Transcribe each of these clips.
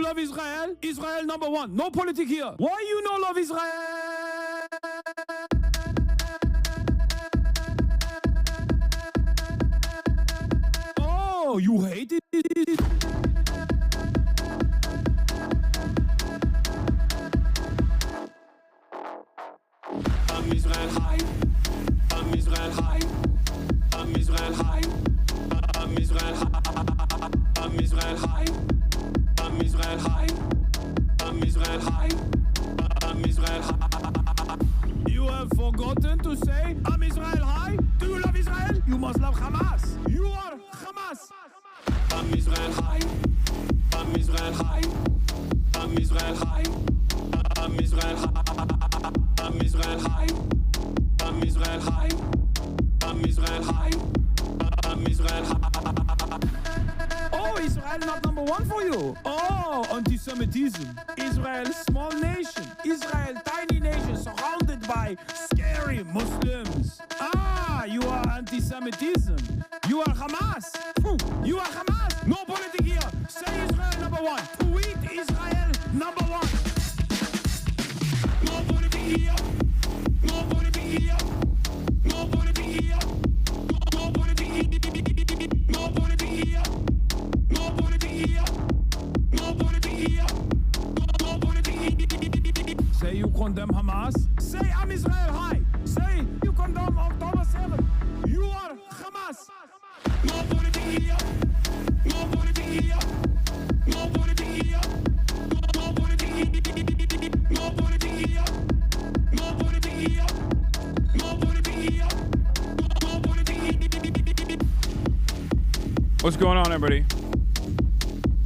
love Israel? Israel number one. No politics here. Why you no love Israel? Oh, you hate it? I'm Israel high. I'm Israel high. I'm Israel high. I'm Israel high. I'm Israel high. I'm Israel high. I'm Israel high. I'm Israel high. You have forgotten to say I'm Israel high? Do you love Israel? You must love Hamas. You are Hamas. I'm Israel high. I'm Israel high. I'm Israel high. I'm Israel high. I'm Israel high. I'm Israel high. I'm Israel high. I'm Israel high. Oh, Israel not number one for you. Oh, anti-Semitism. Israel, small nation. Israel, tiny nation surrounded by scary Muslims. Ah, you are anti-Semitism. You are Hamas. You are Hamas. No politics here. Say Israel number one. Tweet Israel number one. No politics here. No politics here. No politics here. No politics here. No politics here. No politics here. No politics here. No politics here. Say you condemn Hamas. Say I'm Israel high. Say you condemn October 7. You are Hamas. No politics here. No politics here. No politics here. No politics here. No politics here. No politics here. No politics here. No politics here. What's going on, everybody?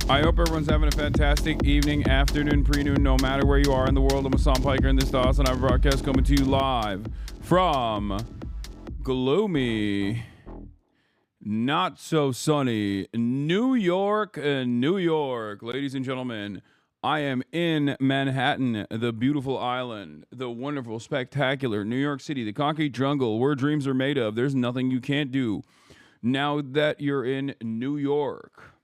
I hope everyone's having a fantastic evening, afternoon, pre-noon, no matter where you are in the world. I'm Hasan Piker, and this is the Hasanabi broadcast coming to you live from gloomy, not so sunny New York, New York. Ladies and gentlemen, I am in Manhattan, the beautiful island, the wonderful, spectacular New York City, the concrete jungle where dreams are made of. There's nothing you can't do now that you're in New York.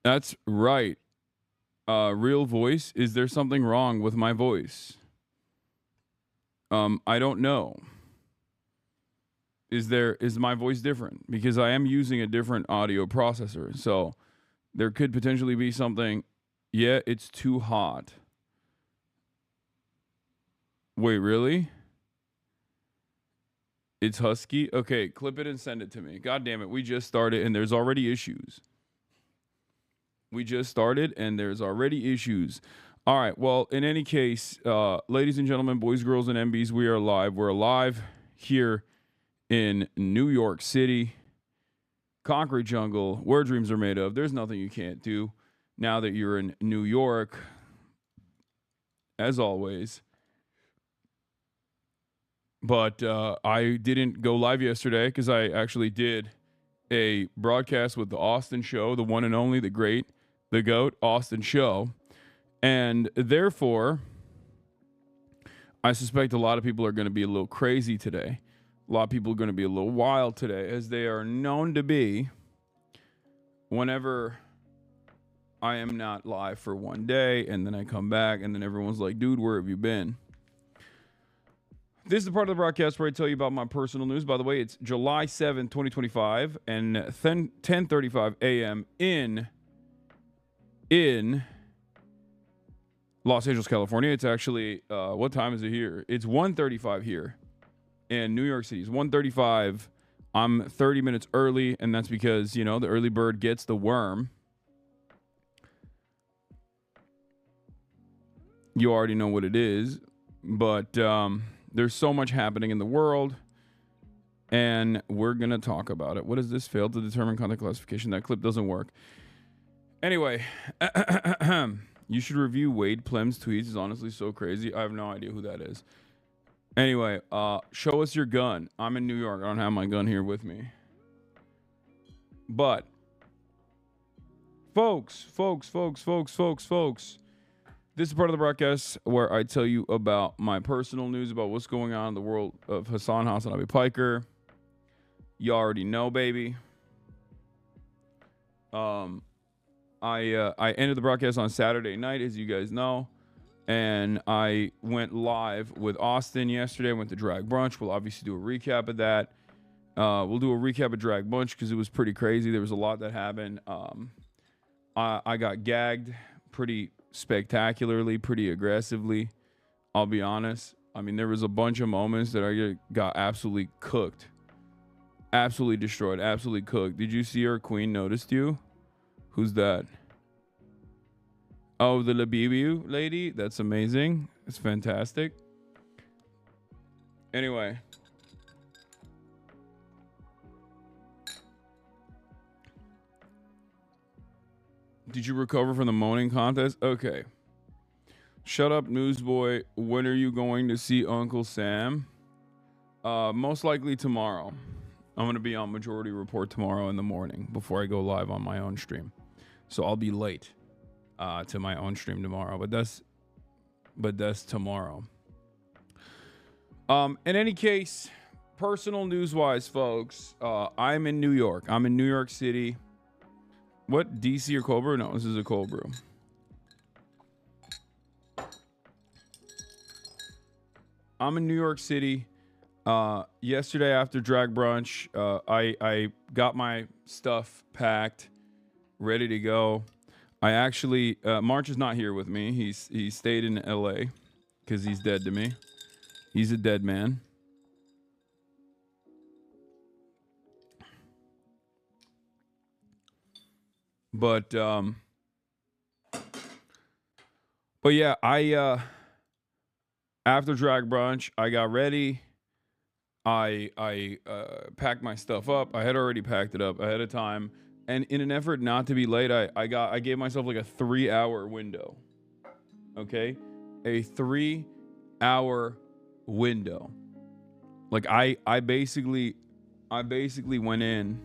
That's right. Real voice. Is there something wrong with my voice? I don't know. Is my voice different? Because I am using a different audio processor. So there could potentially be something. Yeah, it's too hot. Wait, really? It's husky? Okay, clip it and send it to me. God damn it. We just started and there's already issues. We just started and there's already issues. All right. Well, in any case, ladies and gentlemen, boys, girls, and MBs, we are live. We're live here in New York City, concrete jungle, where dreams are made of. There's nothing you can't do now that you're in New York, as always. But I didn't go live yesterday because I actually did a broadcast with the Austin Show, the one and only, the great, the GOAT, Austin Show. And therefore, I suspect a lot of people are going to be a little crazy today. A lot of people are going to be a little wild today, as they are known to be whenever I am not live for one day, and then I come back, and then everyone's like, dude, where have you been? This is the part of the broadcast where I tell you about my personal news. By the way, it's July 7th, 2025, and 10:35 a.m. in Los Angeles, California. It's actually, what time is it here? It's 1:35 here in New York City. It's 1:35. I'm 30 minutes early, and that's because, you know, the early bird gets the worm. You already know what it is, but there's so much happening in the world, and we're going to talk about it. What is this? Failed to determine content classification. That clip doesn't work. Anyway, you should review Wade Plem's tweets. It's honestly so crazy. I have no idea who that is. Anyway, show us your gun. I'm in New York. I don't have my gun here with me. But, folks, this is part of the broadcast where I tell you about my personal news, about what's going on in the world of Hasanabi Piker. You already know, baby. I ended the broadcast on Saturday night, as you guys know, and I went live with Austin yesterday. I went to Drag Brunch. We'll obviously do a recap of that. We'll do a recap of Drag Brunch because it was pretty crazy. There was a lot that happened. I got gagged pretty spectacularly, pretty aggressively. I'll be honest. I mean, there was a bunch of moments that I got absolutely cooked. Absolutely destroyed. Absolutely cooked. Did you see our queen noticed you? Who's that? Oh, the Labibu lady? That's amazing. It's fantastic. Anyway. Did you recover from the moaning contest? Okay. Shut up, newsboy. When are you going to see Uncle Sam? Most likely tomorrow. I'm going to be on Majority Report tomorrow in the morning before I go live on my own stream. So I'll be late to my own stream tomorrow. But that's tomorrow. In any case, personal news-wise, folks, I'm in New York. I'm in New York City. What? DC or cold brew? No, this is a cold brew. I'm in New York City. Yesterday after Drag Brunch, I got my stuff packed, ready to go. I actually, March is not here with me. He stayed in LA because he's dead to me. He's a dead man. But yeah, I after Drag Brunch, I got ready. I packed my stuff up. I had already packed it up ahead of time, and in an effort not to be late, I gave myself like a 3-hour window. Okay, a 3-hour window. Like I basically went in.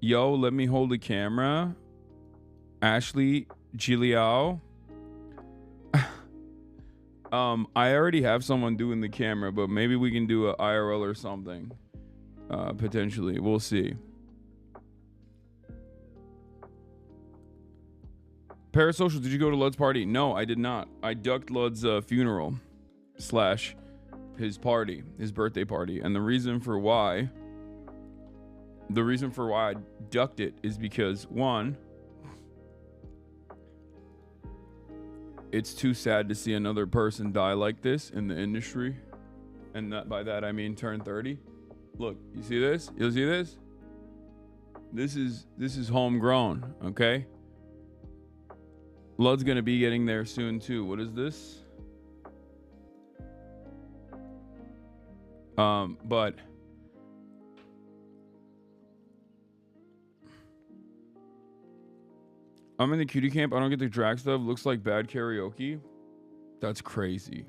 Yo, let me hold the camera. Ashley Giuliao. I already have someone doing the camera, but maybe we can do a IRL or something. Potentially. We'll see. Parasocial, did you go to Lud's party? No, I did not. I ducked Lud's funeral / his party, his birthday party. And the reason for why I ducked it is because, one, it's too sad to see another person die like this in the industry. And that, by that I mean turn 30. Look, you see this? You'll see this? This is homegrown, okay? Lud's gonna be getting there soon too. What is this? But I'm in the cutie camp. I don't get the drag stuff. Looks like bad karaoke. That's crazy.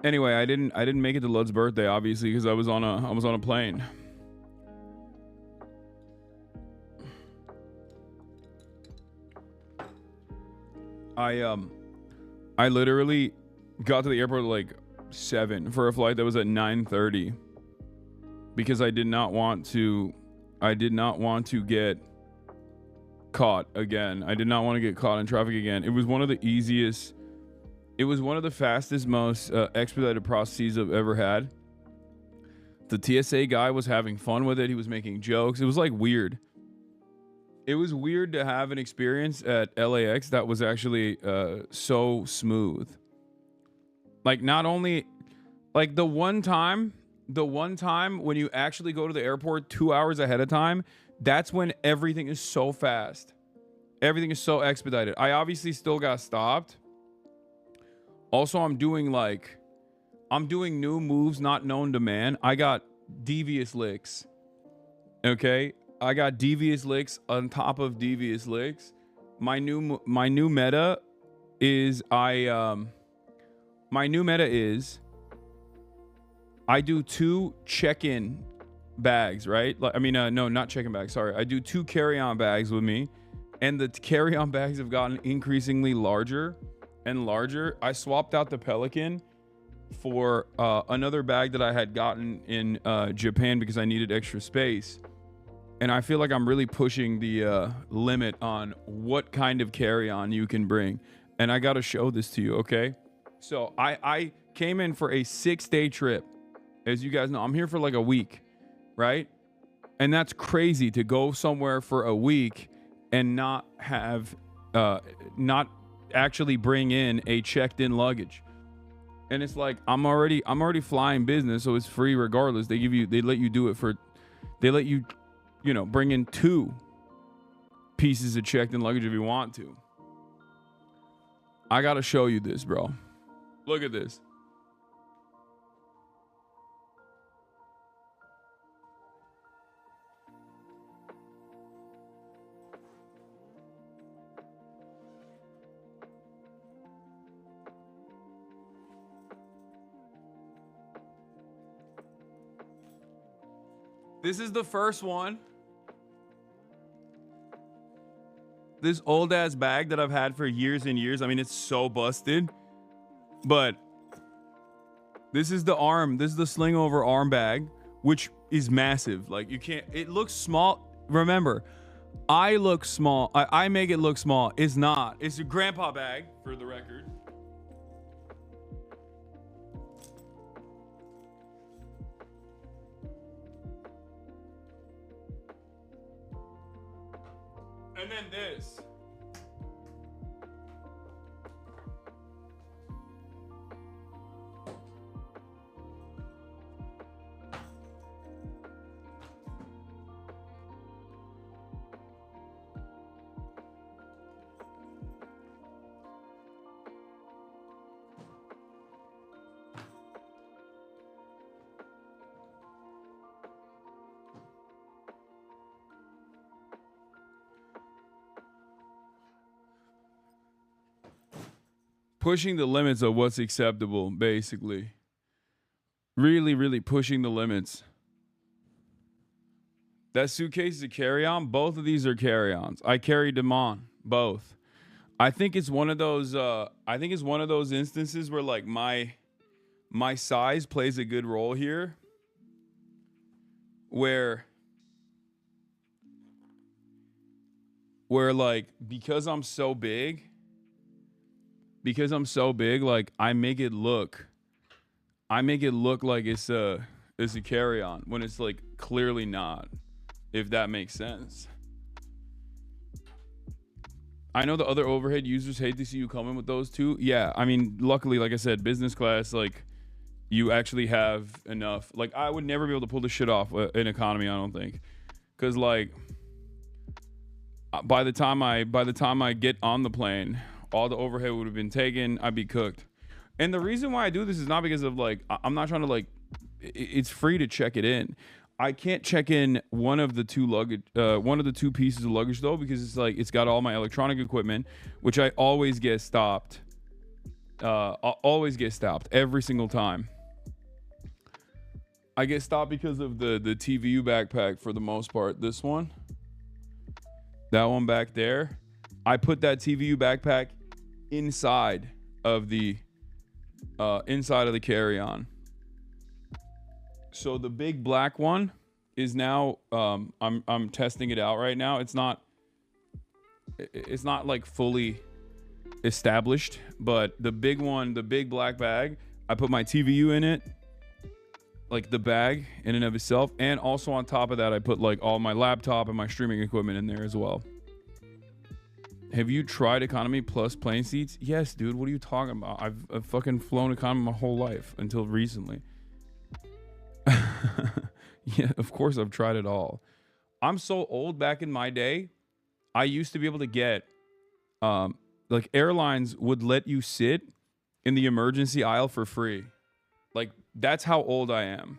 Anyway, I didn't make it to Lud's birthday, obviously, because I was on a plane. I literally got to the airport at like 7 for a flight that was at 9:30 because I did not want to get caught again. I did not want to get caught in traffic again. It was one of the easiest. It was one of the fastest, most expedited processes I've ever had. The TSA guy was having fun with it. He was making jokes. It was like weird. It was weird to have an experience at LAX that was actually so smooth. Like, not only, like the one time when you actually go to the airport 2 hours ahead of time, that's when everything is so fast. Everything is so expedited. I obviously still got stopped. Also, I'm doing new moves not known to man. I got devious licks. Okay? I got devious licks on top of devious licks. My new meta is I do 2 check-in bags, right? Like, I mean, no, not check-in bags. Sorry, I do 2 carry-on bags with me, and the carry-on bags have gotten increasingly larger and larger. I swapped out the Pelican for another bag that I had gotten in Japan because I needed extra space. And I feel like I'm really pushing the limit on what kind of carry-on you can bring. And I got to show this to you, okay? So I came in for a 6-day trip. As you guys know, I'm here for like a week, right? And that's crazy to go somewhere for a week and not have, not actually bring in a checked-in luggage. And it's like, I'm already flying business, so it's free regardless. They let you do it for, they let you, bring in 2 pieces of checked-in luggage if you want to. I gotta show you this, bro. Look at this. This is the first one. This old ass bag that I've had for years and years. I mean, it's so busted, but this is the sling over arm bag, which is massive. Like, you can't, it looks small. Remember, I look small. I make it look small. It's not. It's a grandpa bag, for the record. And then this. Pushing the limits of what's acceptable, basically. Really, really pushing the limits. That suitcase is a carry-on. Both of these are carry-ons. I carried them on, both. I think it's one of those. I think it's one of those instances where like my size plays a good role here. Where like because I'm so big. Like I make it look like it's a carry-on when it's like clearly not, if that makes sense. I know the other overhead users hate to see you come in with those too. Yeah, I mean, luckily, like I said, business class, like you actually have enough. Like I would never be able to pull this shit off in economy, I don't think, because like by the time I get on the plane, all the overhead would have been taken. I'd be cooked. And the reason why I do this is not because of like, I'm not trying to like, it's free to check it in. I can't check in one of the 2 pieces of luggage though, because it's like, it's got all my electronic equipment, which I always get stopped. Every single time. I get stopped because of the TVU backpack for the most part. This one, that one back there. I put that TVU backpack inside of the carry-on. So the big black one is now I'm testing it out right now. It's not like fully established, but the big one, the big black bag, I put my TVU in it, like the bag in and of itself, and also on top of that I put like all my laptop and my streaming equipment in there as well. Have you tried economy plus plane seats? Yes, dude. What are you talking about? I've fucking flown economy my whole life until recently. Yeah, of course I've tried it all. I'm so old. Back in my day, I used to be able to get, like airlines would let you sit in the emergency aisle for free. Like that's how old I am.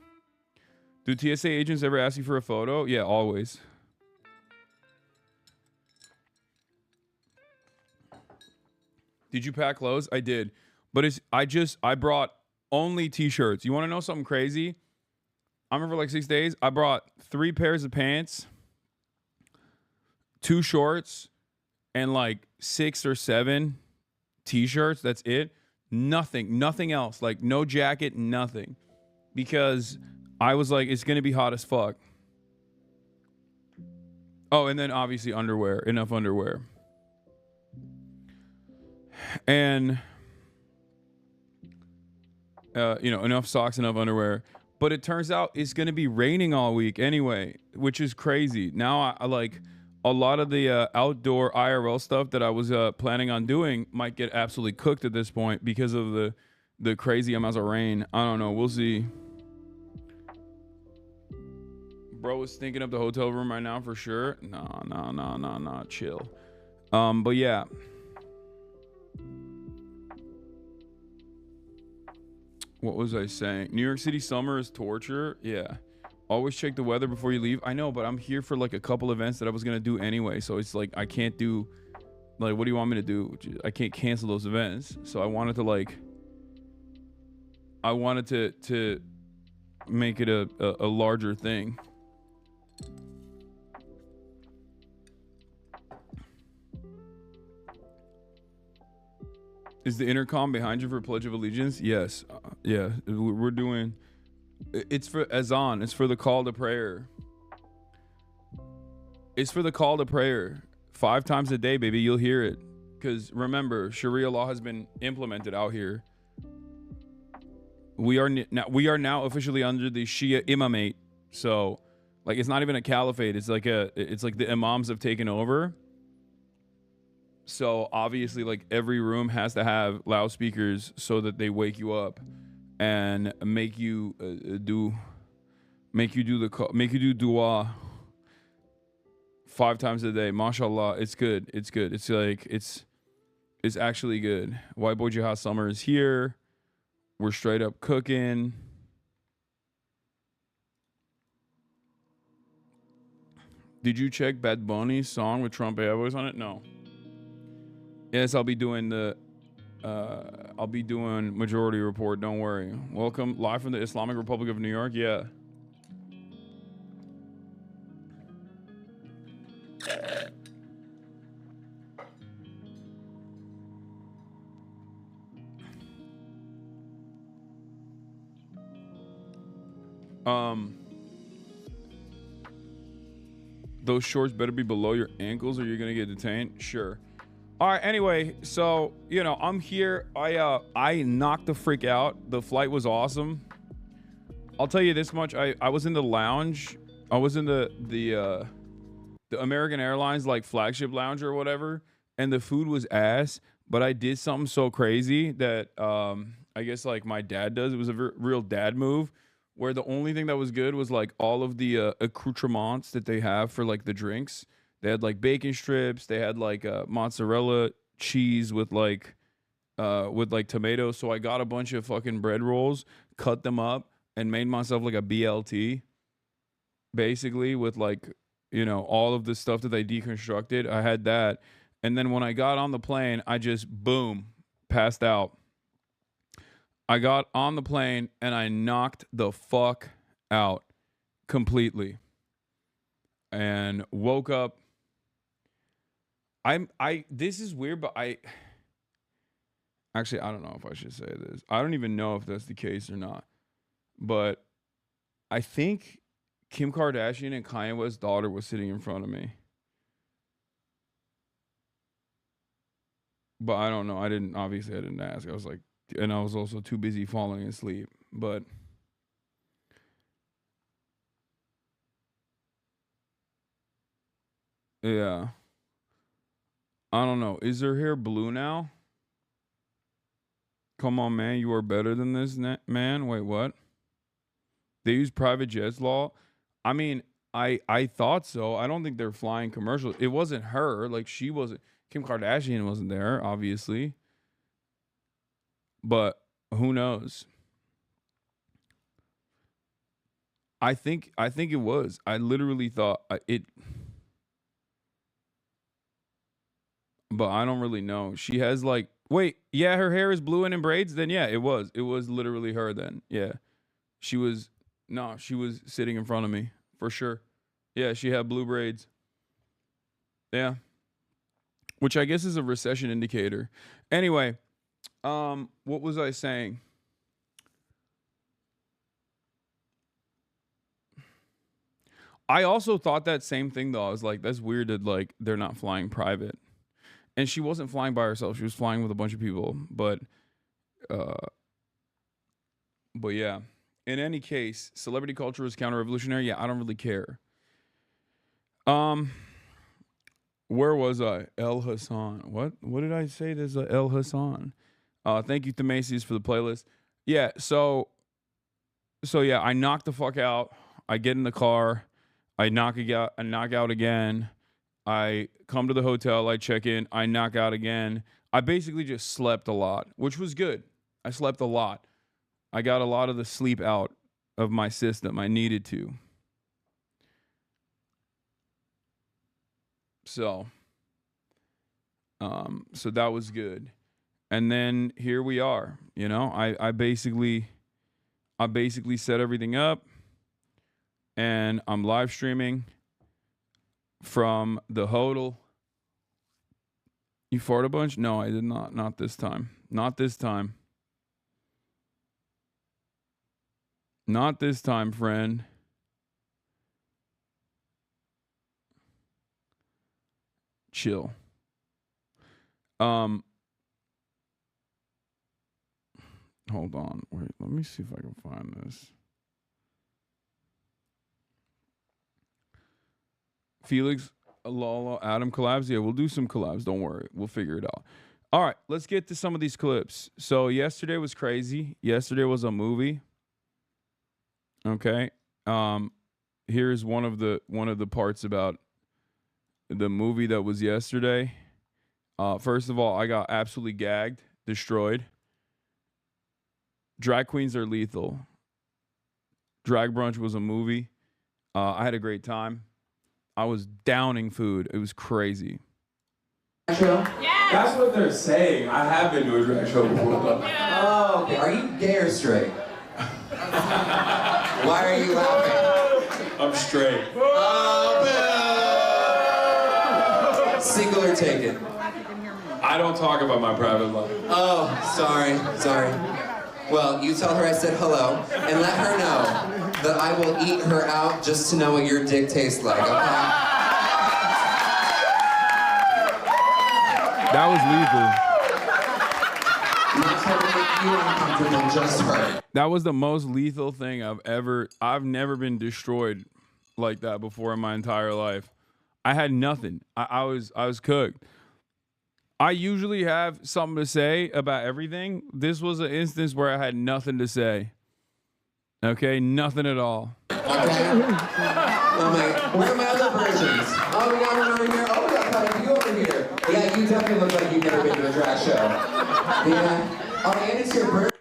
Do TSA agents ever ask you for a photo? Yeah, always. Did you pack clothes? I did. But I brought only t-shirts. You want to know something crazy? I'm here for like 6 days. I brought 3 pairs of pants, 2 shorts, and like 6 or 7 t-shirts. That's it. Nothing else. Like no jacket, nothing. Because I was like, it's gonna be hot as fuck. Oh, and then obviously underwear, enough underwear. And enough socks, enough underwear. But it turns out it's gonna be raining all week anyway, which is crazy. Now I like a lot of the outdoor IRL stuff that I was planning on doing might get absolutely cooked at this point because of the crazy amounts of rain. I don't know. We'll see. Bro is thinking up the hotel room right now for sure. No. Chill. But yeah. What was I saying? New York City summer is torture. Yeah. Always check the weather before you leave. I know, but I'm here for like a couple events that I was going to do anyway. So it's like, I can't do, like, what do you want me to do? I can't cancel those events. So I wanted to make it a larger thing. Is the intercom behind you for Pledge of Allegiance? Yes. Yeah. We're doing... It's for Azan. It's for the call to prayer. It's for the call to prayer. 5 times a day, baby. You'll hear it. Because remember, Sharia law has been implemented out here. We are now officially under the Shia imamate. So, like, it's not even a caliphate. It's like the imams have taken over. So obviously, like, every room has to have loudspeakers so that they wake you up and make you do dua 5 times a day. Mashallah, it's good. It's good. It's like it's actually good. White Boy Jihad summer is here. We're straight up cooking. Did you check Bad Bunny's song with Trump Airways on it? No. Yes, I'll be doing Majority Report. Don't worry. Welcome live from the Islamic Republic of New York. Yeah. Those shorts better be below your ankles or you're gonna get detained. Sure. All right, anyway, so, I'm here. I knocked the freak out. The flight was awesome. I'll tell you this much. I was in the lounge. I was in the American Airlines, like, flagship lounge or whatever, and the food was ass, but I did something so crazy that I guess, like, my dad does. It was a real dad move, where the only thing that was good was, like, all of the accoutrements that they have for, like, the drinks. They had like bacon strips. They had like mozzarella cheese with like tomatoes. So I got a bunch of fucking bread rolls, cut them up, and made myself like a BLT, basically with like all of the stuff that they deconstructed. I had that, and then when I got on the plane, I just boom passed out. I got on the plane and I knocked the fuck out completely, and woke up. This is weird, but I don't know if I should say this. I don't even know if that's the case or not. But I think Kim Kardashian and Kanye West's daughter was sitting in front of me. But I don't know. I didn't ask. I was like, and I was also too busy falling asleep. But yeah. I don't know. Is her hair blue now? Come on, man. You are better than this, man. Wait, what? They use private jets law? I mean, I thought so. I don't think they're flying commercials. It wasn't her. Like, she wasn't. Kim Kardashian wasn't there, obviously. But who knows? I think it was. I literally thought it. But I don't really know. She has like, wait, yeah, her hair is blue and in braids. Then yeah, it was literally her. Then yeah, she was No, she was sitting in front of me for sure. Yeah, she had blue braids. Yeah. Which I guess is a recession indicator. Anyway, what was I saying? I also thought that same thing though. I was like, that's weird that like they're not flying private. And she wasn't flying by herself. She was flying with a bunch of people. But yeah. In any case, celebrity culture is counter-revolutionary. Yeah, I don't really care. Where was I? El Hasan. What did I say? There's a El Hasan. Thank you to Macy's for the playlist. Yeah, so yeah, I knock the fuck out. I get in the car. I knock out again. I come to the hotel. I check in. I knock out again. I basically just slept a lot, which was good. I slept a lot. I got a lot of the sleep out of my system. I needed to. So that was good. And then here we are. You know, I basically set everything up, and I'm live streaming from the hotel. You fart a bunch? No, I did not. Not this time. Not this time. Not this time, friend. Chill. Hold on. Wait, let me see if I can find this. Felix, Lala, Adam collabs. Yeah, we'll do some collabs. Don't worry. We'll figure it out. All right, let's get to some of these clips. So yesterday was crazy. Yesterday was a movie. Okay. Here's one of the parts about the movie that was yesterday. First of all, I got absolutely gagged, destroyed. Drag queens are lethal. Drag Brunch was a movie. I had a great time. I was downing food. It was crazy. Show? Yeah. That's what they're saying. I have been to a drag show before. But... Yeah. Oh, okay. Are you gay or straight? Why are you laughing? I'm straight. Oh, single or taken? I don't talk about my private life. Oh, sorry. Well, you tell her I said hello, and let her know that I will eat her out just to know what your dick tastes like, okay? That was lethal. Not trying to make you uncomfortable, just her. That was the most lethal thing I've never been destroyed like that before in my entire life. I had nothing. I was cooked. I usually have something to say about everything. This was an instance where I had nothing to say. Okay, nothing at all. Okay. Where are my other versions? Oh, we got one over here. Oh, we got quite a few over here. Yeah, you definitely look like you've never been to a drag show. Yeah. Oh, and it's your birthday.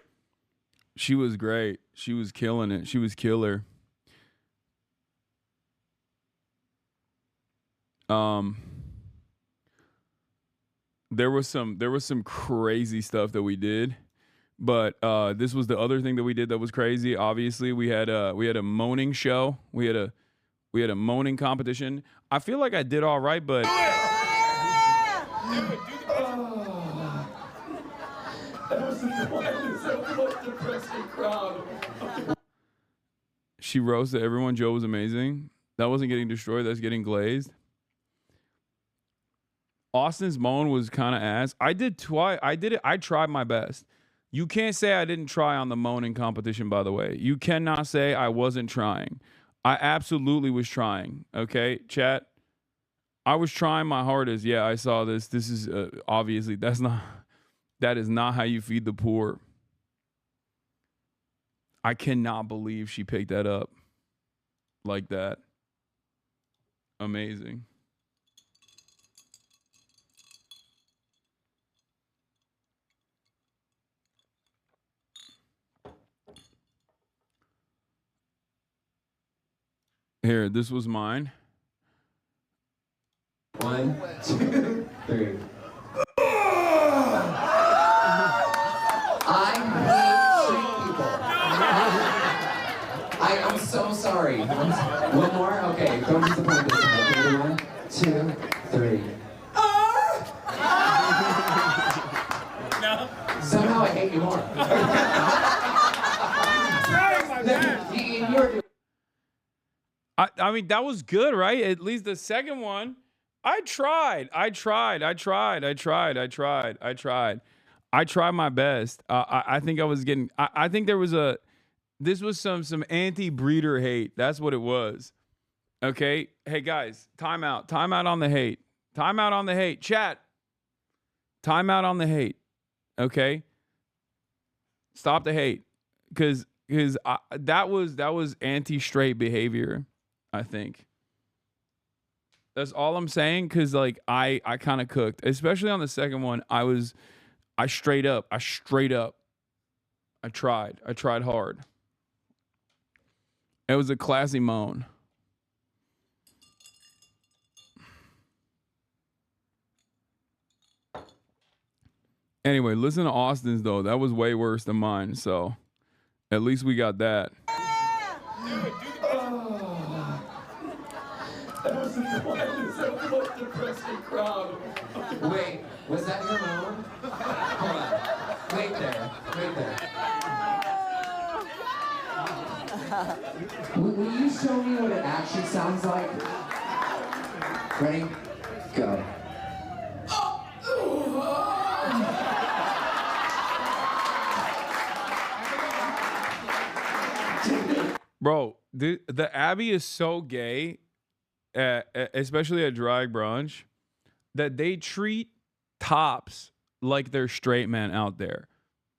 She was great. She was killing it. She was killer. There was some crazy stuff that we did, but this was the other thing that we did that was crazy. Obviously, we had a moaning show. We had a moaning competition. I feel like I did all right, but she roasted everyone. Joe was amazing. That wasn't getting destroyed. That's getting glazed. Austin's moan was kind of ass. I did it. I tried my best. You can't say I didn't try on the moaning competition, by the way. You cannot say I wasn't trying. I absolutely was trying. Okay, chat. I was trying my hardest. Yeah, I saw this. This is obviously that is not how you feed the poor. I cannot believe she picked that up like that. Amazing. Here, this was mine. 1, 2, 3. I hate straight people. I'm sorry. One more? Okay, don't disappoint this time. Okay, 1, 2, 3. No. Somehow I hate you more. I mean, that was good, right? At least the second one. I tried my best. I think I was getting. I think there was this was some anti-breeder hate. That's what it was. Okay. Hey guys, time out on the hate. Time out on the hate. Chat. Time out on the hate. Okay. Stop the hate, because that was anti-straight behavior. I think. That's all I'm saying, because like I kind of cooked, especially on the second one. I straight up. I tried hard. It was a classy moan. Anyway, listen to Austin's though. That was way worse than mine, so at least we got that. That was the most depressing crowd. Wait, was that your moan? Hold on. Wait there. Will you show me what it actually sounds like? Ready? Go. Bro, the Abbey is so gay, especially at drag brunch, that they treat tops like they're straight men out there.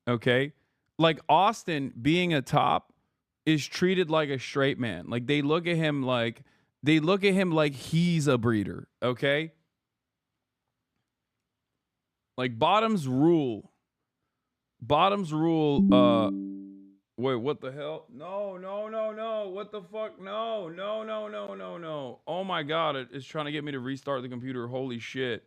Okay? Like Austin being a top is treated like a straight man. Like they look at him like he's a breeder. Okay? Like bottoms rule. Wait, what the hell? No. What the fuck? No. Oh my God, it's trying to get me to restart the computer. Holy shit.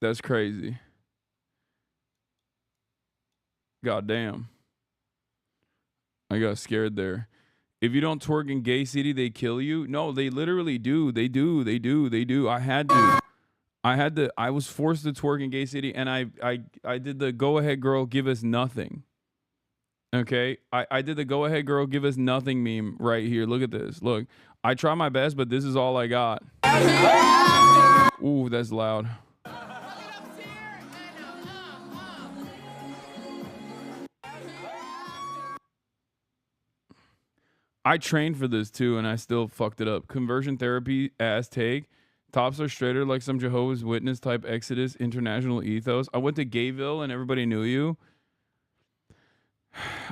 That's crazy. God damn. I got scared there. If you don't twerk in Gay City, they kill you. No, they literally do. They do. I was forced to twerk in Gay City, and I did the go ahead girl, give us nothing. Okay? I did the go ahead girl, give us nothing meme right here. Look at this. Look. I try my best, but this is all I got. Ooh, that's loud. I trained for this too, and I still fucked it up. Conversion therapy ass take. Tops are straighter like some Jehovah's Witness type Exodus international ethos. I went to Gayville and everybody knew you.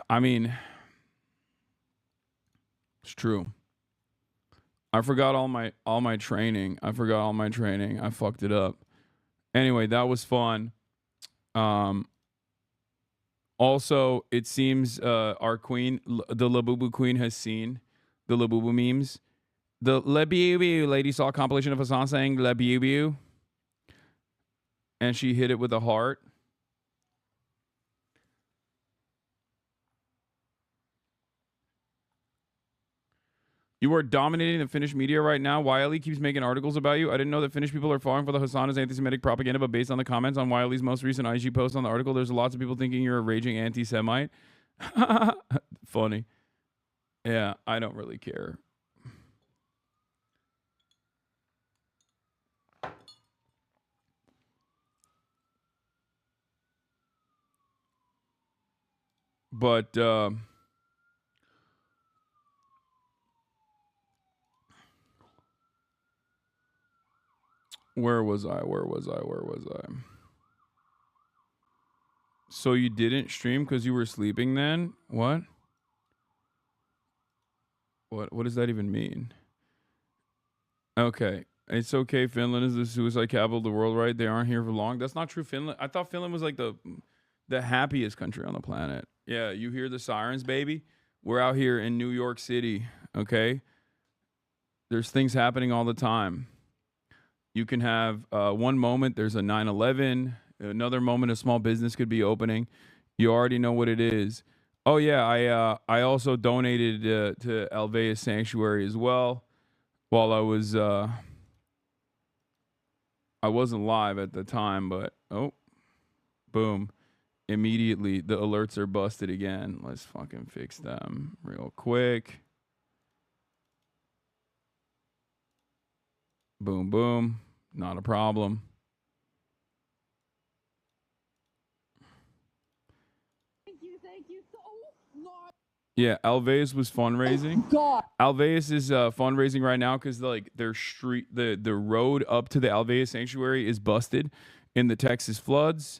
I mean, it's true. I forgot all my training. I fucked it up. Anyway, that was fun. Also, it seems our queen, the Labubu queen, has seen the Labubu memes. The Lebiu lady saw a compilation of Hasan saying Lebiu, and she hit it with a heart. You are dominating the Finnish media right now. Wiley keeps making articles about you. I didn't know that Finnish people are falling for the Hasan's anti-Semitic propaganda, but based on the comments on Wiley's most recent IG post on the article, there's lots of people thinking you're a raging anti-Semite. Funny. Yeah, I don't really care. But where was I? So you didn't stream because you were sleeping then? What does that even mean? Okay. It's okay. Finland is the suicide capital of the world, right? They aren't here for long. That's not true. I thought Finland was like the happiest country on the planet. Yeah, you hear the sirens, baby? We're out here in New York City, okay? There's things happening all the time. You can have one moment, there's a 9/11. Another moment, a small business could be opening. You already know what it is. Oh yeah, I also donated to Alveus Sanctuary as well. While I wasn't live at the time, but oh, boom. Immediately the alerts are busted again. Let's fucking fix them real quick. Boom, boom. Not a problem. Thank you so much. Yeah, Alveus was fundraising. God. Alveus is fundraising right now because like their street, the road up to the Alveus Sanctuary is busted in the Texas floods.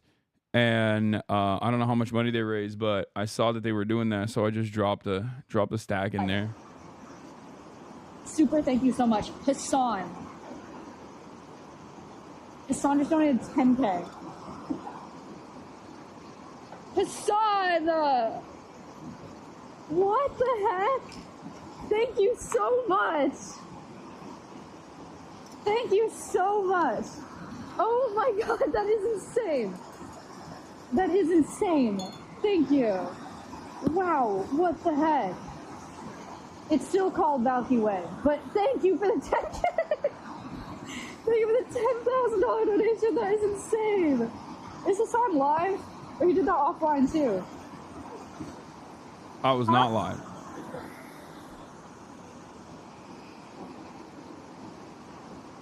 And I don't know how much money they raised, but I saw that they were doing that, so I just dropped a stack in there. Super thank you so much. Hasan just donated 10K. Hasan! What the heck? Thank you so much. Thank you so much. Oh my god, that is insane. That is insane. Thank you. Wow, what the heck? It's still called Valky Way, but thank you for the 10K. Thank you for the $10,000 donation. That is insane. Is this on live? Or you did that offline too? I was not live.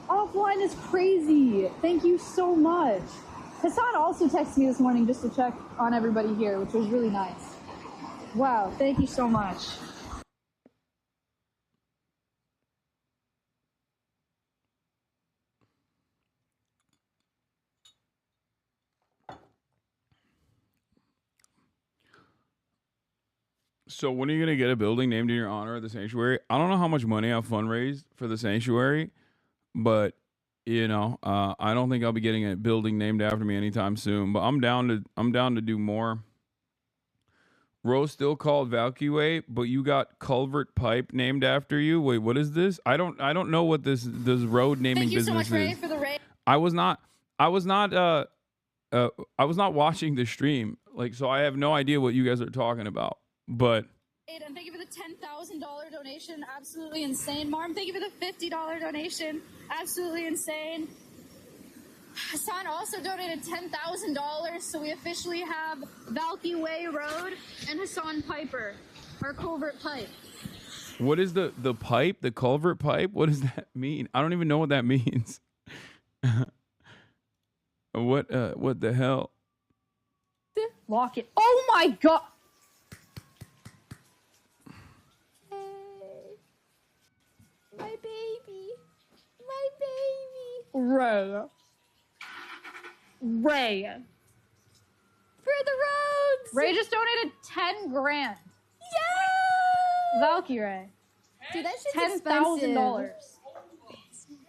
Offline is crazy. Thank you so much. Hasan also texted me this morning just to check on everybody here, which was really nice. Wow, thank you so much. So when are you gonna get a building named in your honor at the sanctuary? I don't know how much money I've fundraised for the sanctuary, but you know, I don't think I'll be getting a building named after me anytime soon. But I'm down to do more. Rose still called Valky, but you got Culvert Pipe named after you. Wait, what is this? I don't know what this road naming business is. Thank you so much, Ray, for the raid. I was not watching the stream, like, so I have no idea what you guys are talking about. But And thank you for the $10,000 donation. Absolutely insane. Marm, thank you for the $50 donation. Absolutely insane. Hasan also donated $10,000, so we officially have Valky Way Road and Hasan Piper, our culvert pipe. what is the pipe? The culvert pipe? What does that mean? I don't even know what that means. What the hell? Lock it. Oh my god. My baby. My baby. Ray. For the roads. Ray just donated 10 grand. Yeah. Valky Ray. Dude, that shit's expensive. $10,000.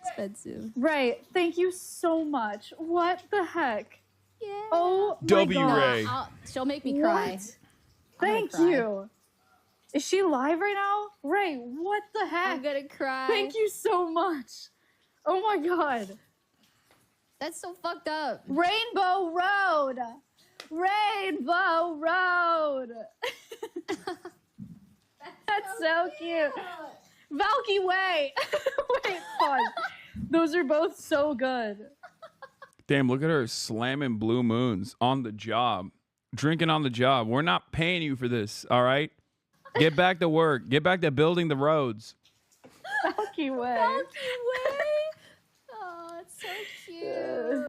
Expensive. Ray, thank you so much. What the heck? Yeah. Oh my W god. Ray. She'll make me cry. What? Thank you. Is she live right now? Ray, what the heck? I'm gonna cry. Thank you so much. Oh my god. That's so fucked up. Rainbow Road. Rainbow Road. That's so cute. Valky Way. Wait, pause. Those are both so good. Damn, look at her slamming blue moons on the job. Drinking on the job. We're not paying you for this, all right? Get back to work. Get back to building the roads. Valky Way. Valky Way. Oh, it's so cute.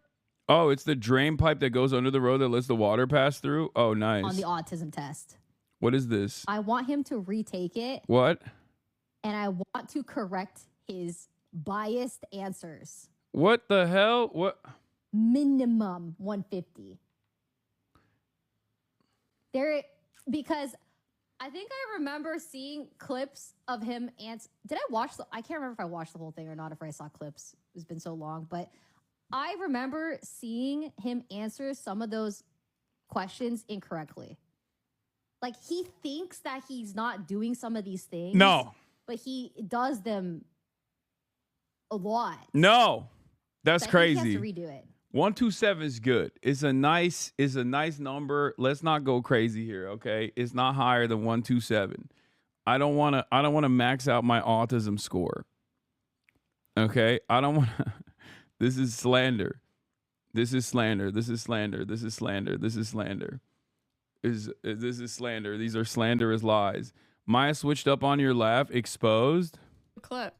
Oh, it's the drain pipe that goes under the road that lets the water pass through? Oh, nice. On the autism test. What is this? I want him to retake it. What? And I want to correct his biased answers. What the hell? What? Minimum 150. Because I think I remember seeing clips of him did I watch I can't remember if I watched the whole thing or not, if I saw clips. It's been so long, but I remember seeing him answer some of those questions incorrectly. Like, he thinks that he's not doing some of these things. No. But he does them a lot. No. That's So I think crazy. he has to redo it. 127 is good. It's a nice number. Let's not go crazy here, okay? It's not higher than 127. I don't want to max out my autism score. Okay? I don't want to This is slander. This is slander. This is slander. This is slander. This is slander. This is slander. These are slanderous lies. Maya switched up on your laugh. Exposed. Clip.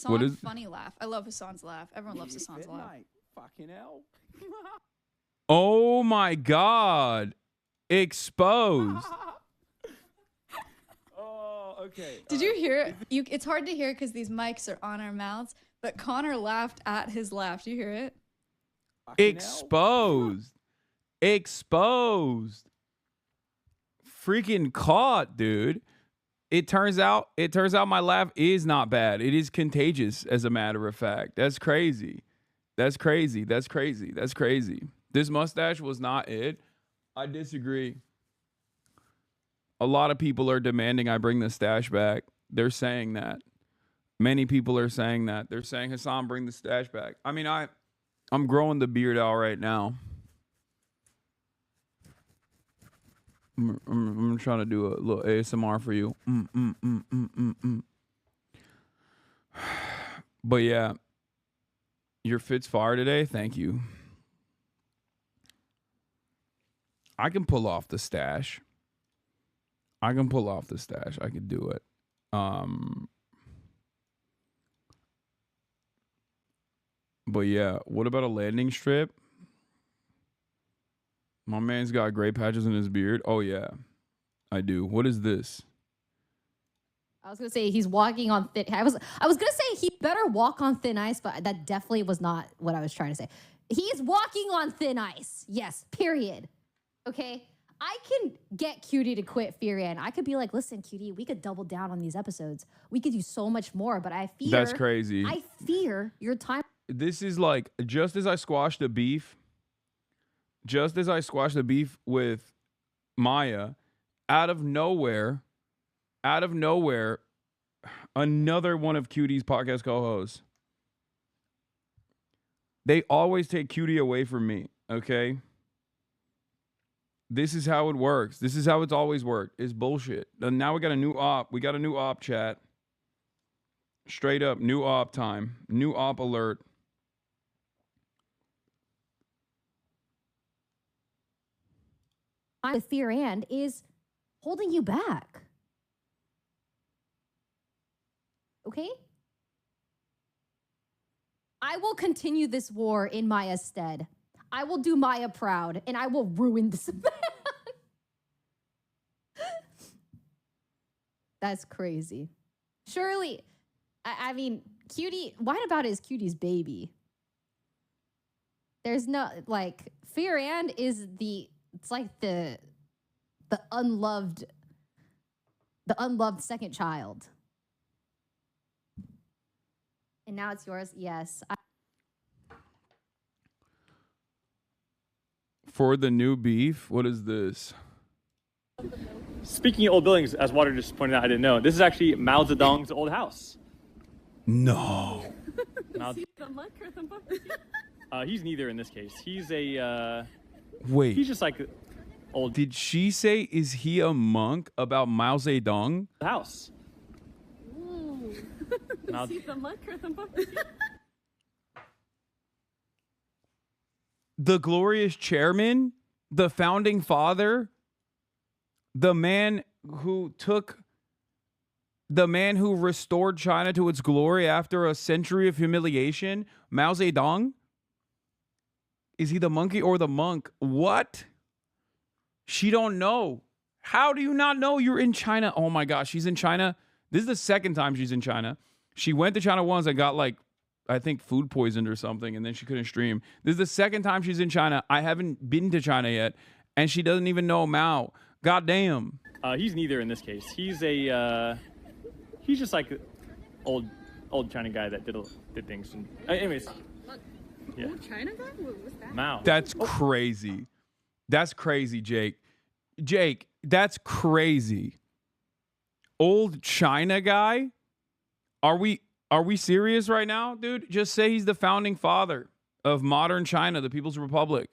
What is funny laugh? I love Hasan's laugh. Everyone loves Hasan's laugh. Fucking hell. Oh my God. Exposed. Oh, okay. Did you hear it? It's hard to hear because these mics are on our mouths, but Connor laughed at his laugh. Do you hear it? Exposed. Exposed. Freaking caught, dude. It turns out my laugh is not bad. It is contagious, as a matter of fact. That's crazy. That's crazy. That's crazy. That's crazy. This mustache was not it. I disagree. A lot of people are demanding I bring the stash back. They're saying that. Many people are saying that. They're saying, Hasan, bring the stash back. I mean, I'm growing the beard out right now. I'm trying to do a little ASMR for you. But yeah, your fit's fire today. Thank you. I can pull off the stash. I can do it. But yeah, what about a landing strip? My man's got gray patches in his beard. Oh yeah, I do. What is this? I was gonna say he's walking on thin. I was gonna say he better walk on thin ice, but that definitely was not what I was trying to say. He's walking on thin ice. Yes. Period. Okay. I can get Cutie to quit Fury, and I could be like, listen, Cutie, we could double down on these episodes. We could do so much more, but I fear that's crazy. I fear your time. This is like just as I squashed the beef with Maya, out of nowhere, another one of Cutie's podcast co-hosts. They always take Cutie away from me, okay? This is how it works. This is how it's always worked. It's bullshit. And now we got a new op. We got a new op chat. Straight up, new op time. New op alert. With fear and is holding you back. Okay? I will continue this war in Maya's stead. I will do Maya proud, and I will ruin this man. That's crazy. Surely, I mean, Cutie, what about is Cutie's baby? There's no, like, Fear and is it's like the unloved second child. And now it's yours. Yes. For the new beef, what is this? Speaking of old buildings, as Water just pointed out, I didn't know. This is actually Mao Zedong's old house. No. Is he the monk or the monk? He's neither in this case. He's a... Wait. He's just like old... Did she say, is he a monk about Mao Zedong? House. Ooh. Is he the monk or the monk? The glorious chairman, the founding father, the man who restored China to its glory after a century of humiliation, Mao Zedong? Is he the monkey or the monk? What? She don't know. How do you not know you're in China? Oh my gosh, she's in China. This is the second time she's in China. She went to China once and got like, I think food poisoned or something, and then she couldn't stream. This is the second time she's in China. I haven't been to China yet, and she doesn't even know Mao. God damn. He's neither in this case. He's a... he's just like old China guy that did things. And, anyways. Yeah. Old China guy? What was that? Mao. That's crazy. That's crazy, Jake. Jake, that's crazy. Old China guy? Are we serious right now, dude? Just say he's the founding father. of modern China, the People's Republic.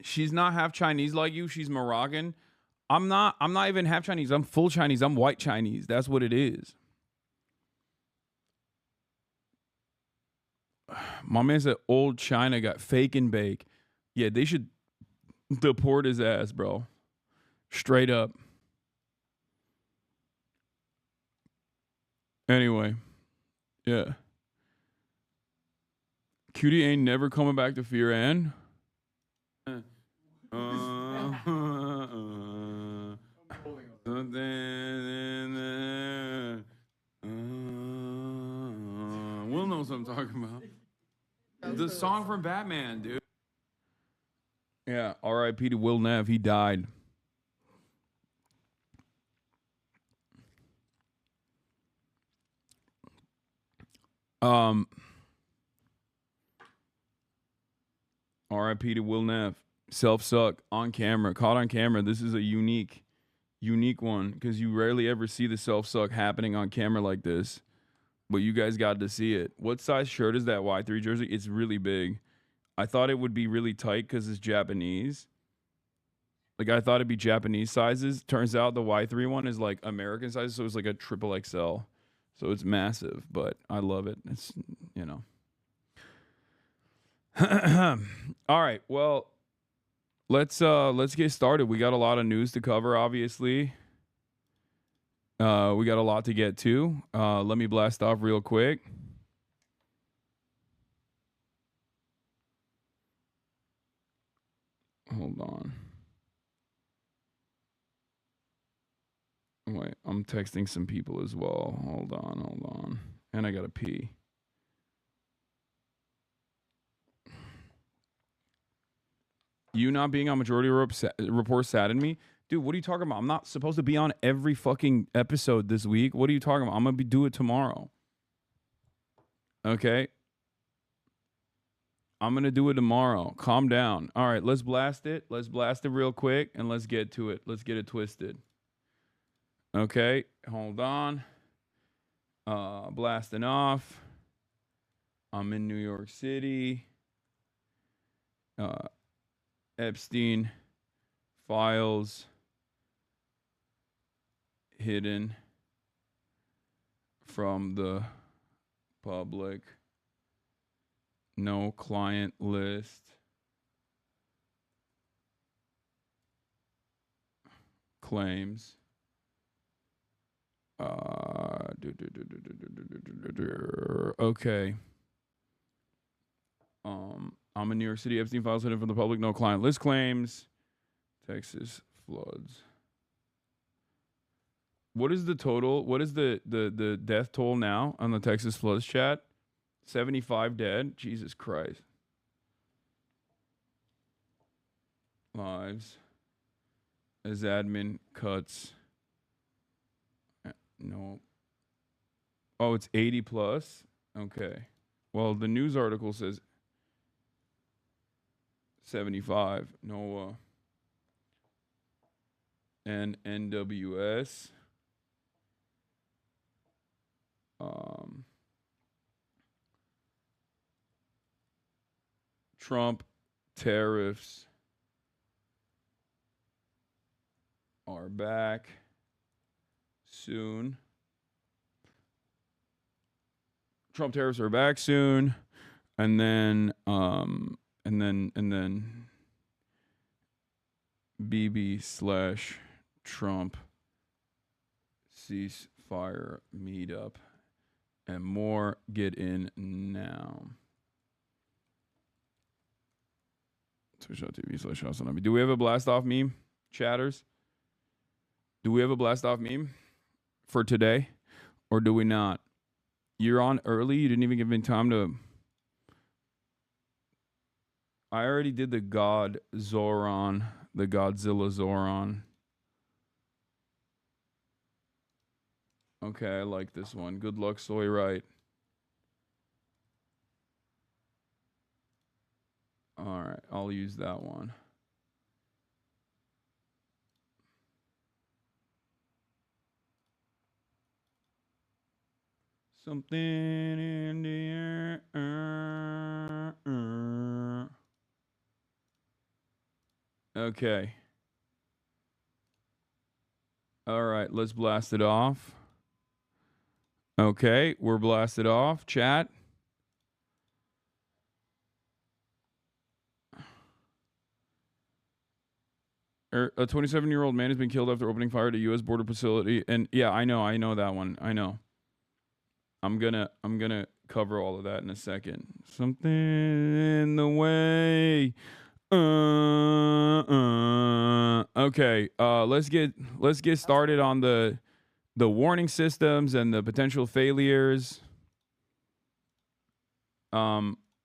She's not half Chinese like you. She's Moroccan. I'm not even half Chinese. I'm full Chinese. I'm white Chinese. That's what it is. My man said old China got fake and bake. Yeah, they should deport his ass, bro. Straight up. Anyway. Yeah. Cutie ain't never coming back to Fear Ann. We'll know what I'm talking about. The song from Batman, dude. Yeah, R.I.P. to Will Nev. He died. R.I.P. to Will Nev. Self-suck on camera. Caught on camera. This is a unique one because you rarely ever see the self-suck happening on camera like this. But you guys got to see it. What size shirt is that Y3 jersey? It's really big. I thought it would be really tight because it's Japanese. Like, I thought it'd be Japanese sizes. Turns out the Y3 one is like American size, so it's like a triple XL. So it's massive, but I love it. It's, you know. All right, well, let's get started. We got a lot of news to cover, obviously. We got a lot to get to. Let me blast off real quick. Hold on. Wait, I'm texting some people as well. Hold on. And I gotta pee. You not being on Majority Report saddened me. Dude, what are you talking about? I'm not supposed to be on every fucking episode this week. What are you talking about? I'm gonna do it tomorrow. Okay? I'm gonna do it tomorrow. Calm down. All right, let's blast it. Let's blast it real quick and let's get to it. Let's get it twisted. Okay, hold on. Blasting off. I'm in New York City. Epstein files hidden from the public. No client list. Claims. Okay. I'm in New York City. Epstein files hidden from the public. No client list claims. Texas floods. What is the total? What is the death toll now on the Texas floods chat? 75 dead. Jesus Christ. Lives. As admin cuts. No. Oh, it's 80 plus? Okay. Well, the news article says 75. No. And NWS. Trump tariffs are back soon. Trump tariffs are back soon, and then BB/Trump ceasefire meetup and more. Get in now. Twitch.tv/Hasanabi. Do we have a blast off meme, chatters? Do we have a blast off meme for today, or do we not? You're on early. You didn't even give me time to. I already did the God Zoran, the Godzilla Zoran. Okay, I like this one. Good luck, Soy Right. All right, I'll use that one. Something in the air. Okay. All right, let's blast it off. Okay, we're blasted off. Chat. A 27-year-old man has been killed after opening fire at a U.S. border facility. And yeah, I know that one. I know. I'm gonna cover all of that in a second. Something in the way. Okay. Let's get started on the warning systems and the potential failures.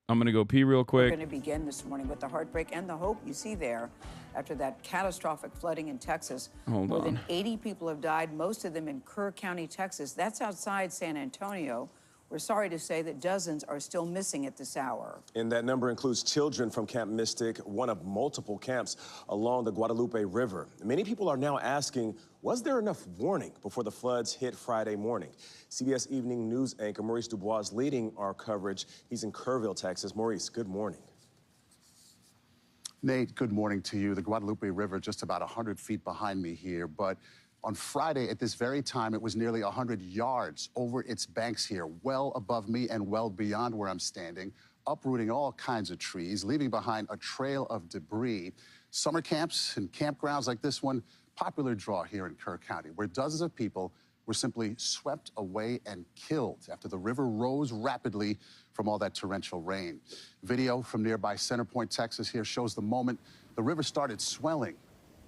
I'm going to go pee real quick. We're going to begin this morning with the heartbreak and the hope you see there after that catastrophic flooding in Texas. More than 80 people have died, most of them in Kerr County, Texas. That's outside San Antonio. We're sorry to say that dozens are still missing at this hour. And that number includes children from Camp Mystic, one of multiple camps along the Guadalupe River. Many people are now asking, was there enough warning before the floods hit Friday morning? CBS Evening News anchor Maurice Dubois is leading our coverage. He's in Kerrville, Texas. Maurice, good morning. Nate, good morning to you. The Guadalupe River just about 100 feet behind me here, but on Friday, at this very time, it was nearly 100 yards over its banks here, well above me and well beyond where I'm standing, uprooting all kinds of trees, leaving behind a trail of debris. Summer camps and campgrounds like this one, popular draw here in Kerr County, where dozens of people were simply swept away and killed after the river rose rapidly from all that torrential rain. Video from nearby Center Point, Texas here shows the moment the river started swelling.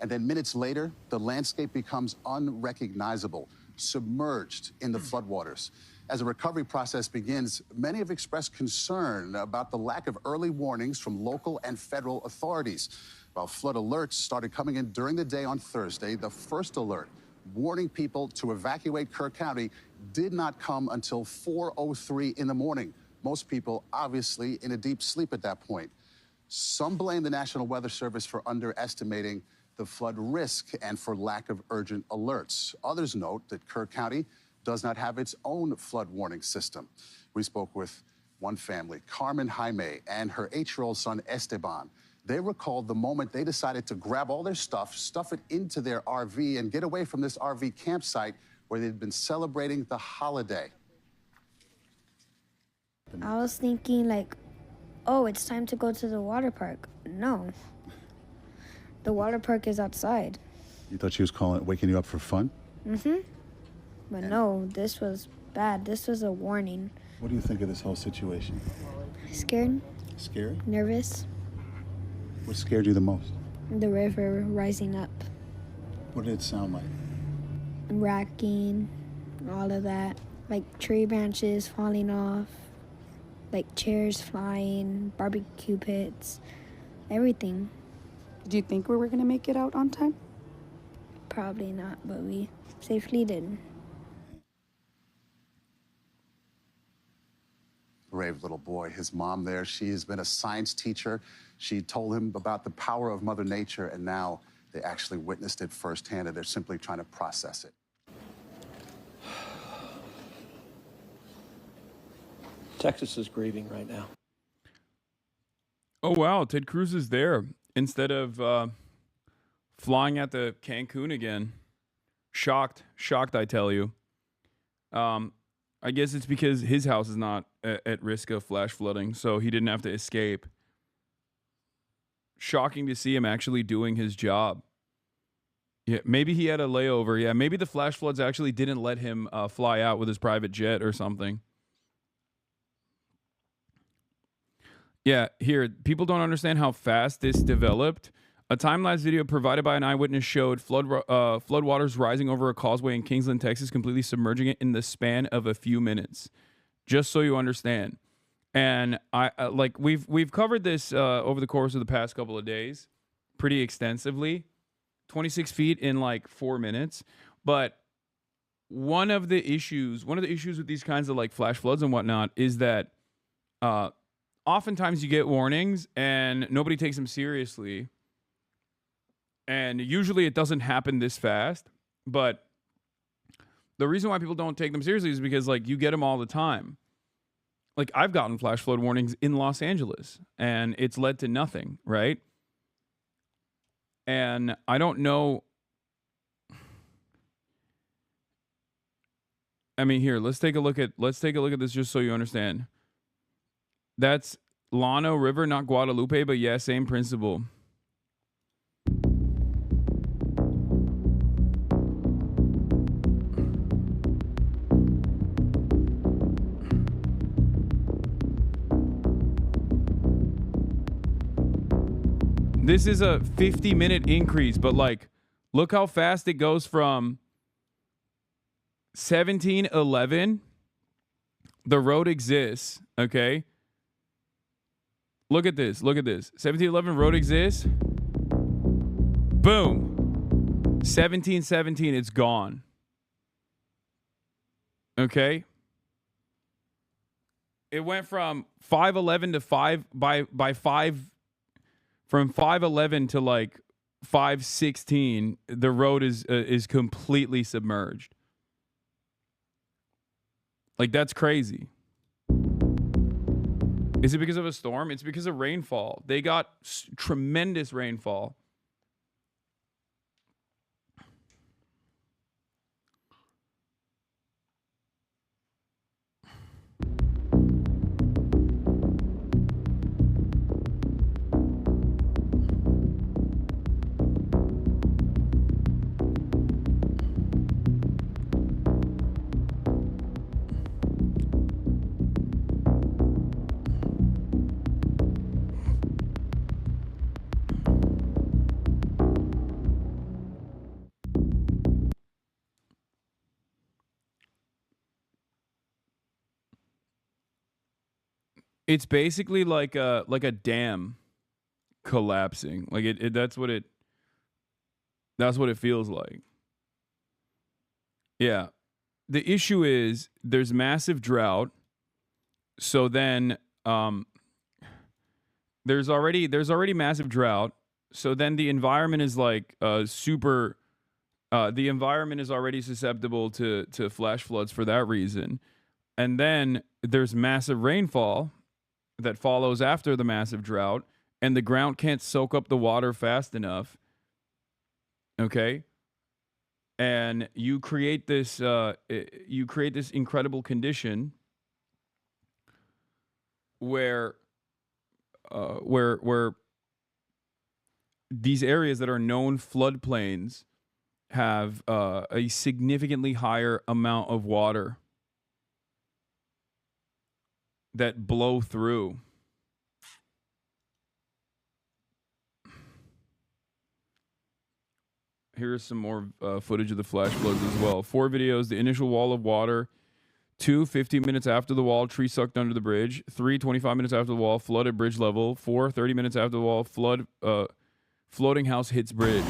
And then minutes later, the landscape becomes unrecognizable, submerged in the floodwaters. As the recovery process begins, many have expressed concern about the lack of early warnings from local and federal authorities. While flood alerts started coming in during the day on Thursday, the first alert warning people to evacuate Kerr County did not come until 4:03 in the morning. Most people obviously in a deep sleep at that point. Some blame the National Weather Service for underestimating the flood risk and for lack of urgent alerts. Others note that Kerr County does not have its own flood warning system. We spoke with one family, Carmen Jaime, and her 8-year-old son, Esteban. They recalled the moment they decided to grab all their stuff, stuff it into their RV, and get away from this RV campsite where they'd been celebrating the holiday. I was thinking like, oh, it's time to go to the water park. No. The water park is outside. You thought she was waking you up for fun? Mm-hmm. But no, this was bad. This was a warning. What do you think of this whole situation? Scared. Scared? Nervous. What scared you the most? The river rising up. What did it sound like? Racking, all of that. Like tree branches falling off, like chairs flying, barbecue pits, everything. Do you think we were going to make it out on time? Probably not, but we safely did. Brave little boy. His mom there, she has been a science teacher. She told him about the power of Mother Nature, and now they actually witnessed it firsthand, and they're simply trying to process it. Texas is grieving right now. Oh, wow. Ted Cruz is there instead of flying at the Cancun again. Shocked, I tell you. I guess it's because his house is not at risk of flash flooding, so he didn't have to escape. Shocking to see him actually doing his job. Yeah, maybe he had a layover. Yeah, maybe the flash floods actually didn't let him fly out with his private jet or something. Yeah, here, people don't understand how fast this developed. A time-lapse video provided by an eyewitness showed floodwaters rising over a causeway in Kingsland, Texas, completely submerging it in the span of a few minutes. Just so you understand. And we've covered this over the course of the past couple of days pretty extensively. 26 feet in like 4 minutes. But one of the issues with these kinds of like flash floods and whatnot is that oftentimes you get warnings and nobody takes them seriously. And usually it doesn't happen this fast, but the reason why people don't take them seriously is because like you get them all the time. Like I've gotten flash flood warnings in Los Angeles and it's led to nothing, right? And I don't know. I mean, here, let's take a look at this just so you understand. That's Llano River, not Guadalupe, but yeah, same principle. This is a 50-minute increase, but like, look how fast it goes from 1711. The road exists, okay? Look at this. 1711 road exists. Boom. 1717, it's gone. Okay? It went from 511 to 5 by 5. From 511 to like 516, the road is completely submerged. Like that's crazy. Is it because of a storm? It's because of rainfall. They got tremendous rainfall. It's basically like a dam collapsing. Like that's what it feels like. Yeah. The issue is there's massive drought. So then there's already massive drought. So then the environment is like the environment is already susceptible to flash floods for that reason. And then there's massive rainfall that follows after the massive drought, and the ground can't soak up the water fast enough. Okay? And you create this incredible condition where these areas that are known floodplains have a significantly higher amount of water that blow through. Here's some more footage of the flash floods as well. 4 videos: the initial wall of water. 2, 15 minutes after the wall, tree sucked under the bridge. 3, 25 minutes after the wall, flood at bridge level. 4, 30 minutes after the wall, floating house hits bridge.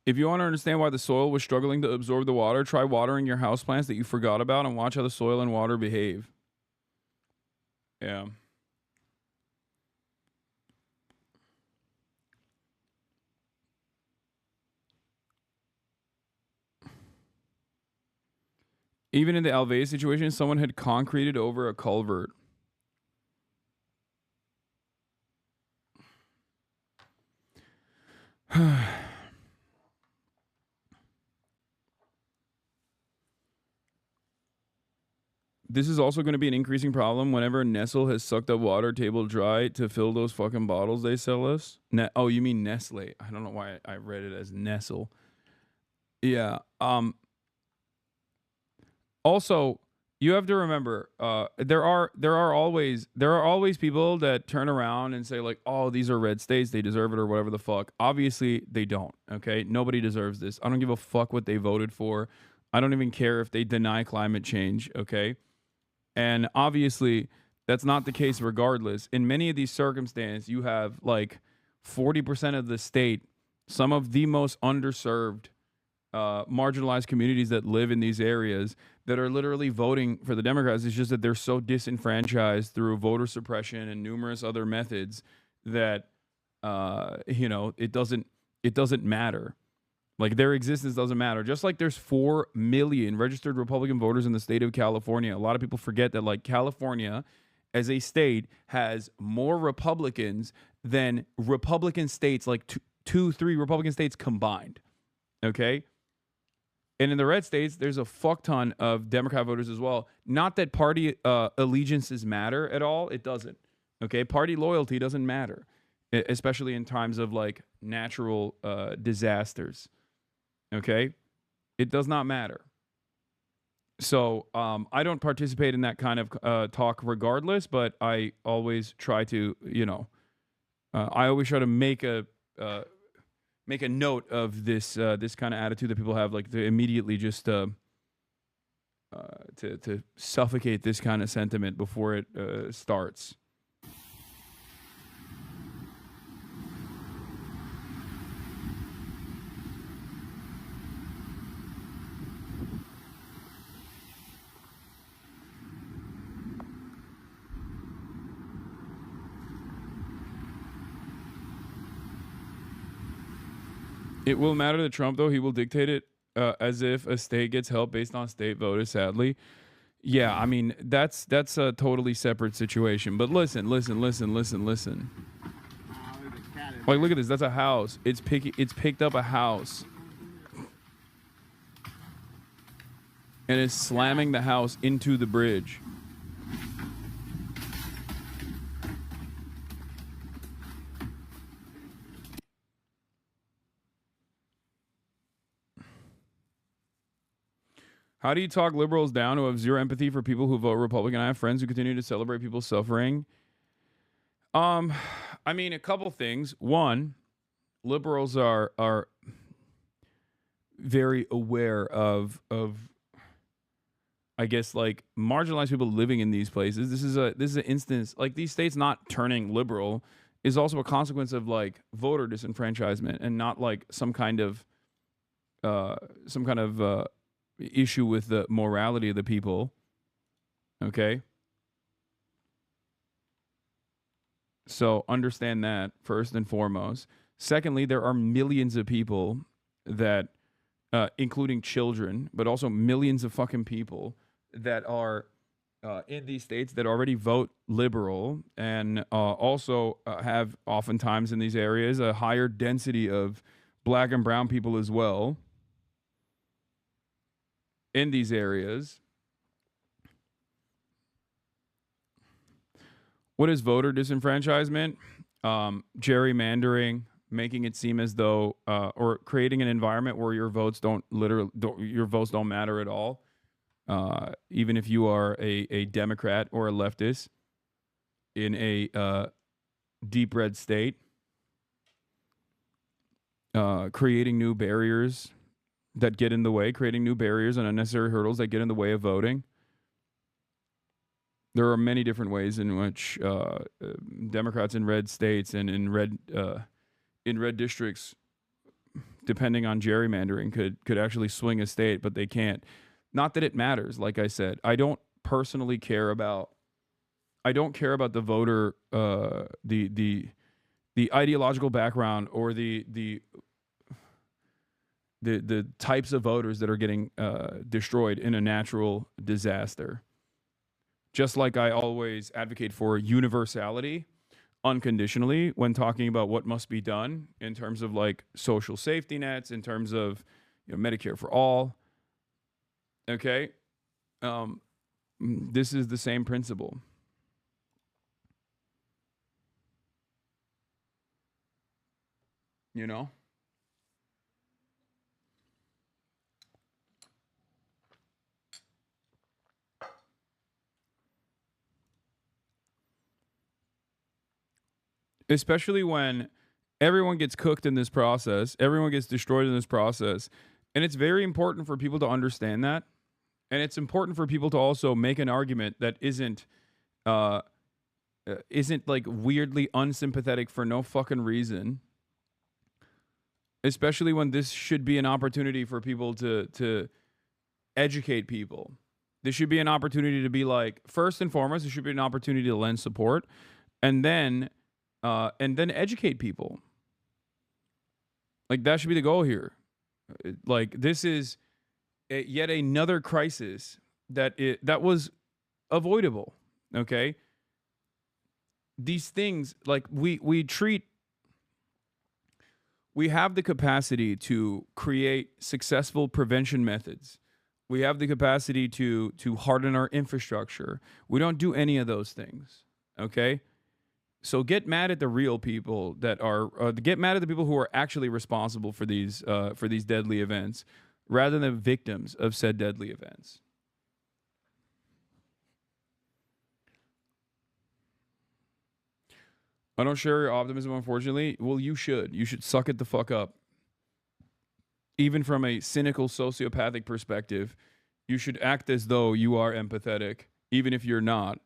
If you want to understand why the soil was struggling to absorb the water, try watering your houseplants that you forgot about and watch how the soil and water behave. Yeah. Even in the Alvey situation, someone had concreted over a culvert. This is also going to be an increasing problem whenever Nestle has sucked up water table dry to fill those fucking bottles they sell us. Oh, you mean Nestle. I don't know why I read it as Nestle. Yeah. Also, you have to remember, there are always people that turn around and say like, oh, these are red states, they deserve it or whatever the fuck. Obviously, they don't. Okay, nobody deserves this. I don't give a fuck what they voted for. I don't even care if they deny climate change. Okay, and obviously, that's not the case. Regardless, in many of these circumstances, you have like 40% of the state, some of the most underserved, marginalized communities that live in these areas that are literally voting for the Democrats. It's just that they're so disenfranchised through voter suppression and numerous other methods that it doesn't matter. Like their existence doesn't matter. Just like there's 4 million registered Republican voters in the state of California. A lot of people forget that like California as a state has more Republicans than Republican states, like 3 Republican states combined. Okay. And in the red states, there's a fuck ton of Democrat voters as well. Not that party allegiances matter at all. It doesn't. Okay. Party loyalty doesn't matter, especially in times of like natural disasters. Okay. It does not matter. So I don't participate in that kind of talk regardless, but I always try to, I always try to make a note of this this kind of attitude that people have, like to immediately just to suffocate this kind of sentiment before it starts. It will matter to Trump, though. He will dictate it as if a state gets help based on state voters, sadly. Yeah, I mean, that's a totally separate situation. But listen. Like, look at this. That's a house. It's picked up a house. And is slamming the house into the bridge. How do you talk liberals down who have zero empathy for people who vote Republican? I have friends who continue to celebrate people's suffering. I mean, a couple things. One, liberals are very aware of I guess like marginalized people living in these places. This is an instance like these states not turning liberal is also a consequence of like voter disenfranchisement and not like some kind of issue with the morality of the people. Okay. So understand that first and foremost. Secondly, there are millions of people that, including children, but also millions of fucking people that are in these states that already vote liberal and also have oftentimes in these areas a higher density of black and brown people as well. In these areas. What is voter disenfranchisement? Gerrymandering, making it seem as though, or creating an environment where your votes don't matter at all. Even if you are a Democrat or a leftist in a deep red state, creating new barriers that get in the way, creating new barriers and unnecessary hurdles that get in the way of voting. There are many different ways in which Democrats in red states and in red districts, depending on gerrymandering, could actually swing a state, but they can't. Not that it matters. Like I said, I don't personally care about. I don't care about the voter, the ideological background or the types of voters that are getting destroyed in a natural disaster. Just like I always advocate for universality unconditionally when talking about what must be done in terms of like social safety nets, in terms of Medicare for all. Okay. This is the same principle. You know? especially when everyone gets cooked in this process, everyone gets destroyed in this process. And it's very important for people to understand that. And it's important for people to also make an argument that isn't like weirdly unsympathetic for no fucking reason. Especially when this should be an opportunity for people to educate people. This should be an opportunity to be like, first and foremost, it should be an opportunity to lend support, and then educate people. Like, that should be the goal here. Like, this is yet another crisis that was avoidable. Okay, these things, like, we have the capacity to create successful prevention methods. We have the capacity to harden our infrastructure. We don't do any of those things, okay? So get mad at the real people that are get mad at the people who are actually responsible for these deadly events, rather than victims of said deadly events. I don't share your optimism, unfortunately. Well, you should. You should suck it the fuck up. Even from a cynical, sociopathic perspective, you should act as though you are empathetic, even if you're not,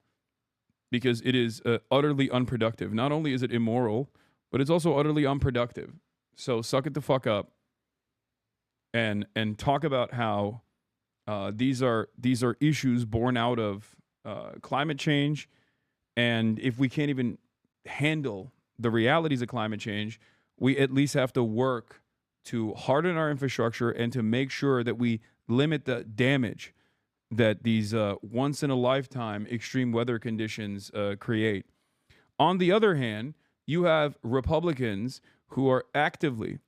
because it is utterly unproductive. Not only is it immoral, but it's also utterly unproductive. So suck it the fuck up and talk about how these are issues born out of climate change, and if we can't even handle the realities of climate change, we at least have to work to harden our infrastructure and to make sure that we limit the damage that these once-in-a-lifetime extreme weather conditions create. On the other hand, you have Republicans who are actively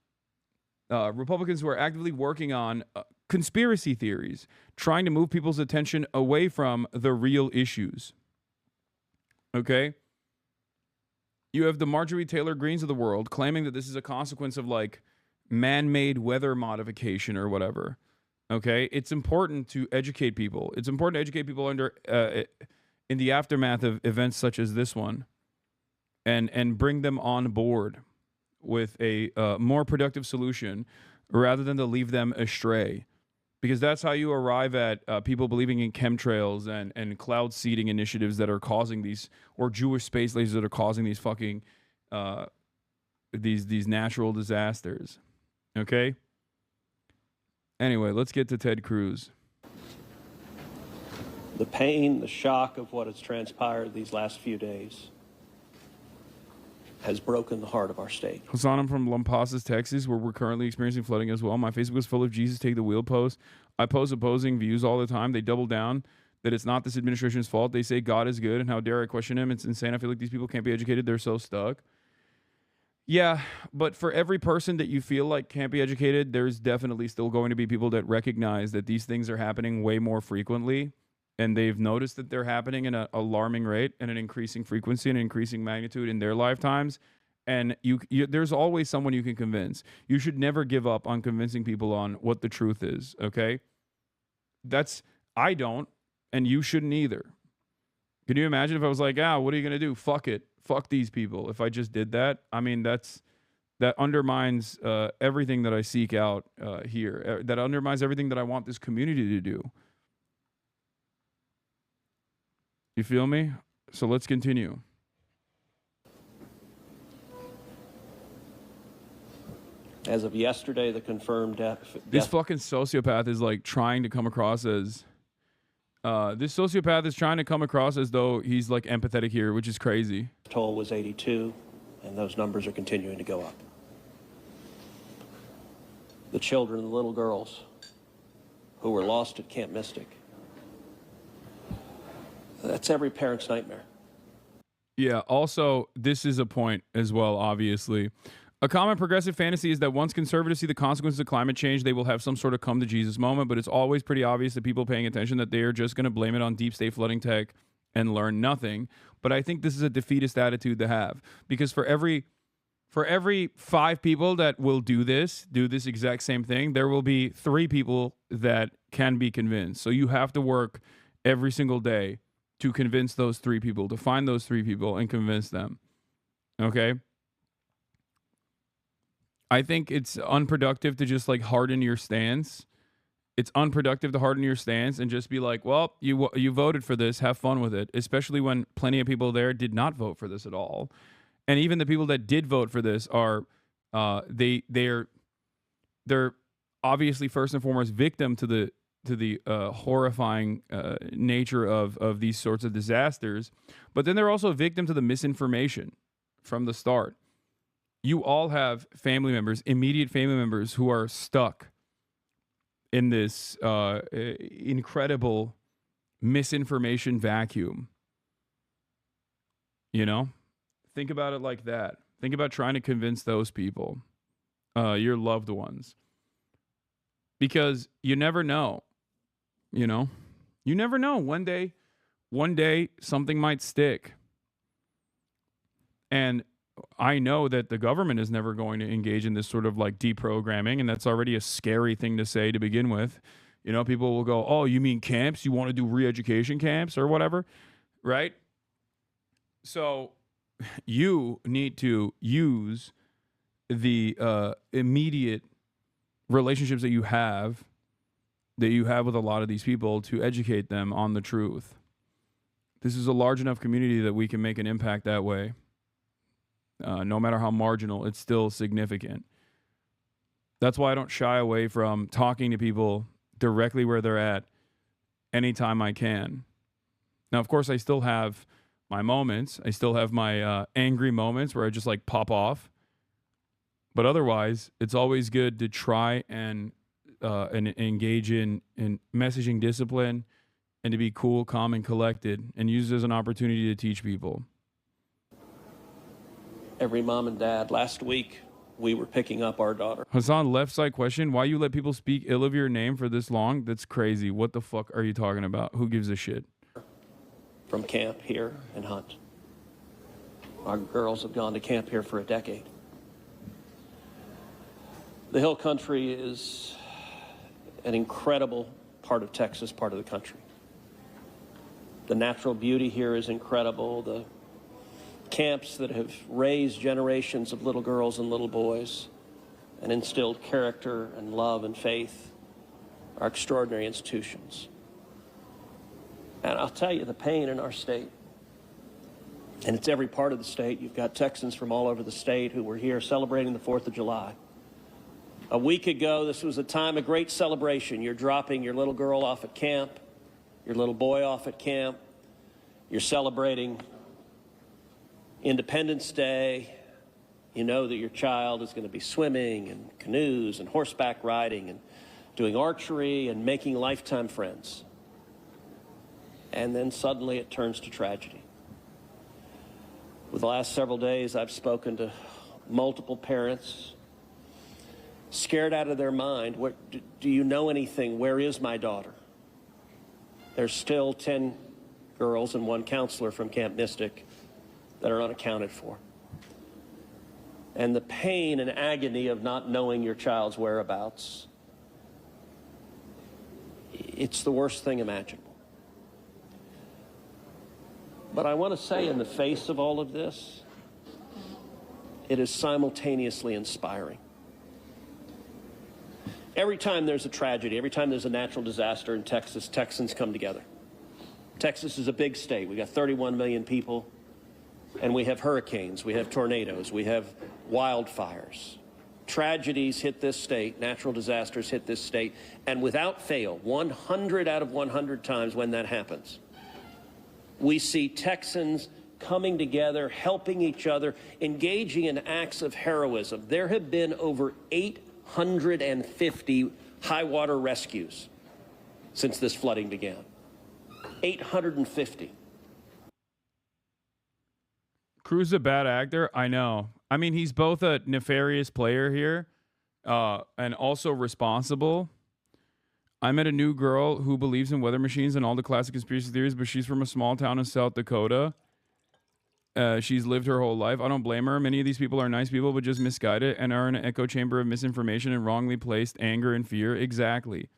working on conspiracy theories, trying to move people's attention away from the real issues. Okay? You have the Marjorie Taylor Greens of the world claiming that this is a consequence of, like, man-made weather modification or whatever. Okay? It's important to educate people. It's important to educate people in the aftermath of events such as this one, and bring them on board with a more productive solution rather than to leave them astray. Because that's how you arrive at people believing in chemtrails and cloud seeding initiatives that are causing these, or Jewish space lasers that are causing these fucking these natural disasters. Okay? Anyway, let's get to Ted Cruz. The pain, the shock of what has transpired these last few days has broken the heart of our state. Hasan, I'm from Lampasas, Texas, where we're currently experiencing flooding as well. My Facebook is full of Jesus Take the Wheel posts. I post opposing views all the time. They double down that it's not this administration's fault. They say God is good, and how dare I question him? It's insane. I feel like these people can't be educated. They're so stuck. Yeah, but for every person that you feel like can't be educated, there's definitely still going to be people that recognize that these things are happening way more frequently, and they've noticed that they're happening in an alarming rate and an increasing frequency and an increasing magnitude in their lifetimes. And there's always someone you can convince. You should never give up on convincing people on what the truth is, okay? I don't, and you shouldn't either. Can you imagine if I was like, what are you going to do? Fuck it. Fuck these people. If I just did that, I mean, that undermines everything that I seek out here. That undermines everything that I want this community to do. You feel me? So let's continue. As of yesterday, the confirmed death. This fucking sociopath is like trying to come across as. This sociopath is trying to come across as though he's like empathetic here, which is crazy. Toll was 82, and those numbers are continuing to go up. The children, the little girls who were lost at Camp Mystic. That's every parent's nightmare. Yeah, also, this is a point as well, obviously. A common progressive fantasy is that once conservatives see the consequences of climate change, they will have some sort of come to Jesus moment, but it's always pretty obvious to people paying attention that they are just going to blame it on deep state flooding tech and learn nothing. But I think this is a defeatist attitude to have, because for every 5 people that will do this exact same thing, there will be 3 people that can be convinced. So you have to work every single day to convince those 3 people, to find those 3 people and convince them. Okay. I think it's unproductive to just like harden your stance. It's unproductive to harden your stance and just be like, well, you voted for this, have fun with it, especially when plenty of people there did not vote for this at all. And even the people that did vote for this are they're obviously first and foremost victim to the horrifying nature of these sorts of disasters, but then they're also a victim to the misinformation from the start. You all have family members, immediate family members, who are stuck in this incredible misinformation vacuum. You know? Think about it like that. Think about trying to convince those people, your loved ones. Because you never know, you know? You never know. One day something might stick. And I know that the government is never going to engage in this sort of like deprogramming, and that's already a scary thing to say to begin with. You know, people will go, oh, you mean camps? You want to do re-education camps or whatever, right? So you need to use the immediate relationships that you have with a lot of these people to educate them on the truth. This is a large enough community that we can make an impact that way. No matter how marginal, it's still significant. That's why I don't shy away from talking to people directly where they're at anytime I can. Now, of course, I still have my moments. I still have my angry moments where I just like pop off. But otherwise, it's always good to try and engage in messaging discipline and to be cool, calm, and collected and use it as an opportunity to teach people. Every mom and dad. Last week, we were picking up our daughter. Hasan, left side question. Why you let people speak ill of your name for this long? That's crazy. What the fuck are you talking about? Who gives a shit? From camp here in Hunt. Our girls have gone to camp here for a decade. The Hill Country is an incredible part of Texas, part of the country. The natural beauty here is incredible. The camps that have raised generations of little girls and little boys and instilled character and love and faith are extraordinary institutions. And I'll tell you, the pain in our state, and it's every part of the state. You've got Texans from all over the state who were here celebrating the 4th of July. A week ago, this was a time of great celebration. You're dropping your little girl off at camp, your little boy off at camp. You're celebrating Independence Day. You know that your child is going to be swimming and canoes and horseback riding and doing archery and making lifetime friends. And then suddenly it turns to tragedy. With the last several days, I've spoken to multiple parents, scared out of their mind. Do you know anything? Where is my daughter? There's still 10 girls and 1 counselor from Camp Mystic that are unaccounted for. And the pain and agony of not knowing your child's whereabouts, it's the worst thing imaginable. But I want to say, in the face of all of this, it is simultaneously inspiring. Every time there's a tragedy, every time there's a natural disaster in Texas, Texans come together. Texas is a big state. We got 31 million people. And we have hurricanes, we have tornadoes, we have wildfires. Tragedies hit this state, natural disasters hit this state, and without fail, 100 out of 100 times when that happens, we see Texans coming together, helping each other, engaging in acts of heroism. There have been over 850 high water rescues since this flooding began. 850. Cruz's a bad actor. I know. I mean, he's both a nefarious player here and also responsible. I met a new girl who believes in weather machines and all the classic conspiracy theories, but she's from a small town in South Dakota. She's lived her whole life. I don't blame her. Many of these people are nice people, but just misguided and are in an echo chamber of misinformation and wrongly placed anger and fear. Exactly.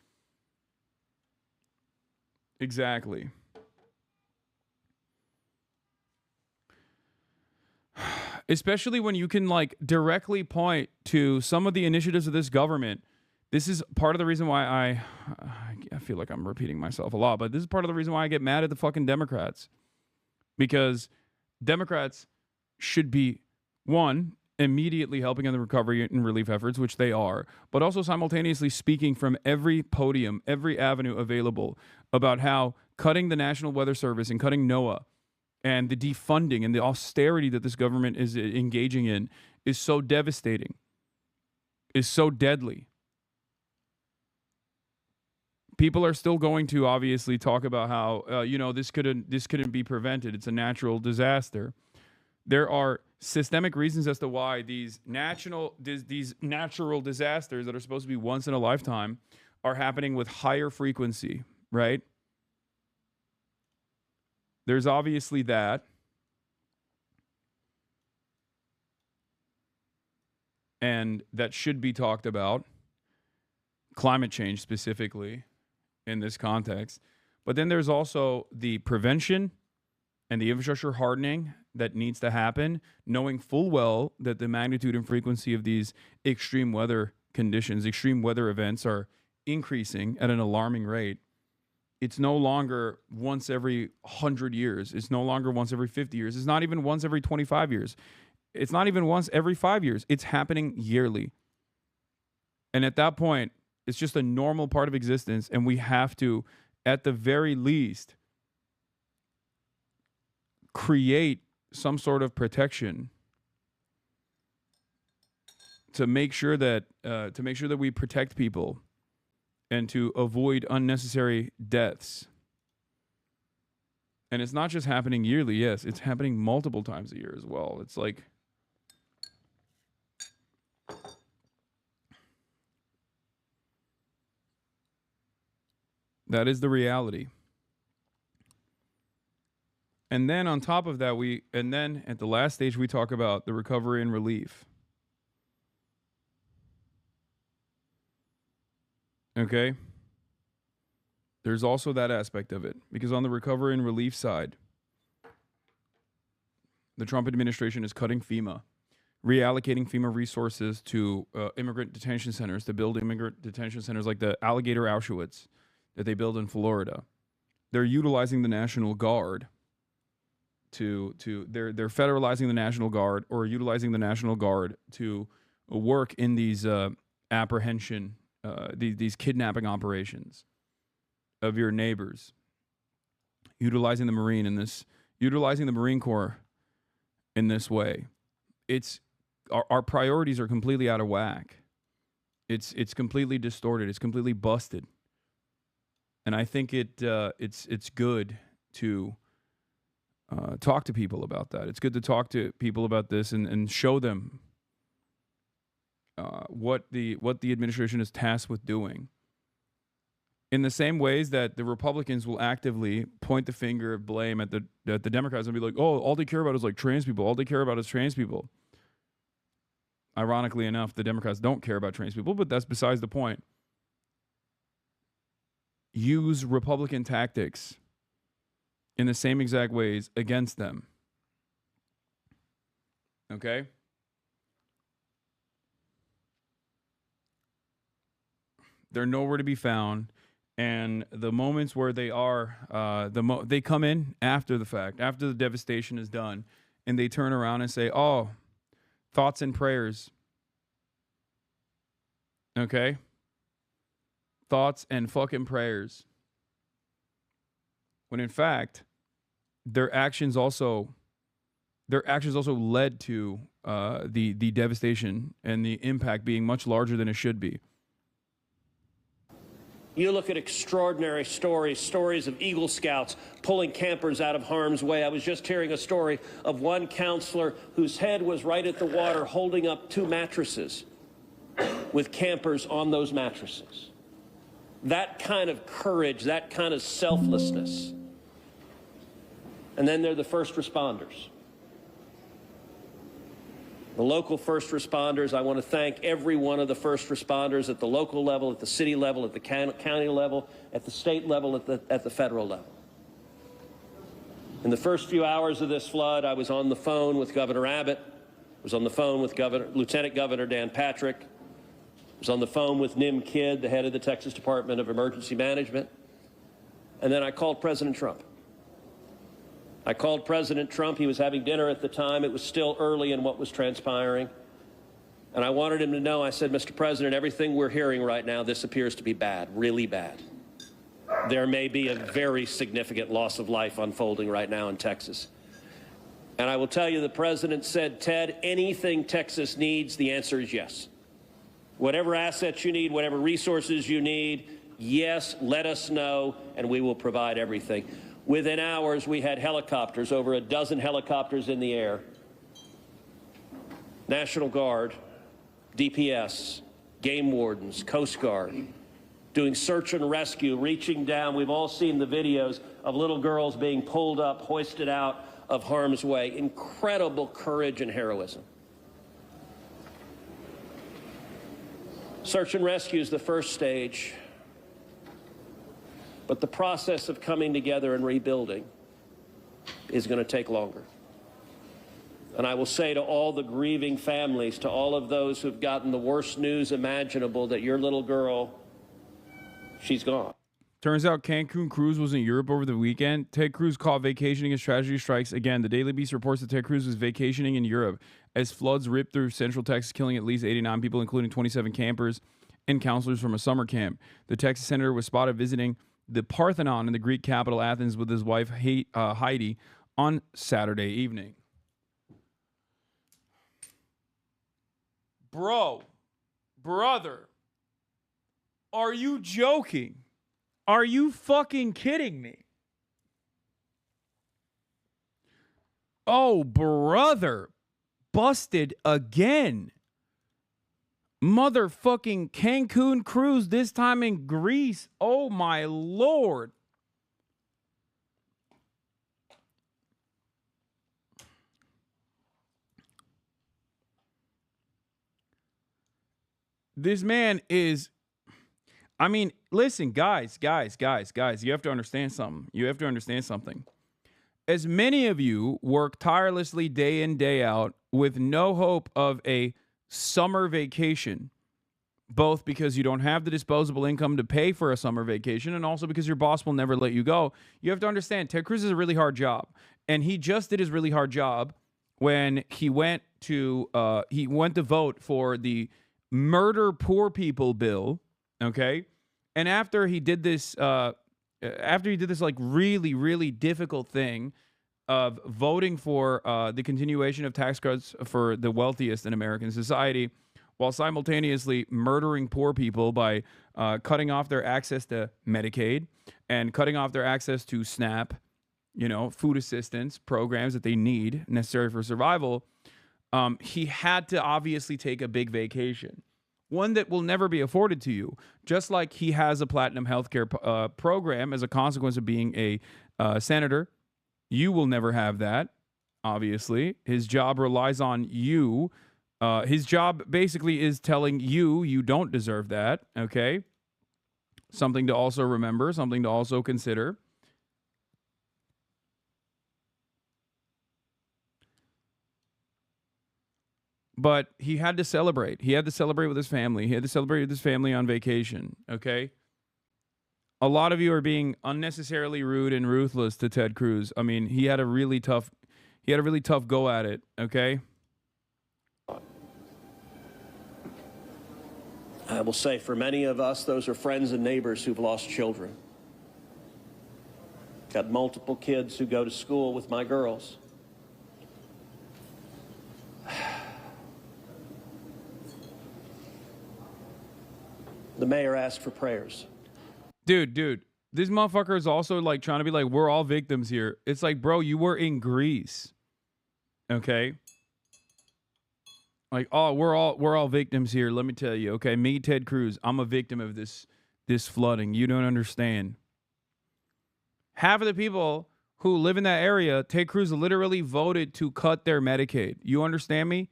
especially when you can like directly point to some of the initiatives of this government. This is part of the reason why I feel like I'm repeating myself a lot, but this is part of the reason why I get mad at the fucking Democrats. Because Democrats should be, one, immediately helping in the recovery and relief efforts, which they are, but also simultaneously speaking from every podium, every avenue available about how cutting the National Weather Service and cutting NOAA and the defunding and the austerity that this government is engaging in is so devastating, is so deadly. People are still going to obviously talk about how this couldn't be prevented. It's a natural disaster. There are systemic reasons as to why these natural disasters that are supposed to be once in a lifetime are happening with higher frequency, right? There's obviously that. And that should be talked about. Climate change specifically in this context. But then there's also the prevention and the infrastructure hardening that needs to happen, knowing full well that the magnitude and frequency of these extreme weather conditions, extreme weather events are increasing at an alarming rate. It's no longer once every 100 years. It's no longer once every 50 years. It's not even once every 25 years. It's not even once every 5 years. It's happening yearly. And at that point, it's just a normal part of existence, and we have to, at the very least, create some sort of protection to make sure that we protect people and to avoid unnecessary deaths. And it's not just happening yearly. Yes, it's happening multiple times a year as well. It's like that is the reality. And then on top of that, and then at the last stage, we talk about the recovery and relief. Okay? There's also that aspect of it. Because on the recovery and relief side, the Trump administration is cutting FEMA, reallocating FEMA resources to immigrant detention centers, to build immigrant detention centers like the Alligator Auschwitz that they build in Florida. They're utilizing the National Guard they're federalizing the National Guard or utilizing the National Guard to work in these these kidnapping operations of your neighbors, utilizing the Marine Corps in this way. It's our priorities are completely out of whack. It's completely distorted. It's completely busted. And I think it's good to talk to people about that. It's good to talk to people about this and show them what the administration is tasked with doing. In the same ways that the Republicans will actively point the finger of blame at the Democrats and be like, oh, all they care about is like trans people. All they care about is trans people. Ironically enough, the Democrats don't care about trans people, but that's besides the point. Use Republican tactics in the same exact ways against them. Okay? They're nowhere to be found. And the moments where they are, they come in after the fact, after the devastation is done, and they turn around and say, oh, thoughts and prayers. Okay? Thoughts and fucking prayers. When in fact, their actions also led to the devastation and the impact being much larger than it should be. You look at extraordinary stories of Eagle Scouts pulling campers out of harm's way. I was just hearing a story of one counselor whose head was right at the water holding up 2 mattresses with campers on those mattresses. That kind of courage, that kind of selflessness. And then there are the first responders. The local first responders, I want to thank every one of the first responders at the local level, at the city level, at the county level, at the state level, at the federal level. In the first few hours of this flood, I was on the phone with Governor Abbott. was on the phone with Lieutenant Governor Dan Patrick, was on the phone with Nim Kidd, the head of the Texas Department of Emergency Management, and then I called President Trump. I called President Trump. He was having dinner at the time. It was still early in what was transpiring. And I wanted him to know, I said, Mr. President, everything we're hearing right now, this appears to be bad, really bad. There may be a very significant loss of life unfolding right now in Texas. And I will tell you, the president said, Ted, anything Texas needs, the answer is yes. Whatever assets you need, whatever resources you need, yes, let us know, and we will provide everything. Within hours, we had helicopters, over a dozen helicopters in the air, National Guard, DPS, game wardens, Coast Guard, doing search and rescue, reaching down. We've all seen the videos of little girls being pulled up, hoisted out of harm's way. Incredible courage and heroism. Search and rescue is the first stage, but the process of coming together and rebuilding is going to take longer. And I will say to all the grieving families, to all of those who've gotten the worst news imaginable, that your little girl, she's gone. Turns out Cancun Cruz was in Europe over the weekend. Ted Cruz caught vacationing as tragedy strikes again. The Daily Beast reports that Ted Cruz was vacationing in Europe as floods ripped through central Texas, killing at least 89 people, including 27 campers and counselors from a summer camp. The Texas senator was spotted visiting the Parthenon in the Greek capital Athens with his wife Heidi on Saturday evening. Brother, are you joking? Are you fucking kidding me? Oh, brother, busted again. Motherfucking Cancun cruise, this time in Greece. Oh, my Lord. This man is, I mean, listen, guys, you have to understand something. As many of you work tirelessly day in, day out with no hope of a summer vacation, both because you don't have the disposable income to pay for a summer vacation and also because your boss will never let you go, you have to understand Ted Cruz is a really hard job. And he just did his really hard job when he went to vote for the murder poor people bill, okay? And after he did this like really, really difficult thing of voting for the continuation of tax cuts for the wealthiest in American society, while simultaneously murdering poor people by cutting off their access to Medicaid and cutting off their access to SNAP, food assistance programs that they need necessary for survival, he had to obviously take a big vacation. One that will never be afforded to you, just like he has a platinum healthcare program as a consequence of being a senator. You will never have that, obviously. His job relies on you. His job basically is telling you don't deserve that, okay? Something to also remember, something to also consider. But he had to celebrate. He had to celebrate with his family. He had to celebrate with his family on vacation, okay? A lot of you are being unnecessarily rude and ruthless to Ted Cruz. I mean, he had a really tough go at it, okay? I will say for many of us, those are friends and neighbors who've lost children. Got multiple kids who go to school with my girls. The mayor asked for prayers. Dude, this motherfucker is also like trying to be like, we're all victims here. It's like, bro, you were in Greece. Okay? Like, oh, we're all victims here. Let me tell you, okay? Me, Ted Cruz, I'm a victim of this flooding. You don't understand. Half of the people who live in that area, Ted Cruz literally voted to cut their Medicaid. You understand me?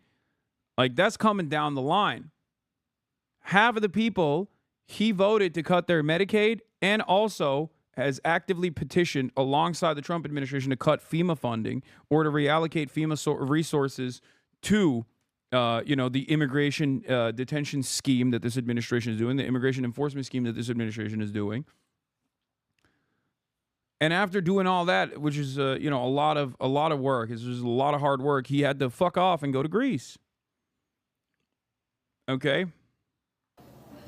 Like, that's coming down the line. Half of the people, he voted to cut their Medicaid and also has actively petitioned alongside the Trump administration to cut FEMA funding or to reallocate FEMA resources to the immigration detention scheme that this administration is doing, the immigration enforcement scheme that this administration is doing. And after doing all that, which is a lot of work, it's just a lot of hard work, he had to fuck off and go to Greece. Okay?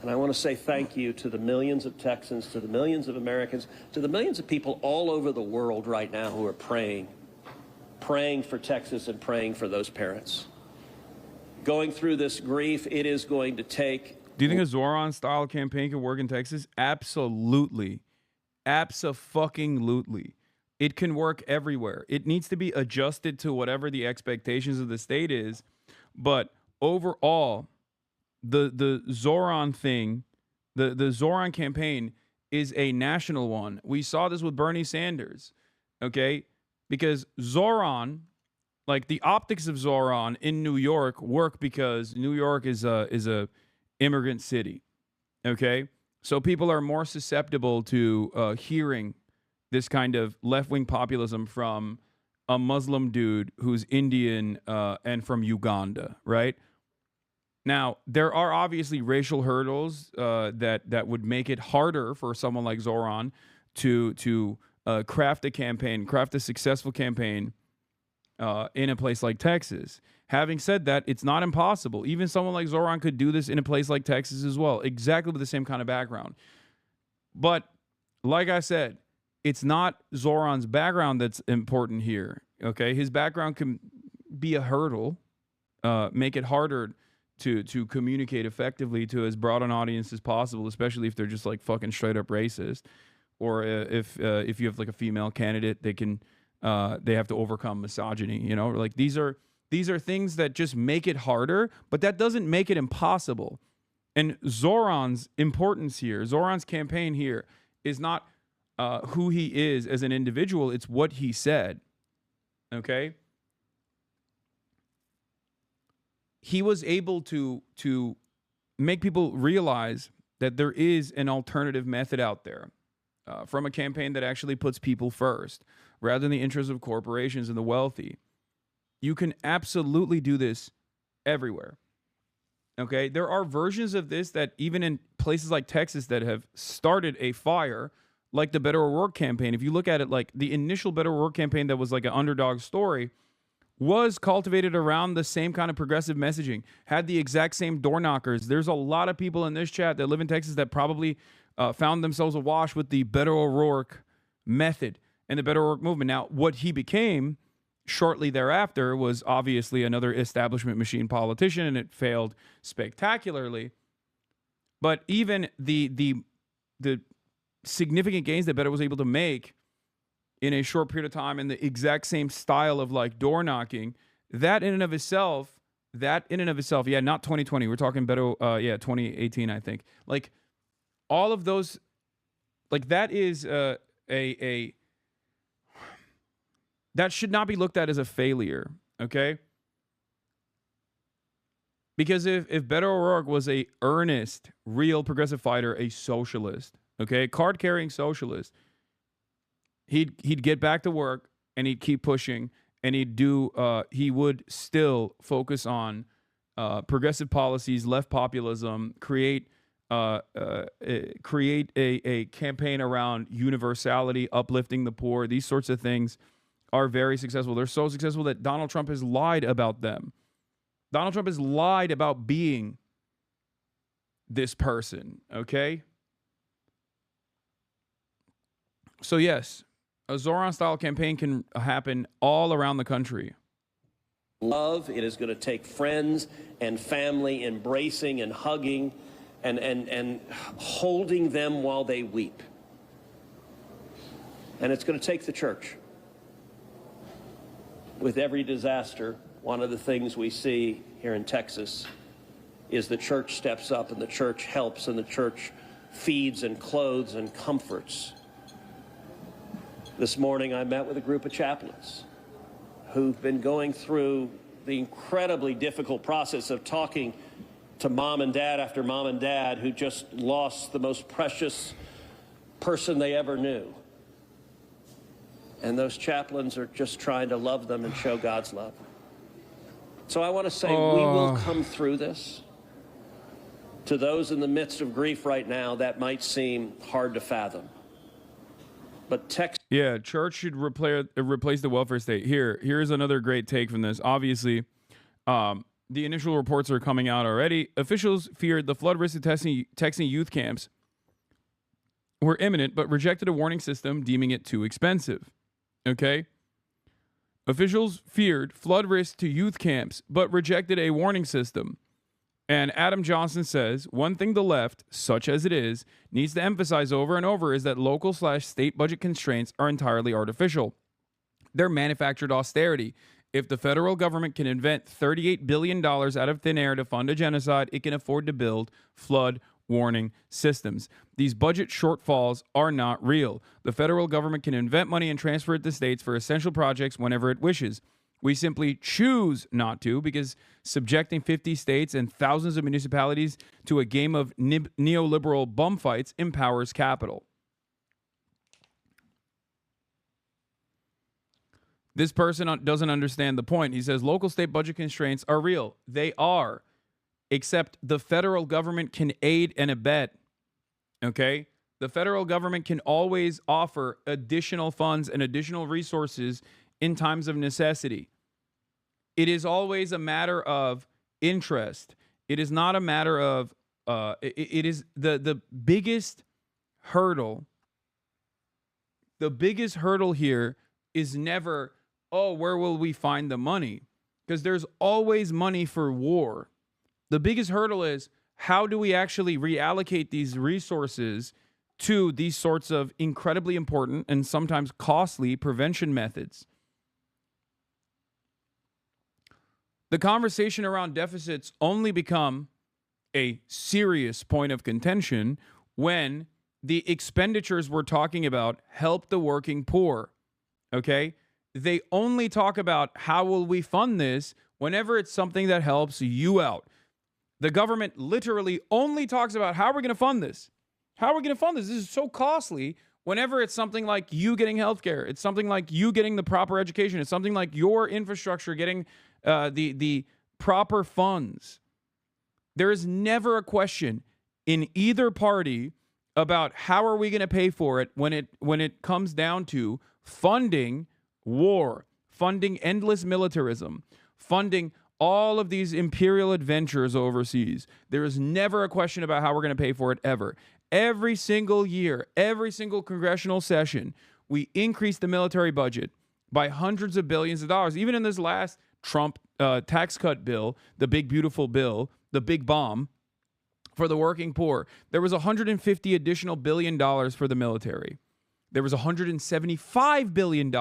And I want to say thank you to the millions of Texans, to the millions of Americans, to the millions of people all over the world right now who are praying for Texas and praying for those parents. Going through this grief, it is going to take... Do you think a Zoran-style campaign can work in Texas? Absolutely. Abso-fucking-lutely. It can work everywhere. It needs to be adjusted to whatever the expectations of the state is. But overall, the Zoran thing, the Zoran campaign is a national one. We saw this with Bernie Sanders, okay? Because Zoran, like the optics of Zoran in New York work because New York is a immigrant city, okay? So people are more susceptible to hearing this kind of left-wing populism from a Muslim dude who's Indian and from Uganda, right? Now, there are obviously racial hurdles that would make it harder for someone like Zoran to craft a successful campaign in a place like Texas. Having said that, it's not impossible. Even someone like Zoran could do this in a place like Texas as well, exactly with the same kind of background. But like I said, it's not Zoran's background that's important here, okay? His background can be a hurdle, make it harder to communicate effectively to as broad an audience as possible, especially if they're just like fucking straight up racist, or if you have like a female candidate, they have to overcome misogyny. Like these are things that just make it harder, but that doesn't make it impossible. And Zoran's importance here, Zoran's campaign here, is not who he is as an individual; it's what he said. Okay. He was able to make people realize that there is an alternative method out there from a campaign that actually puts people first rather than the interests of corporations and the wealthy. You can absolutely do this everywhere. Okay? There are versions of this that even in places like Texas that have started a fire, like the Beto O'Rourke campaign. If you look at it, like the initial Beto O'Rourke campaign that was like an underdog story was cultivated around the same kind of progressive messaging, had the exact same door knockers. There's a lot of people in this chat that live in Texas that probably found themselves awash with the Beto O'Rourke method and the Beto O'Rourke movement. Now, what he became shortly thereafter was obviously another establishment machine politician, and it failed spectacularly. But even the significant gains that Beto was able to make in a short period of time in the exact same style of like door knocking, that in and of itself, not 2020, we're talking Beto, 2018, I think. Like all of those, like that is that should not be looked at as a failure, okay? Because if Beto O'Rourke was a earnest, real progressive fighter, a socialist, okay, card-carrying socialist, he'd get back to work and he'd keep pushing, and he would still focus on progressive policies, left populism, create a campaign around universality, uplifting the poor. These sorts of things are very successful. They're so successful that Donald Trump has lied about them. Donald Trump has lied about being this person, okay? So yes, a Zoran-style campaign can happen all around the country. Love, it is going to take friends and family embracing and hugging and holding them while they weep. And it's going to take the church. With every disaster, one of the things we see here in Texas is the church steps up and the church helps and the church feeds and clothes and comforts. This morning I met with a group of chaplains who've been going through the incredibly difficult process of talking to mom and dad after mom and dad who just lost the most precious person they ever knew. And those chaplains are just trying to love them and show God's love. So I want to say we will come through this. To those in the midst of grief right now, that might seem hard to fathom. But yeah, church should replace the welfare state. Here's another great take from this. Obviously, the initial reports are coming out already. Officials feared the flood risk of Texan youth camps were imminent, but rejected a warning system, deeming it too expensive. Okay? Officials feared flood risk to youth camps, but rejected a warning system. And Adam Johnson says, one thing the left, such as it is, needs to emphasize over and over is that local/state budget constraints are entirely artificial. They're manufactured austerity. If the federal government can invent $38 billion out of thin air to fund a genocide, it can afford to build flood warning systems. These budget shortfalls are not real. The federal government can invent money and transfer it to states for essential projects whenever it wishes. We simply choose not to because subjecting 50 states and thousands of municipalities to a game of neoliberal bum fights empowers capital. This person doesn't understand the point. He says local state budget constraints are real. They are, except the federal government can aid and abet. Okay? The federal government can always offer additional funds and additional resources in times of necessity. It is always a matter of interest. It is not a matter of, it is the biggest hurdle. The biggest hurdle here is never, oh, where will we find the money? Because there's always money for war. The biggest hurdle is, how do we actually reallocate these resources to these sorts of incredibly important and sometimes costly prevention methods? The conversation around deficits only become a serious point of contention when the expenditures we're talking about help the working poor. Okay? They only talk about how will we fund this whenever it's something that helps you out. The government literally only talks about how we're going to fund this. How are we going to fund this? This is so costly. Whenever it's something like you getting healthcare, it's something like you getting the proper education, it's something like your infrastructure getting the proper funds. There is never a question in either party about how are we going to pay for it when it comes down to funding war, funding endless militarism, funding all of these imperial adventures overseas. There is never a question about how we're going to pay for it ever. Every single year, every single congressional session, we increase the military budget by hundreds of billions of dollars. Even in this last Trump tax cut bill, the big beautiful bill, the big bomb for the working poor, there was $150 additional billion for the military. There was $175 billion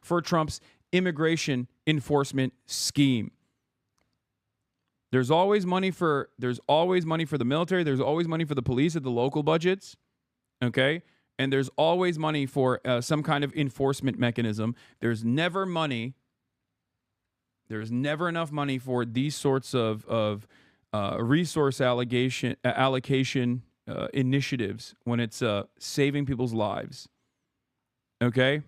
for Trump's immigration enforcement scheme. There's always money for the military. There's always money for the police at the local budgets. Okay. And there's always money for some kind of enforcement mechanism. There's never money. There's never enough money for these sorts of resource allocation initiatives when it's saving people's lives. Okay.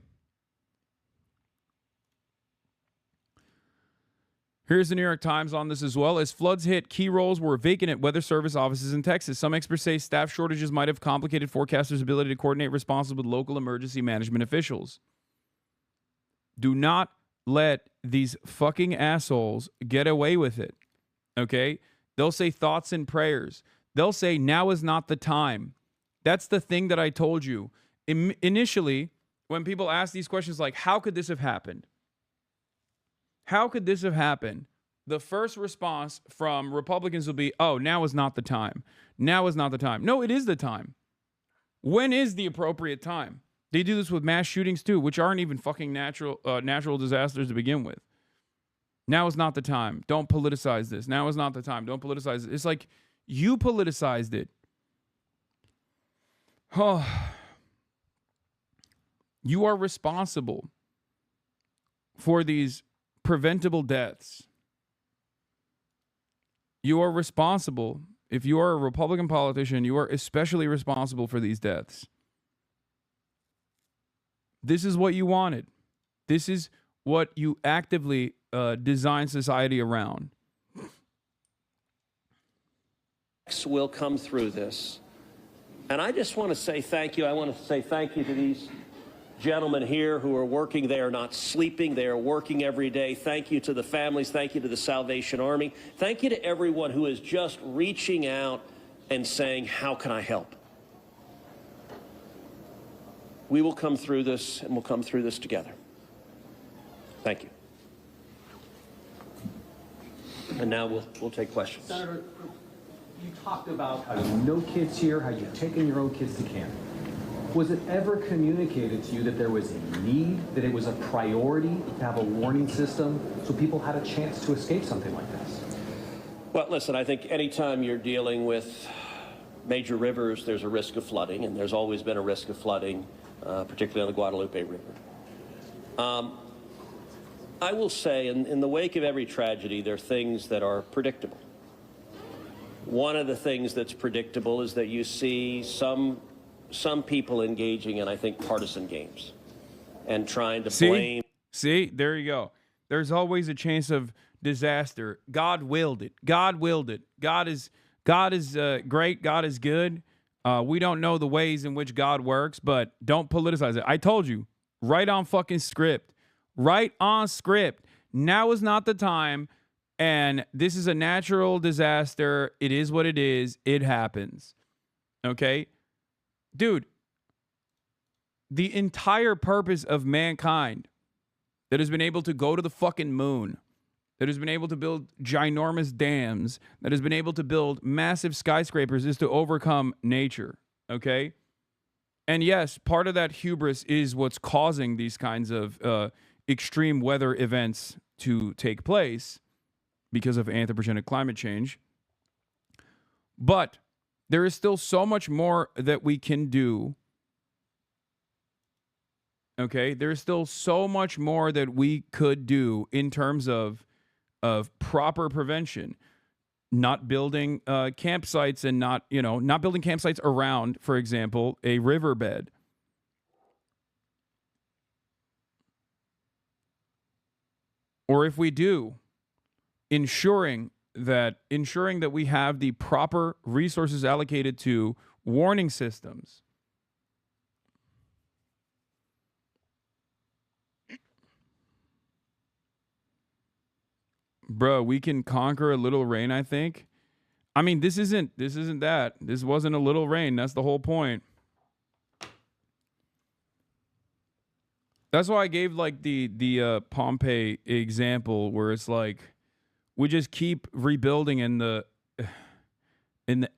Here's the New York Times on this as well. As floods hit, key roles were vacant at weather service offices in Texas. Some experts say staff shortages might have complicated forecasters' ability to coordinate responses with local emergency management officials. Do not let these fucking assholes get away with it. Okay? They'll say thoughts and prayers. They'll say now is not the time. That's the thing that I told you. Initially, when people ask these questions like, how could this have happened? How could this have happened? The first response from Republicans will be, oh, now is not the time. Now is not the time. No, it is the time. When is the appropriate time? They do this with mass shootings too, which aren't even fucking natural disasters to begin with. Now is not the time. Don't politicize this. Now is not the time. Don't politicize it. It's like you politicized it. Oh. You are responsible for these preventable deaths. You are responsible. If you are a Republican politician, you are especially responsible for these deaths. This is what you wanted. This is what you actively design society around. Will come through this. And I just want to say thank you. I want to say thank you to these gentlemen here who are working. They are not sleeping. They are working every day. Thank you to the families. Thank you to the Salvation Army. Thank you to everyone who is just reaching out and saying, how can I help? We will come through this, and we'll come through this together. Thank you. And now we'll take questions. Senator, you talked about how you know kids here, how you've taken your own kids to camp. Was it ever communicated to you that there was a need, that it was a priority to have a warning system so people had a chance to escape something like this? Well, listen, I think anytime you're dealing with major rivers, there's a risk of flooding, and there's always been a risk of flooding, particularly on the Guadalupe River. I will say, in the wake of every tragedy, there are things that are predictable. One of the things that's predictable is that you see some people engaging in, I think, partisan games and trying to blame. See, there you go. There's always a chance of disaster. God willed it. God willed it. God is great. God is good. We don't know the ways in which God works, but don't politicize it. I told you, right on fucking script. Right on script. Now is not the time. And this is a natural disaster. It is what it is. It happens. Okay? Dude, the entire purpose of mankind that has been able to go to the fucking moon, that has been able to build ginormous dams, that has been able to build massive skyscrapers is to overcome nature. Okay? And yes, part of that hubris is what's causing these kinds of extreme weather events to take place, because of anthropogenic climate change. But there is still so much more that we can do. Okay? There's still so much more that we could do in terms of proper prevention. Not building campsites and not building campsites around, for example, a riverbed. Or if we do, ensuring that we have the proper resources allocated to warning systems. Bro, we can conquer a little rain, I think. I mean, this isn't that. This wasn't a little rain. That's the whole point. That's why I gave like the Pompeii example, where it's like, we just keep rebuilding in the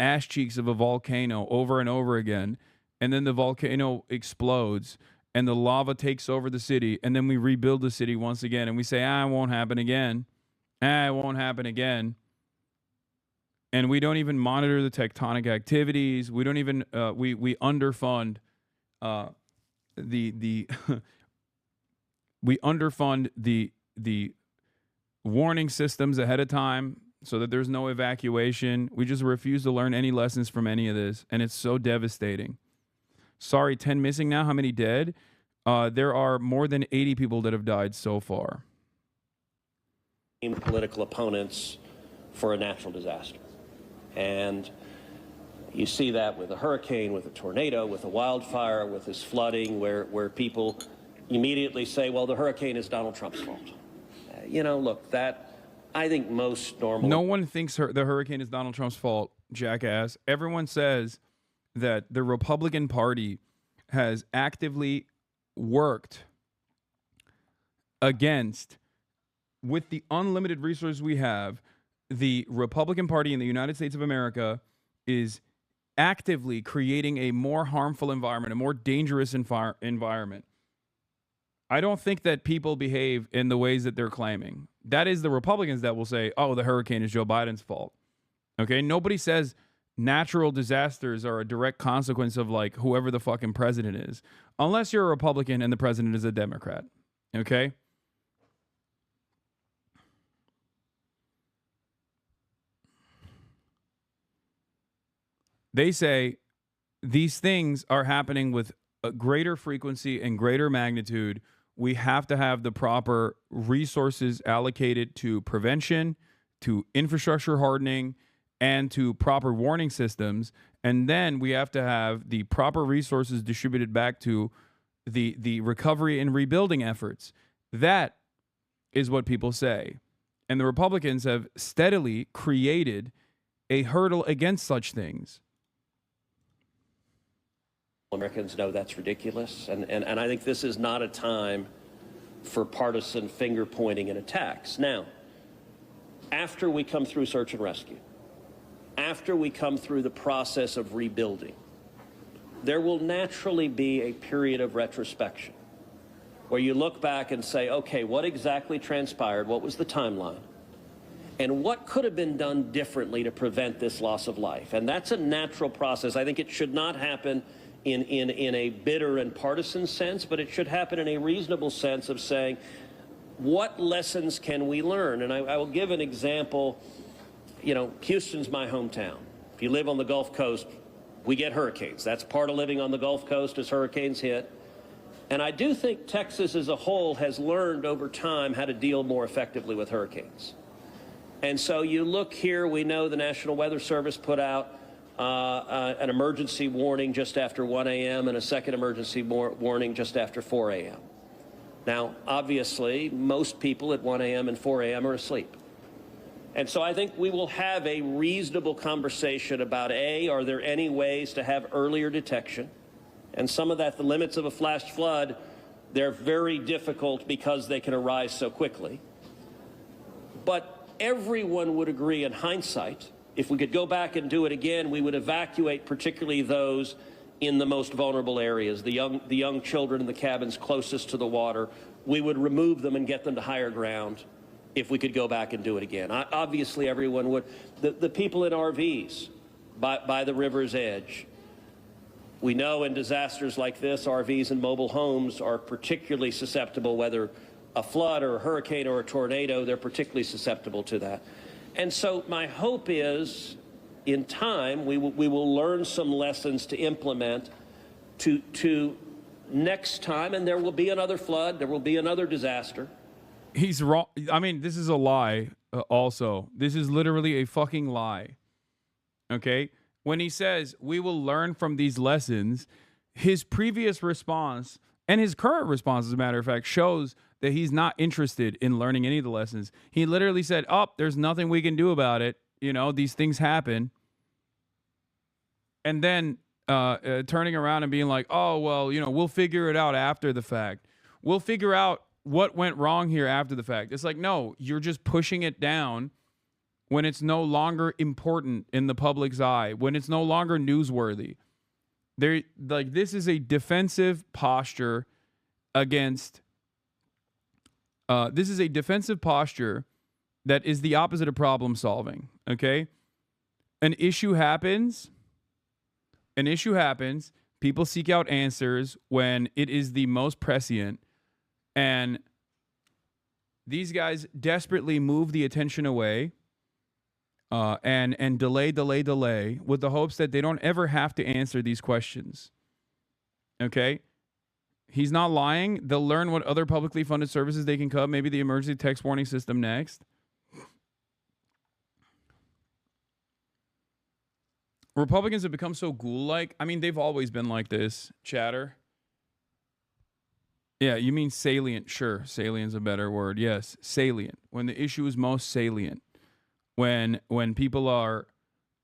ash cheeks of a volcano over and over again, and then the volcano explodes and the lava takes over the city, and then we rebuild the city once again, and we say, it won't happen again. It won't happen again. And we don't even monitor the tectonic activities. We don't even we underfund we underfund the warning systems ahead of time so that there's no evacuation. We just refuse to learn any lessons from any of this, and it's so devastating. Sorry, 10 missing now. How many dead? There are more than 80 people that have died so far. Political opponents for a natural disaster. And you see that with a hurricane, with a tornado, with a wildfire, with this flooding, where people immediately say, well, the hurricane is Donald Trump's fault. Look, that, I think most normal... No one thinks the hurricane is Donald Trump's fault, jackass. Everyone says that the Republican Party has actively worked against, with the unlimited resources we have, the Republican Party in the United States of America is actively creating a more harmful environment, a more dangerous environment. I don't think that people behave in the ways that they're claiming. That is the Republicans that will say, oh, the hurricane is Joe Biden's fault. Okay? Nobody says natural disasters are a direct consequence of like whoever the fucking president is. Unless you're a Republican and the president is a Democrat. Okay? They say these things are happening with a greater frequency and greater magnitude we have to have the proper resources allocated to prevention, to infrastructure hardening, and to proper warning systems. And then we have to have the proper resources distributed back to the recovery and rebuilding efforts. That is what people say. And the Republicans have steadily created a hurdle against such things. Americans know that's ridiculous. And I think this is not a time for partisan finger pointing and attacks. Now, after we come through search and rescue, after we come through the process of rebuilding, there will naturally be a period of retrospection where you look back and say, okay, what exactly transpired? What was the timeline? And what could have been done differently to prevent this loss of life? And that's a natural process. I think it should not happen in a bitter and partisan sense, but it should happen in a reasonable sense of saying, what lessons can we learn? And I will give an example. You know, Houston's my hometown. If you live on the Gulf Coast, we get hurricanes. That's part of living on the Gulf Coast as hurricanes hit. And I do think Texas as a whole has learned over time how to deal more effectively with hurricanes. And so you look here, we know the National Weather Service put out an emergency warning just after 1 a.m. and a second emergency warning just after 4 a.m. Now, obviously, most people at 1 a.m. and 4 a.m. are asleep. And so I think we will have a reasonable conversation about, A, are there any ways to have earlier detection? And some of that, the limits of a flash flood, they're very difficult because they can arise so quickly. But everyone would agree in hindsight, if we could go back and do it again, we would evacuate particularly those in the most vulnerable areas, the young children in the cabins closest to the water. We would remove them and get them to higher ground if we could go back and do it again. Obviously, everyone would. The people in RVs by the river's edge. We know in disasters like this, RVs and mobile homes are particularly susceptible, whether a flood or a hurricane or a tornado, they're particularly susceptible to that. And so my hope is, in time, we will learn some lessons to implement to next time, and there will be another flood, there will be another disaster. He's wrong. I mean, this is a lie also. This is literally a fucking lie. Okay? When he says we will learn from these lessons, his previous response and his current response, as a matter of fact, shows that he's not interested in learning any of the lessons. He literally said, oh, there's nothing we can do about it. You know, these things happen. And then turning around and being like, oh, well, you know, we'll figure it out after the fact. We'll figure out what went wrong here after the fact. It's like, no, you're just pushing it down when it's no longer important in the public's eye, when it's no longer newsworthy. This is a defensive posture against. This is a defensive posture that is the opposite of problem solving. Okay, an issue happens. People seek out answers when it is the most prescient, and these guys desperately move the attention away. And delay with the hopes that they don't ever have to answer these questions. Okay? He's not lying. They'll learn what other publicly funded services they can cut, maybe the emergency text warning system next. Republicans have become so ghoul-like. I mean, they've always been like this, chatter. Yeah, you mean salient. Sure, salient's a better word. Yes, salient. When the issue is most salient. When people are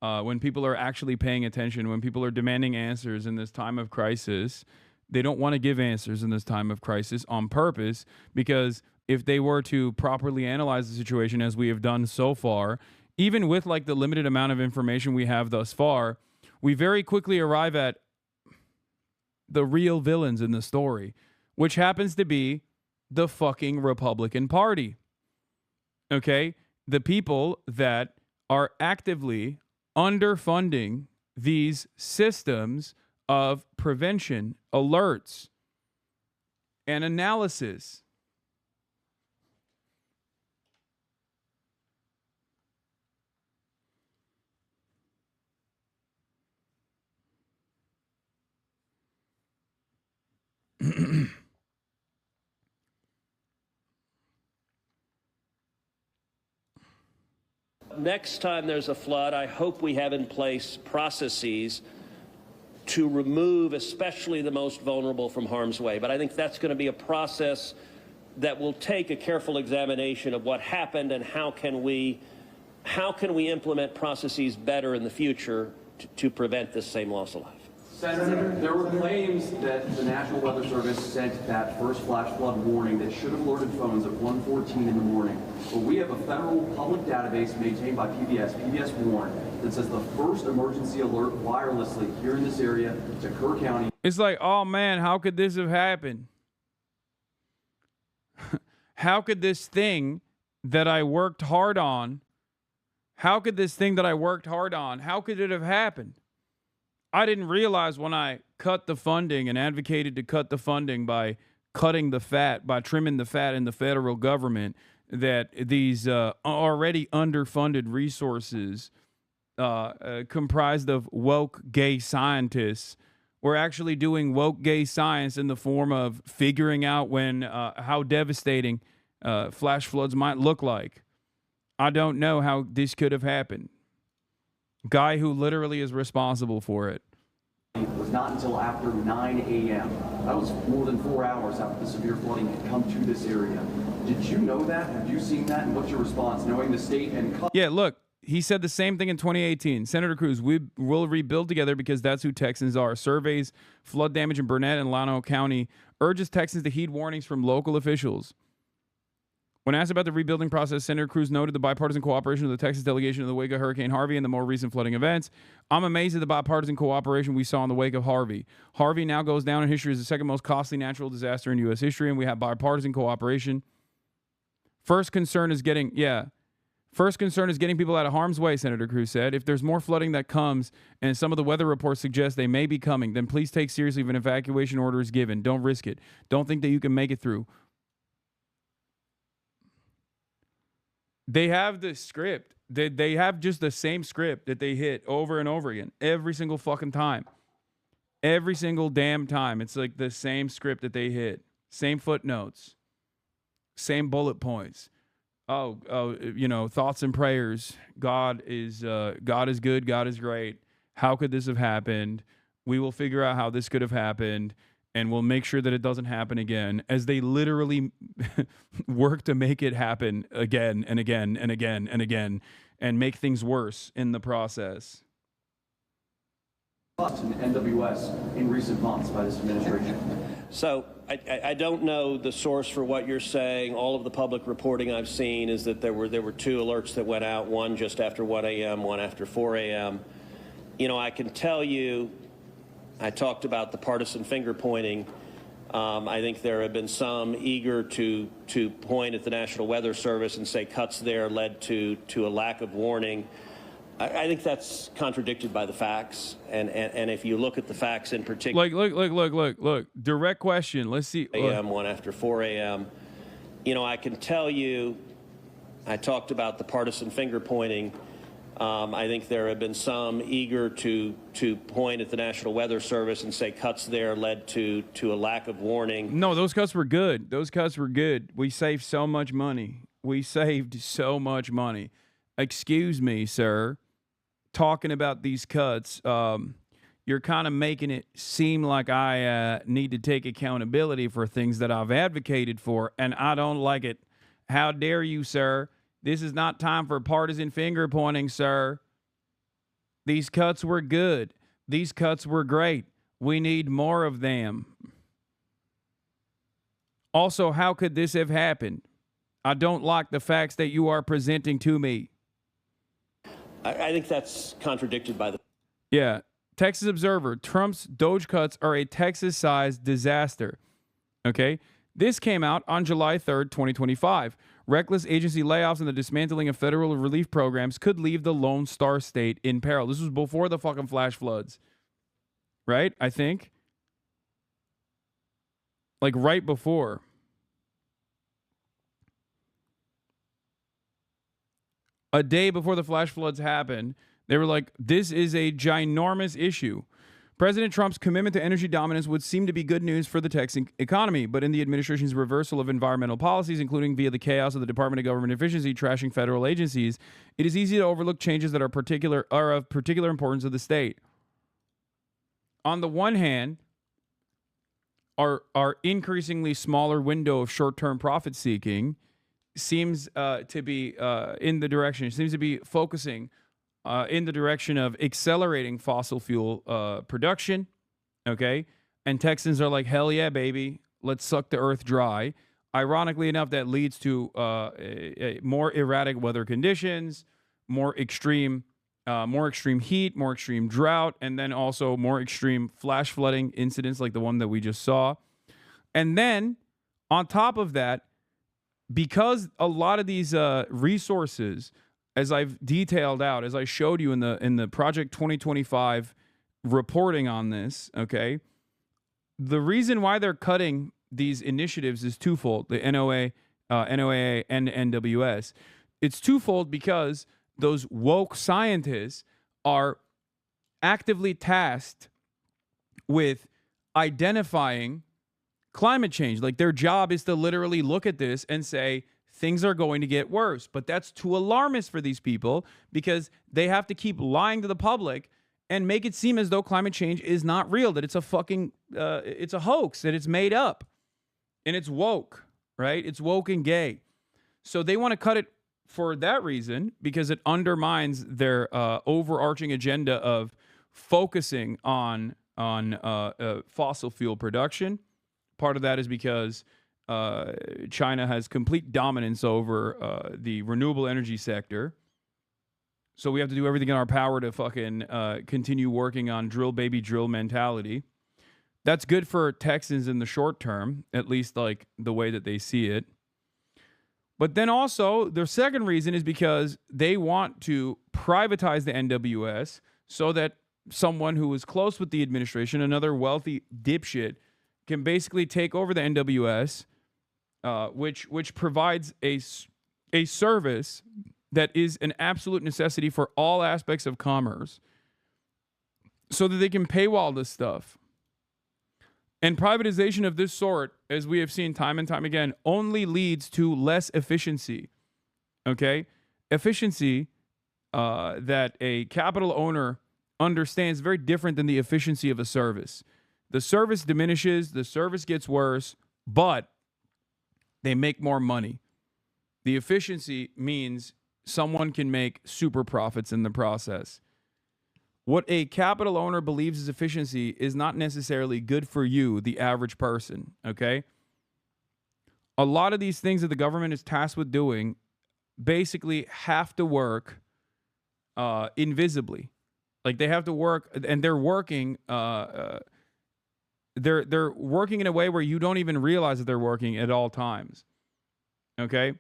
actually paying attention, when people are demanding answers in this time of crisis, they don't want to give answers in this time of crisis on purpose, because if they were to properly analyze the situation as we have done so far, even with like the limited amount of information we have thus far, we very quickly arrive at the real villains in the story, which happens to be the fucking Republican Party. Okay? The people that are actively underfunding these systems of prevention, alerts, and analysis. Next time there's a flood, I hope we have in place processes to remove especially the most vulnerable from harm's way. But I think that's going to be a process that will take a careful examination of what happened and how can we implement processes better in the future to prevent this same loss of life. Senator, there were claims that the National Weather Service sent that first flash flood warning that should have alerted phones at 1:14 in the morning. But we have a federal public database maintained by PBS Warn, that says the first emergency alert wirelessly here in this area to Kerr County. It's like, oh man, how could this have happened? How could this thing that I worked hard on, how could it have happened? I didn't realize when I cut the funding and advocated to cut the funding by cutting the fat, by trimming the fat in the federal government, that these already underfunded resources comprised of woke gay scientists were actually doing woke gay science in the form of figuring out when how devastating flash floods might look like. I don't know how this could have happened. Guy who literally is responsible for it. It was not until after 9 a.m. That was more than 4 hours after the severe flooding had come to this area. Did you know that? Have you seen that? And what's your response, knowing the state and... Yeah, look, he said the same thing in 2018. Senator Cruz, we will rebuild together because that's who Texans are. Surveys, flood damage in Burnett and Llano County urges Texans to heed warnings from local officials. When asked about the rebuilding process, Senator Cruz noted the bipartisan cooperation of the Texas delegation in the wake of Hurricane Harvey and the more recent flooding events. I'm amazed at the bipartisan cooperation we saw in the wake of Harvey. Harvey now goes down in history as the second most costly natural disaster in U.S. history, and we have bipartisan cooperation. First concern is getting people out of harm's way, Senator Cruz said. If there's more flooding that comes, and some of the weather reports suggest they may be coming, then please take seriously if an evacuation order is given. Don't risk it. Don't think that you can make it through. They have the script. They have just the same script that they hit over and over again. Every single fucking time. Every single damn time. It's like the same script that they hit. Same footnotes. Same bullet points. Thoughts and prayers. God is good. God is great. How could this have happened? We will figure out how this could have happened. And we'll make sure that it doesn't happen again, as they literally work to make it happen again and again and again and again and make things worse in the process. In NWS in recent months by this administration. So I don't know the source for what you're saying. All of the public reporting I've seen is that there were two alerts that went out, one just after 1 a.m., one after 4 a.m. I can tell you, I talked about the partisan finger pointing. I think there have been some eager to point at the National Weather Service and say cuts there led to a lack of warning. I think that's contradicted by the facts. And if you look at the facts in particular. Look. Direct question. Let's see. A.m., one after 4 a.m. I can tell you, I talked about the partisan finger pointing. I think there have been some eager to point at the National Weather Service and say cuts there led to a lack of warning. No, those cuts were good. We saved so much money. Excuse me, sir. Talking about these cuts, you're kind of making it seem like I need to take accountability for things that I've advocated for, and I don't like it. How dare you, sir? This is not time for partisan finger pointing, sir. These cuts were good. These cuts were great. We need more of them. Also, how could this have happened? I don't like the facts that you are presenting to me. I think that's contradicted by the... Yeah. Texas Observer, Trump's Doge cuts are a Texas-sized disaster. Okay? This came out on July 3rd, 2025. Reckless agency layoffs and the dismantling of federal relief programs could leave the Lone Star State in peril. This was before the fucking flash floods. Right? I think. Like right before. A day before the flash floods happened, they were like, this is a ginormous issue. President Trump's commitment to energy dominance would seem to be good news for the Texan economy, but in the administration's reversal of environmental policies, including via the chaos of the Department of Government Efficiency trashing federal agencies, it is easy to overlook changes that are of particular importance to the state. On the one hand, our increasingly smaller window of short-term profit seeking seems to be in the direction. It seems to be focusing in the direction of accelerating fossil fuel production, okay? And Texans are like, hell yeah, baby, let's suck the earth dry. Ironically enough, that leads to more erratic weather conditions, more extreme heat, more extreme drought, and then also more extreme flash flooding incidents like the one that we just saw. And then, on top of that, because a lot of these resources, as I've detailed out, as I showed you in the Project 2025 reporting on this, okay, the reason why they're cutting these initiatives is twofold, the NOAA and NWS. It's twofold because those woke scientists are actively tasked with identifying climate change. Like, their job is to literally look at this and say, things are going to get worse. But that's too alarmist for these people because they have to keep lying to the public and make it seem as though climate change is not real, that it's a fucking, it's a hoax, that it's made up. And it's woke, right? It's woke and gay. So they want to cut it for that reason because it undermines their overarching agenda of focusing on fossil fuel production. Part of that is because China has complete dominance over the renewable energy sector. So we have to do everything in our power to fucking continue working on drill baby drill mentality. That's good for Texans in the short term, at least like the way that they see it. But then also their second reason is because they want to privatize the NWS so that someone who is close with the administration, another wealthy dipshit, can basically take over the NWS, which provides a service that is an absolute necessity for all aspects of commerce so that they can paywall this stuff. And privatization of this sort, as we have seen time and time again, only leads to less efficiency, okay? Efficiency that a capital owner understands very different than the efficiency of a service. The service diminishes, the service gets worse, but they make more money. The efficiency means someone can make super profits in the process. What a capital owner believes is efficiency is not necessarily good for you, the average person, okay? A lot of these things that the government is tasked with doing basically have to work invisibly. Like, they have to work, and they're working they're working in a way where you don't even realize that they're working at all times. Okay?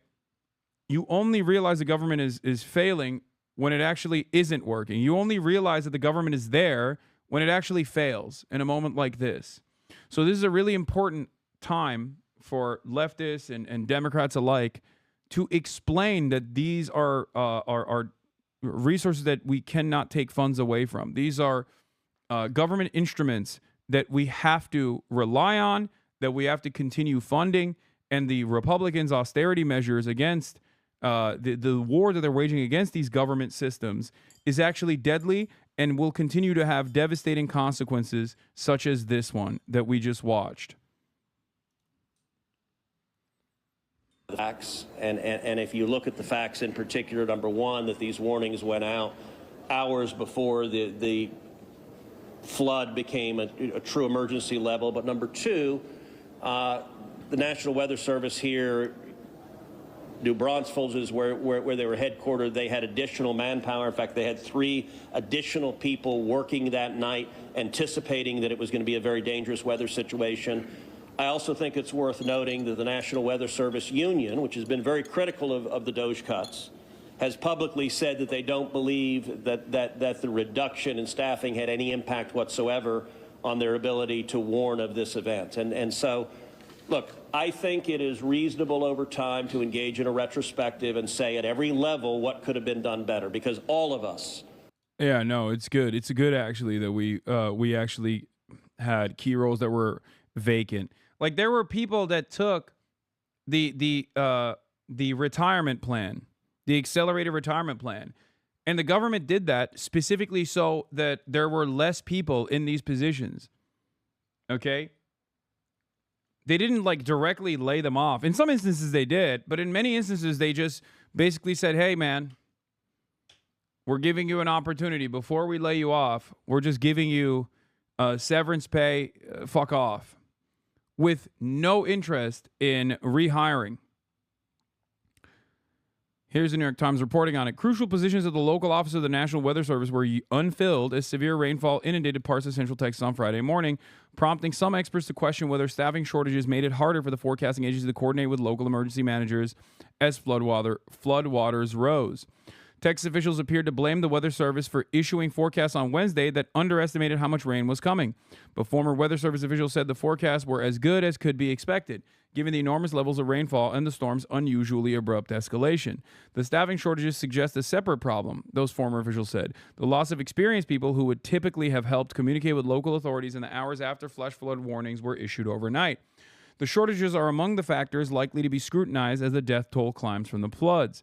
You only realize the government is failing when it actually isn't working. You only realize that the government is there when it actually fails in a moment like this. So this is a really important time for leftists and Democrats alike to explain that these are resources that we cannot take funds away from. These are government instruments that we have to rely on, that we have to continue funding, and the Republicans' austerity measures against the war that they're waging against these government systems is actually deadly and will continue to have devastating consequences such as this one that we just watched. Facts, and if you look at the facts in particular, number one, that these warnings went out hours before the flood became a true emergency level, but number two, the National Weather Service here, New Braunfels is where they were headquartered. They had additional manpower. In fact, they had 3 additional people working that night, anticipating that it was going to be a very dangerous weather situation. I also think it's worth noting that the National Weather Service Union, which has been very critical of the DOGE cuts, has publicly said that they don't believe that the reduction in staffing had any impact whatsoever on their ability to warn of this event. And so, look, I think it is reasonable over time to engage in a retrospective and say at every level what could have been done better, because all of us. Yeah, no, it's good. It's good actually that we actually had key roles that were vacant. Like there were people that took the retirement plan, the accelerated retirement plan, and the government did that specifically so that there were less people in these positions. Okay? They didn't like directly lay them off. In some instances they did, but in many instances they just basically said, "Hey man, we're giving you an opportunity before we lay you off. We're just giving you severance pay, fuck off," with no interest in rehiring. Here's the New York Times reporting on it. Crucial positions at the local office of the National Weather Service were unfilled as severe rainfall inundated parts of central Texas on Friday morning, prompting some experts to question whether staffing shortages made it harder for the forecasting agency to coordinate with local emergency managers as floodwaters rose. Texas officials appeared to blame the Weather Service for issuing forecasts on Wednesday that underestimated how much rain was coming. But former Weather Service officials said the forecasts were as good as could be expected, given the enormous levels of rainfall and the storm's unusually abrupt escalation. The staffing shortages suggest a separate problem, those former officials said. The loss of experienced people who would typically have helped communicate with local authorities in the hours after flash flood warnings were issued overnight. The shortages are among the factors likely to be scrutinized as the death toll climbs from the floods.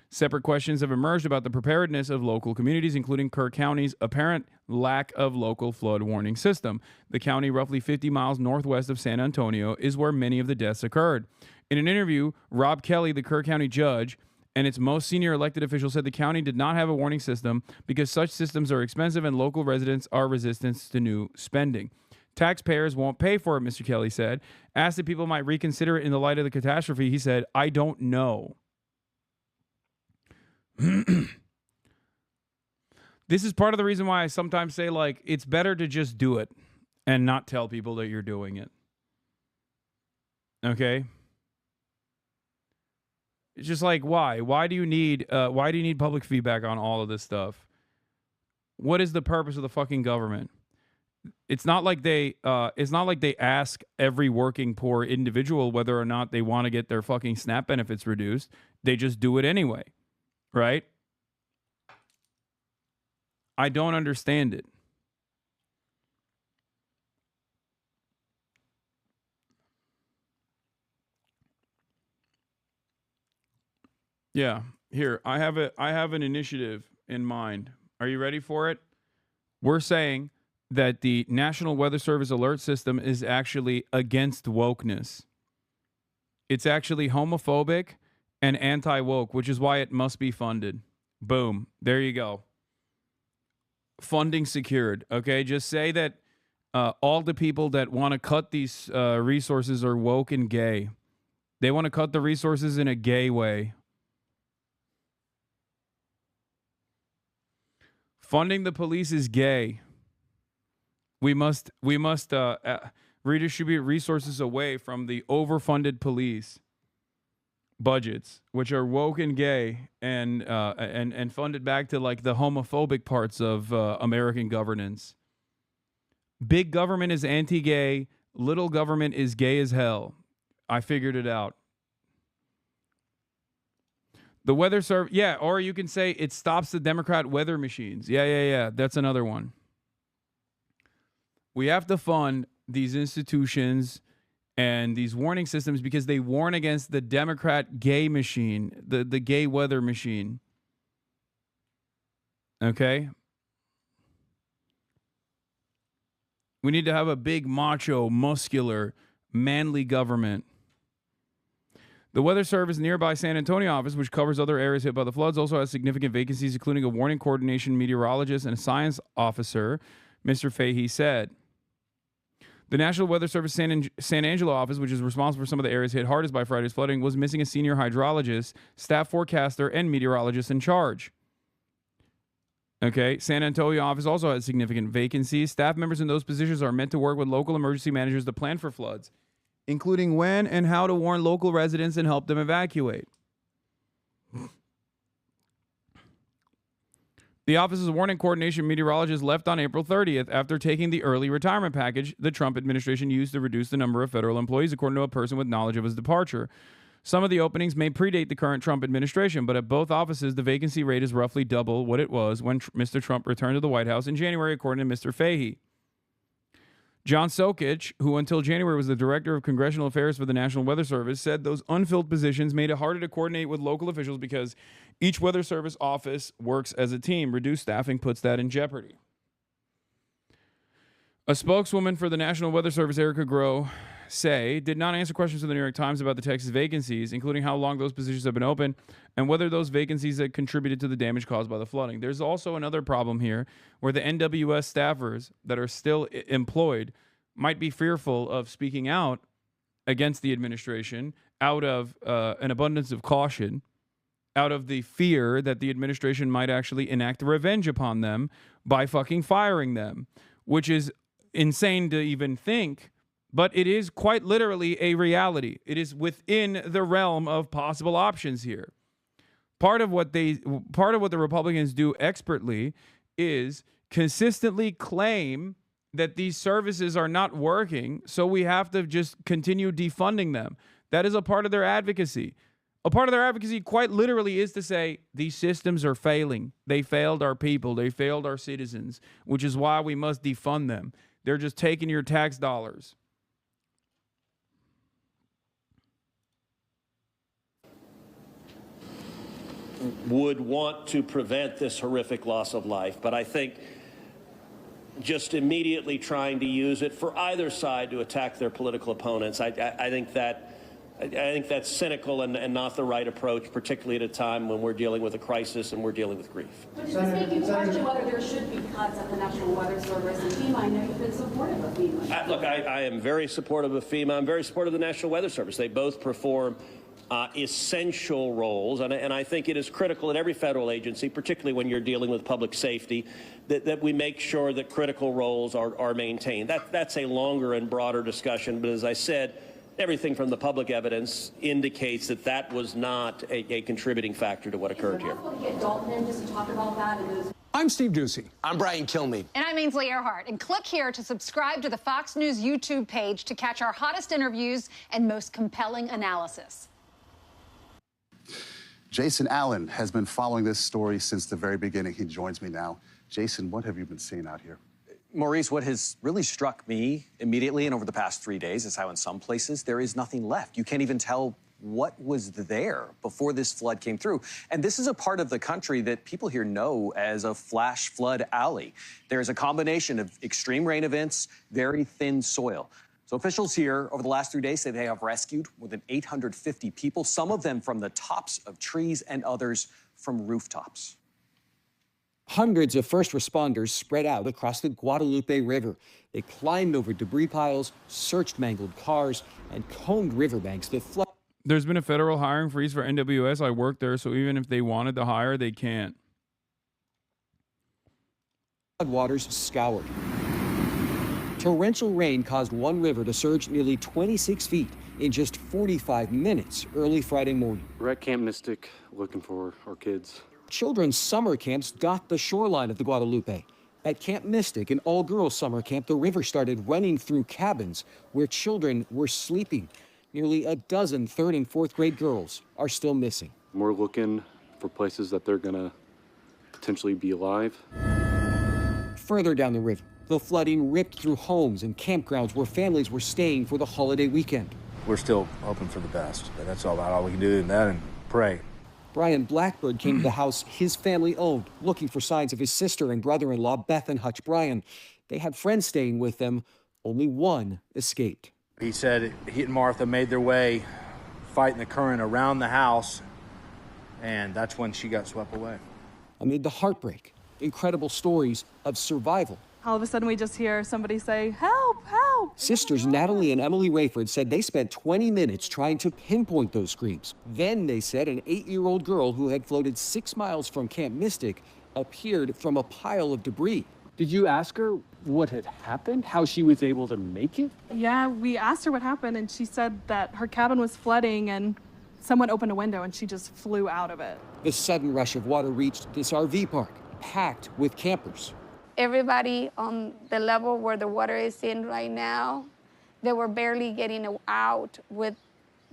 Separate questions have emerged about the preparedness of local communities, including Kerr County's apparent lack of local flood warning system. The county, roughly 50 miles northwest of San Antonio, is where many of the deaths occurred. In an interview, Rob Kelly, the Kerr County judge, and its most senior elected official said the county did not have a warning system because such systems are expensive and local residents are resistant to new spending. Taxpayers won't pay for it, Mr. Kelly said. Asked if people might reconsider it in the light of the catastrophe, he said, "I don't know." This is part of the reason why I sometimes say, like, it's better to just do it and not tell people that you're doing it. Okay? It's just like, why? Why do you need public feedback on all of this stuff? What is the purpose of the fucking government? It's not like they ask every working poor individual whether or not they want to get their fucking SNAP benefits reduced. They just do it anyway. Right? I don't understand it. Yeah, here, I have an initiative in mind. Are you ready for it? We're saying that the National Weather Service alert system is actually against wokeness. It's actually homophobic and anti-woke, which is why it must be funded. Boom. There you go. Funding secured. Okay, just say that all the people that want to cut these resources are woke and gay. They want to cut the resources in a gay way. Funding the police is gay. We must redistribute resources away from the overfunded police budgets, which are woke and gay, and funded back to like the homophobic parts of American governance. Big government is anti-gay. Little government is gay as hell. I figured it out. The weather service, yeah, or you can say it stops the Democrat weather machines. Yeah. That's another one. We have to fund these institutions and these warning systems because they warn against the Democrat gay machine, the gay weather machine. Okay? We need to have a big, macho, muscular, manly government. The Weather Service nearby San Antonio office, which covers other areas hit by the floods, also has significant vacancies, including a warning coordination meteorologist and a science officer, Mr. Fahey said. The National Weather Service San Angelo office, which is responsible for some of the areas hit hardest by Friday's flooding, was missing a senior hydrologist, staff forecaster, and meteorologist in charge. Okay, San Antonio office also has significant vacancies. Staff members in those positions are meant to work with local emergency managers to plan for floods, including when and how to warn local residents and help them evacuate. The office's warning coordination meteorologist left on April 30th after taking the early retirement package the Trump administration used to reduce the number of federal employees, according to a person with knowledge of his departure. Some of the openings may predate the current Trump administration, but at both offices, the vacancy rate is roughly double what it was when Mr. Trump returned to the White House in January, according to Mr. Fahey. John Sokich, who until January was the director of congressional affairs for the National Weather Service, said those unfilled positions made it harder to coordinate with local officials because each Weather Service office works as a team. Reduced staffing puts that in jeopardy. A spokeswoman for the National Weather Service, Erica Groh, did not answer questions to the New York Times about the Texas vacancies, including how long those positions have been open and whether those vacancies had contributed to the damage caused by the flooding. There's also another problem here where the NWS staffers that are still employed might be fearful of speaking out against the administration out of an abundance of caution, out of the fear that the administration might actually enact revenge upon them by fucking firing them, which is insane to even think. But it is quite literally a reality. It is within the realm of possible options here. Part of what the Republicans do expertly is consistently claim that these services are not working, so we have to just continue defunding them. That is a part of their advocacy. A part of their advocacy quite literally is to say these systems are failing. They failed our people. They failed our citizens, which is why we must defund them. They're just taking your tax dollars. Would want to prevent this horrific loss of life, but I think just immediately trying to use it for either side to attack their political opponents, I think that's cynical and not the right approach, particularly at a time when we're dealing with a crisis and we're dealing with grief. But does this make you question whether there should be cuts at the National Weather Service and FEMA? I know you've been supportive of FEMA. Look, I am very supportive of FEMA. I'm very supportive of the National Weather Service. They both perform essential roles, and I think it is critical in every federal agency, particularly when you're dealing with public safety, that we make sure that critical roles are maintained. That's a longer and broader discussion, but as I said, everything from the public evidence indicates that was not a contributing factor to what occurred here. To get Dalton in just to talk about that and those. I'm Steve Ducey. I'm Brian Kilmeade. And I'm Ainsley Earhart. And click here to subscribe to the Fox News YouTube page to catch our hottest interviews and most compelling analysis. Jason Allen has been following this story since the very beginning. He joins me now. Jason, what have you been seeing out here? Maurice, what has really struck me immediately and over the past 3 days is how in some places there is nothing left. You can't even tell what was there before this flood came through. And this is a part of the country that people here know as a flash flood alley. There's a combination of extreme rain events, very thin soil. So officials here over the last 3 days say they have rescued more than 850 people, some of them from the tops of trees and others from rooftops. Hundreds of first responders spread out across the Guadalupe River. They climbed over debris piles, searched mangled cars, and combed riverbanks that flooded. There's been a federal hiring freeze for NWS. I work there, so even if they wanted to hire, they can't. Floodwaters scoured. Torrential rain caused one river to surge nearly 26 feet in just 45 minutes early Friday morning. We're at Camp Mystic looking for our kids. Children's summer camps dot the shoreline of the Guadalupe. At Camp Mystic, an all-girls summer camp, the river started running through cabins where children were sleeping. Nearly a dozen 3rd and 4th grade girls are still missing. We're looking for places that they're gonna potentially be alive. Further down the river, the flooding ripped through homes and campgrounds where families were staying for the holiday weekend. We're still hoping for the best, but that's all we can do in that and pray. Brian Blackbird came to the house his family owned, looking for signs of his sister and brother-in-law, Beth and Hutch Bryan. They had friends staying with them. Only one escaped. He said he and Martha made their way, fighting the current around the house, and that's when she got swept away. Amid the heartbreak, incredible stories of survival. All of a sudden, we just hear somebody say, "Help, help!" Sisters Natalie and Emily Rayford said they spent 20 minutes trying to pinpoint those screams. Then they said an 8-year-old girl who had floated 6 miles from Camp Mystic appeared from a pile of debris. Did you ask her what had happened, how she was able to make it? Yeah, we asked her what happened, and she said that her cabin was flooding and someone opened a window and she just flew out of it. The sudden rush of water reached this RV park, packed with campers. Everybody on the level where the water is in right now, they were barely getting out with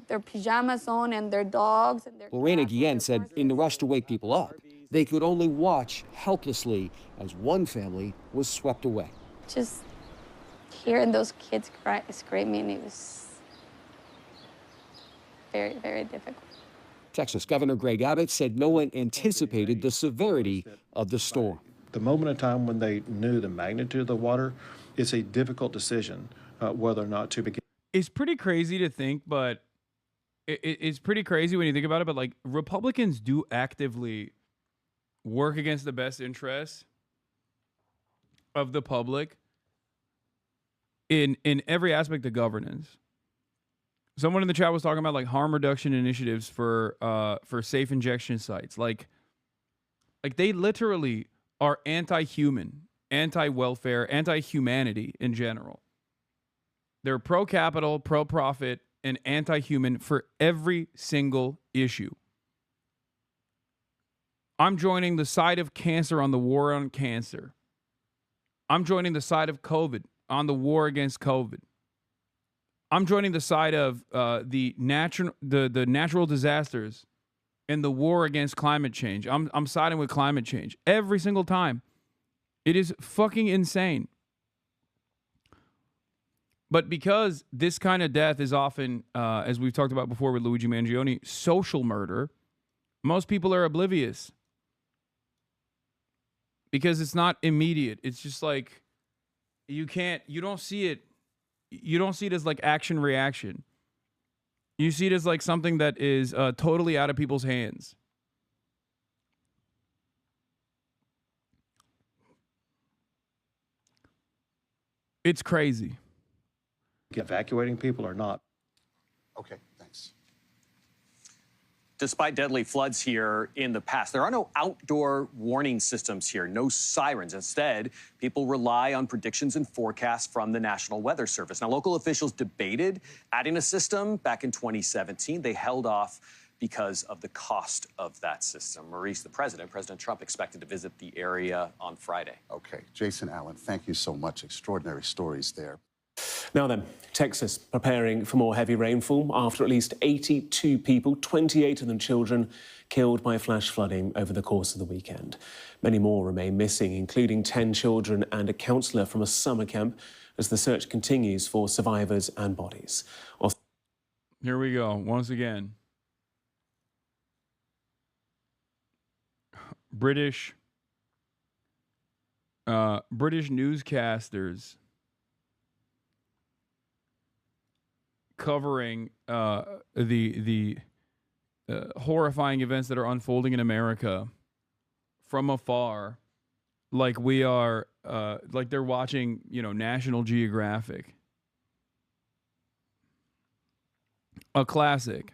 their pajamas on and their dogs and their Lorena Guillen said in the rush to wake people up, they could only watch helplessly as one family was swept away. just hearing those kids screaming, it was very, very difficult. Texas Governor Greg Abbott said no one anticipated the severity of the storm. The moment in time when they knew the magnitude of the water, it's a difficult decision whether or not to begin. It's pretty crazy to think, but it's pretty crazy when you think about it. But like Republicans do actively work against the best interests of the public in every aspect of governance. Someone in the chat was talking about like harm reduction initiatives for safe injection sites. Like they literally are anti-human, anti-welfare, anti-humanity in general. They're pro-capital, pro-profit, and anti-human for every single issue. I'm joining the side of cancer on the war on cancer. I'm joining the side of COVID on the war against COVID. I'm joining the side of the natural disasters and the war against climate change. I'm siding with climate change every single time. It is fucking insane. But because this kind of death is often, as we've talked about before with Luigi Mangione, social murder, most people are oblivious. Because it's not immediate. It's just like, you don't see it. You don't see it as like action reaction. You see it as like something that is totally out of people's hands. It's crazy. Evacuating people or not. Okay, thanks. Despite deadly floods here in the past, there are no outdoor warning systems here, no sirens. Instead, people rely on predictions and forecasts from the National Weather Service. Now, local officials debated adding a system back in 2017. They held off because of the cost of that system. Maurice, President Trump expected to visit the area on Friday. Okay, Jason Allen, thank you so much. Extraordinary stories there. Now then, Texas preparing for more heavy rainfall after at least 82 people, 28 of them children, killed by flash flooding over the course of the weekend. Many more remain missing, including 10 children and a counsellor from a summer camp, as the search continues for survivors and bodies. Here we go, once again. British newscasters covering the horrifying events that are unfolding in America from afar, like we are, like they're watching, National Geographic. A classic.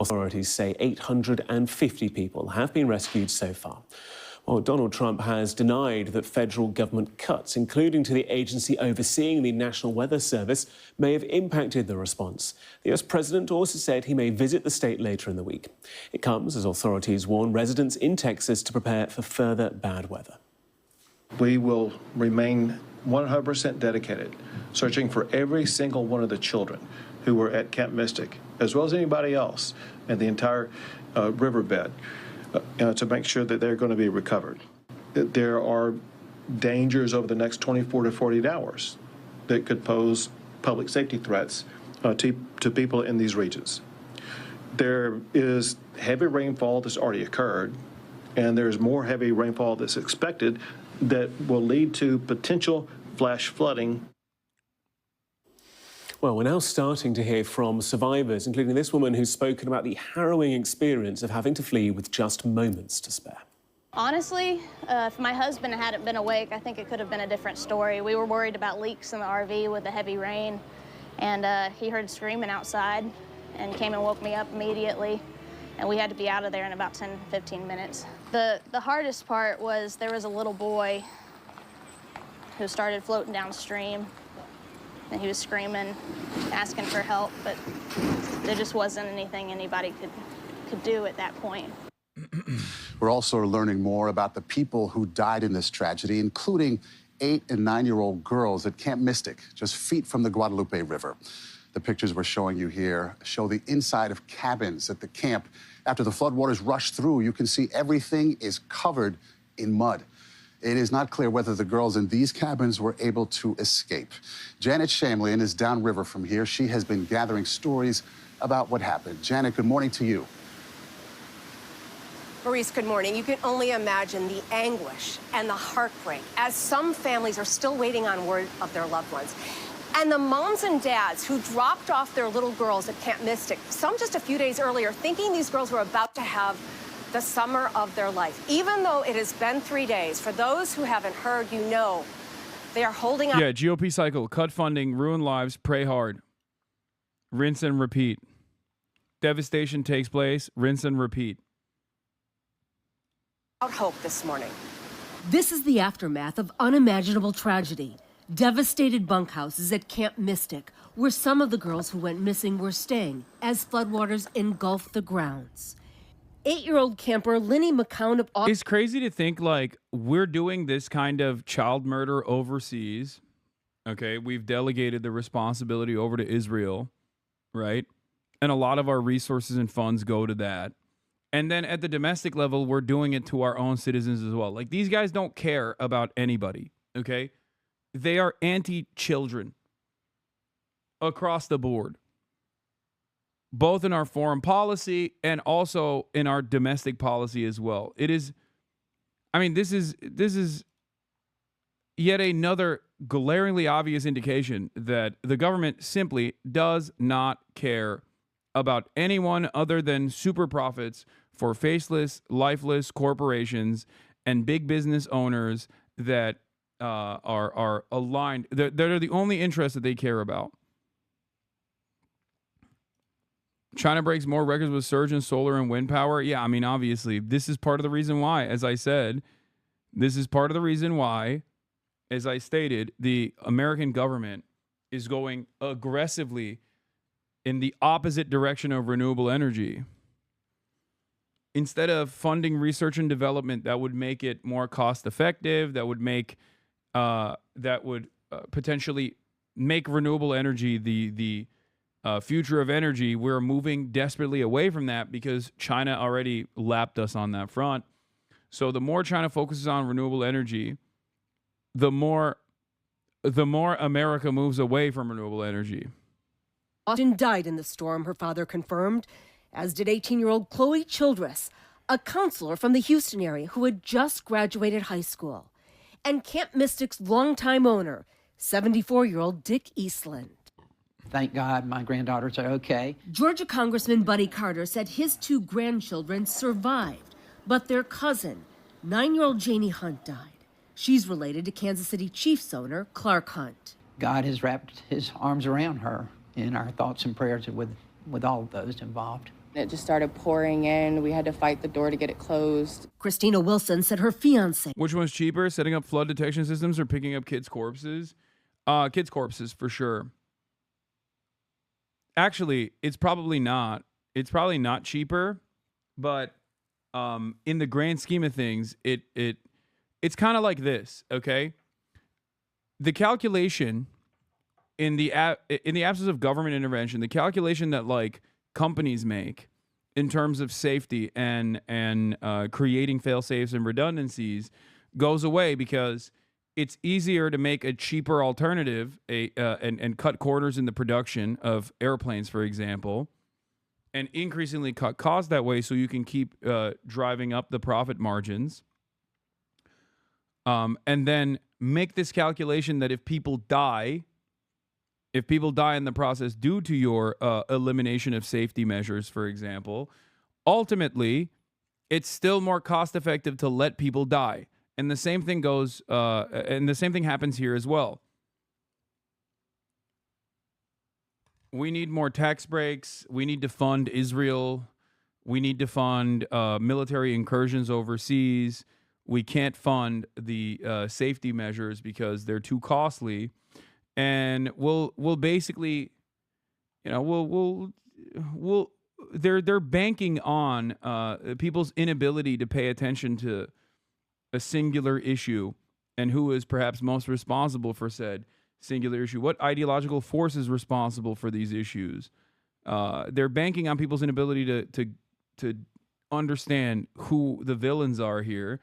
Authorities say 850 people have been rescued so far. Well, Donald Trump has denied that federal government cuts, including to the agency overseeing the National Weather Service, may have impacted the response. The US president also said he may visit the state later in the week. It comes as authorities warn residents in Texas to prepare for further bad weather. We will remain 100% dedicated, searching for every single one of the children who were at Camp Mystic, as well as anybody else in the entire riverbed. To make sure that they're going to be recovered. There are dangers over the next 24 to 48 hours that could pose public safety threats to people in these regions. There is heavy rainfall that's already occurred, and there's more heavy rainfall that's expected that will lead to potential flash flooding. Well, we're now starting to hear from survivors, including this woman who's spoken about the harrowing experience of having to flee with just moments to spare. Honestly, if my husband hadn't been awake, I think it could have been a different story. We were worried about leaks in the RV with the heavy rain, and he heard screaming outside and came and woke me up immediately, and we had to be out of there in about 10, 15 minutes. The hardest part was there was a little boy who started floating downstream, and he was screaming, asking for help, but there just wasn't anything anybody could do at that point. We're also learning more about the people who died in this tragedy, including 8- and 9-year-old girls at Camp Mystic, just feet from the Guadalupe River. The pictures we're showing you here show the inside of cabins at the camp. After the floodwaters rushed through, you can see everything is covered in mud. It is not clear whether the girls in these cabins were able to escape. Janet Shamlian is downriver from here. She has been gathering stories about what happened. Janet, good morning to you. Maurice, good morning. You can only imagine the anguish and the heartbreak as some families are still waiting on word of their loved ones. And the moms and dads who dropped off their little girls at Camp Mystic, some just a few days earlier, thinking these girls were about to have the summer of their life. Even though it has been 3 days, for those who haven't heard, you know, they are holding on. Yeah, GOP cycle, cut funding, ruin lives, pray hard. Rinse and repeat. Devastation takes place, rinse and repeat. Hope this morning. This is the aftermath of unimaginable tragedy. Devastated bunkhouses at Camp Mystic, where some of the girls who went missing were staying as floodwaters engulfed the grounds. 8-year-old camper Linny McCown of It's crazy to think, like, we're doing this kind of child murder overseas. Okay, we've delegated the responsibility over to Israel, right? And a lot of our resources and funds go to that. And then at the domestic level, we're doing it to our own citizens as well. Like, these guys don't care about anybody, okay? They are anti-children across the board, both in our foreign policy and also in our domestic policy as well. It is, I mean, this is yet another glaringly obvious indication that the government simply does not care about anyone other than super profits for faceless, lifeless corporations and big business owners that are aligned. That are the only interests that they care about. China breaks more records with surge in solar and wind power. Yeah, I mean, obviously, this is part of the reason why, as I said, this is part of the reason why, as I stated, the American government is going aggressively in the opposite direction of renewable energy. Instead of funding research and development that would make it more cost effective, that would make potentially make renewable energy the future of energy, we're moving desperately away from that because China already lapped us on that front. So the more China focuses on renewable energy, the more America moves away from renewable energy. Austin died in the storm, her father confirmed, as did 18-year-old Chloe Childress, a counselor from the Houston area who had just graduated high school, and Camp Mystic's longtime owner, 74-year-old Dick Eastland. Thank God my granddaughters are okay. Georgia Congressman Buddy Carter said his 2 grandchildren survived, but their cousin, 9-year-old Janie Hunt, died. She's related to Kansas City Chiefs owner Clark Hunt. God has wrapped his arms around her, in our thoughts and prayers with all of those involved. It just started pouring in. We had to fight the door to get it closed. Christina Wilson said her fiance. Which one's cheaper, setting up flood detection systems or picking up kids' corpses? Kids' corpses, for sure. Actually, it's probably not. It's probably not cheaper, but in the grand scheme of things, it's kind of like this, okay? The calculation in the absence of government intervention, the calculation that like companies make in terms of safety and creating fail-safes and redundancies goes away because it's easier to make a cheaper alternative and cut corners in the production of airplanes, for example, and increasingly cut costs that way so you can keep driving up the profit margins. And then make this calculation that if people die in the process due to your elimination of safety measures, for example, ultimately, it's still more cost effective to let people die. And the same thing goes, and the same thing happens here as well. We need more tax breaks. We need to fund Israel. We need to fund military incursions overseas. We can't fund the safety measures because they're too costly. And we'll basically, you know, they're banking on people's inability to pay attention to a singular issue and who is perhaps most responsible for said singular issue? What ideological force is responsible for these issues? They're banking on people's inability to understand who the villains are here.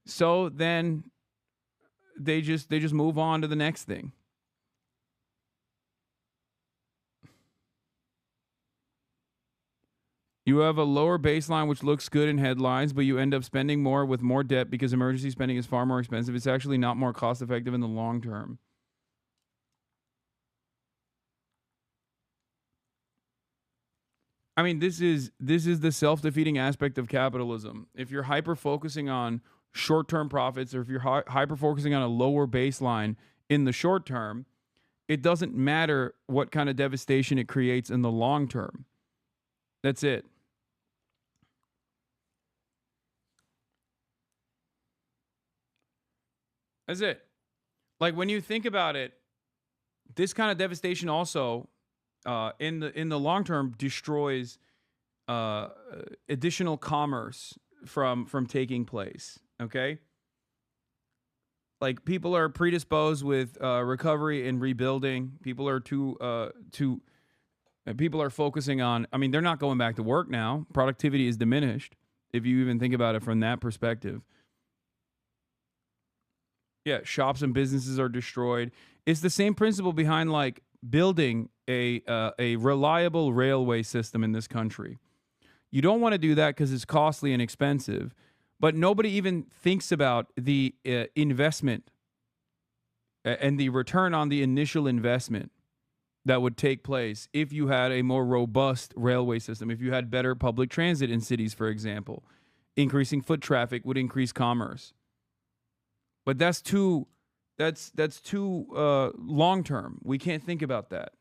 So then they just move on to the next thing. You have a lower baseline, which looks good in headlines, but you end up spending more with more debt because emergency spending is far more expensive. It's actually not more cost effective in the long term. I mean, this is the self-defeating aspect of capitalism. If you're hyper-focusing on short-term profits, or if you're hyper-focusing on a lower baseline in the short term, it doesn't matter what kind of devastation it creates in the long term. That's it. That's it. Like, when you think about it, this kind of devastation also in the long term destroys additional commerce from taking place. Okay, like, people are predisposed with recovery and rebuilding. People are people are focusing on. I mean, they're not going back to work now. Productivity is diminished if you even think about it from that perspective. Yeah, shops and businesses are destroyed. It's the same principle behind, like, building a reliable railway system in this country. You don't want to do that because it's costly and expensive, but nobody even thinks about the investment and the return on the initial investment that would take place if you had a more robust railway system, if you had better public transit in cities, for example. Increasing foot traffic would increase commerce. But that's too long term. We can't think about that.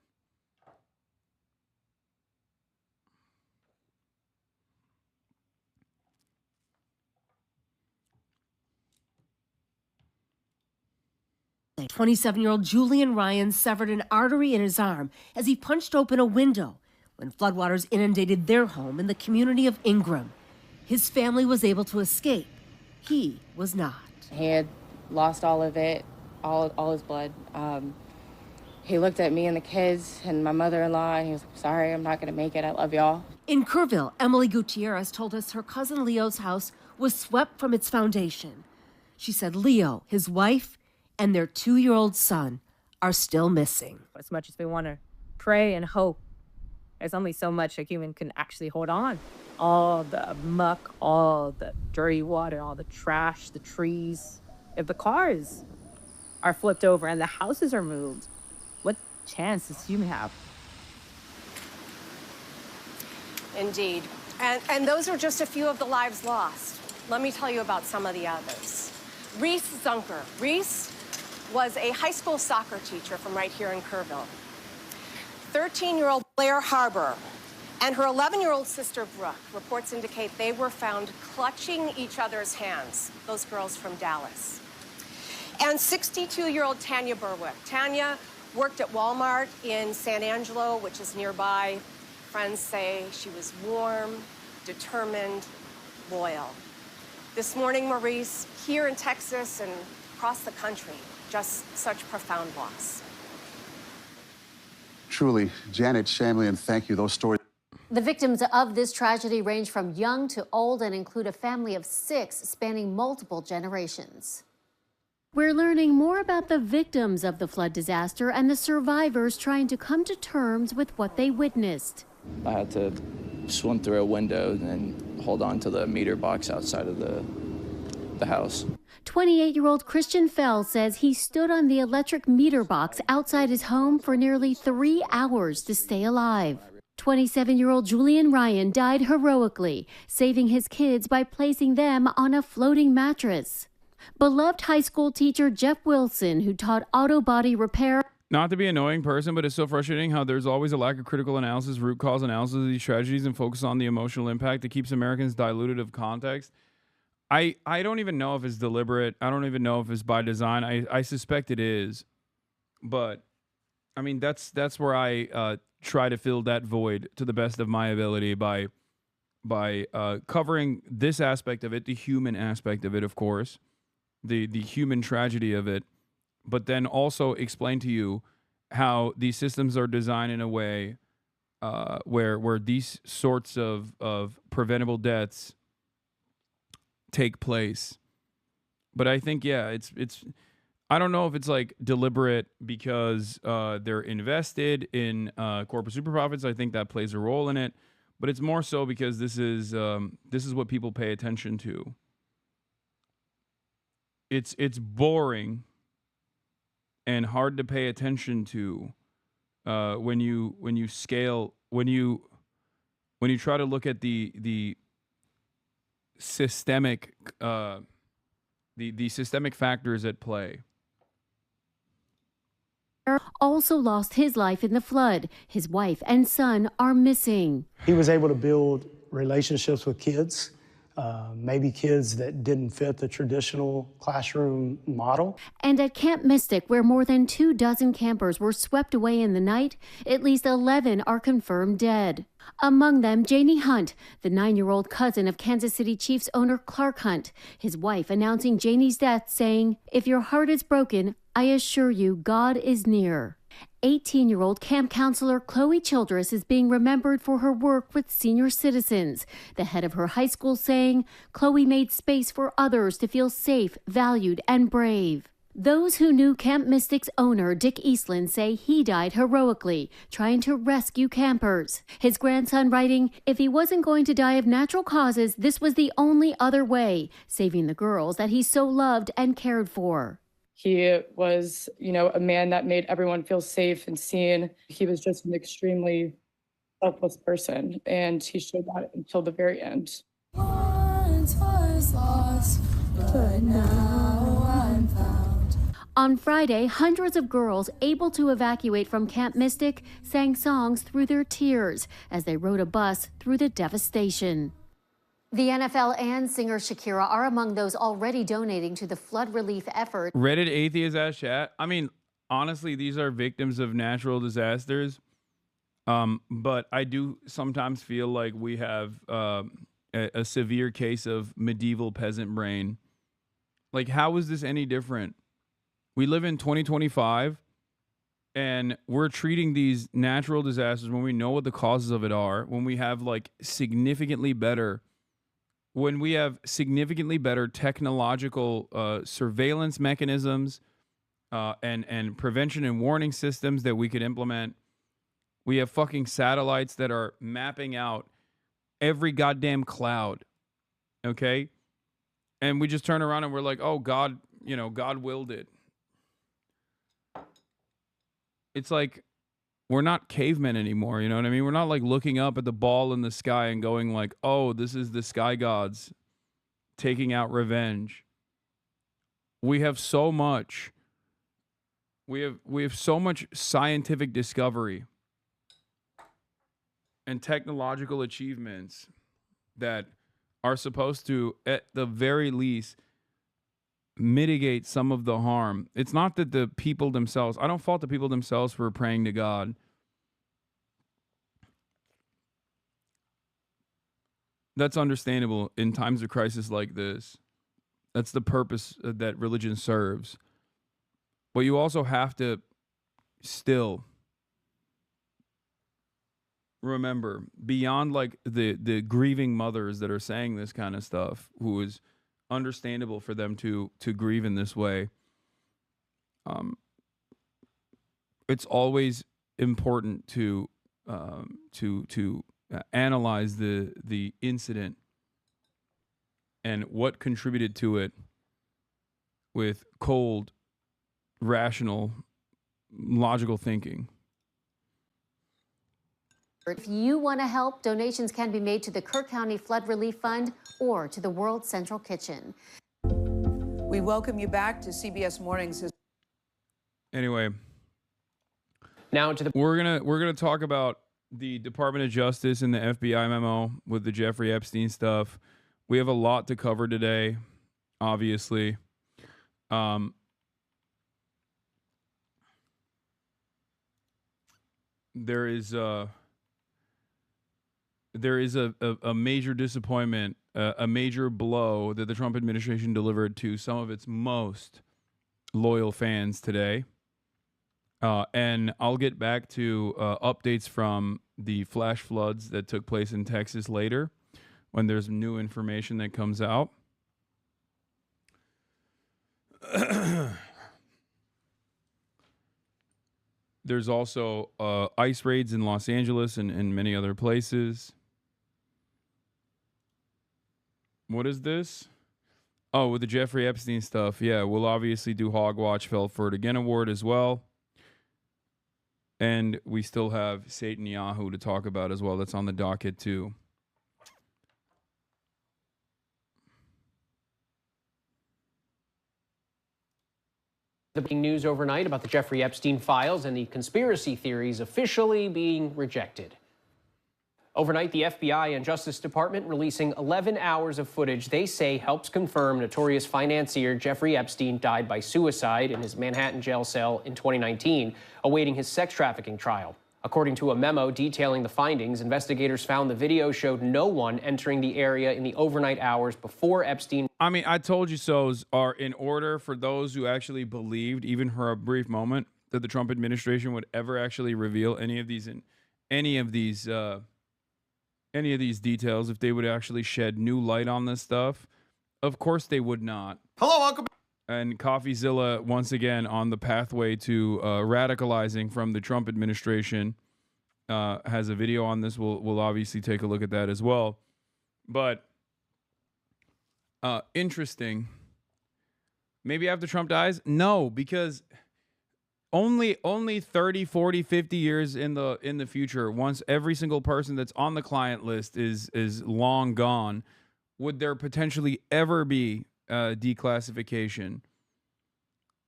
The 27-year-old Julian Ryan severed an artery in his arm as he punched open a window when floodwaters inundated their home in the community of Ingram. His family was able to escape. He was not. He had lost all of it, all his blood. He looked at me and the kids and my mother-in-law, and he was like, sorry, I'm not going to make it. I love y'all. In Kerrville, Emily Gutierrez told us her cousin Leo's house was swept from its foundation. She said Leo, his wife, and their 2-year-old son are still missing. As much as we want to pray and hope, there's only so much a human can actually hold on. All the muck, all the dirty water, all the trash, the trees. If the cars are flipped over and the houses are moved, what chance does human have? Indeed. And those are just a few of the lives lost. Let me tell you about some of the others. Reese Zunker. Reese was a high school soccer teacher from right here in Kerrville. 13-year-old Blair Harbor and her 11-year-old sister Brooke, reports indicate they were found clutching each other's hands, those girls from Dallas. And 62-year-old Tanya Berwick. Tanya worked at Walmart in San Angelo, which is nearby. Friends say she was warm, determined, loyal. This morning, Maurice, here in Texas and across the country, just such profound loss. Truly, Janet Shamlian, thank you. Those stories. The victims of this tragedy range from young to old and include a family of 6 spanning multiple generations. We're learning more about the victims of the flood disaster and the survivors trying to come to terms with what they witnessed. I had to swim through a window and hold on to the meter box outside of the house. 28-year-old Christian Fell says he stood on the electric meter box outside his home for nearly 3 hours to stay alive. 27-year-old Julian Ryan died heroically, saving his kids by placing them on a floating mattress. Beloved high school teacher Jeff Wilson, who taught auto body repair. Not to be an annoying person, but it's so frustrating how there's always a lack of critical analysis, root cause analysis of these tragedies, and focus on the emotional impact that keeps Americans diluted of context. I don't even know if it's deliberate. I don't even know if it's by design. I suspect it is. But, I mean, that's where I try to fill that void to the best of my ability by covering this aspect of it, the human aspect of it, of course, the human tragedy of it, but then also explain to you how these systems are designed in a way where these sorts of preventable deaths take place. But I think, yeah, it's I don't know if it's like deliberate because they're invested in corporate super profits. I think that plays a role in it, but it's more so because this is what people pay attention to. It's boring and hard to pay attention to when you try to look at the systemic the systemic factors at play. Also lost his life in the flood. His wife and son are missing. He was able to build relationships with kids, maybe kids that didn't fit the traditional classroom model. And at Camp Mystic, where more than 24 campers were swept away in the night, at least 11 are confirmed dead. Among them, Janie Hunt, the 9-year-old cousin of Kansas City Chiefs owner Clark Hunt. His wife announcing Janie's death, saying, "If your heart is broken, I assure you God is near." 18-year-old camp counselor Chloe Childress is being remembered for her work with senior citizens. The head of her high school saying, "Chloe made space for others to feel safe, valued, and brave." Those who knew Camp Mystic's owner, Dick Eastland, say he died heroically, trying to rescue campers. His grandson writing, "If he wasn't going to die of natural causes, this was the only other way, saving the girls that he so loved and cared for." He was, a man that made everyone feel safe and seen. He was just an extremely selfless person, and he showed that until the very end. Once was lost, but now I'm found. On Friday, hundreds of girls able to evacuate from Camp Mystic sang songs through their tears as they rode a bus through the devastation. The NFL and singer Shakira are among those already donating to the flood relief effort. Reddit atheist ass chat. I mean, honestly, these are victims of natural disasters. But I do sometimes feel like we have a severe case of medieval peasant brain. Like, how is this any different? We live in 2025, and we're treating these natural disasters when we know what the causes of it are, when we have significantly better technological surveillance mechanisms and prevention and warning systems that we could implement. We have fucking satellites that are mapping out every goddamn cloud, okay? And we just turn around and we're like, oh, God, God willed it. It's like we're not cavemen anymore, you know what I mean? We're not looking up at the ball in the sky and going like, oh, this is the sky gods taking out revenge. We have so much. We have so much scientific discovery and technological achievements that are supposed to, at the very least, mitigate some of the harm. It's not that the people themselves, I don't fault the people themselves for praying to God. That's understandable in times of crisis like this. That's the purpose that religion serves. But you also have to still remember, beyond the grieving mothers that are saying this kind of stuff, who is understandable for them to grieve in this way. It's always important to analyze the incident and what contributed to it with cold, rational, logical thinking. If you want to help, donations can be made to the Kirk County Flood Relief Fund or to the World Central Kitchen. We welcome you back to CBS Mornings. Anyway, now we're gonna talk about the Department of Justice and the FBI memo with the Jeffrey Epstein stuff. We have a lot to cover today, obviously. There is a major disappointment, a major blow that the Trump administration delivered to some of its most loyal fans today. And I'll get back to updates from the flash floods that took place in Texas later when there's new information that comes out. There's also ICE raids in Los Angeles and many other places. What is this? Oh, with the Jeffrey Epstein stuff. Yeah, we'll obviously do Hogwatch Fell for It Again Award as well. And we still have Netanyahu to talk about as well. That's on the docket too. The breaking news overnight about the Jeffrey Epstein files and the conspiracy theories officially being rejected. Overnight, the FBI and Justice Department releasing 11 hours of footage they say helps confirm notorious financier Jeffrey Epstein died by suicide in his Manhattan jail cell in 2019, awaiting his sex trafficking trial. According to a memo detailing the findings, investigators found the video showed no one entering the area in the overnight hours before Epstein. I mean, I told you so's are in order for those who actually believed, even for a brief moment, that the Trump administration would ever actually reveal any of these details, if they would actually shed new light on this stuff. Of course they would not. Hello, welcome. And CoffeeZilla, once again, on the pathway to radicalizing from the Trump administration, has a video on this. We'll obviously take a look at that as well. But interesting. Maybe after Trump dies? No, because only 30, 40, 50 years in the future, once every single person that's on the client list is long gone, would there potentially ever be declassification?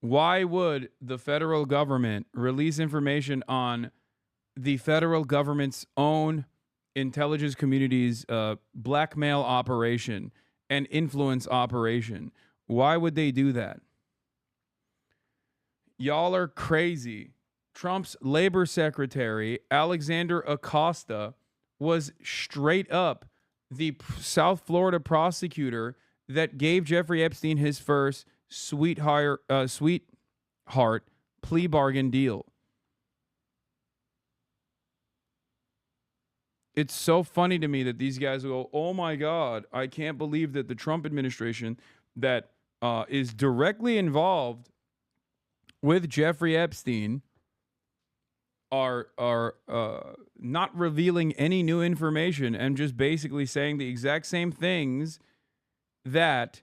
Why would the federal government release information on the federal government's own intelligence community's blackmail operation and influence operation? Why would they do that? Y'all are crazy. Trump's labor secretary, Alexander Acosta, was straight up the South Florida prosecutor that gave Jeffrey Epstein his first sweetheart plea bargain deal. It's so funny to me that these guys go, oh my God, I can't believe that the Trump administration that is directly involved with Jeffrey Epstein are not revealing any new information and just basically saying the exact same things that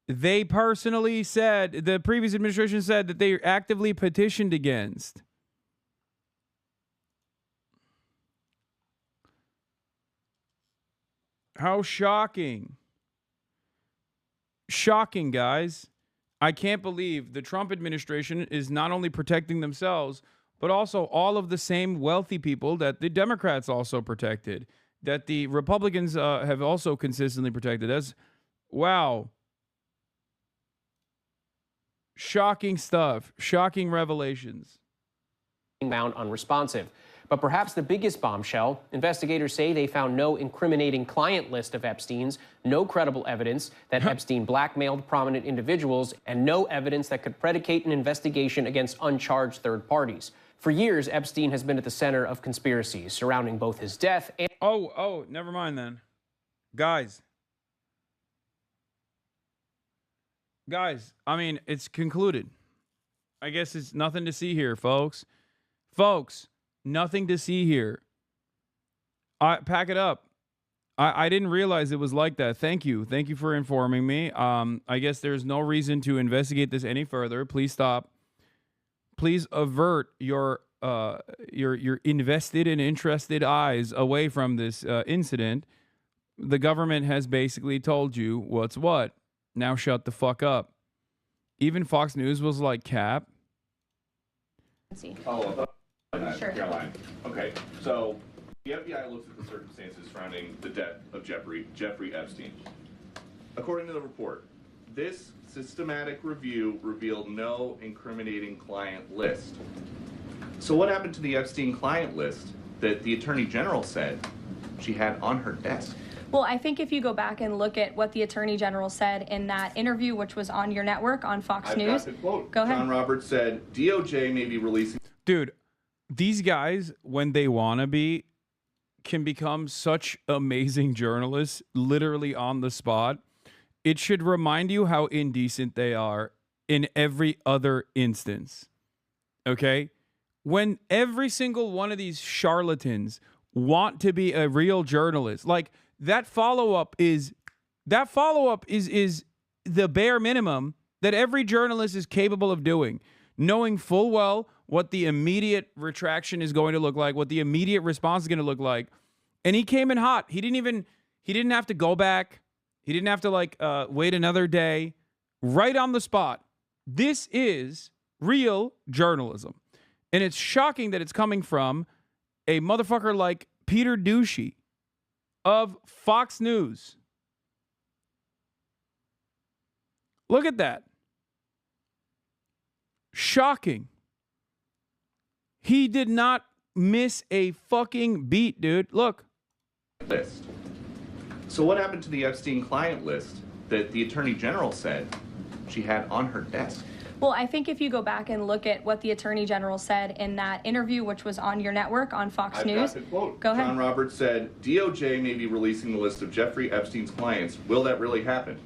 they personally said, the previous administration said that they actively petitioned against. How shocking. Shocking, guys. I can't believe the Trump administration is not only protecting themselves, but also all of the same wealthy people that the Democrats also protected, that the Republicans have also consistently protected. That's, wow. Shocking stuff. Shocking revelations. Found unresponsive. But perhaps the biggest bombshell, investigators say they found no incriminating client list of Epstein's, no credible evidence that Epstein blackmailed prominent individuals, and no evidence that could predicate an investigation against uncharged third parties. For years, Epstein has been at the center of conspiracies surrounding both his death and... Oh, never mind then. Guys, I mean, it's concluded. I guess it's nothing to see here, folks. Nothing to see here. Pack it up. I didn't realize it was like that. Thank you. Thank you for informing me. I guess there's no reason to investigate this any further. Please stop. Please avert your invested and interested eyes away from this incident. The government has basically told you what's what. Now shut the fuck up. Even Fox News was like, Cap. Follow up. Sure. Caroline. Okay, so the FBI looks at the circumstances surrounding the death of Jeffrey Epstein. According to the report, this systematic review revealed no incriminating client list. So what happened to the Epstein client list that the Attorney General said she had on her desk? Well, I think if you go back and look at what the Attorney General said in that interview, which was on your network on Fox News. Got the quote. Go ahead. John Roberts said DOJ may be releasing. Dude, these guys, when they want to be, can become such amazing journalists, literally on the spot. It should remind you how indecent they are in every other instance. Okay? When every single one of these charlatans want to be a real journalist, like that follow-up is the bare minimum that every journalist is capable of doing, knowing full well what the immediate retraction is going to look like, what the immediate response is going to look like. And he came in hot. He didn't have to go back. He didn't have to wait another day. Right on the spot. This is real journalism. And it's shocking that it's coming from a motherfucker like Peter Ducey of Fox News. Look at that. Shocking. He did not miss a fucking beat, dude. Look. List. So what happened to the Epstein client list that the Attorney General said she had on her desk? Well, I think if you go back and look at what the Attorney General said in that interview, which was on your network on Fox News. Got the quote. Go ahead. John Roberts said DOJ may be releasing the list of Jeffrey Epstein's clients. Will that really happen?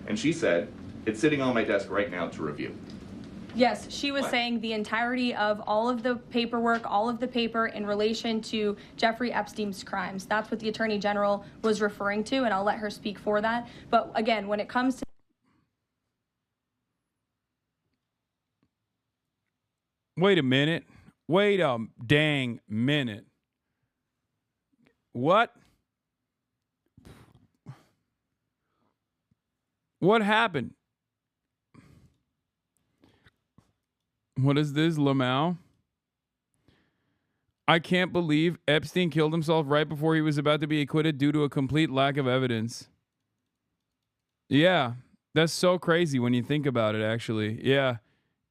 And she said, it's sitting on my desk right now to review. Yes, she was saying the entirety of all of the paperwork, all of the paper in relation to Jeffrey Epstein's crimes. That's what the Attorney General was referring to, and I'll let her speak for that. But again, when it comes to Wait a minute. Wait a dang minute. What? What happened? What is this, Lamau? I can't believe Epstein killed himself right before he was about to be acquitted due to a complete lack of evidence. Yeah, that's so crazy when you think about it, actually. Yeah.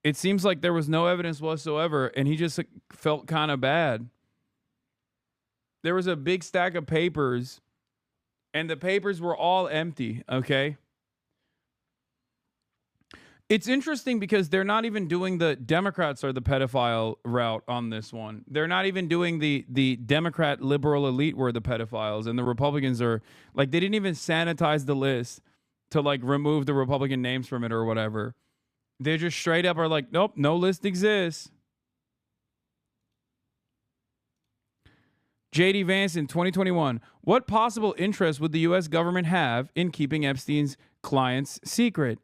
It seems like there was no evidence whatsoever, and he just felt kind of bad. There was a big stack of papers, and the papers were all empty, okay? It's interesting because they're not even doing the Democrats are the pedophile route on this one. They're not even doing the Democrat liberal elite were the pedophiles, and the Republicans are, like, they didn't even sanitize the list to, like, remove the Republican names from it or whatever. They just straight up are like, nope, no list exists. J.D. Vance in 2021. What possible interest would the U.S. government have in keeping Epstein's clients secret? ...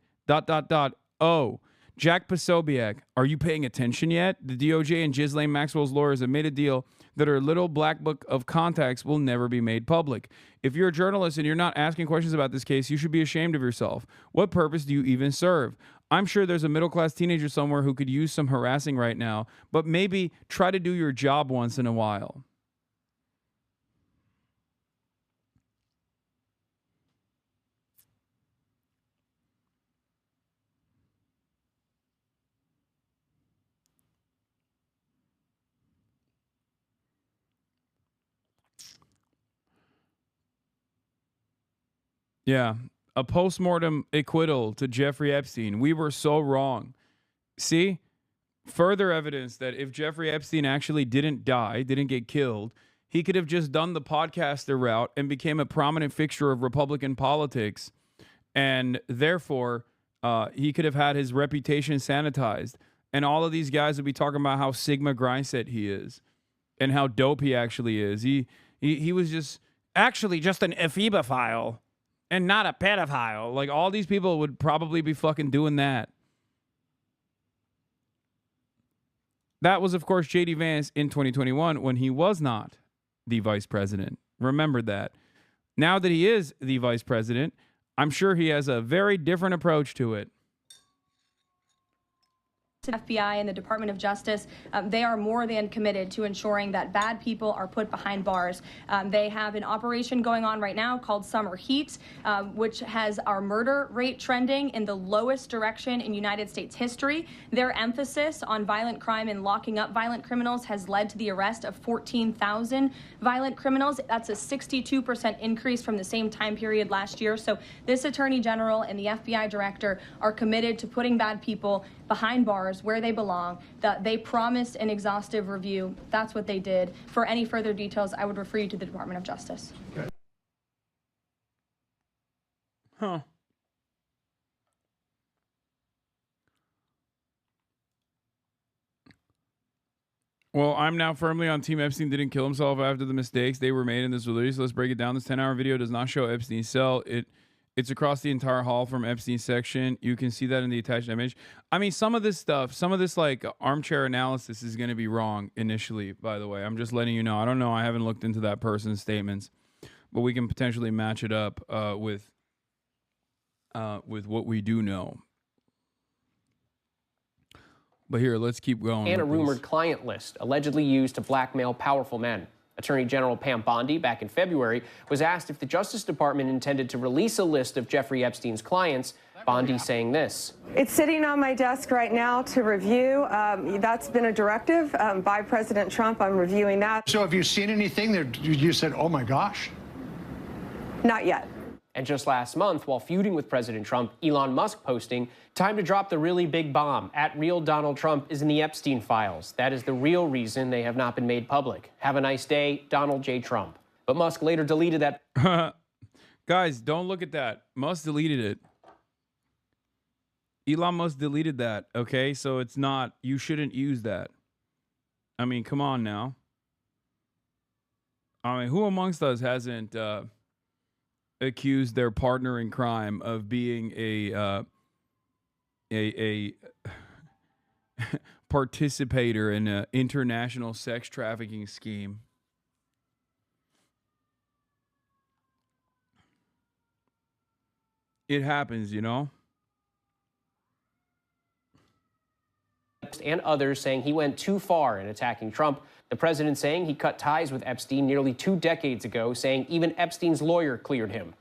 Oh, Jack Posobiec. Are you paying attention yet? The DOJ and Ghislaine Maxwell's lawyers have made a deal that her little black book of contacts will never be made public. If you're a journalist and you're not asking questions about this case, you should be ashamed of yourself. What purpose do you even serve? I'm sure there's a middle-class teenager somewhere who could use some harassing right now, but maybe try to do your job once in a while. Yeah, a postmortem acquittal to Jeffrey Epstein. We were so wrong. See? Further evidence that if Jeffrey Epstein actually didn't die, didn't get killed, he could have just done the podcaster route and became a prominent fixture of Republican politics. And therefore, he could have had his reputation sanitized. And all of these guys would be talking about how Sigma Grindset he is and how dope he actually is. He was just actually just an ephebophile. And not a pedophile. Like, all these people would probably be fucking doing that. That was, of course, J.D. Vance in 2021 when he was not the vice president. Remember that. Now that he is the vice president, I'm sure he has a very different approach to it. FBI and the Department of Justice, they are more than committed to ensuring that bad people are put behind bars. They have an operation going on right now called Summer Heat, which has our murder rate trending in the lowest direction in United States history. Their emphasis on violent crime and locking up violent criminals has led to the arrest of 14,000 violent criminals. That's a 62% increase from the same time period last year. So this Attorney General and the FBI Director are committed to putting bad people behind bars where they belong. That they promised an exhaustive review. That's what they did. For any further details, I would refer you to the Department of Justice. Huh. Well, I'm now firmly on Team Epstein didn't kill himself after the mistakes they were made in this release. Let's break it down. This 10-hour video does not show Epstein's cell. It's across the entire hall from Epstein's section. You can see that in the attached image. I mean, some of this stuff, some of this like armchair analysis is going to be wrong initially, by the way. I'm just letting you know. I don't know. I haven't looked into that person's statements, but we can potentially match it up with what we do know. But here, let's keep going. And a rumored client list allegedly used to blackmail powerful men. Attorney General Pam Bondi, back in February, was asked if the Justice Department intended to release a list of Jeffrey Epstein's clients. Bondi saying this. It's sitting on my desk right now to review. That's been a directive by President Trump. I'm reviewing that. So have you seen anything that you said, oh my gosh? Not yet. And just last month, while feuding with President Trump, Elon Musk posting, time to drop the really big bomb. At real Donald Trump is in the Epstein files. That is the real reason they have not been made public. Have a nice day, Donald J. Trump. But Musk later deleted that. Guys, don't look at that. Musk deleted it. Elon Musk deleted that, okay? So it's not, you shouldn't use that. I mean, come on now. I mean, who amongst us hasn't accused their partner in crime of being a participator in an international sex trafficking scheme? It happens, you know? And others saying he went too far in attacking Trump. The president saying he cut ties with Epstein nearly 2 decades ago, saying even Epstein's lawyer cleared him.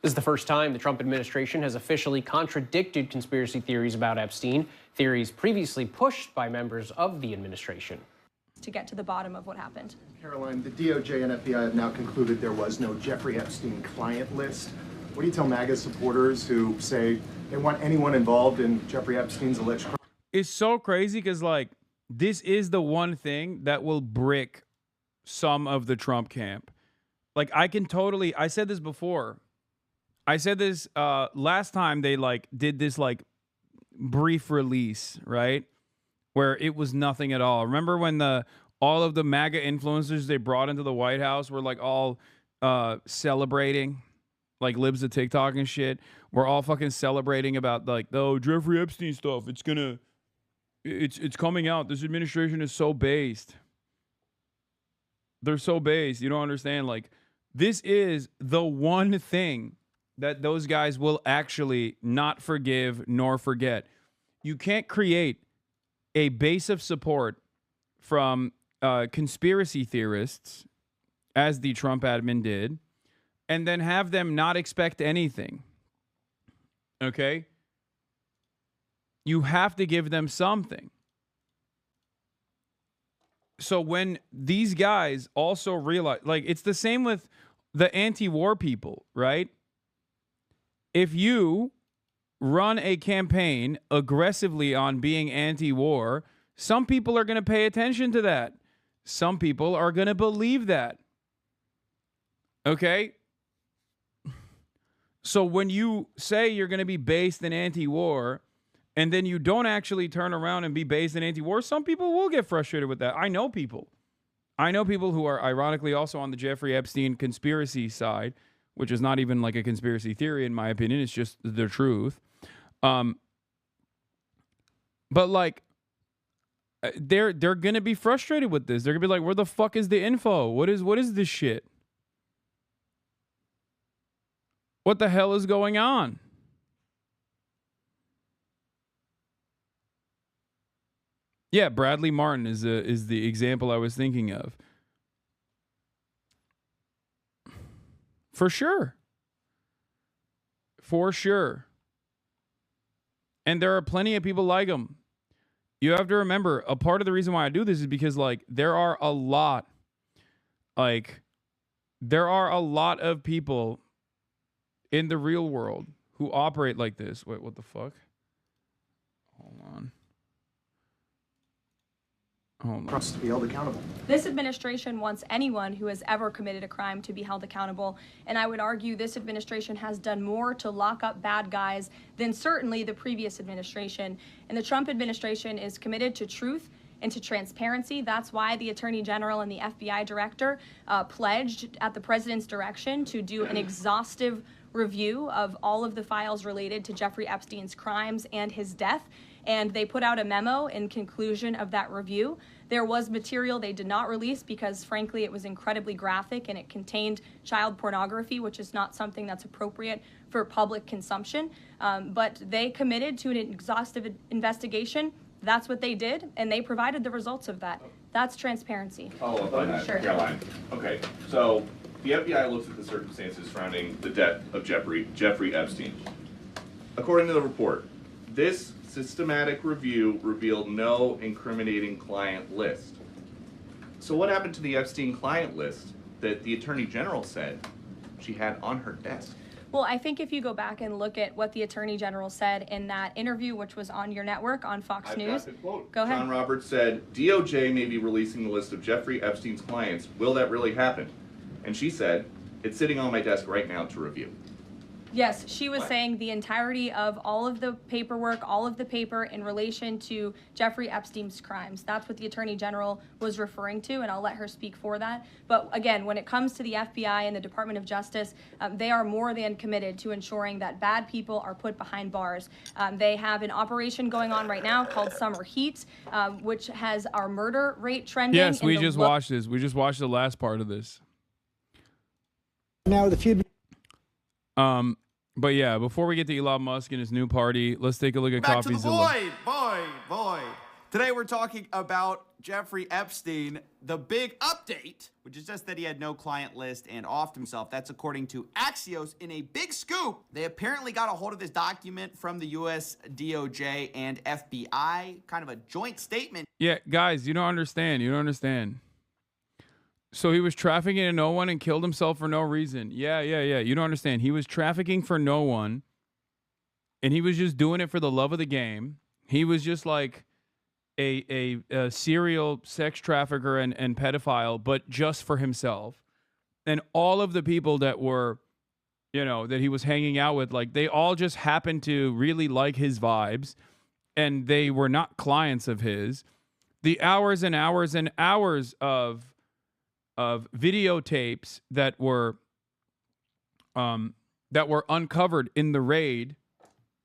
This is the first time the Trump administration has officially contradicted conspiracy theories about Epstein, theories previously pushed by members of the administration. To get to the bottom of what happened. Caroline, the DOJ and FBI have now concluded there was no Jeffrey Epstein client list. What do you tell MAGA supporters who say they want anyone involved in Jeffrey Epstein's alleged crime? It's so crazy because, like, this is the one thing that will brick some of the Trump camp. Like, I said this before. I said this last time they, like, did this, like, brief release, right? Where it was nothing at all. Remember when all of the MAGA influencers they brought into the White House were, like, all celebrating? Like libs of TikTok and shit. We're all fucking celebrating about, like, oh, Jeffrey Epstein stuff. It's coming out. This administration is so based. They're so based. You don't understand. Like, this is the one thing that those guys will actually not forgive nor forget. You can't create a base of support from conspiracy theorists, as the Trump admin did, and then have them not expect anything. Okay? You have to give them something. So when these guys also realize, like, it's the same with the anti-war people, right? If you run a campaign aggressively on being anti-war, some people are going to pay attention to that. Some people are going to believe that. Okay? So when you say you're going to be based in anti-war, and then you don't actually turn around and be based in anti-war, some people will get frustrated with that. I know people. Who are ironically also on the Jeffrey Epstein conspiracy side, which is not even like a conspiracy theory in my opinion. It's just the truth. But like, they're going to be frustrated with this. They're going to be like, where the fuck is the info? What is this shit? What the hell is going on? Yeah, Bradley Martin is the example I was thinking of. For sure. For sure. And there are plenty of people like him. You have to remember, a part of the reason why I do this is because, like, there are a lot of people in the real world who operate like this. Wait, what the fuck? Hold on. To be held accountable. This administration wants anyone who has ever committed a crime to be held accountable. And I would argue this administration has done more to lock up bad guys than certainly the previous administration. And the Trump administration is committed to truth and to transparency. That's why the Attorney General and the FBI Director pledged at the president's direction to do an exhaustive review of all of the files related to Jeffrey Epstein's crimes and his death. And they put out a memo in conclusion of that review. There was material they did not release because, frankly, it was incredibly graphic and it contained child pornography, which is not something that's appropriate for public consumption. But they committed to an exhaustive investigation. That's what they did, and they provided the results of that. That's transparency. Follow up on that, Sure. Caroline. Okay, so the FBI looks at the circumstances surrounding the death of Jeffrey Epstein. According to the report, this systematic review revealed no incriminating client list. So what happened to the Epstein client list that the Attorney General said she had on her desk? Well, I think if you go back and look at what the Attorney General said in that interview, which was on your network on Fox News. Got the quote. Go ahead. John Roberts said, DOJ may be releasing the list of Jeffrey Epstein's clients. Will that really happen? And she said, it's sitting on my desk right now to review. Yes, she was saying the entirety of all of the paperwork, all of the paper in relation to Jeffrey Epstein's crimes. That's what the Attorney General was referring to, and I'll let her speak for that. But again, when it comes to the FBI and the Department of Justice, they are more than committed to ensuring that bad people are put behind bars. They have an operation going on right now called Summer Heat, which has our murder rate trending. Yes, we just watched this. We just watched the last part of this. Now the feud. But yeah, before we get to Elon Musk and his new party, let's take a look at Back to the CoffeeZilla. void. Today we're talking about Jeffrey Epstein. The big update, which is just that he had no client list and offed himself. That's according to Axios. In a big scoop, they apparently got a hold of this document from the US DOJ and FBI, kind of a joint statement. Yeah, guys, you don't understand. You don't understand. So he was trafficking in no one and killed himself for no reason. Yeah. You don't understand. He was trafficking for no one, and he was just doing it for the love of the game. He was just like a serial sex trafficker and pedophile, but just for himself. And all of the people that were, that he was hanging out with, like, they all just happened to really like his vibes, and they were not clients of his. The hours and hours and hours of videotapes that were uncovered in the raid,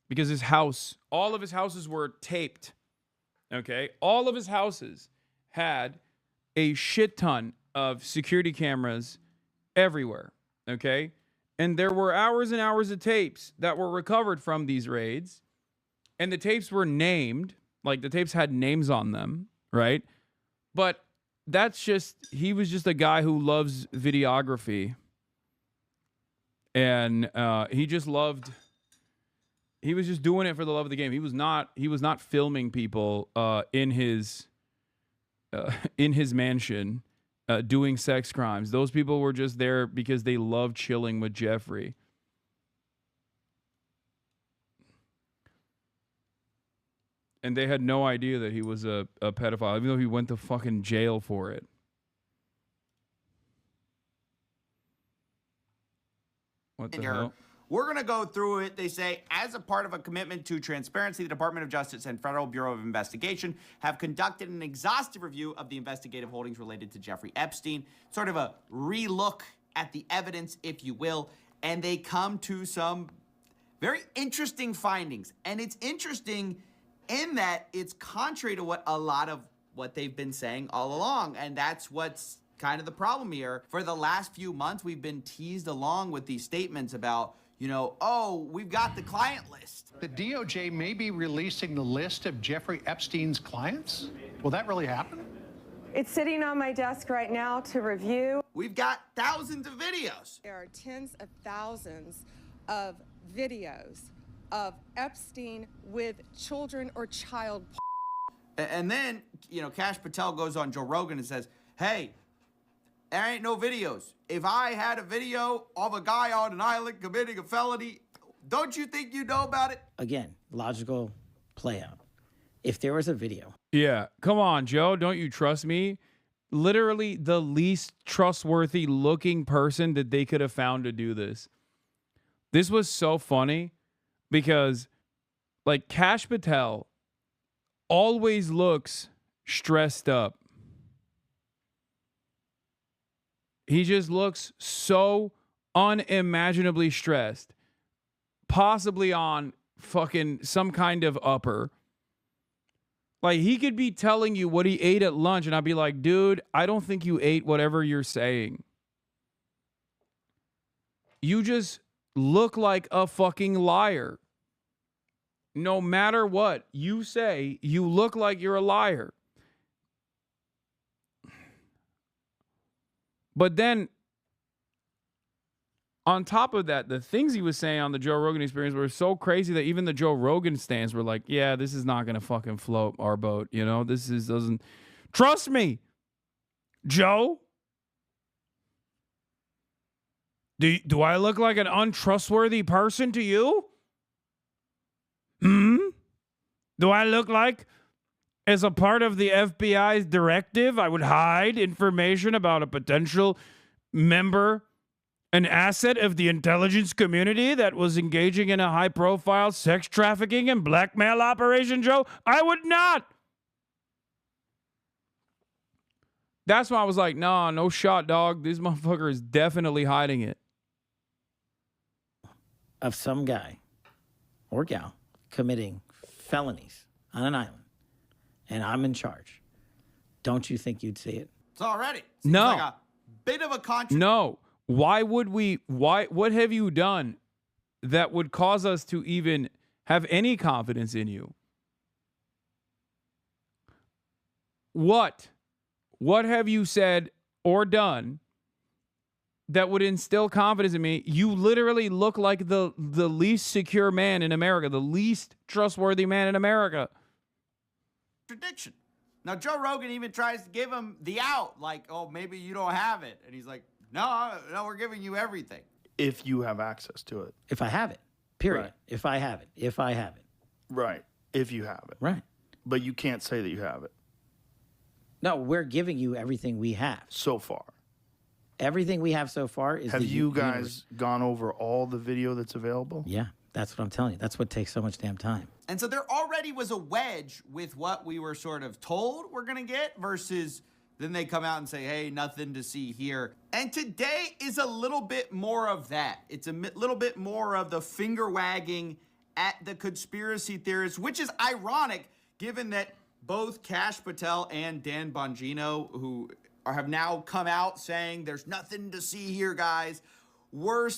because his house, all of his houses were taped. Okay, all of his houses had a shit ton of security cameras everywhere. Okay, and there were hours and hours of tapes that were recovered from these raids, and the tapes were named, like the tapes had names on them, right? But he was just a guy who loves videography. And he was just doing it for the love of the game. He was not filming people in his mansion doing sex crimes. Those people were just there because they loved chilling with Jeffrey. And they had no idea that he was a pedophile, even though he went to fucking jail for it. What the hell? We're going to go through it. They say, as a part of a commitment to transparency, the Department of Justice and Federal Bureau of Investigation have conducted an exhaustive review of the investigative holdings related to Jeffrey Epstein, sort of a relook at the evidence, if you will, and they come to some very interesting findings. And it's interesting in that it's contrary to what they've been saying all along. And that's what's kind of the problem here. For the last few months, we've been teased along with these statements about, we've got the client list. The DOJ may be releasing the list of Jeffrey Epstein's clients? Will that really happen? It's sitting on my desk right now to review. We've got thousands of videos. There are tens of thousands of videos of Epstein with children or child. And then, Kash Patel goes on Joe Rogan and says, hey, there ain't no videos. If I had a video of a guy on an island committing a felony, don't you think you know about it? Again, logical play out. If there was a video. Yeah, come on, Joe. Don't you trust me? Literally the least trustworthy looking person that they could have found to do this. This was so funny because, like, Kash Patel always looks stressed up. He just looks so unimaginably stressed. Possibly on fucking some kind of upper. Like, he could be telling you what he ate at lunch, and I'd be like, dude, I don't think you ate whatever you're saying. You just look like a fucking liar. No matter what you say, you look like you're a liar. But then, on top of that, the things he was saying on the Joe Rogan Experience were so crazy that even the Joe Rogan stands were like, yeah, this is not going to fucking float our boat. Doesn't. Trust me, Joe. Do I look like an untrustworthy person to you? Do I look like, as a part of the FBI's directive, I would hide information about a potential member, an asset of the intelligence community that was engaging in a high-profile sex trafficking and blackmail operation, Joe? I would not. That's why I was like, nah, no shot, dog. This motherfucker is definitely hiding it. Of some guy or gal committing felonies on an island, and I'm in charge. Don't you think you'd see it? It's already. No. Like a bit of a contradiction. No. Why would we? What have you done that would cause us to even have any confidence in you? What have you said or done that would instill confidence in me? You literally look like the least secure man in America, the least trustworthy man in America. Contradiction. Now, Joe Rogan even tries to give him the out, like, oh, maybe you don't have it. And he's like, no, we're giving you everything. If you have access to it. If I have it, period. Right. If I have it. Right. If you have it. Right. But you can't say that you have it. No, we're giving you everything we have. So far. Everything we have so far is. Have you guys gone over all the video that's available? Yeah, that's what I'm telling you. That's what takes so much damn time. And so there already was a wedge with what we were sort of told we're going to get versus then they come out and say, hey, nothing to see here. And today is a little bit more of that. It's a little bit more of the finger wagging at the conspiracy theorists, which is ironic given that both Kash Patel and Dan Bongino, who have now come out saying there's nothing to see here, guys, were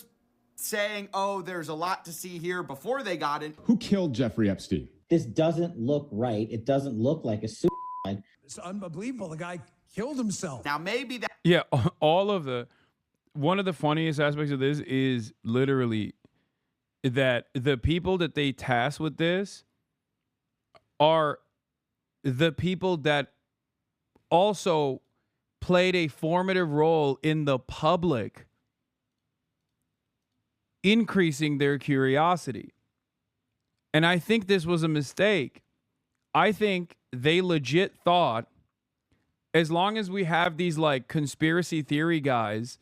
saying, oh, there's a lot to see here before they got in. Who killed Jeffrey Epstein? This doesn't look right. It doesn't look like a suicide. It's unbelievable. The guy killed himself. Now, maybe that. Yeah, one of the funniest aspects of this is literally that the people that they task with this are the people that also played a formative role in the public increasing their curiosity. And I think this was a mistake. I think they legit thought, as long as we have these like conspiracy theory guys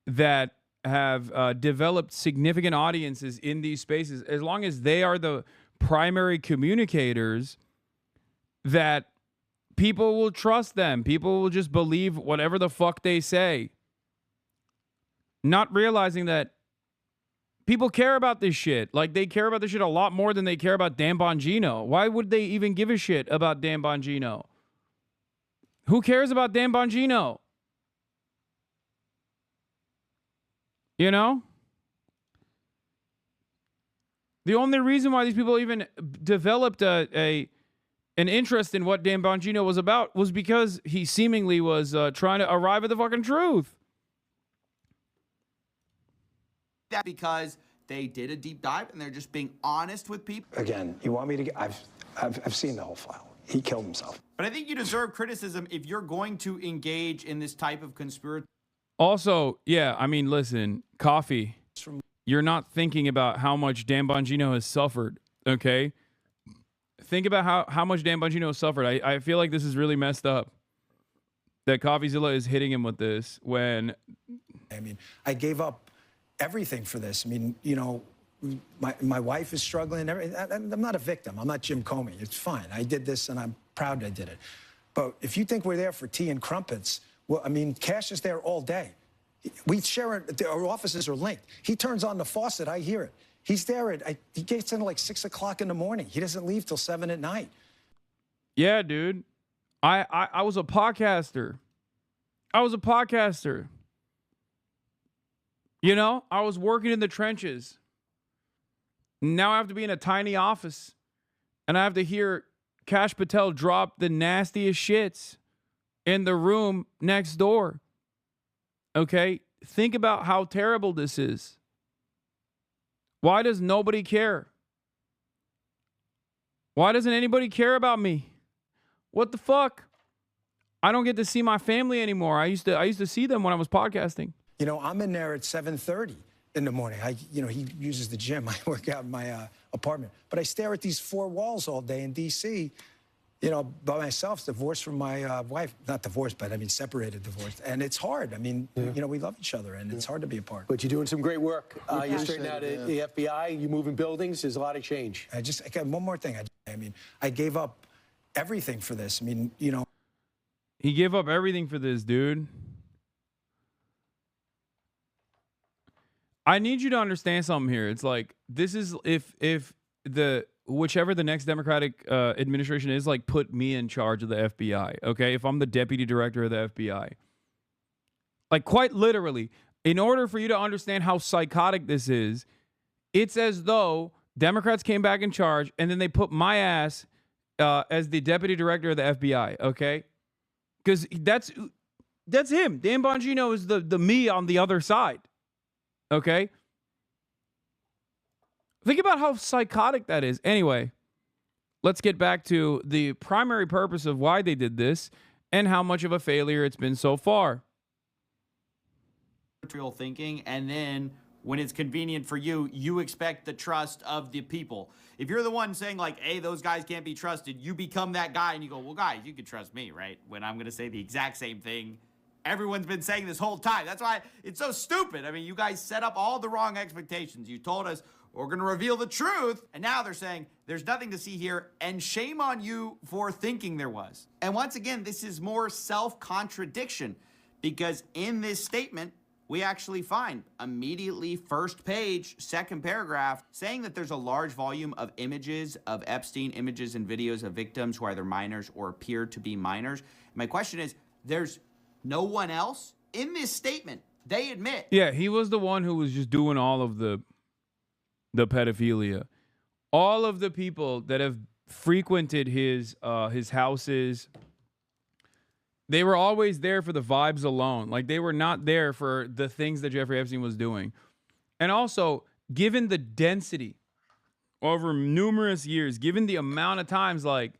that have developed significant audiences in these spaces, as long as they are the primary communicators, that people will trust them. People will just believe whatever the fuck they say. Not realizing that people care about this shit. Like, they care about this shit a lot more than they care about Dan Bongino. Why would they even give a shit about Dan Bongino? Who cares about Dan Bongino? You know? The only reason why these people even developed an an interest in what Dan Bongino was about was because he seemingly was trying to arrive at the fucking truth. That because they did a deep dive and they're just being honest with people. Again, you want me to get, I've seen the whole file. He killed himself. But I think you deserve criticism if you're going to engage in this type of conspiracy. Also, yeah, I mean, listen, Coffee, you're not thinking about how much Dan Bongino has suffered, okay? Think about how much Dan Bongino has suffered. I feel like this is really messed up that CoffeeZilla is hitting him with this when... I mean, I gave up everything for this. I mean, you know, my wife is struggling. I'm not a victim. I'm not Jim Comey. It's fine. I did this, and I'm proud I did it. But if you think we're there for tea and crumpets, well, I mean, Cash is there all day. We share it. Our offices are linked. He turns on the faucet. I hear it. He's there he gets in like 6 o'clock in the morning. He doesn't leave till 7 at night. Yeah, dude. I was a podcaster. You know, I was working in the trenches. Now I have to be in a tiny office, and I have to hear Kash Patel drop the nastiest shits in the room next door. Okay? Think about how terrible this is. Why does nobody care? Why doesn't anybody care about me? What the fuck? I don't get to see my family anymore. I used to see them when I was podcasting. You know, I'm in there at 7:30 in the morning. He uses the gym. I work out in my apartment. But I stare at these four walls all day in D.C., you know, by myself, divorced from my wife. Not divorced, but I mean separated, divorced. And it's hard. I mean, you know, we love each other, and it's hard to be apart. But you're doing some great work. You're straightened out at the FBI. You're moving buildings. There's a lot of change. I got one more thing. I mean, I gave up everything for this. I mean, you know. He gave up everything for this, dude. I need you to understand something here. It's like, this is if whichever the next Democratic administration is, like, put me in charge of the FBI, okay? If I'm the deputy director of the FBI. Like, quite literally, in order for you to understand how psychotic this is, it's as though Democrats came back in charge and then they put my ass as the deputy director of the FBI, okay? Because that's him. Dan Bongino is the me on the other side. Okay? Think about how psychotic that is. Anyway, let's get back to the primary purpose of why they did this and how much of a failure it's been so far. Thinking, and then when it's convenient for you, you expect the trust of the people. If you're the one saying, like, hey, those guys can't be trusted, you become that guy and you go, well, guys, you can trust me, right? When I'm going to say the exact same thing everyone's been saying this whole time. That's why it's so stupid. I mean, you guys set up all the wrong expectations. You told us we're going to reveal the truth, and now they're saying there's nothing to see here, and shame on you for thinking there was. And once again, this is more self-contradiction, because in this statement, we actually find immediately first page, second paragraph, saying that there's a large volume of images of Epstein, images and videos of victims who are either minors or appear to be minors. My question is, there's no one else in this statement. They admit. Yeah, he was the one who was just doing all of the pedophilia. All of the people that have frequented his houses, they were always there for the vibes alone. Like, they were not there for the things that Jeffrey Epstein was doing. And also, given the density over numerous years, given the amount of times, like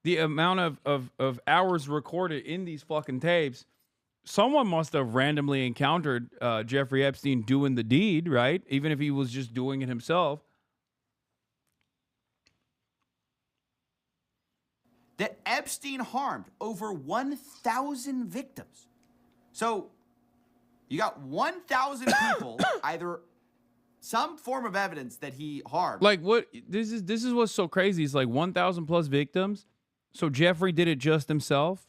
the amount of hours recorded in these fucking tapes, someone must have randomly encountered Jeffrey Epstein doing the deed, right? Even if he was just doing it himself. That Epstein harmed over 1,000 victims. So you got 1,000 people, either some form of evidence that he harmed. Like, what? This is what's so crazy. It's like 1,000 plus victims. So Jeffrey did it just himself.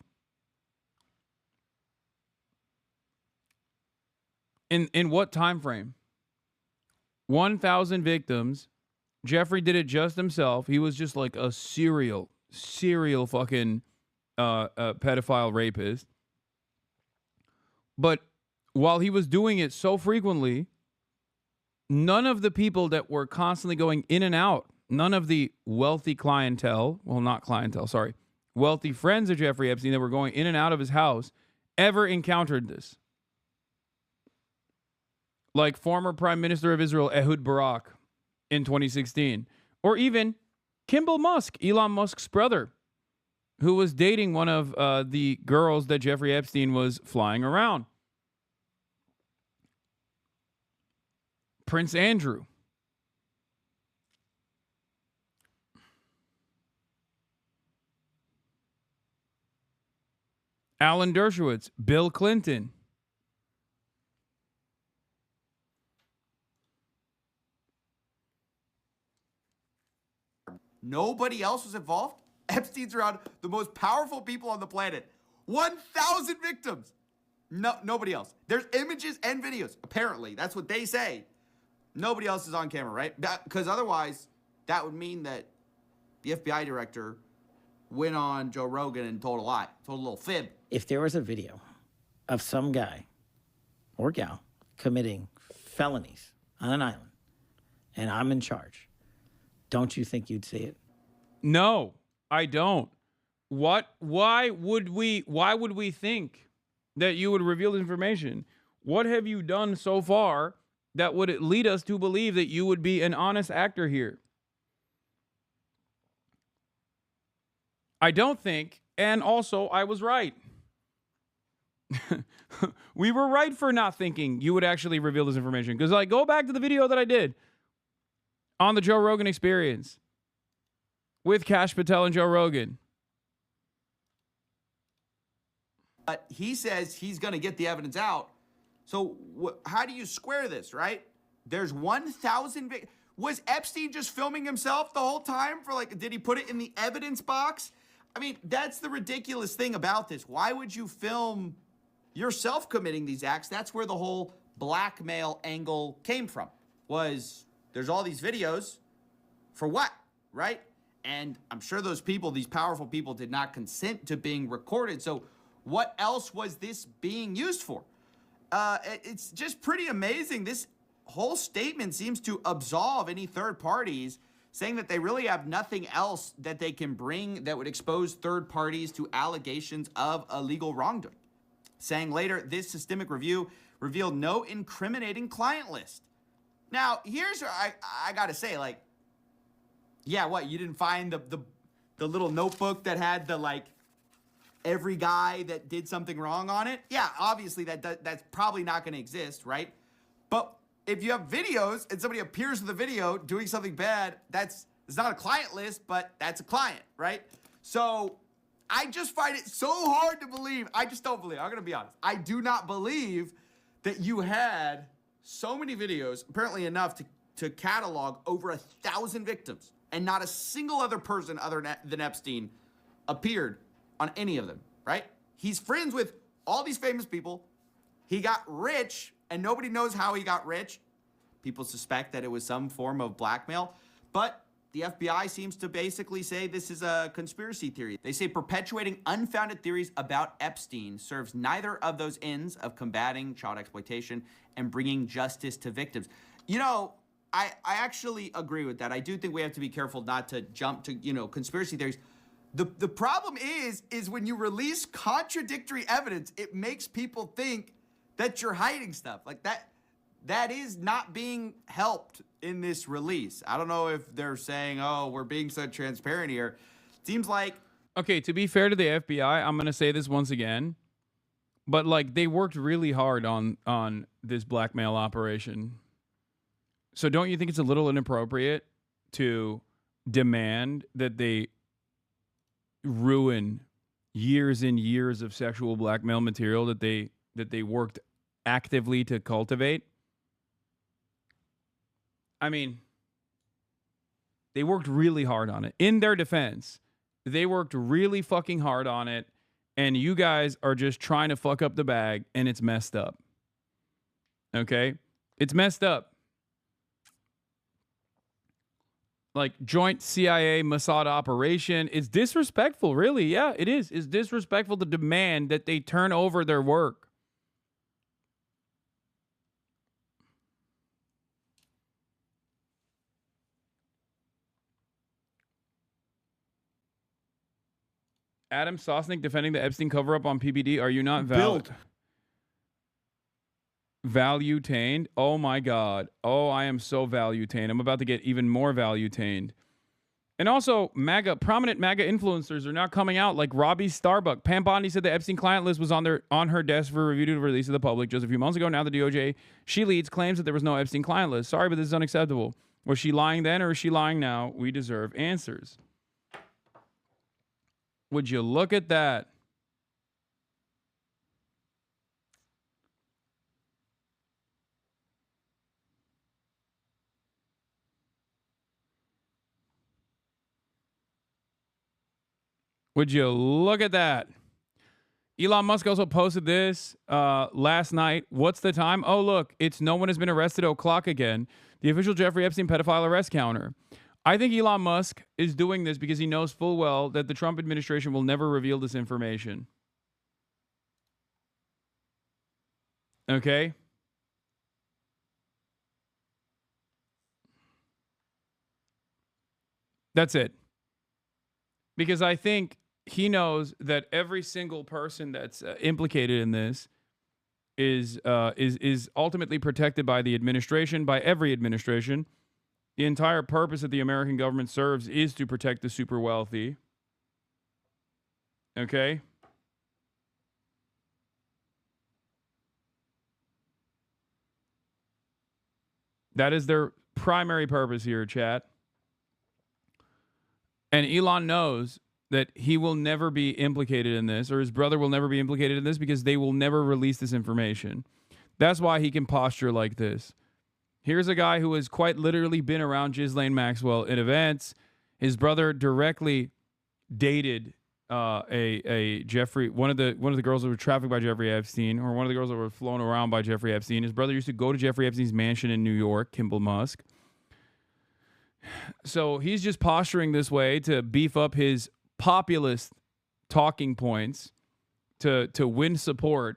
In what time frame? 1,000 victims. Jeffrey did it just himself. He was just like a serial fucking pedophile rapist. But while he was doing it so frequently, none of the people that were constantly going in and out, none of the wealthy clientele, well, not clientele, sorry, wealthy friends of Jeffrey Epstein that were going in and out of his house ever encountered this. Like former Prime Minister of Israel, Ehud Barak, in 2016. Or even Kimball Musk, Elon Musk's brother, who was dating one of the girls that Jeffrey Epstein was flying around. Prince Andrew. Alan Dershowitz, Bill Clinton. Nobody else was involved? Epstein's around the most powerful people on the planet. 1,000 victims. No, nobody else. There's images and videos. Apparently, that's what they say. Nobody else is on camera, right? Because otherwise, that would mean that the FBI director went on Joe Rogan and told a lie, told a little fib. If there was a video of some guy or gal committing felonies on an island and I'm in charge, don't you think you'd see it? No, I don't. Why would we think that you would reveal this information? What have you done so far that would lead us to believe that you would be an honest actor here? I don't think, and also I was right. We were right for not thinking you would actually reveal this information. Because like, go back to the video that I did on the Joe Rogan Experience with Kash Patel and Joe Rogan. But he says he's going to get the evidence out. So how do you square this, right? There's 1,000 victims. Was Epstein just filming himself the whole time? Did he put it in the evidence box? I mean, that's the ridiculous thing about this. Why would you film yourself committing these acts? That's where the whole blackmail angle came from. There's all these videos for what, right? And I'm sure those people, these powerful people, did not consent to being recorded. So what else was this being used for? It's just pretty amazing. This whole statement seems to absolve any third parties, saying that they really have nothing else that they can bring that would expose third parties to allegations of illegal wrongdoing. Saying later, this systemic review revealed no incriminating client list. Now, here's where I gotta say, yeah, what, you didn't find the little notebook that had every guy that did something wrong on it? Yeah, obviously that's probably not gonna exist, right? But if you have videos and somebody appears in the video doing something bad, it's not a client list, but that's a client, right? So I just find it so hard to believe. I just don't believe. I'm going to be honest. I do not believe that you had so many videos, apparently enough to catalog over 1,000 victims, and not a single other person other than Epstein appeared on any of them, right? He's friends with all these famous people. He got rich, and nobody knows how he got rich. People suspect that it was some form of blackmail, but the FBI seems to basically say this is a conspiracy theory. They say perpetuating unfounded theories about Epstein serves neither of those ends of combating child exploitation and bringing justice to victims. You know, I actually agree with that. I do think we have to be careful not to jump to, conspiracy theories. The problem is when you release contradictory evidence, it makes people think that you're hiding stuff. That is not being helped in this release. I don't know if they're saying, oh, we're being so transparent here. Seems like... Okay, to be fair to the FBI, I'm going to say this once again, but they worked really hard on this blackmail operation. So don't you think it's a little inappropriate to demand that they ruin years and years of sexual blackmail material that they worked actively to cultivate? I mean, they worked really hard on it. In their defense, they worked really fucking hard on it, and you guys are just trying to fuck up the bag, and it's messed up. Okay? It's messed up. Joint CIA Mossad operation. It's disrespectful, really. Yeah, it is. It's disrespectful to demand that they turn over their work. Adam Sosnick defending the Epstein cover-up on PBD. Are you not value-tained? Oh, my God. Oh, I am so value-tained. I'm about to get even more value-tained. And also, prominent MAGA influencers are now coming out, like Robbie Starbuck. Pam Bondi said the Epstein client list was on her desk for review to release to the public just a few months ago. Now the DOJ she leads claims that there was no Epstein client list. Sorry, but this is unacceptable. Was she lying then or is she lying now? We deserve answers. Would you look at that? Would you look at that? Elon Musk also posted this last night. What's the time? Oh, look, it's no one has been arrested o'clock again. The official Jeffrey Epstein pedophile arrest counter. I think Elon Musk is doing this because he knows full well that the Trump administration will never reveal this information. Okay? That's it. Because I think he knows that every single person that's implicated in this is ultimately protected by the administration, by every administration. The entire purpose that the American government serves is to protect the super wealthy. Okay? That is their primary purpose here, chat. And Elon knows that he will never be implicated in this, or his brother will never be implicated in this, because they will never release this information. That's why he can posture like this. Here's a guy who has quite literally been around Ghislaine Maxwell at events. His brother directly dated a Jeffrey, one of the girls that were trafficked by Jeffrey Epstein, or one of the girls that were flown around by Jeffrey Epstein. His brother used to go to Jeffrey Epstein's mansion in New York, Kimball Musk. So he's just posturing this way to beef up his populist talking points to win support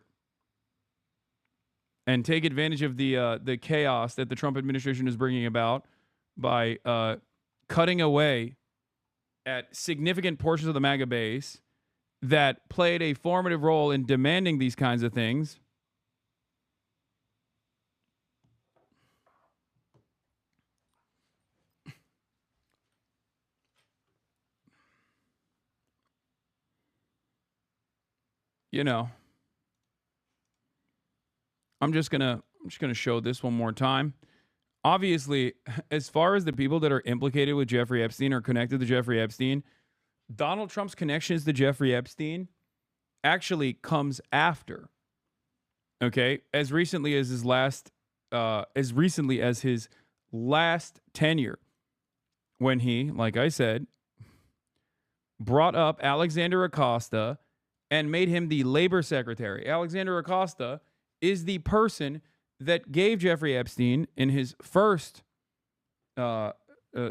and take advantage of the chaos that the Trump administration is bringing about by cutting away at significant portions of the MAGA base that played a formative role in demanding these kinds of things. You know, I'm just gonna show this one more time. Obviously, as far as the people that are implicated with Jeffrey Epstein or connected to Jeffrey Epstein, Donald Trump's connections to Jeffrey Epstein actually comes after. Okay, as recently as his last tenure, when he, like I said, brought up Alexander Acosta and made him the labor secretary. Alexander Acosta is the person that gave Jeffrey Epstein, in his first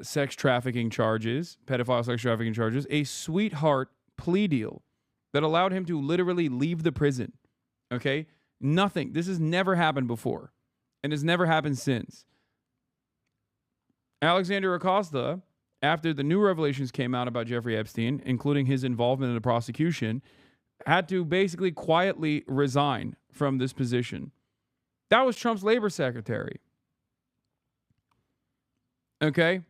sex trafficking charges, pedophile sex trafficking charges, a sweetheart plea deal that allowed him to literally leave the prison. Okay? Nothing. This has never happened before and has never happened since. Alexander Acosta, after the new revelations came out about Jeffrey Epstein, including his involvement in the prosecution, had to basically quietly resign from this position. That was Trump's labor secretary. Okay?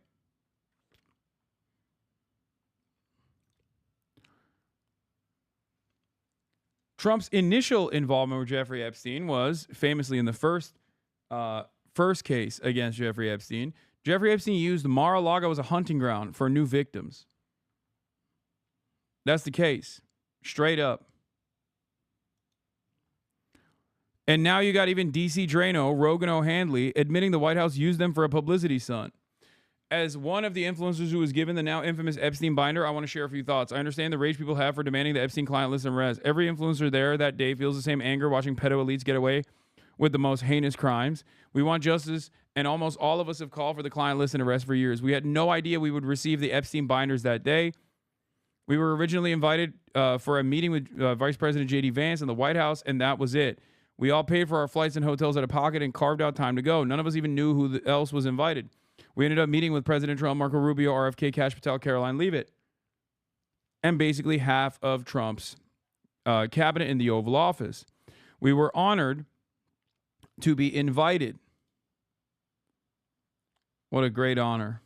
Trump's initial involvement with Jeffrey Epstein was famously in the first case against Jeffrey Epstein. Jeffrey Epstein used Mar-a-Lago as a hunting ground for new victims. That's the case. Straight up. And now you got even DC Drano, Rogan O'Handley, admitting the White House used them for a publicity stunt. As one of the influencers who was given the now infamous Epstein binder, I want to share a few thoughts. I understand the rage people have for demanding the Epstein client list and arrest. Every influencer there that day feels the same anger watching pedo elites get away with the most heinous crimes. We want justice, and almost all of us have called for the client list and arrest for years. We had no idea we would receive the Epstein binders that day. We were originally invited for a meeting with Vice President J.D. Vance in the White House, and that was it. We all paid for our flights and hotels out of pocket and carved out time to go. None of us even knew who else was invited. We ended up meeting with President Trump, Marco Rubio, RFK, Kash Patel, Caroline Leavitt. and basically half of Trump's cabinet in the Oval Office. We were honored to be invited. What a great honor.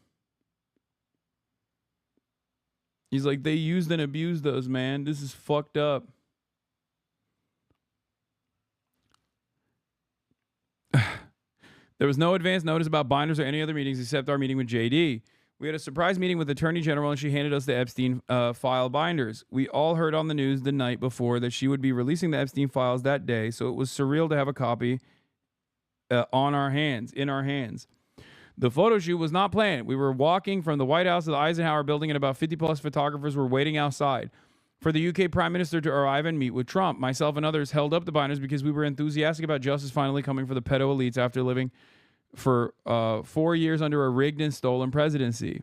He's like, they used and abused us, man. This is fucked up. There was no advance notice about binders or any other meetings except our meeting with JD. We had a surprise meeting with Attorney General, and she handed us the Epstein file binders. We all heard on the news the night before that she would be releasing the Epstein files that day, so it was surreal to have a copy in our hands. The photo shoot was not planned. We were walking from the White House to the Eisenhower building, and about 50-plus photographers were waiting outside for the UK Prime Minister to arrive and meet with Trump. Myself and others held up the binders because we were enthusiastic about justice finally coming for the pedo elites after living for 4 years under a rigged and stolen presidency.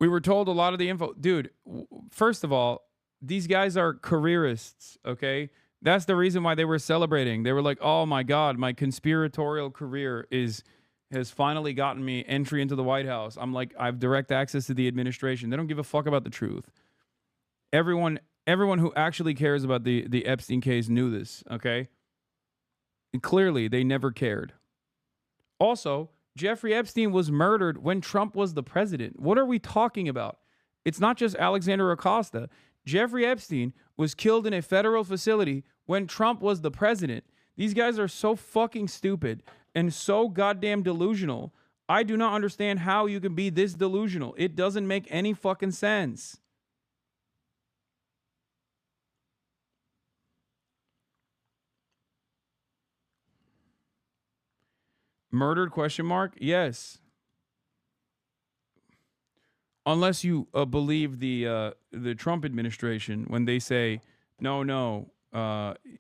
We were told a lot of the info. Dude, first of all, these guys are careerists, okay? That's the reason why they were celebrating. They were like, oh my God, my conspiratorial career has finally gotten me entry into the White House. I'm like, I have direct access to the administration. They don't give a fuck about the truth. Everyone who actually cares about the Epstein case knew this, okay? And clearly, they never cared. Also, Jeffrey Epstein was murdered when Trump was the president. What are we talking about? It's not just Alexander Acosta. Jeffrey Epstein was killed in a federal facility when Trump was the president. These guys are so fucking stupid and so goddamn delusional. I do not understand how you can be this delusional. It doesn't make any fucking sense. Murdered, question mark? Yes. Unless you believe the Trump administration when they say, no,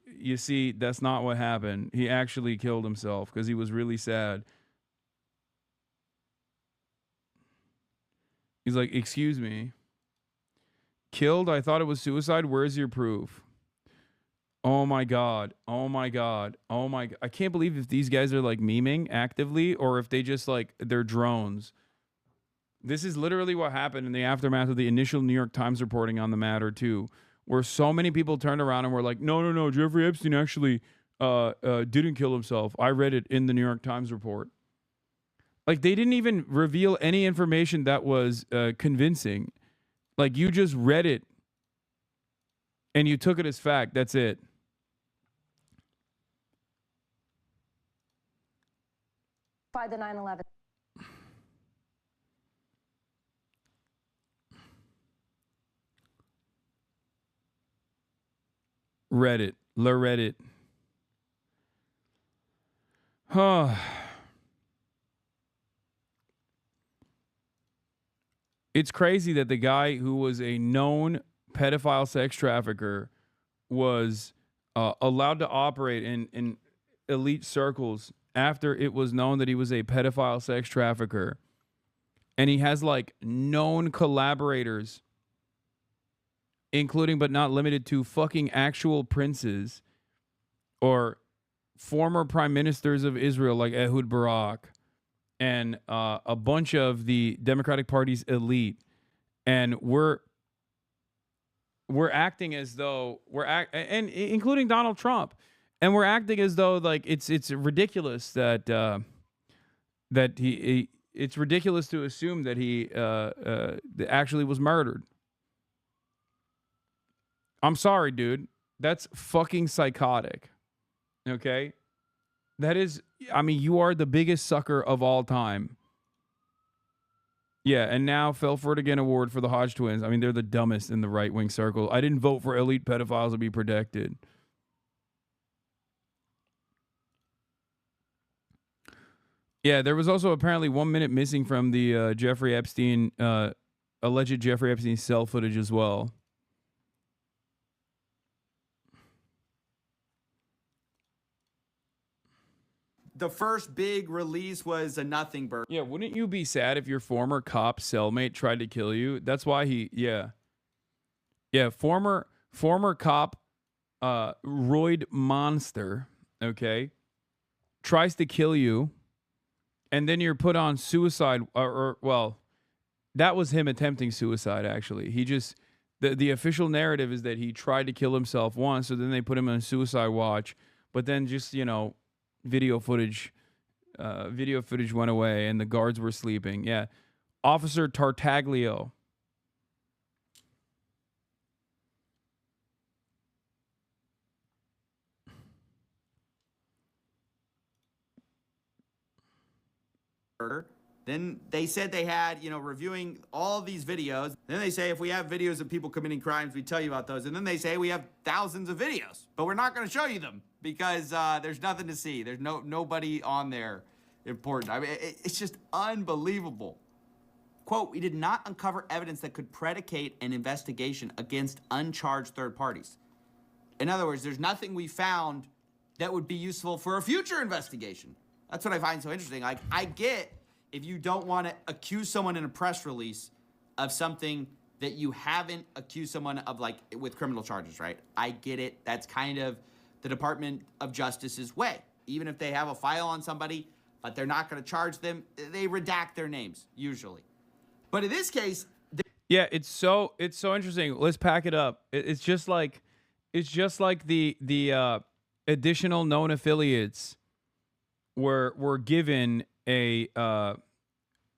you see, that's not what happened. He actually killed himself because he was really sad. He's like, excuse me. Killed? I thought it was suicide. Where's your proof? Oh my God. Oh my God. Oh my God. I can't believe if these guys are like memeing actively or if they just like, they're drones. This is literally what happened in the aftermath of the initial New York Times reporting on the matter too, where so many people turned around and were like, no, Jeffrey Epstein actually didn't kill himself. I read it in the New York Times report. Like they didn't even reveal any information that was convincing. Like you just read it and you took it as fact. That's it. By the 9/11. Reddit. Reddit. Huh. It's crazy that the guy who was a known pedophile sex trafficker was allowed to operate in elite circles after it was known that he was a pedophile sex trafficker. And he has like known collaborators, including but not limited to fucking actual princes or former prime ministers of Israel like Ehud Barak and a bunch of the Democratic Party's elite. And we're acting as though and including Donald Trump, and we're acting as though like it's ridiculous that it's ridiculous to assume that he actually was murdered. I'm sorry, dude. That's fucking psychotic. Okay? That is, I mean, you are the biggest sucker of all time. Yeah, and now fell for it again award for the Hodge twins. I mean, they're the dumbest in the right-wing circle. I didn't vote for elite pedophiles to be protected. Yeah, there was also apparently 1 minute missing from the Jeffrey Epstein, alleged Jeffrey Epstein cell footage as well. The first big release was a nothing burger. Yeah, wouldn't you be sad if your former cop cellmate tried to kill you? That's why former cop roid monster, okay, tries to kill you and then you're put on suicide, or well, that was him attempting suicide. Actually, he just the official narrative is that he tried to kill himself once, so then they put him on suicide watch. But then just video footage went away, and the guards were sleeping. Yeah, Officer Tartaglio. Then they said they had, reviewing all of these videos. Then they say if we have videos of people committing crimes, we tell you about those. And then they say we have thousands of videos, but we're not going to show you them because there's nothing to see. There's nobody on there important. I mean, it's just unbelievable. Quote, we did not uncover evidence that could predicate an investigation against uncharged third parties. In other words, there's nothing we found that would be useful for a future investigation. That's what I find so interesting. Like, I get if you don't want to accuse someone in a press release of something that you haven't accused someone of, like, with criminal charges, right? I get it. That's kind of the Department of Justice's way. Even if they have a file on somebody, but they're not going to charge them, they redact their names, usually. But in this case... Yeah, it's so interesting. Let's pack it up. It's just like the additional known affiliates were given a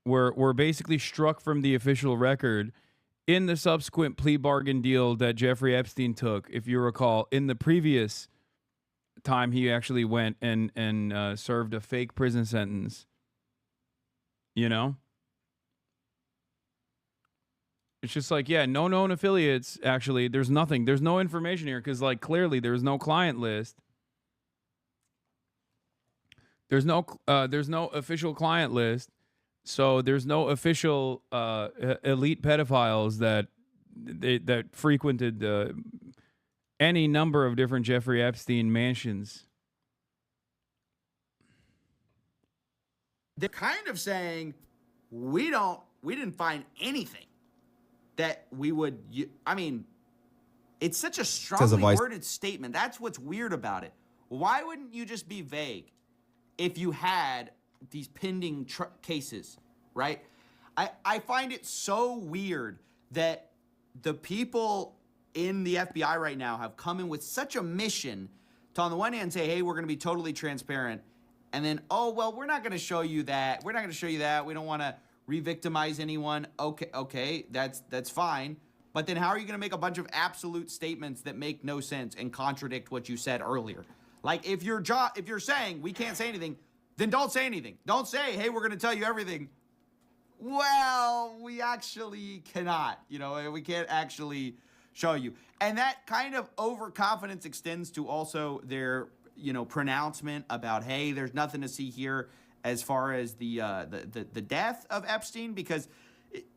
were basically struck from the official record in the subsequent plea bargain deal that Jeffrey Epstein took. If you recall, in the previous time he actually went and served a fake prison sentence. It's just like, yeah, no known affiliates. Actually, there's nothing. There's no information here because, like, clearly there's no client list. There's no official client list, so there's no official elite pedophiles that frequented any number of different Jeffrey Epstein mansions. They're kind of saying we didn't find anything that we would. I mean, it's such a strongly worded statement. That's what's weird about it. Why wouldn't you just be vague? If you had these pending cases, right? I find it so weird that the people in the FBI right now have come in with such a mission to, on the one hand, say, hey, we're going to be totally transparent. And then, oh, well, we're not going to show you that. We're not going to show you that. We don't want to re-victimize anyone. Okay, that's fine. But then how are you going to make a bunch of absolute statements that make no sense and contradict what you said earlier? Like, if you're saying we can't say anything, then don't say anything. Don't say, hey, we're going to tell you everything. Well, we actually cannot. We can't actually show you. And that kind of overconfidence extends to also their, pronouncement about, hey, there's nothing to see here as far as the death of Epstein, because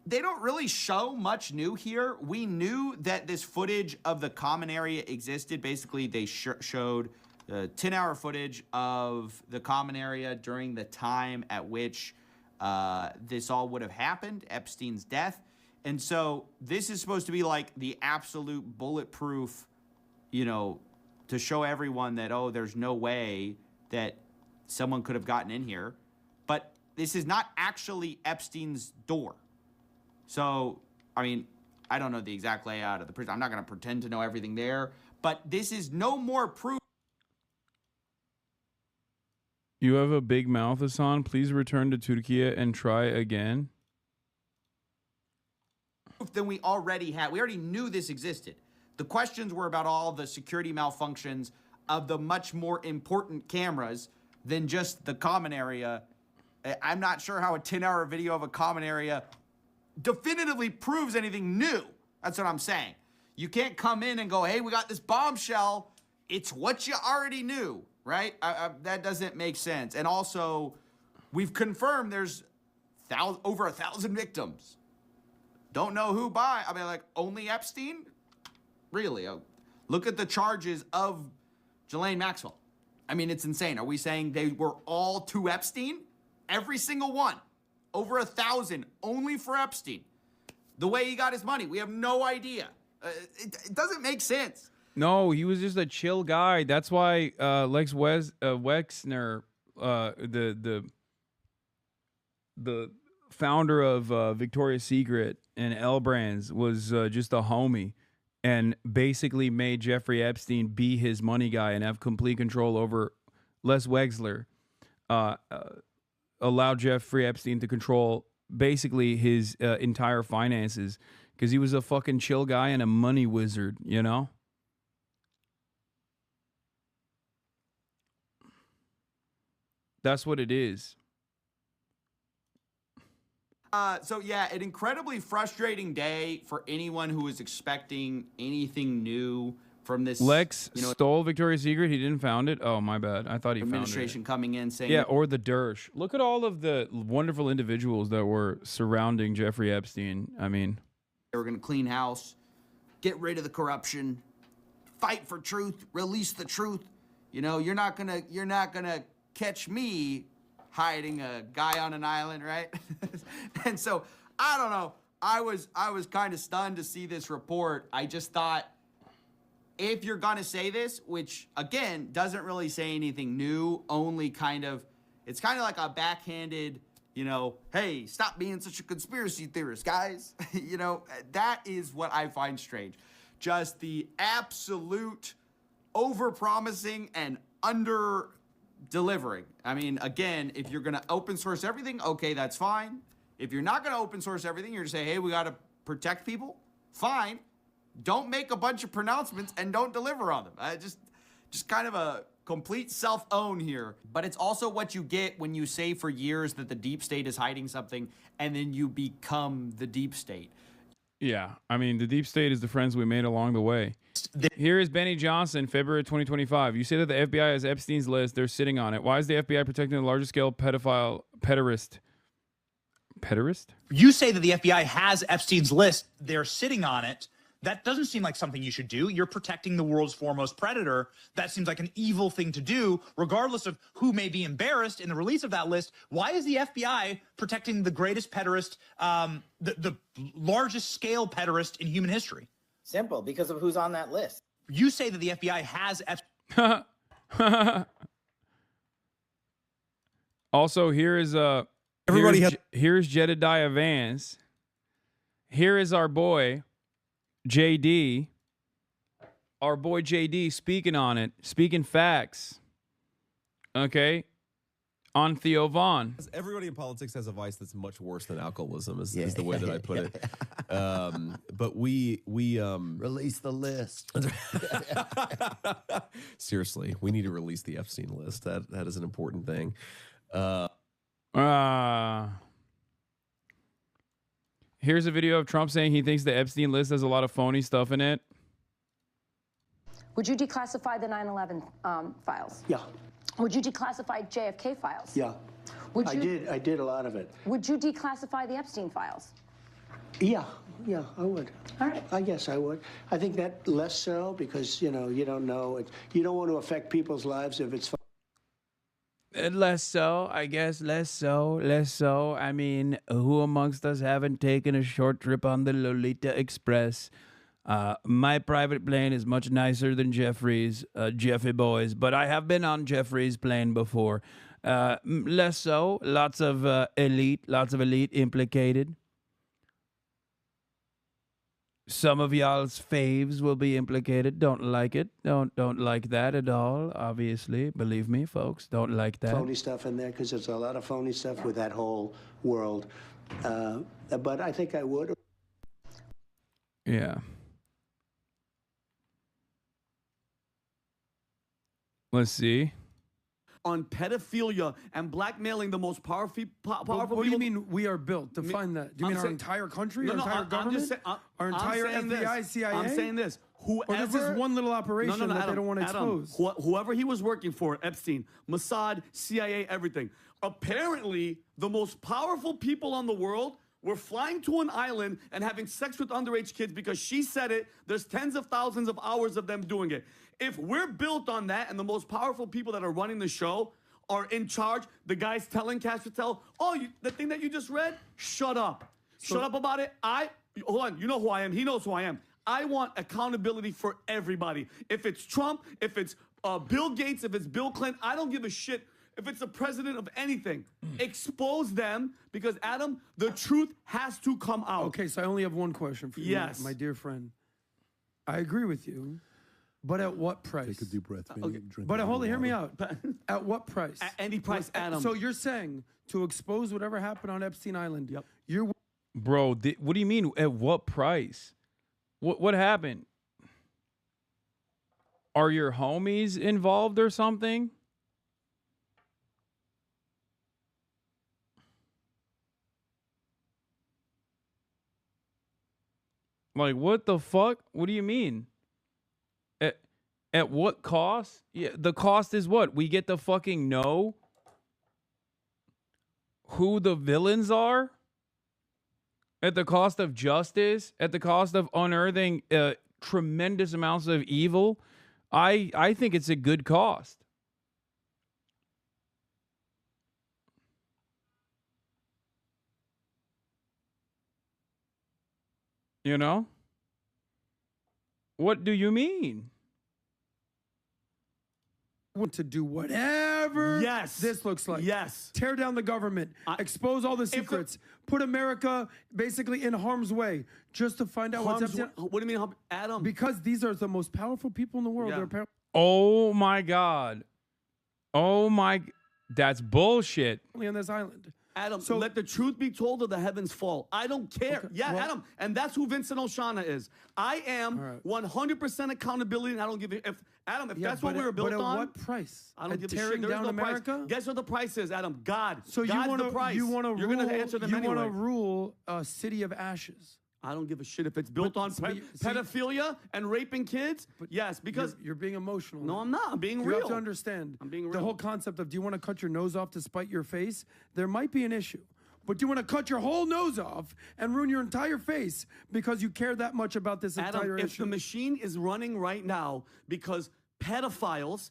they don't really show much new here. We knew that this footage of the common area existed. Basically, they showed 10-hour footage of the common area during the time at which this all would have happened, Epstein's death. And so this is supposed to be like the absolute bulletproof, to show everyone that, oh, there's no way that someone could have gotten in here. But this is not actually Epstein's door. So, I mean, I don't know the exact layout of the prison. I'm not going to pretend to know everything there. But this is no more proof. You have a big mouth, Hasan. Please return to Turkey and try again. Than we already had. We already knew this existed. The questions were about all the security malfunctions of the much more important cameras than just the common area. I'm not sure how a 10-hour video of a common area definitively proves anything new. That's what I'm saying. You can't come in and go, hey, we got this bombshell. It's what you already knew, right? That doesn't make sense. And also, we've confirmed there's over 1,000 victims. Don't know who by. I mean, like, only Epstein? Really? Look at the charges of Ghislaine Maxwell. I mean, it's insane. Are we saying they were all to Epstein? Every single one. Over 1,000 only for Epstein. The way he got his money, we have no idea. It doesn't make sense. No, he was just a chill guy. That's why Lex Wexner, the founder of Victoria's Secret and L Brands was just a homie, and basically made Jeffrey Epstein be his money guy and have complete control over Les Wexler. Allowed Jeffrey Epstein to control basically his entire finances because he was a fucking chill guy and a money wizard, you know? That's what it is. So yeah, an incredibly frustrating day for anyone who was expecting anything new from this. Lex stole Victoria's Secret. He didn't found it. Oh, my bad. I thought he found it. Administration coming in saying, yeah, or the Dersh. Look at all of the wonderful individuals that were surrounding Jeffrey Epstein. I mean, they were going to clean house, get rid of the corruption, fight for truth, release the truth. You know, you're not gonna catch me hiding a guy on an island, right? And so I don't know. I was kind of stunned to see this report. I just thought, if you're gonna say this, which again doesn't really say anything new, only it's kind of like a backhanded, you know, hey, stop being such a conspiracy theorist, guys. You know, that is what I find strange. Just the absolute over-promising and under-delivering. I mean, again, if you're gonna open source everything, okay, that's fine. If you're not gonna open source everything, you're gonna say, hey, we gotta protect people, fine. Don't make a bunch of pronouncements and don't deliver on them. Just kind of a complete self-own here. But it's also what you get when you say for years that the deep state is hiding something and then you become the deep state. yeah. I mean, the deep state is the friends we made along the way. Here is Benny Johnson, February 2025. You say that the FBI has Epstein's list. They're sitting on it. Why is the FBI protecting the largest scale pederast? You say that the FBI has Epstein's list. They're sitting on it. That doesn't seem like something you should do. You're protecting the world's foremost predator. That seems like an evil thing to do, regardless of who may be embarrassed in the release of that list. Why is the FBI protecting the greatest pederast, the largest scale pederast in human history? Simple, because of who's on that list. You say that the FBI has Also, here is here's Jedediah Vance. Here is our boy JD. Our boy JD speaking on it, speaking facts. Okay, on Theo Vaughn. Everybody in politics has a vice that's much worse than alcoholism, is the way that I put it. But we release the list. Seriously, we need to release the Epstein list. That is an important thing. Here's a video of Trump saying he thinks the Epstein list has a lot of phony stuff in it. Would you declassify the 9/11 files? Yeah. Would you declassify JFK files? Yeah. Would you, I did a lot of it. Would you declassify the Epstein files? Yeah, I would. All right. I guess I would. I think that less so because, you know, you don't know. You don't want to affect people's lives if it's... Less so, I guess. Less so. I mean, who amongst us haven't taken a short trip on the Lolita Express? My private plane is much nicer than Jeffrey's, Jeffy boys, but I have been on Jeffrey's plane before. Less so. Lots of elite implicated. Some of y'all's faves will be implicated. Don't like it. Don't like that at all, obviously. Believe me, folks, don't like that. Phony stuff in there because there's a lot of phony stuff with that whole world. But I think I would. Yeah. Let's see. On pedophilia and blackmailing the most powerful people. What do you mean we are built? Define that. Do you mean our entire country, our entire government, our entire FBI, CIA? I'm saying this. Or this is one little operation that Adam, they don't want to expose. Whoever he was working for, Epstein, Mossad, CIA, everything. Apparently, the most powerful people on the world were flying to an island and having sex with underage kids because she said it. There's tens of thousands of hours of them doing it. If we're built on that and the most powerful people that are running the show are in charge, the guys telling Cash Patel, the thing that you just read, shut up. Shut up about it. Hold on, you know who I am. He knows who I am. I want accountability for everybody. If it's Trump, if it's Bill Gates, if it's Bill Clinton, I don't give a shit. if it's the president of anything, expose them because, Adam, the truth has to come out. Okay, so I only have one question for you, Yes. my dear friend. I agree with you, but at what price? Take a deep breath, man. Okay. But hold on, hear me out. At what price? At any price, Adam. So you're saying to expose whatever happened on Epstein Island, you're... Bro, what do you mean? At what price? What happened? Are your homies involved or something? Like, what the fuck? What do you mean? At what cost? Yeah, the cost is what? We get to fucking know who the villains are? At the cost of justice? At the cost of unearthing tremendous amounts of evil? I think it's a good cost. You know? What do you mean? Want to do whatever this looks like. Yes. Tear down the government, expose all the secrets, put America basically in harm's way just to find out what's up. What do you mean, Adam? Because these are the most powerful people in the world. Yeah. They're Oh my God. Oh my, that's bullshit. on this island. Adam, so let the truth be told or the heavens fall. I don't care. Okay, Yeah, well- Adam, and that's who Vincent Oshana is. I am 100% accountability, and I don't give a if Adam. If Yeah, that's what but we were built but at on, what price? I don't At give a tearing shit. There is down no America? price. Guess what the price is, Adam? God. So you God's want the price. you want to You're rule? gonna answer them you anyway. want to rule a city of ashes? I don't give a shit if it's built on pedophilia and raping kids. Yes, because you're being emotional. No, I'm not. I'm being You real. have to understand. I'm being The real. whole concept of do you want to cut your nose off to spite your face? There might be an issue. But do you want to cut your whole nose off and ruin your entire face because you care that much about this entire Adam, if issue? the machine is running right now because pedophiles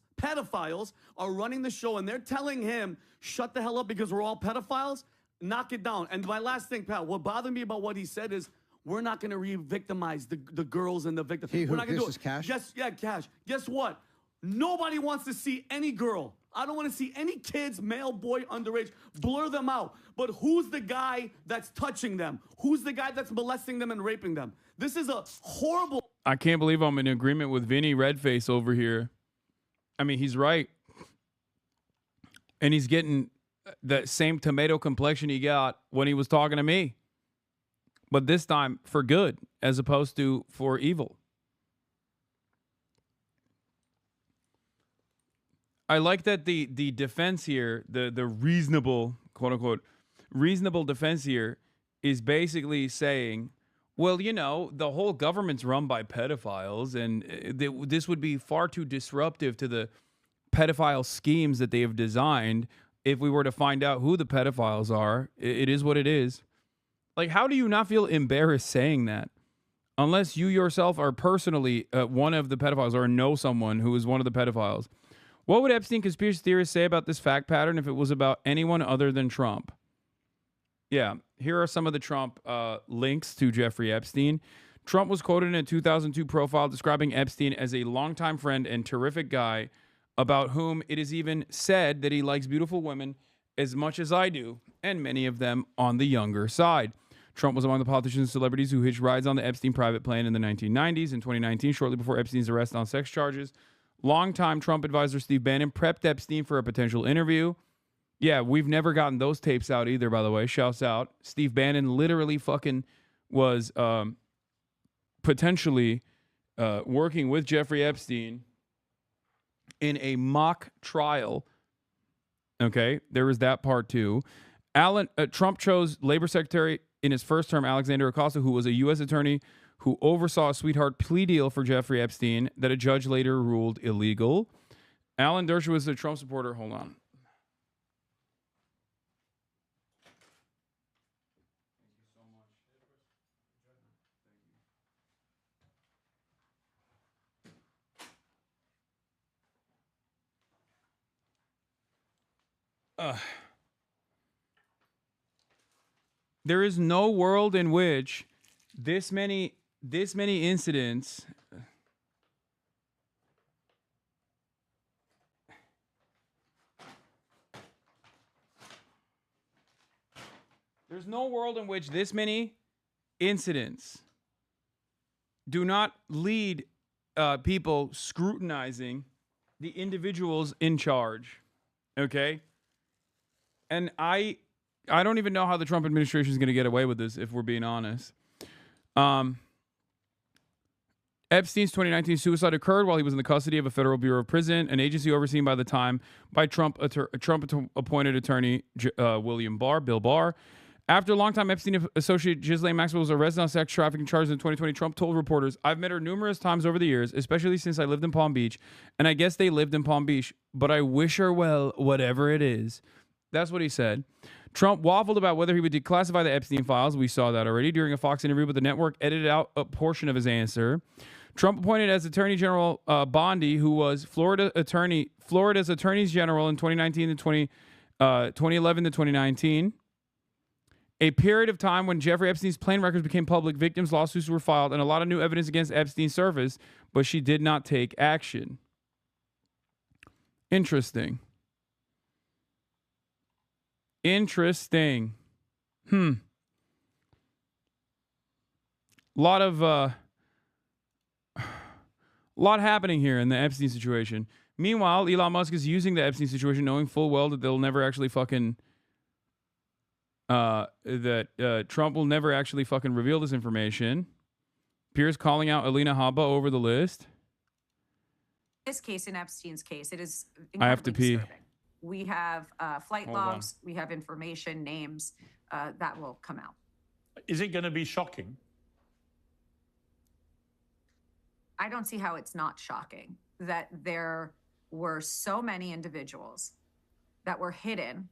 are running the show and they're telling him, shut the hell up because we're all pedophiles, knock it down. And my last thing, pal, what bothered me about what he said is, we're not going to re-victimize the girls and the victims. He who We're not gonna do kisses it. Cash? Yes, yeah, Cash. Guess what? Nobody wants to see any girl. I don't want to see any kids, male, boy, underage. Blur them out. But who's the guy that's touching them? Who's the guy that's molesting them and raping them? This is a horrible... I can't believe I'm in agreement with Vinny Redface over here. I mean, he's right. And he's getting that same tomato complexion he got when he was talking to me. But this time for good as opposed to for evil. I like that the defense here, the reasonable, quote unquote, reasonable defense here is basically saying, well, you know, the whole government's run by pedophiles, and this would be far too disruptive to the pedophile schemes that they have designed. If we were to find out who the pedophiles are, it is what it is. Like, how do you not feel embarrassed saying that? Unless you yourself are personally one of the pedophiles or know someone who is one of the pedophiles. What would Epstein conspiracy theorists say about this fact pattern if it was about anyone other than Trump? Yeah, here are some of the Trump links to Jeffrey Epstein. Trump was quoted in a 2002 profile describing Epstein as a longtime friend and terrific guy about whom it is even said that he likes beautiful women as much as I do, and many of them on the younger side. Trump was among the politicians and celebrities who hitched rides on the Epstein private plane in the 1990s. In 2019, shortly before Epstein's arrest on sex charges, longtime Trump advisor Steve Bannon prepped Epstein for a potential interview. Yeah, we've never gotten those tapes out either, by the way. Shouts out. Steve Bannon literally fucking was potentially working with Jeffrey Epstein in a mock trial. Okay, there was that part too. Trump chose Labor Secretary in his first term, Alexander Acosta, who was a U.S. attorney who oversaw a sweetheart plea deal for Jeffrey Epstein that a judge later ruled illegal. Alan Dershowitz, a Trump supporter. Hold on. There is no world in which this many incidents There's no world in which this many incidents do not lead people scrutinizing the individuals in charge. Okay? And I don't even know how the Trump administration is going to get away with this, if we're being honest. Epstein's 2019 suicide occurred while he was in the custody of a Federal Bureau of Prison, an agency overseen by the time by Trump-appointed attorney Bill Barr. After longtime Epstein associate Ghislaine Maxwell was arrested on sex trafficking charges in 2020, Trump told reporters, "I've met her numerous times over the years, especially since I lived in Palm Beach, and I guess they lived in Palm Beach, but I wish her well, whatever it is." That's what he said. Trump waffled about whether he would declassify the Epstein files. We saw that already during a Fox interview, but the network edited out a portion of his answer. Trump appointed as Attorney General Bondi, who was Florida's Attorneys General in 2019 to 2011 to 2019. A period of time when Jeffrey Epstein's plane records became public, victims' lawsuits were filed, and a lot of new evidence against Epstein surfaced, but she did not take action. Interesting. Interesting. Lot happening here in the Epstein situation. Meanwhile, Elon Musk is using the Epstein situation, knowing full well that they'll never actually fucking Trump will never actually fucking reveal this information. Pierce calling out Alina Habba over the list. This case, in Epstein's case, it is I have to pee. disturbing. We have flight Hold logs, we have information, names that will come out. Is it going to be shocking? I don't see how it's not shocking that there were so many individuals that were hidden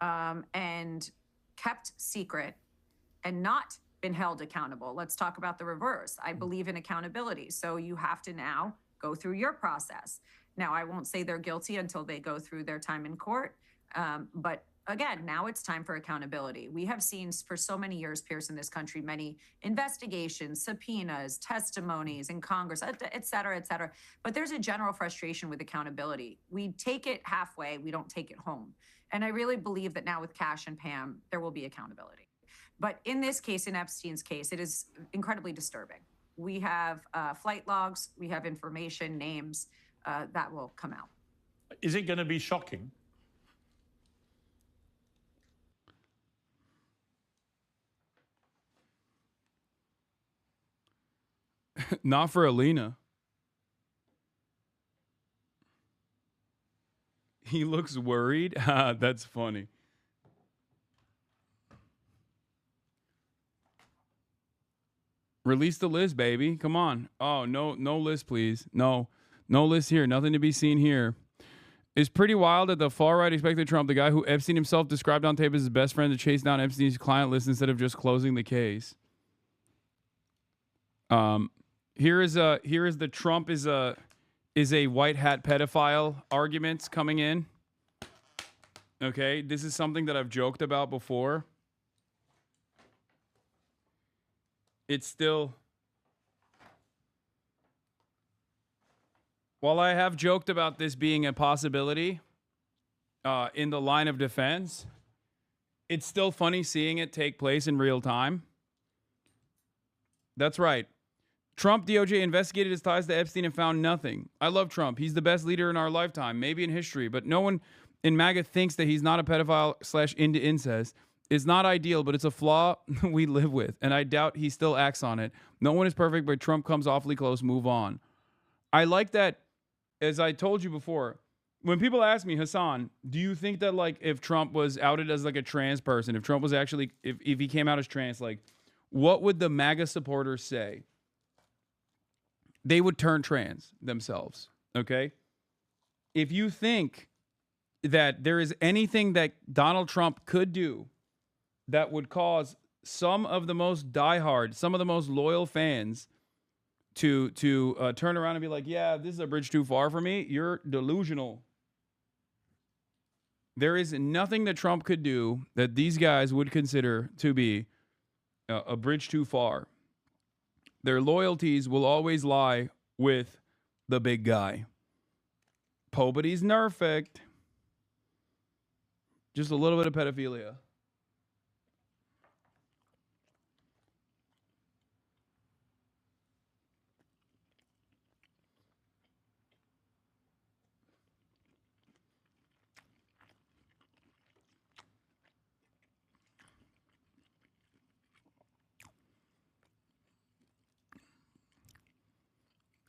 and kept secret and not been held accountable. Let's talk about the reverse. I believe in accountability. So you have to now go through your process. Now, I won't say they're guilty until they go through their time in court. But again, now it's time for accountability. We have seen for so many years, Pierce, in this country, many investigations, subpoenas, testimonies in Congress, et cetera, et cetera. But there's a general frustration with accountability. We take it halfway, we don't take it home. And I really believe that now with Cash and Pam, there will be accountability. But in this case, in Epstein's case, it is incredibly disturbing. We have flight logs, we have information, names that will come out. Is it going to be shocking? Not for Alina. He looks worried. That's funny. Release the list, baby. Come on. Oh, no list, please. No list here. Nothing to be seen here. It's pretty wild that the far right expected Trump, the guy who Epstein himself described on tape as his best friend, to chase down Epstein's client list instead of just closing the case. Here is the Trump is a white hat pedophile arguments coming in. Okay, this is something that I've joked about before. It's still, while I have joked about this being a possibility in the line of defense, it's still funny seeing it take place in real time. That's right. Trump DOJ investigated his ties to Epstein and found nothing. I love Trump. He's the best leader in our lifetime, maybe in history, but no one in MAGA thinks that he's not a pedophile / into incest. It's not ideal, but it's a flaw we live with, and I doubt he still acts on it. No one is perfect, but Trump comes awfully close. Move on. I like that, as I told you before, when people ask me, Hasan, do you think that, like, if Trump was outed as, like, a trans person, if Trump was actually, if he came out as trans, like, what would the MAGA supporters say? They would turn trans themselves, okay? If you think that there is anything that Donald Trump could do that would cause some of the most diehard, some of the most loyal fans to turn around and be like, yeah, this is a bridge too far for me, you're delusional. There is nothing that Trump could do that these guys would consider to be a bridge too far. Their loyalties will always lie with the big guy. Nobody's perfect. Just a little bit of pedophilia.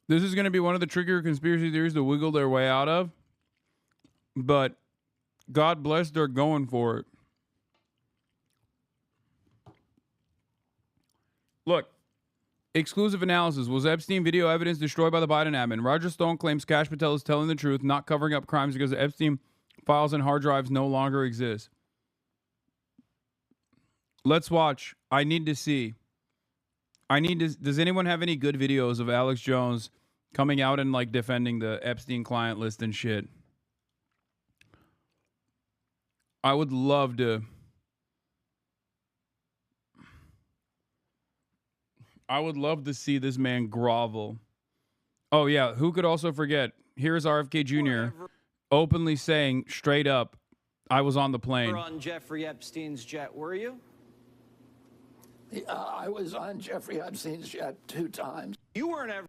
This is going to be one of the trickier conspiracy theories to wiggle their way out of. But God bless, they're going for it. Look, exclusive analysis. Was Epstein video evidence destroyed by the Biden admin? Roger Stone claims Kash Patel is telling the truth, not covering up crimes because the Epstein files and hard drives no longer exist. Let's watch. I need to see. Does anyone have any good videos of Alex Jones coming out and like defending the Epstein client list and shit? I would love to. I would love to see this man grovel. Oh yeah, who could also forget? Here's RFK Jr. openly saying straight up, I was on the plane. You were on Jeffrey Epstein's jet, were you? I was on Jeffrey Epstein's jet 2 times. You weren't ever.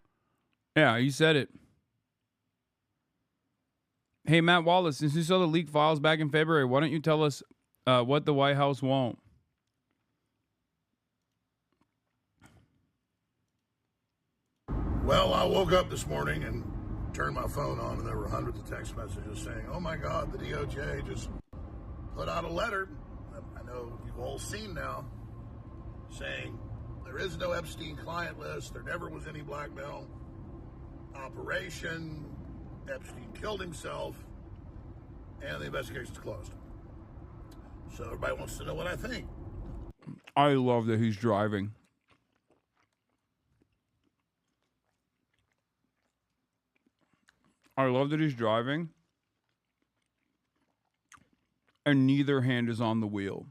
Yeah, he said it. Hey, Matt Wallace, since you saw the leaked files back in February, why don't you tell us what the White House won't? Well, I woke up this morning and turned my phone on, and there were hundreds of text messages saying, oh my God, the DOJ just put out a letter. I know you've all seen now, saying there is no Epstein client list. There never was any blackmail operation. Epstein killed himself, and the investigation's closed. So everybody wants to know what I think. I love that he's driving. I love that he's driving, and neither hand is on the wheel.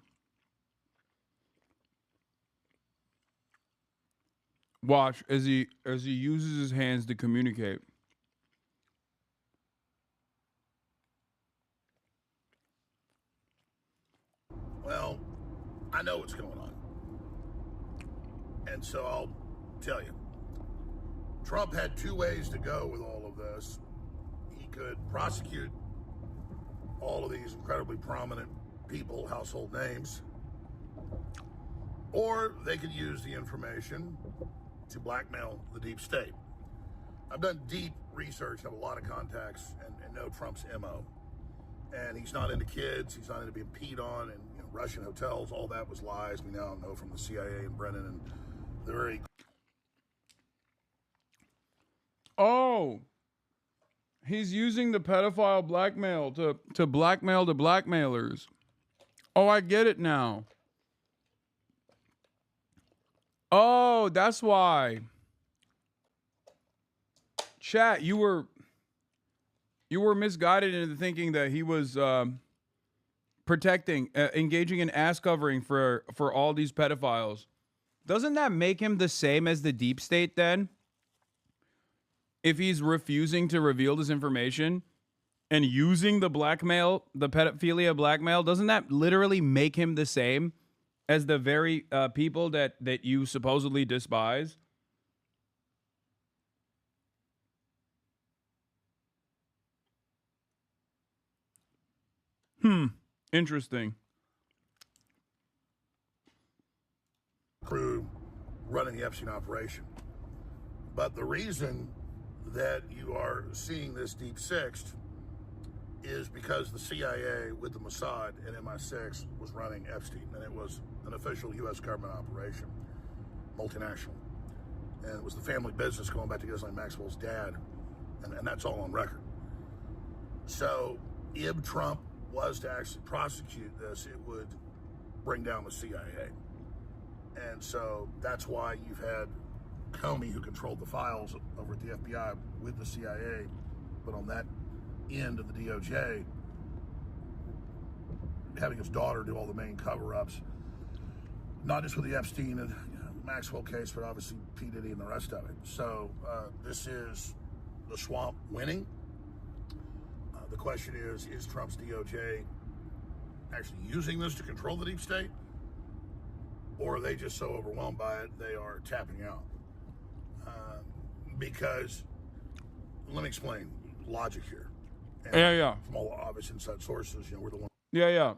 Watch as he uses his hands to communicate. Well, I know what's going on. And so I'll tell you. Trump had 2 ways to go with all of this. He could prosecute all of these incredibly prominent people, household names, or they could use the information to blackmail the deep state. I've done deep research, have a lot of contacts, and know Trump's MO. And he's not into kids, he's not into being peed on, and Russian hotels, all that was lies. We now know from the CIA and Brennan, and they're very... Oh, he's using the pedophile blackmail to blackmail the blackmailers. Oh, I get it now. Oh, that's why. Chat, you were misguided into thinking that he was protecting, engaging in ass covering for all these pedophiles. Doesn't that make him the same as the deep state then? If he's refusing to reveal this information and using the blackmail, the pedophilia blackmail, doesn't that literally make him the same as the very people that you supposedly despise? Interesting. Crew running the Epstein operation. But the reason that you are seeing this deep sixth is because the CIA with the Mossad and MI6 was running Epstein, and it was an official U.S. government operation, multinational. And it was the family business going back to Ghislaine Maxwell's dad, and that's all on record. So if Trump was to actually prosecute this, it would bring down the CIA. And so that's why you've had Comey, who controlled the files over at the FBI with the CIA, but on that end of the DOJ, having his daughter do all the main cover-ups, not just with the Epstein and Maxwell case, but obviously P. Diddy and the rest of it. So this is the swamp winning. The question is Trump's DOJ actually using this to control the deep state? Or are they just so overwhelmed by it, they are tapping out? Because, let me explain logic here. And Yeah. From all obvious inside sources, we're the one. Yeah.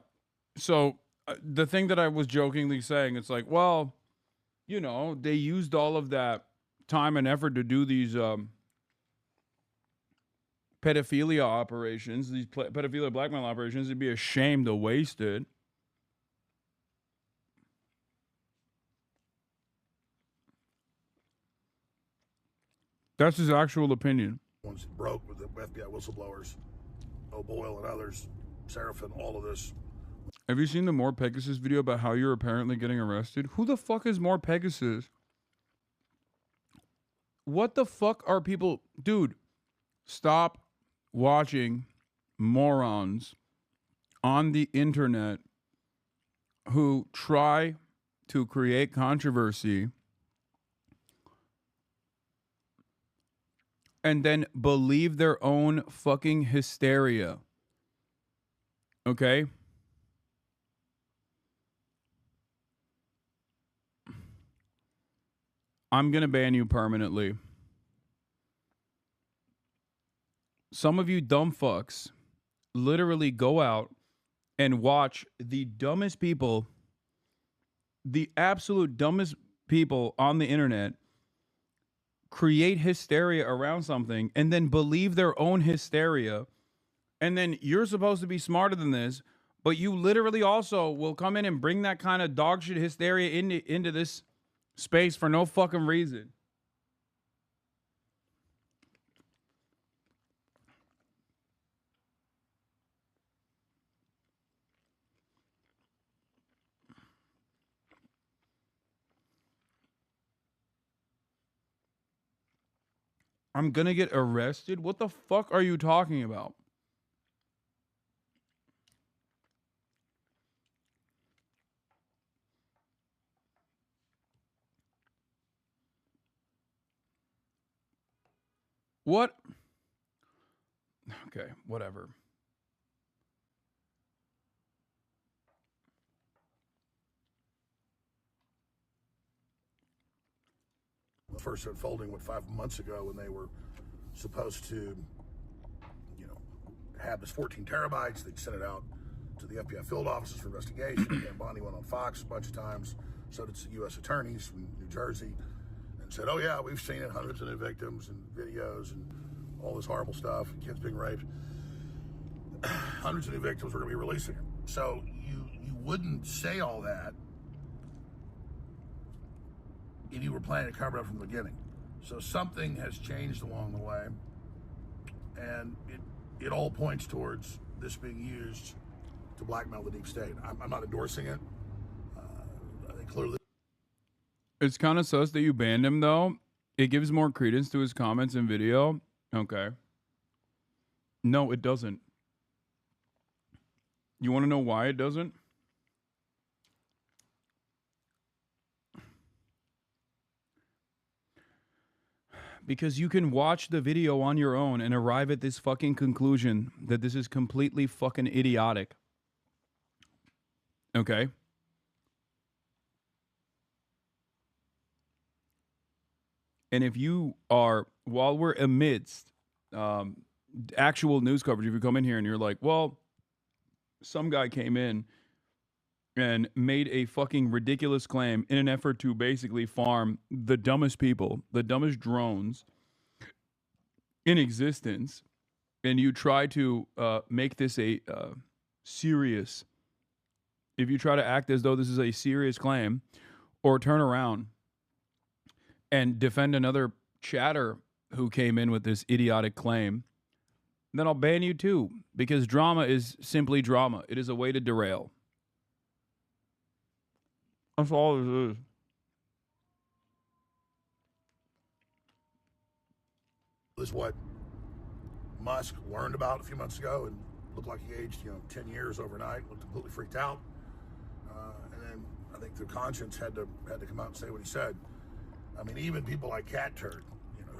So the thing that I was jokingly saying, it's like, well, they used all of that time and effort to do these pedophilia operations, these pedophilia blackmail operations, it'd be a shame to waste it. That's his actual opinion. Ones that broke with the FBI whistleblowers, O'Boyle and others, Seraphin, all of this. Have you seen the More Pegasus video about how you're apparently getting arrested? Who the fuck is More Pegasus? What the fuck are people... Dude, stop watching morons on the internet who try to create controversy and then believe their own fucking hysteria. Okay? I'm going to ban you permanently. Some of you dumb fucks literally go out and watch the dumbest people, the absolute dumbest people on the internet create hysteria around something and then believe their own hysteria. And then you're supposed to be smarter than this, but you literally also will come in and bring that kind of dog shit hysteria into this space for no fucking reason. I'm gonna get arrested? What the fuck are you talking about? What? Okay, whatever. First unfolding 5 months ago when they were supposed to, have this 14 terabytes. They'd sent it out to the FBI field offices for investigation. Dan Bondi went on Fox a bunch of times. So did U.S. attorneys from New Jersey, and said, "Oh yeah, we've seen it, hundreds of new victims and videos and all this horrible stuff, and kids being raped. Hundreds of new victims. We're going to be releasing it." So you wouldn't say all that if you were planning to cover it up from the beginning. So something has changed along the way, and it all points towards this being used to blackmail the deep state. I'm not endorsing it. I think clearly. It's kind of sus that you banned him, though. It gives more credence to his comments and video. Okay. No, it doesn't. You want to know why it doesn't? Because you can watch the video on your own and arrive at this fucking conclusion that this is completely fucking idiotic. Okay? And if you are, while we're amidst actual news coverage, if you come in here and you're like, well, some guy came in and made a fucking ridiculous claim in an effort to basically farm the dumbest people, the dumbest drones in existence, and you try to make this a serious, if you try to act as though this is a serious claim, or turn around and defend another chatter who came in with this idiotic claim, then I'll ban you too, because drama is simply drama. It is a way to derail. That's all it is. This is what Musk learned about a few months ago and looked like he aged, 10 years overnight, looked completely freaked out. And then I think the conscience had to come out and say what he said. I mean, even people like Cat Turd,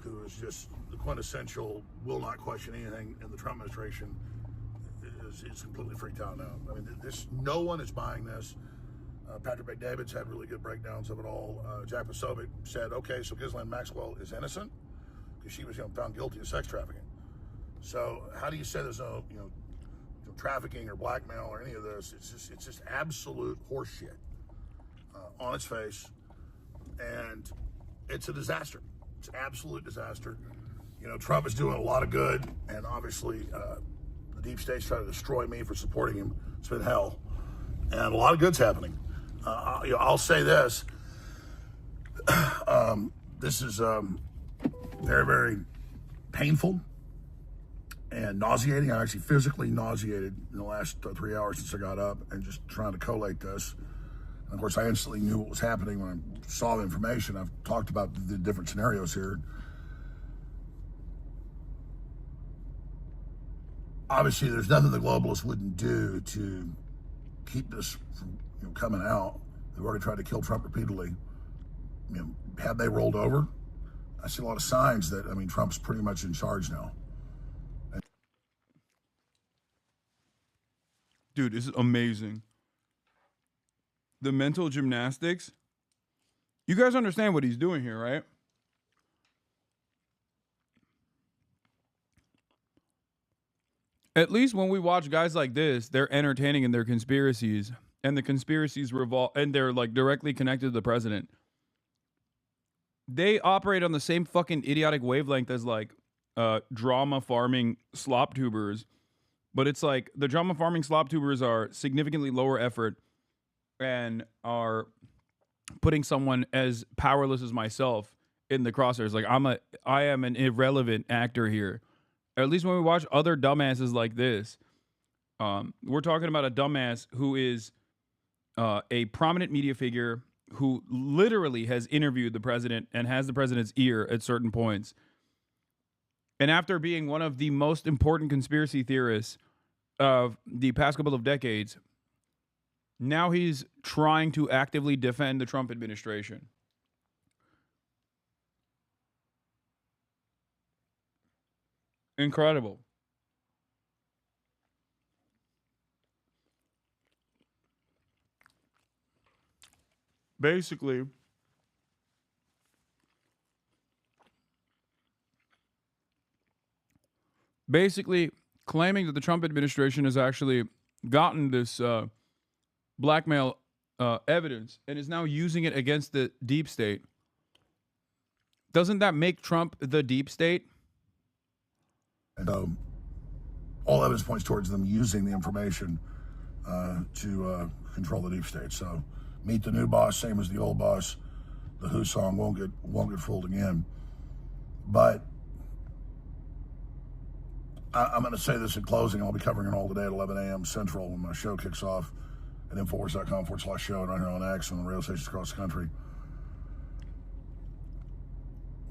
who is just the quintessential will not question anything in the Trump administration, is completely freaked out now. I mean, no one is buying this. Patrick McDavid's had really good breakdowns of it all. Jack Posobiec said, okay, so Ghislaine Maxwell is innocent because she was found guilty of sex trafficking. So how do you say there's no trafficking or blackmail or any of this? It's just absolute horseshit on its face, and it's a disaster. It's an absolute disaster. You know, Trump is doing a lot of good, and obviously the deep state's trying to destroy me for supporting him. It's been hell, and a lot of good's happening. You know, I'll say this. This is very, very painful and nauseating. I'm actually physically nauseated in the last 3 hours since I got up and just trying to collate this. And of course, I instantly knew what was happening when I saw the information. I've talked about the different scenarios here. Obviously, there's nothing the globalists wouldn't do to keep this from coming out. They've already tried to kill Trump repeatedly. You know, had they rolled over, I see a lot of signs that, I mean, Trump's pretty much in charge now. Dude, this is amazing. The mental gymnastics. You guys understand what he's doing here, right? At least when we watch guys like this, they're entertaining in their conspiracies, and the conspiracies revolve, and they're like directly connected to the president. They operate on the same fucking idiotic wavelength as like drama farming slop tubers, but it's like the drama farming slop tubers are significantly lower effort and are putting someone as powerless as myself in the crosshairs. Like I am an irrelevant actor here. At least when we watch other dumbasses like this, we're talking about a dumbass who is a prominent media figure who literally has interviewed the president and has the president's ear at certain points. And after being one of the most important conspiracy theorists of the past couple of decades, now he's trying to actively defend the Trump administration. Incredible. Basically, claiming that the Trump administration has actually gotten this blackmail evidence and is now using it against the deep state. Doesn't that make Trump the deep state? And all evidence points towards them using the information to control the deep state. So meet the new boss, same as the old boss. The Who song won't get fooled again. But I'm going to say this in closing. I'll be covering it all today at 11 a.m. Central when my show kicks off at Infowars.com/show and right here on X and on radio stations across the country.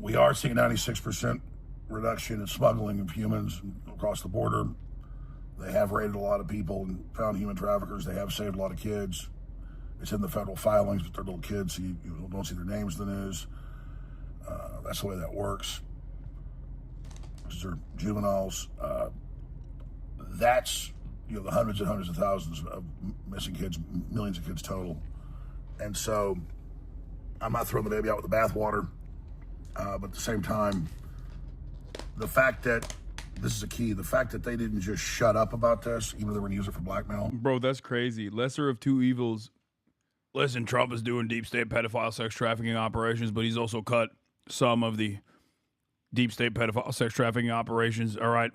We are seeing 96% reduction in smuggling of humans across the border. They have raided a lot of people and found human traffickers. They have saved a lot of kids. It's in the federal filings, but they're little kids, so you don't see their names in the news. That's the way that works. These are juveniles. That's the hundreds and hundreds of thousands of missing kids, millions of kids total. And so I'm not throwing the baby out with the bathwater, but at the same time, the fact that this is a key, the fact that they didn't just shut up about this, even though they were going to use it for blackmail. Bro, that's crazy. Lesser of two evils. Listen, Trump is doing deep state pedophile sex trafficking operations, but he's also cut some of the deep state pedophile sex trafficking operations. All right.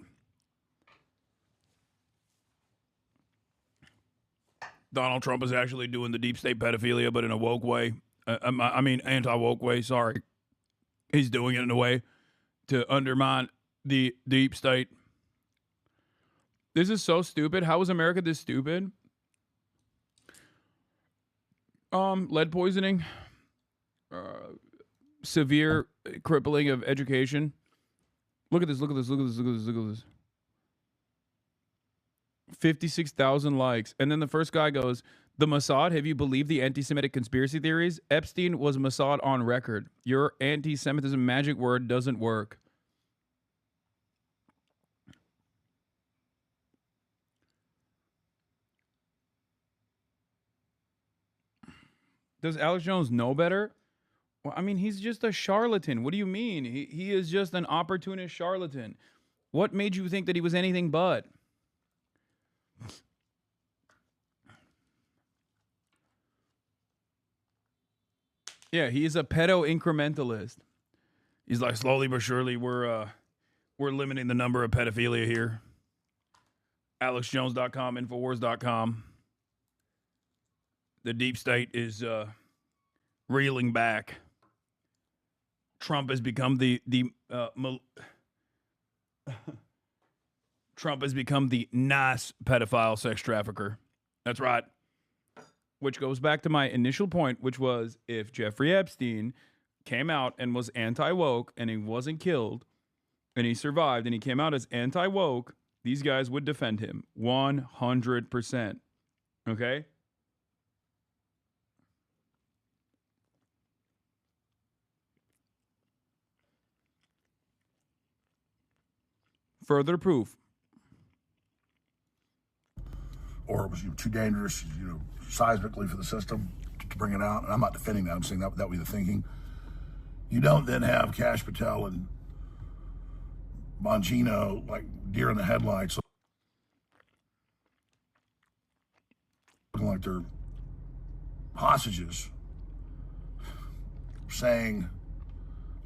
Donald Trump is actually doing the deep state pedophilia, but in a woke way. I mean, anti-woke way, sorry. He's doing it in a way to undermine the deep state. This is so stupid. How is America this stupid? Lead poisoning, severe crippling of education. Look at this, look at this, look at this, look at this, look at this. 56,000 likes. And then the first guy goes, the Mossad, have you believed the anti-Semitic conspiracy theories? Epstein was Mossad on record. Your anti-Semitism magic word doesn't work. Does Alex Jones know better? Well, I mean, he's just a charlatan. What do you mean? He is just an opportunist charlatan. What made you think that he was anything but? Yeah, he is a pedo incrementalist. He's like, slowly but surely, we're We're limiting the number of pedophilia here. AlexJones.com, Infowars.com. The deep state is reeling back. Trump has become Trump has become the nice pedophile sex trafficker. That's right. Which goes back to my initial point, which was if Jeffrey Epstein came out and was anti-woke and he wasn't killed and he survived and he came out as anti-woke, these guys would defend him 100%. Okay? Further proof. Or it was too dangerous, seismically for the system to bring it out. And I'm not defending that. I'm saying that would be the thinking. You don't then have Kash Patel and Bongino like deer in the headlights, looking like they're hostages, saying,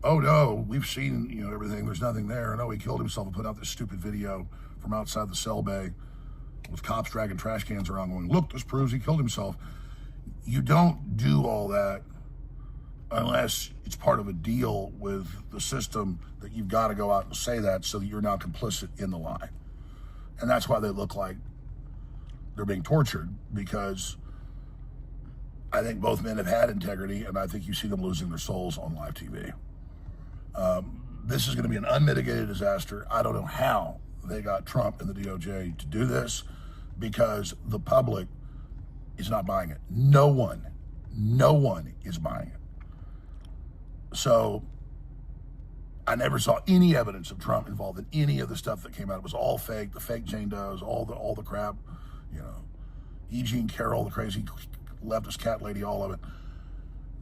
"Oh no, we've seen everything. There's nothing there. No, he killed himself," and put out this stupid video from outside the cell bay with cops dragging trash cans around going, "Look, this proves he killed himself." You don't do all that unless it's part of a deal with the system that you've got to go out and say that so that you're not complicit in the lie. And that's why they look like they're being tortured, because I think both men have had integrity, and I think you see them losing their souls on live TV. This is going to be an unmitigated disaster. I don't know how they got Trump and the DOJ to do this, because the public is not buying it. No one is buying it. So I never saw any evidence of Trump involved in any of the stuff that came out. It was all fake. The fake Jane Does, all the crap, E. Jean Carroll, the crazy leftist cat lady, all of it.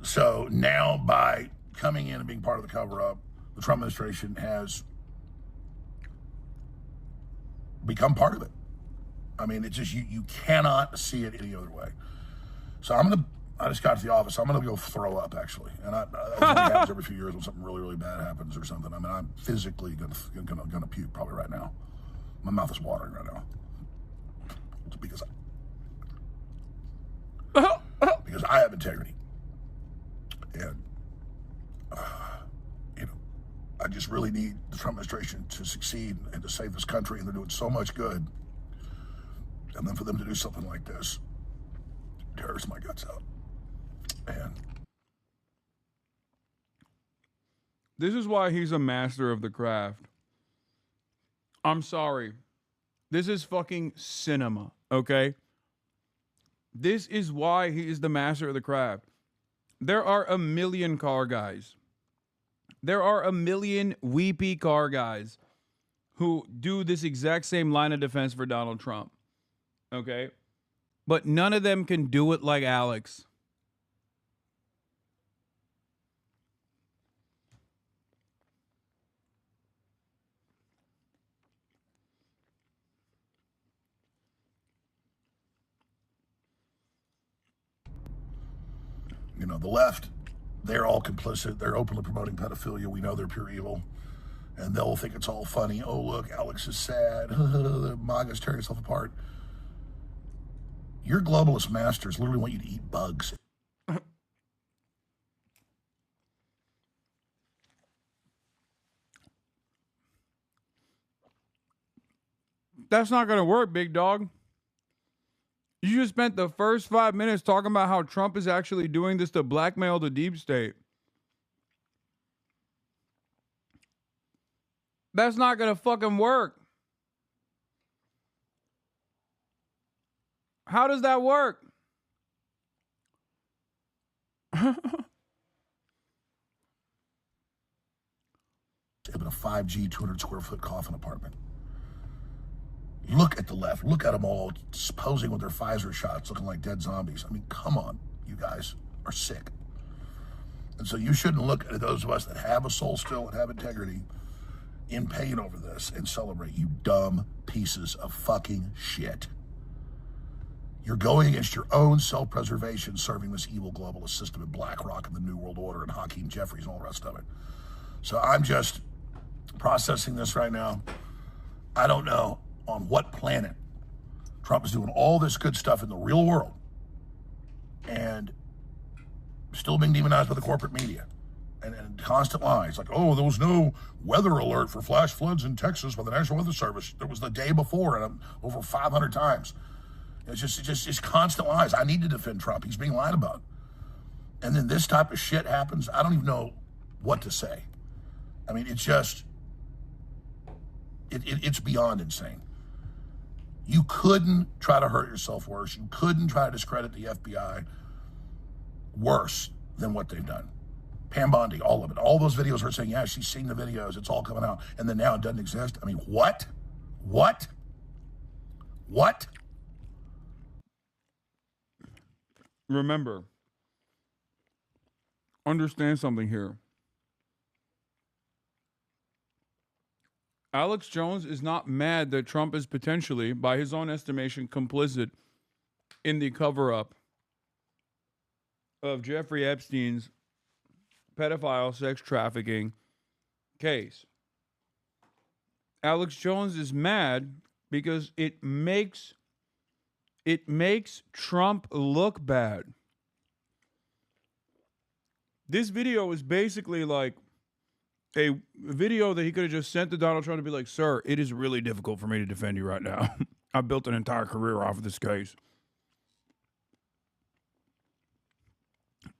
So now by coming in and being part of the cover-up, the Trump administration has become part of it. I mean, it's just, you cannot see it any other way. So I just got to the office. I'm going to go throw up, actually. And that happens every few years when something really, really bad happens or something. I mean, I'm physically going to puke probably right now. My mouth is watering right now. It's because I have integrity. And, I just really need the Trump administration to succeed and to save this country, and they're doing so much good. And then for them to do something like this tears my guts out. And this is why he's a master of the craft. I'm sorry. This is fucking cinema, okay? This is why he is the master of the craft. There are a million car guys. There are a million weepy car guys who do this exact same line of defense for Donald Trump. Okay? But none of them can do it like Alex. The left, they're all complicit. They're openly promoting pedophilia. We know they're pure evil. And they'll think it's all funny. Oh, look, Alex is sad. MAGA's tearing itself apart. Your globalist masters literally want you to eat bugs. That's not going to work, big dog. You just spent the first 5 minutes talking about how Trump is actually doing this to blackmail the deep state. That's not going to fucking work. How does that work? In a 5G, 200 square foot coffin apartment. Look at the left. Look at them all posing with their Pfizer shots, looking like dead zombies. I mean, come on. You guys are sick. And so you shouldn't look at those of us that have a soul still and have integrity in pain over this and celebrate, you dumb pieces of fucking shit. You're going against your own self-preservation, serving this evil globalist system in BlackRock and the New World Order and Hakeem Jeffries and all the rest of it. So I'm just processing this right now. I don't know on what planet Trump is doing all this good stuff in the real world and still being demonized by the corporate media and constant lies. Like, oh, there was no weather alert for flash floods in Texas by the National Weather Service. There was the day before and over 500 times. It's constant lies. I need to defend Trump. He's being lied about. And then this type of shit happens. I don't even know what to say. I mean, it's just, it's beyond insane. You couldn't try to hurt yourself worse. You couldn't try to discredit the FBI worse than what they've done. Pam Bondi, all of it. All those videos are saying, yeah, she's seen the videos. It's all coming out. And then now it doesn't exist. I mean, what? What? What? Remember, understand something here. Alex Jones is not mad that Trump is potentially, by his own estimation, complicit in the cover-up of Jeffrey Epstein's pedophile sex trafficking case. Alex Jones is mad because it makes Trump look bad. This video is basically like a video that he could have just sent to Donald Trump to be like, sir, it is really difficult for me to defend you right now. I built an entire career off of this case.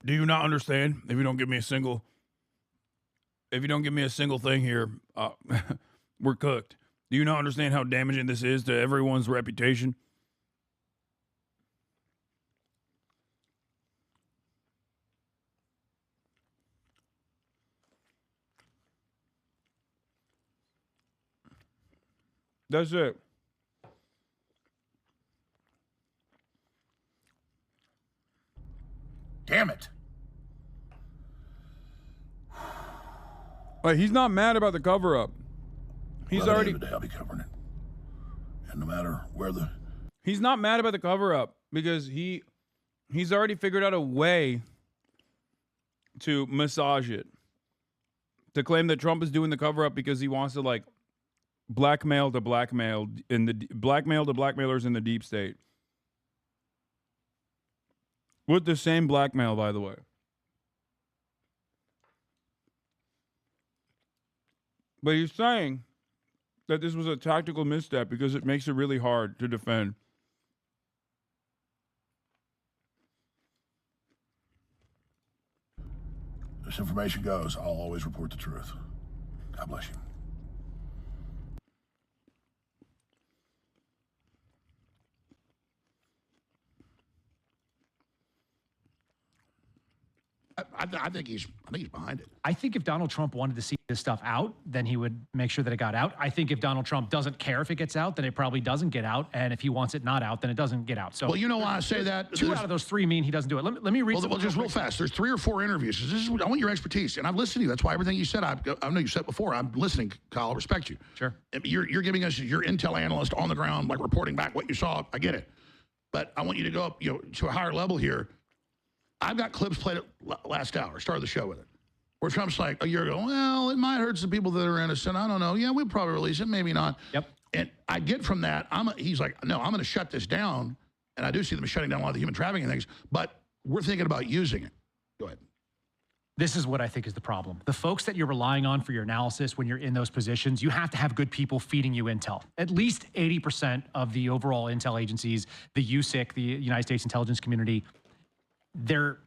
Do you not understand? If you don't give me a single thing here, we're cooked. Do you not understand how damaging this is to everyone's reputation? That's it. Damn it. Like, he's not mad about the cover-up. He's Well, already... I'll be covering it. And no matter where the... He's not mad about the cover-up because he's already figured out a way to massage it. To claim that Trump is doing the cover-up because he wants to, like, blackmail to blackmailers in the deep state. With the same blackmail, by the way. But he's saying that this was a tactical misstep because it makes it really hard to defend. This information goes, I'll always report the truth. God bless you. I think he's behind it. I think if Donald Trump wanted to see this stuff out, then he would make sure that it got out. I think if Donald Trump doesn't care if it gets out, then it probably doesn't get out. And if he wants it not out, then it doesn't get out. So, well, you know why I say that? Two out of those three mean he doesn't do it. Let me read. Well, just real fast. There's 3 or 4 interviews. I want your expertise, and I've listened to you. That's why everything you said, I know you said before. I'm listening, Kyle. I respect you. Sure. You're giving us your intel analyst on the ground, like reporting back what you saw. I get it, but I want you to go up, to a higher level here. I've got clips played at last hour, started the show with it, where Trump's like a year ago, well, it might hurt some people that are innocent. I don't know. Yeah, we'll probably release it, maybe not. Yep. And I get from that, he's like, no, I'm going to shut this down. And I do see them shutting down a lot of the human trafficking things, but we're thinking about using it. Go ahead. This is what I think is the problem. The folks that you're relying on for your analysis when you're in those positions, you have to have good people feeding you intel. At least 80% of the overall intel agencies, the USIC, the United States Intelligence Community, they're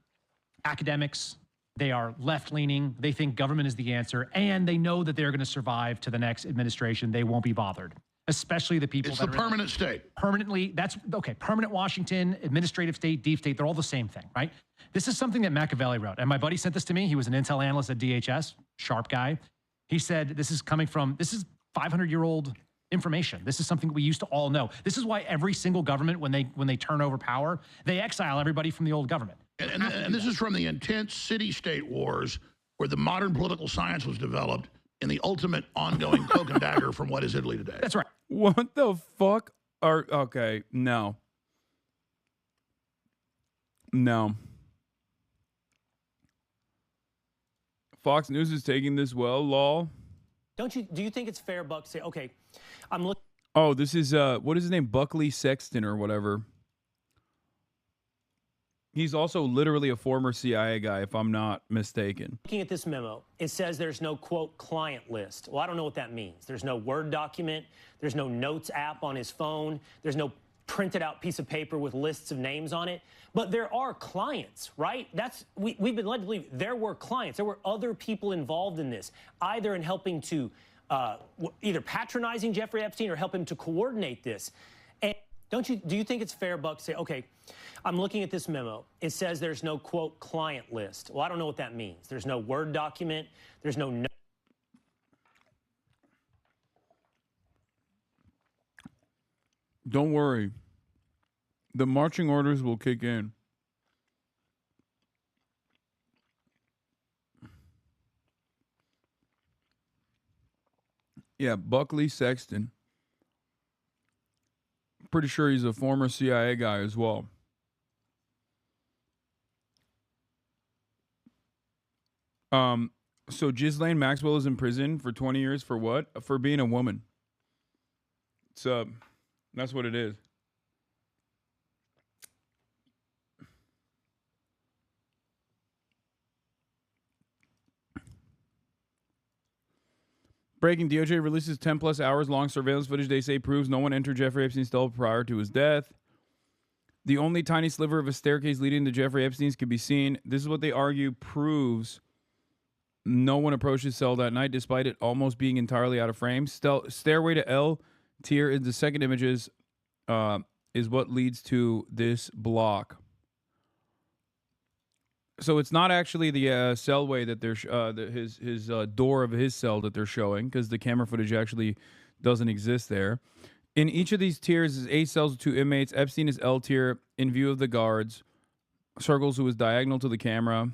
academics, they are left-leaning, they think government is the answer, and they know that they're going to survive to the next administration. They won't be bothered, especially the people it's that the are permanent state. Permanently, that's okay. Permanent Washington, administrative state, deep state, they're all the same thing, right? This is something that Machiavelli wrote, and my buddy sent this to me. He was an intel analyst at DHS, sharp guy. He said, this is 500-year-old information. This is something we used to all know. This is why every single government, when they turn over power, they exile everybody from the old government. And this is from the intense city-state wars where the modern political science was developed in the ultimate ongoing cloak and dagger from what is Italy today. That's right. What the fuck are... Okay, no. No. Fox News is taking this well, lol. Do you think it's fair, Buck, to say, okay, I'm looking. Oh, this is what is his name? Buckley Sexton or whatever. He's also literally a former CIA guy, if I'm not mistaken. Looking at this memo, it says there's no, quote, client list. Well, I don't know what that means. There's no Word document. There's no Notes app on his phone. There's no printed out piece of paper with lists of names on it. But there are clients, right? We've been led to believe there were clients. There were other people involved in this, either in helping to, either patronizing Jeffrey Epstein or help him to coordinate this. And do you think it's fair, Buck, to say, okay, I'm looking at this memo. It says there's no, quote, client list. Well, I don't know what that means. There's no Word document. There's no. Don't worry. The marching orders will kick in. Yeah, Buckley Sexton. Pretty sure he's a former CIA guy as well. So Ghislaine Maxwell is in prison for 20 years for what? For being a woman. So that's what it is. Breaking: DOJ releases 10+ hours long surveillance footage they say proves no one entered Jeffrey Epstein's cell prior to his death. The only tiny sliver of a staircase leading to Jeffrey Epstein's could be seen. This is what they argue proves no one approached his cell that night, despite it almost being entirely out of frame. Stairway to L tier in the second images is what leads to this block. So it's not actually the cellway that they're his door of his cell that they're showing, because the camera footage actually doesn't exist there. In each of these tiers is 8 cells with 2 inmates. Epstein is L tier in view of the guards. Circles, who is diagonal to the camera.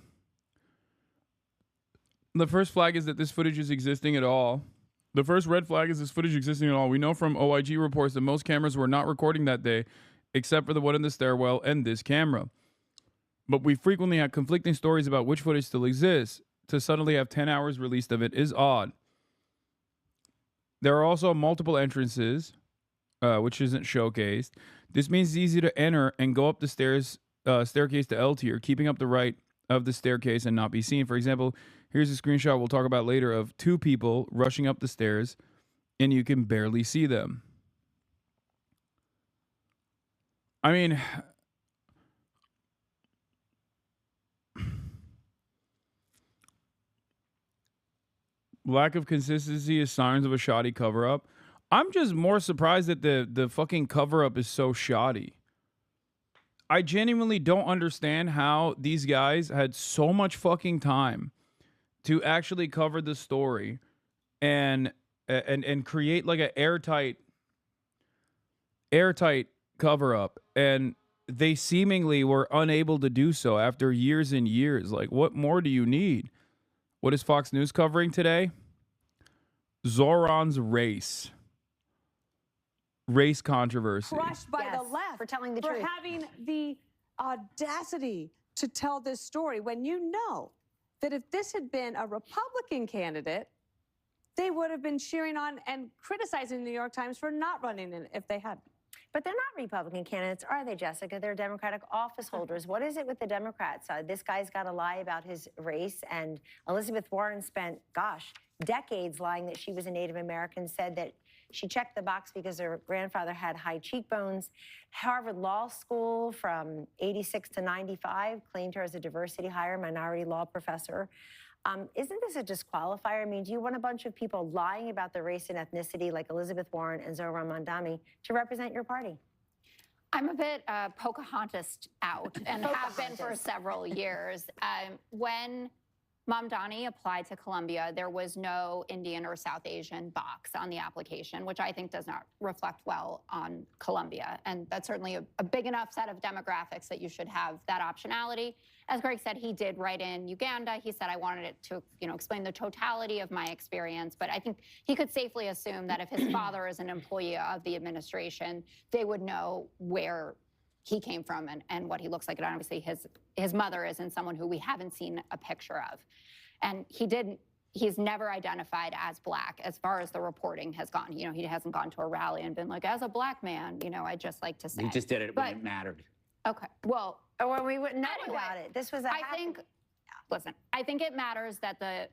The first flag is that this footage is existing at all. The first red flag is this footage existing at all. We know from OIG reports that most cameras were not recording that day, except for the one in the stairwell and this camera. But we frequently have conflicting stories about which footage still exists. To suddenly have 10 hours released of it is odd. There are also multiple entrances, which isn't showcased. This means it's easy to enter and go up the staircase to L tier, keeping up the right of the staircase and not be seen. For example, here's a screenshot we'll talk about later of 2 people rushing up the stairs, and you can barely see them. I mean, lack of consistency is signs of a shoddy cover-up. I'm just more surprised that the fucking cover-up is so shoddy. I genuinely don't understand how these guys had so much fucking time to actually cover the story and create like an airtight cover-up, and they seemingly were unable to do so after years and years. Like, what more do you need? What is Fox News covering today? Zoran's race controversy. Crushed by the left for telling the truth, for having the audacity to tell this story, when you know that if this had been a Republican candidate, they would have been cheering on and criticizing the New York Times for not running it if they had. But they're not Republican candidates, are they, Jessica? They're Democratic office holders. What is it with the Democrats? This guy's got to lie about his race, and Elizabeth Warren spent, gosh, decades lying that she was a Native American, said that she checked the box because her grandfather had high cheekbones. Harvard Law School from 86 to 95 claimed her as a diversity hire, minority law professor. Isn't this a disqualifier? I mean, do you want a bunch of people lying about their race and ethnicity like Elizabeth Warren and Zohran Mamdani to represent your party? I'm a bit Pocahontas out and have been for several years. When Mamdani applied to Columbia, there was no Indian or South Asian box on the application, which I think does not reflect well on Columbia. And that's certainly a big enough set of demographics that you should have that optionality. As Greg said, he did write in Uganda. He said, I wanted it to, explain the totality of my experience. But I think he could safely assume that if his father is an employee of the administration, they would know where he came from and what he looks like. And obviously his mother isn't someone who we haven't seen a picture of. And he did he's never identified as black as far as the reporting has gone. You know, he hasn't gone to a rally and been like, as a black man, you know, I'd just like to say. He just did it when it mattered. Okay. Well, we wouldn't know about it. This was a listen, I think it matters that the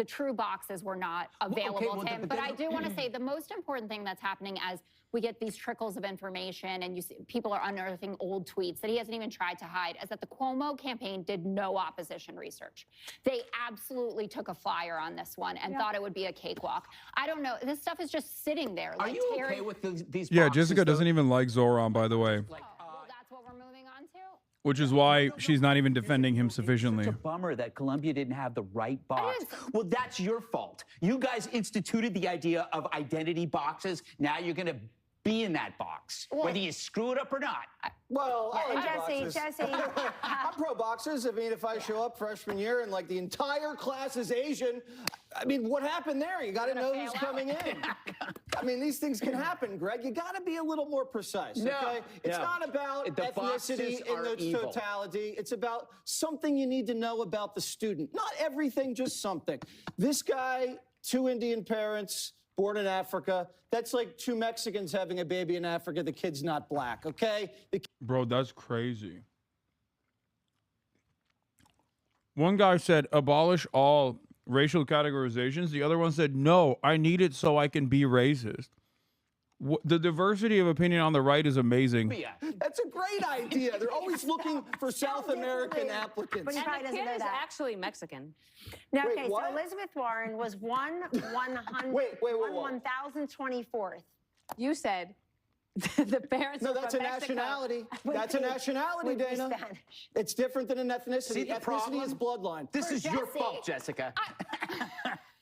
true boxes were not available to him. But I do want to say the most important thing that's happening as we get these trickles of information and you see people are unearthing old tweets that he hasn't even tried to hide is that the Cuomo campaign did no opposition research. They absolutely took a flyer on this one and thought it would be a cakewalk. I don't know. This stuff is just sitting there. Are you okay with these Yeah, boxes, Jessica doesn't even like Zoran, by the way. Well, that's what we're moving on to. Which is why she's not even defending him sufficiently. It's a bummer that Columbia didn't have the right box. Well, that's your fault. You guys instituted the idea of identity boxes. Now you're going to be in that box, whether you screw it up or not. Well, I like Jesse. I'm pro boxers. I mean, if I show up freshman year and like the entire class is Asian, I mean, what happened there? You got to know who's coming in. I mean, these things can happen, Greg. You got to be a little more precise, okay? It's not about ethnicity in its totality. It's about something you need to know about the student. Not everything, just something. This guy, 2 Indian parents, born in Africa. That's like 2 Mexicans having a baby in Africa. The kid's not black, okay? Bro, that's crazy. One guy said, abolish all racial categorizations. The other one said, no, I need it so I can be racist. The diversity of opinion on the right is amazing. That's a great idea. They're always looking for South American applicants. But he probably doesn't know that. Actually Mexican. Now, Wait, okay, what? so Elizabeth Warren was 1/1024th. You said the parents. No, were that's a from Mexico. nationality. That's a nationality, Dana. It's different than an ethnicity. See the Ethnicity problem? is bloodline. This is your fault, Jessica.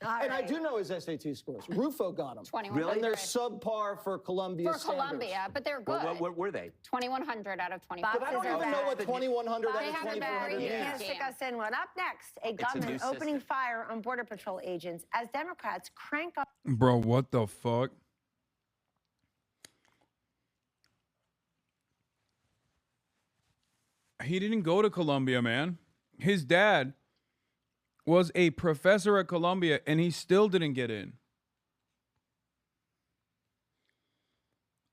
And I do know his SAT scores. Rufo got them. 2100. And they're subpar for Columbia For standards. Columbia, but they're good. What were they? 2,100 out of 24. But I don't even know what 2,100 out They of have a 2,400 very is. You can't stick us in one. Up next, a a government new opening system. fire on Border Patrol agents as Democrats crank up. Bro, what the fuck? He didn't go to Columbia, man. His dad was a professor at Columbia, and he still didn't get in.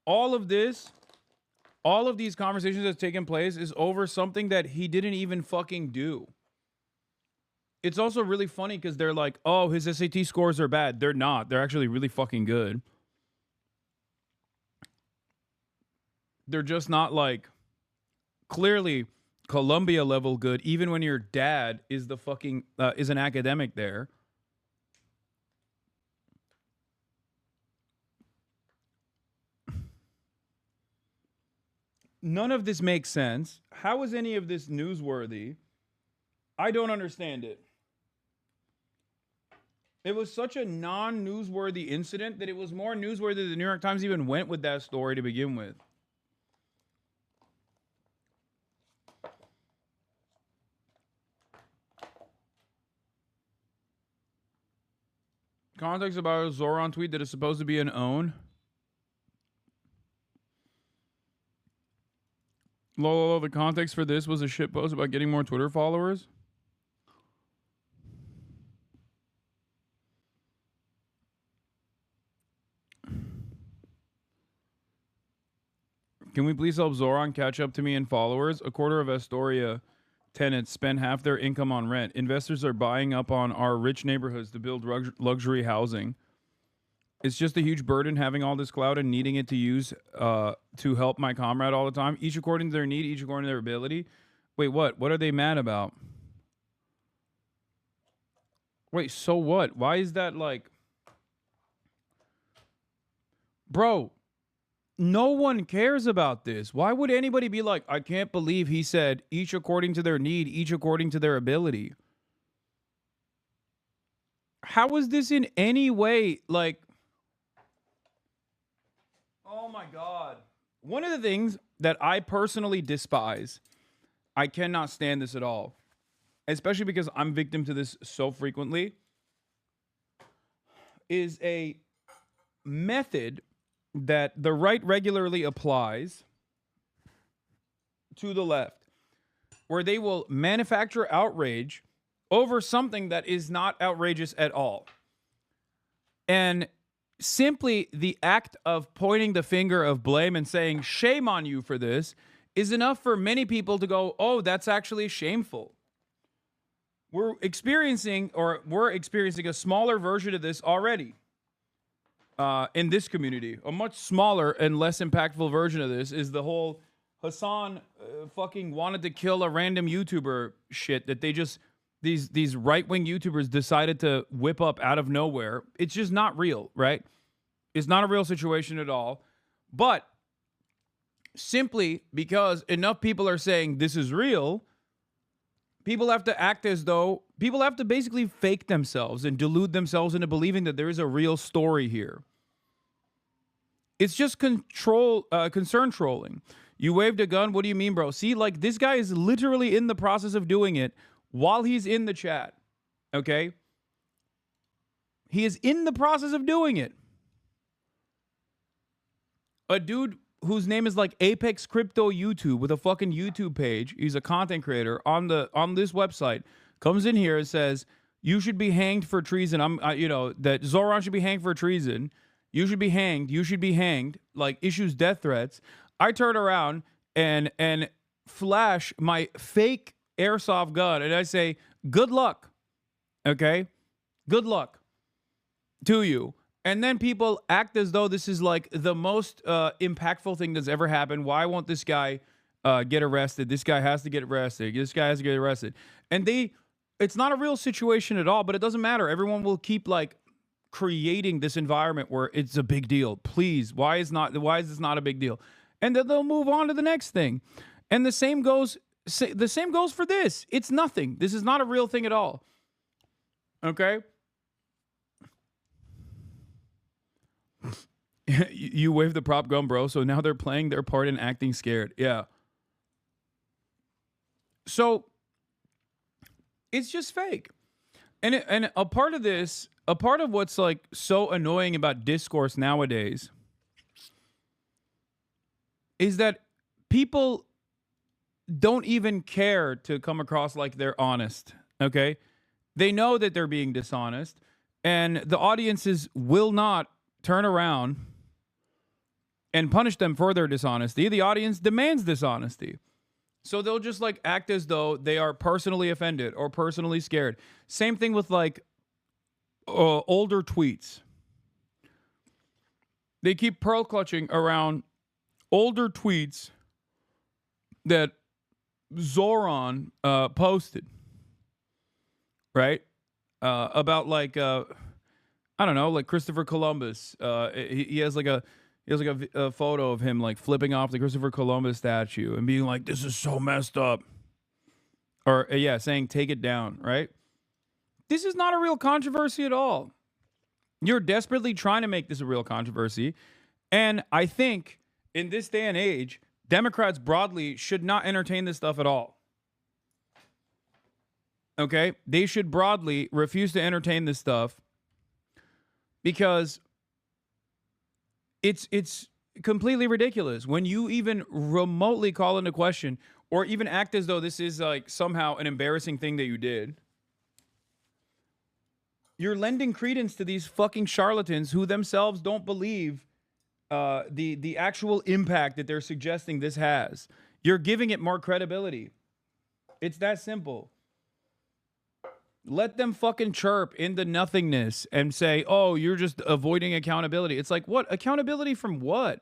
All of this, all of these conversations that's taken place is over something that he didn't even fucking do. It's also really funny because they're like, oh, his SAT scores are bad. They're not. They're actually really fucking good. They're just not like clearly Columbia level good, even when your dad is the fucking is an academic there. None of this makes sense. How is any of this newsworthy? I don't understand it. It was such a non-newsworthy incident that it was more newsworthy than the New York Times even went with that story to begin with. Context about a Zoran tweet that is supposed to be an own. Lol, the context for this was a shit post about getting more Twitter followers. Can we please help Zoran catch up to me in followers? A quarter of Astoria tenants spend half their income on rent. Investors are buying up on our rich neighborhoods to build luxury housing. It's just a huge burden having all this clout and needing it to use to help my comrade all the time. Each according to their need, each according to their ability. Wait, what? What are they mad about? Wait, so what? Why is that like... Bro, no one cares about this. Why would anybody be like, I can't believe he said each according to their need, each according to their ability? How is this in any way like... Oh my God. One of the things that I personally despise, I cannot stand this at all, especially because I'm victim to this so frequently, is a method that the right regularly applies to the left, where they will manufacture outrage over something that is not outrageous at all. And simply the act of pointing the finger of blame and saying, shame on you for this, is enough for many people to go, oh, that's actually shameful. We're experiencing a smaller version of this already in this community. A much smaller and less impactful version of this is the whole Hasan fucking wanted to kill a random YouTuber shit that they just, these right-wing YouTubers decided to whip up out of nowhere. It's just not real, right? It's not a real situation at all. But simply because enough people are saying this is real, people have to act as though, people have to basically fake themselves and delude themselves into believing that there is a real story here. It's just concern trolling. You waved a gun. What do you mean, bro? See, like, this guy is literally in the process of doing it while he's in the chat. Okay? He is in the process of doing it. A dude whose name is like Apex Crypto YouTube with a fucking YouTube page. He's a content creator on this website. Comes in here and says, you should be hanged for treason. That Zoran should be hanged for treason. You should be hanged. You should be hanged. Like, issues death threats. I turn around and flash my fake airsoft gun and I say, good luck. Okay? Good luck to you. And then people act as though this is like the most impactful thing that's ever happened. Why won't this guy get arrested? This guy has to get arrested. This guy has to get arrested. And it's not a real situation at all, but it doesn't matter. Everyone will keep like creating this environment where it's a big deal. Please, why is this not a big deal? And then they'll move on to the next thing. And the same goes for this. It's nothing. This is not a real thing at all. Okay? You waved the prop gun, bro, so now they're playing their part in acting scared. Yeah. So it's just fake. And a part of what's like so annoying about discourse nowadays is that people don't even care to come across like they're honest, okay? They know that they're being dishonest, and the audiences will not turn around and punish them for their dishonesty. The audience demands dishonesty. So they'll just like act as though they are personally offended or personally scared. Same thing with like older tweets. They keep pearl clutching around older tweets that Zoran posted, right? About like I don't know, like Christopher Columbus. He has like a photo of him like flipping off the Christopher Columbus statue and being like, "This is so messed up," or saying "take it down." Right? This is not a real controversy at all. You're desperately trying to make this a real controversy, and I think in this day and age, Democrats broadly should not entertain this stuff at all. Okay? They should broadly refuse to entertain this stuff because it's completely ridiculous. When you even remotely call into question or even act as though this is like somehow an embarrassing thing that you did, you're lending credence to these fucking charlatans who themselves don't believe the actual impact that they're suggesting this has. You're giving it more credibility. It's that simple. Let them fucking chirp into nothingness and say, oh, you're just avoiding accountability. It's like, what? Accountability from what?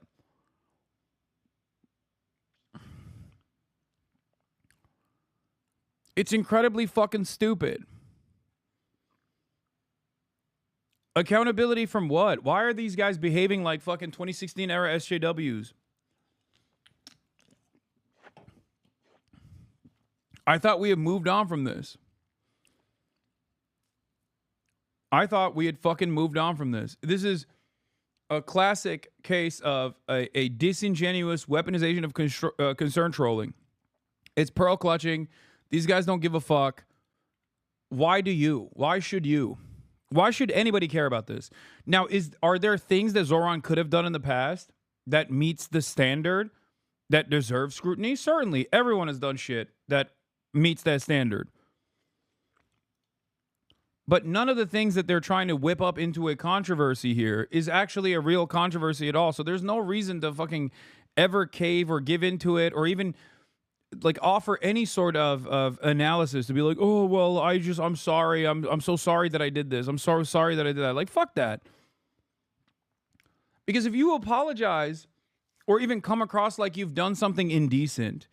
It's incredibly fucking stupid. Accountability from what? Why are these guys behaving like fucking 2016 era SJWs? I thought we had moved on from this. I thought we had fucking moved on from this. This is a classic case of a disingenuous weaponization of concern trolling. It's pearl clutching. These guys don't give a fuck. Why do you? Why should you? Why should anybody care about this? Now, are there things that Zoran could have done in the past that meets the standard that deserves scrutiny? Certainly. Everyone has done shit that meets that standard. But none of the things that they're trying to whip up into a controversy here is actually a real controversy at all. So there's no reason to fucking ever cave or give into it or even like offer any sort of analysis to be like, oh, well, I'm sorry. I'm so sorry that I did this. I'm so sorry that I did that. Like, fuck that. Because if you apologize or even come across like you've done something indecent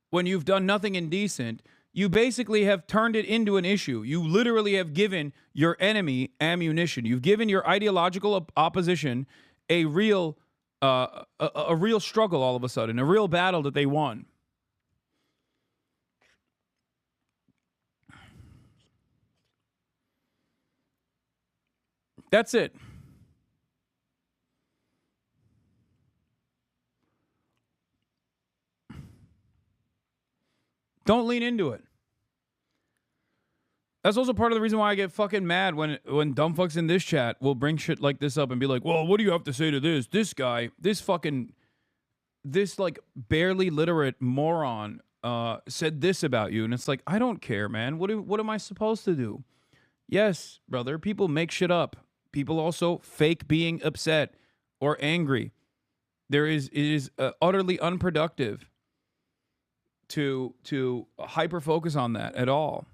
when you've done nothing indecent, you basically have turned it into an issue. You literally have given your enemy ammunition. You've given your ideological opposition a real struggle all of a sudden, a real battle that they won. That's it. Don't lean into it. That's also part of the reason why I get fucking mad when dumb fucks in this chat will bring shit like this up and be like, well, what do you have to say to this? This guy, this like barely literate moron said this about you. And it's like, I don't care, man. What am I supposed to do? Yes, brother, people make shit up. People also fake being upset or angry. It is utterly unproductive to hyper focus on that at all.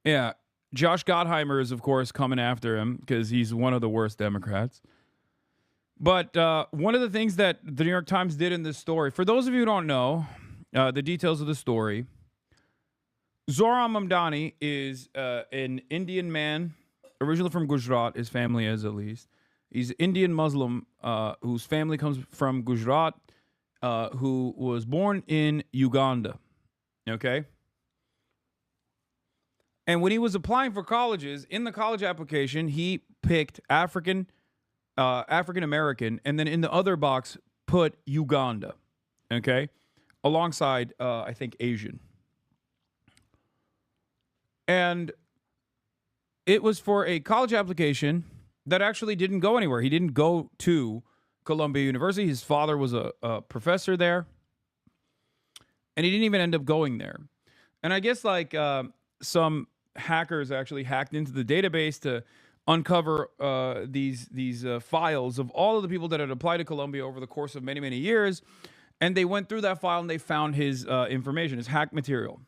Yeah, Josh Gottheimer is of course coming after him because he's one of the worst Democrats. But one of the things that the New York Times did in this story, for those of you who don't know the details of the story, Zohran Mamdani is an Indian man, originally from Gujarat, his family is at least. He's Indian Muslim whose family comes from Gujarat, who was born in Uganda, okay? And when he was applying for colleges, in the college application, he picked African American, and then in the other box put Uganda, okay, alongside I think Asian. And it was for a college application that actually didn't go anywhere. He didn't go to Columbia University. His father was a professor there, and he didn't even end up going there. And I guess like some hackers actually hacked into the database to uncover these files of all of the people that had applied to Columbia over the course of many, many years. And they went through that file and they found his information, his hack material.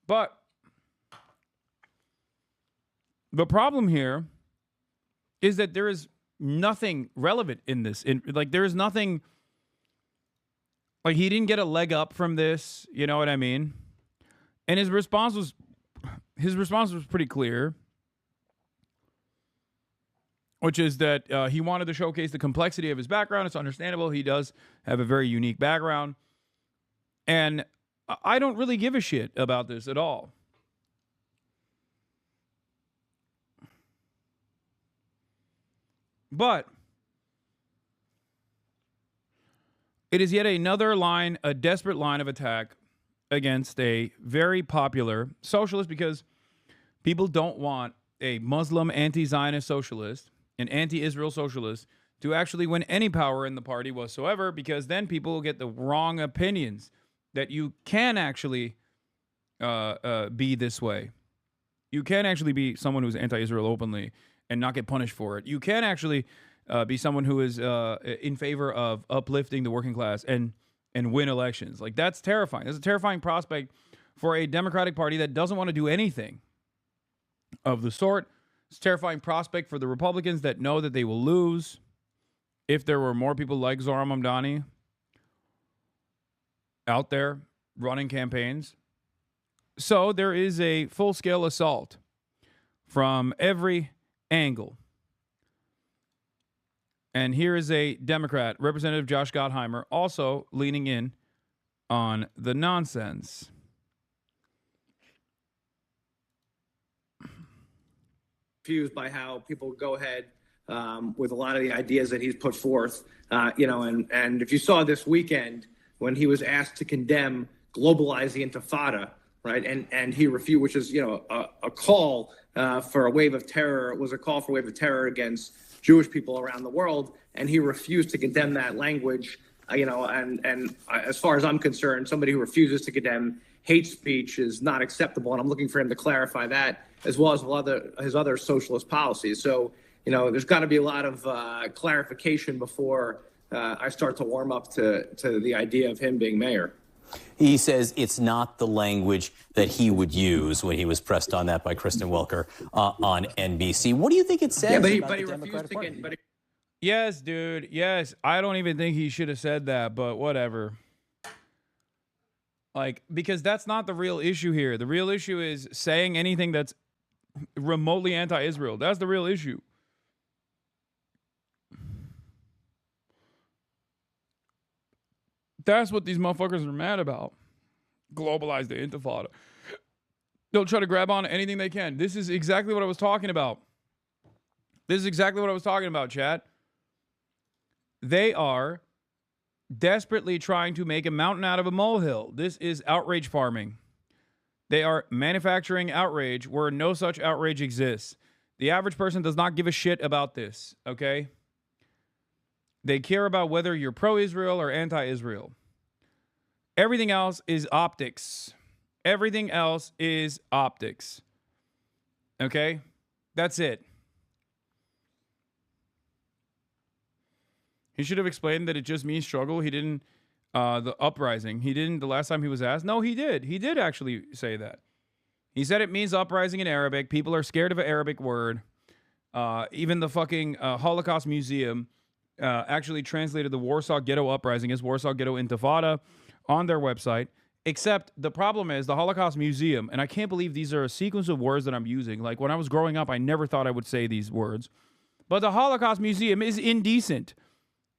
But the problem here is that there is nothing relevant in this. There is nothing, like he didn't get a leg up from this, you know what I mean? And his response was pretty clear, which is that he wanted to showcase the complexity of his background. It's understandable. He does have a very unique background. And I don't really give a shit about this at all. But it is yet another line, a desperate line of attack against a very popular socialist, because people don't want a Muslim anti-Zionist socialist, an anti-Israel socialist, to actually win any power in the party whatsoever, because then people will get the wrong opinions that you can actually be this way. You can actually be someone who's anti-Israel openly and not get punished for it. You can actually be someone who is in favor of uplifting the working class and win elections. Like, that's terrifying. That's a terrifying prospect for a Democratic Party that doesn't want to do anything of the sort. It's a terrifying prospect for the Republicans that know that they will lose if there were more people like Zohran Mamdani out there running campaigns. So there is a full-scale assault from every angle. And here is a Democrat, Representative Josh Gottheimer, also leaning in on the nonsense. Confused by how people go ahead with a lot of the ideas that he's put forth, and if you saw this weekend when he was asked to condemn globalize the Intifada, right, and he refused, which is a call for a wave of terror. It was a call for a wave of terror against Jewish people around the world, and he refused to condemn that language. And as far as I'm concerned, somebody who refuses to condemn hate speech is not acceptable, and I'm looking for him to clarify that, as well as his other socialist policies. So, there's got to be a lot of clarification before I start to warm up to the idea of him being mayor. He says it's not the language that he would use when he was pressed on that by Kristen Welker on NBC. What do you think it says about the Democratic Party? Yes, dude. Yes. I don't even think he should have said that, but whatever. Because that's not the real issue here. The real issue is saying anything that's remotely anti-Israel. That's the real issue. That's what these motherfuckers are mad about. Globalize the intifada. They'll try to grab on anything they can. This is exactly what I was talking about. Chat. They are desperately trying to make a mountain out of a molehill. This is outrage farming. They are manufacturing outrage where no such outrage exists. The average person does not give a shit about this, okay? They care about whether you're pro-Israel or anti-Israel. Everything else is optics. Everything else is optics. Okay? That's it. He should have explained that it just means struggle. He didn't, the uprising. He didn't the last time he was asked. No, he did. He did actually say that. He said it means uprising in Arabic. People are scared of an Arabic word. Even the fucking Holocaust Museum actually translated the Warsaw Ghetto Uprising as Warsaw Ghetto Intifada on their website. Except the problem is the Holocaust Museum, and I can't believe these are a sequence of words that I'm using. Like when I was growing up, I never thought I would say these words. But the Holocaust Museum is indecent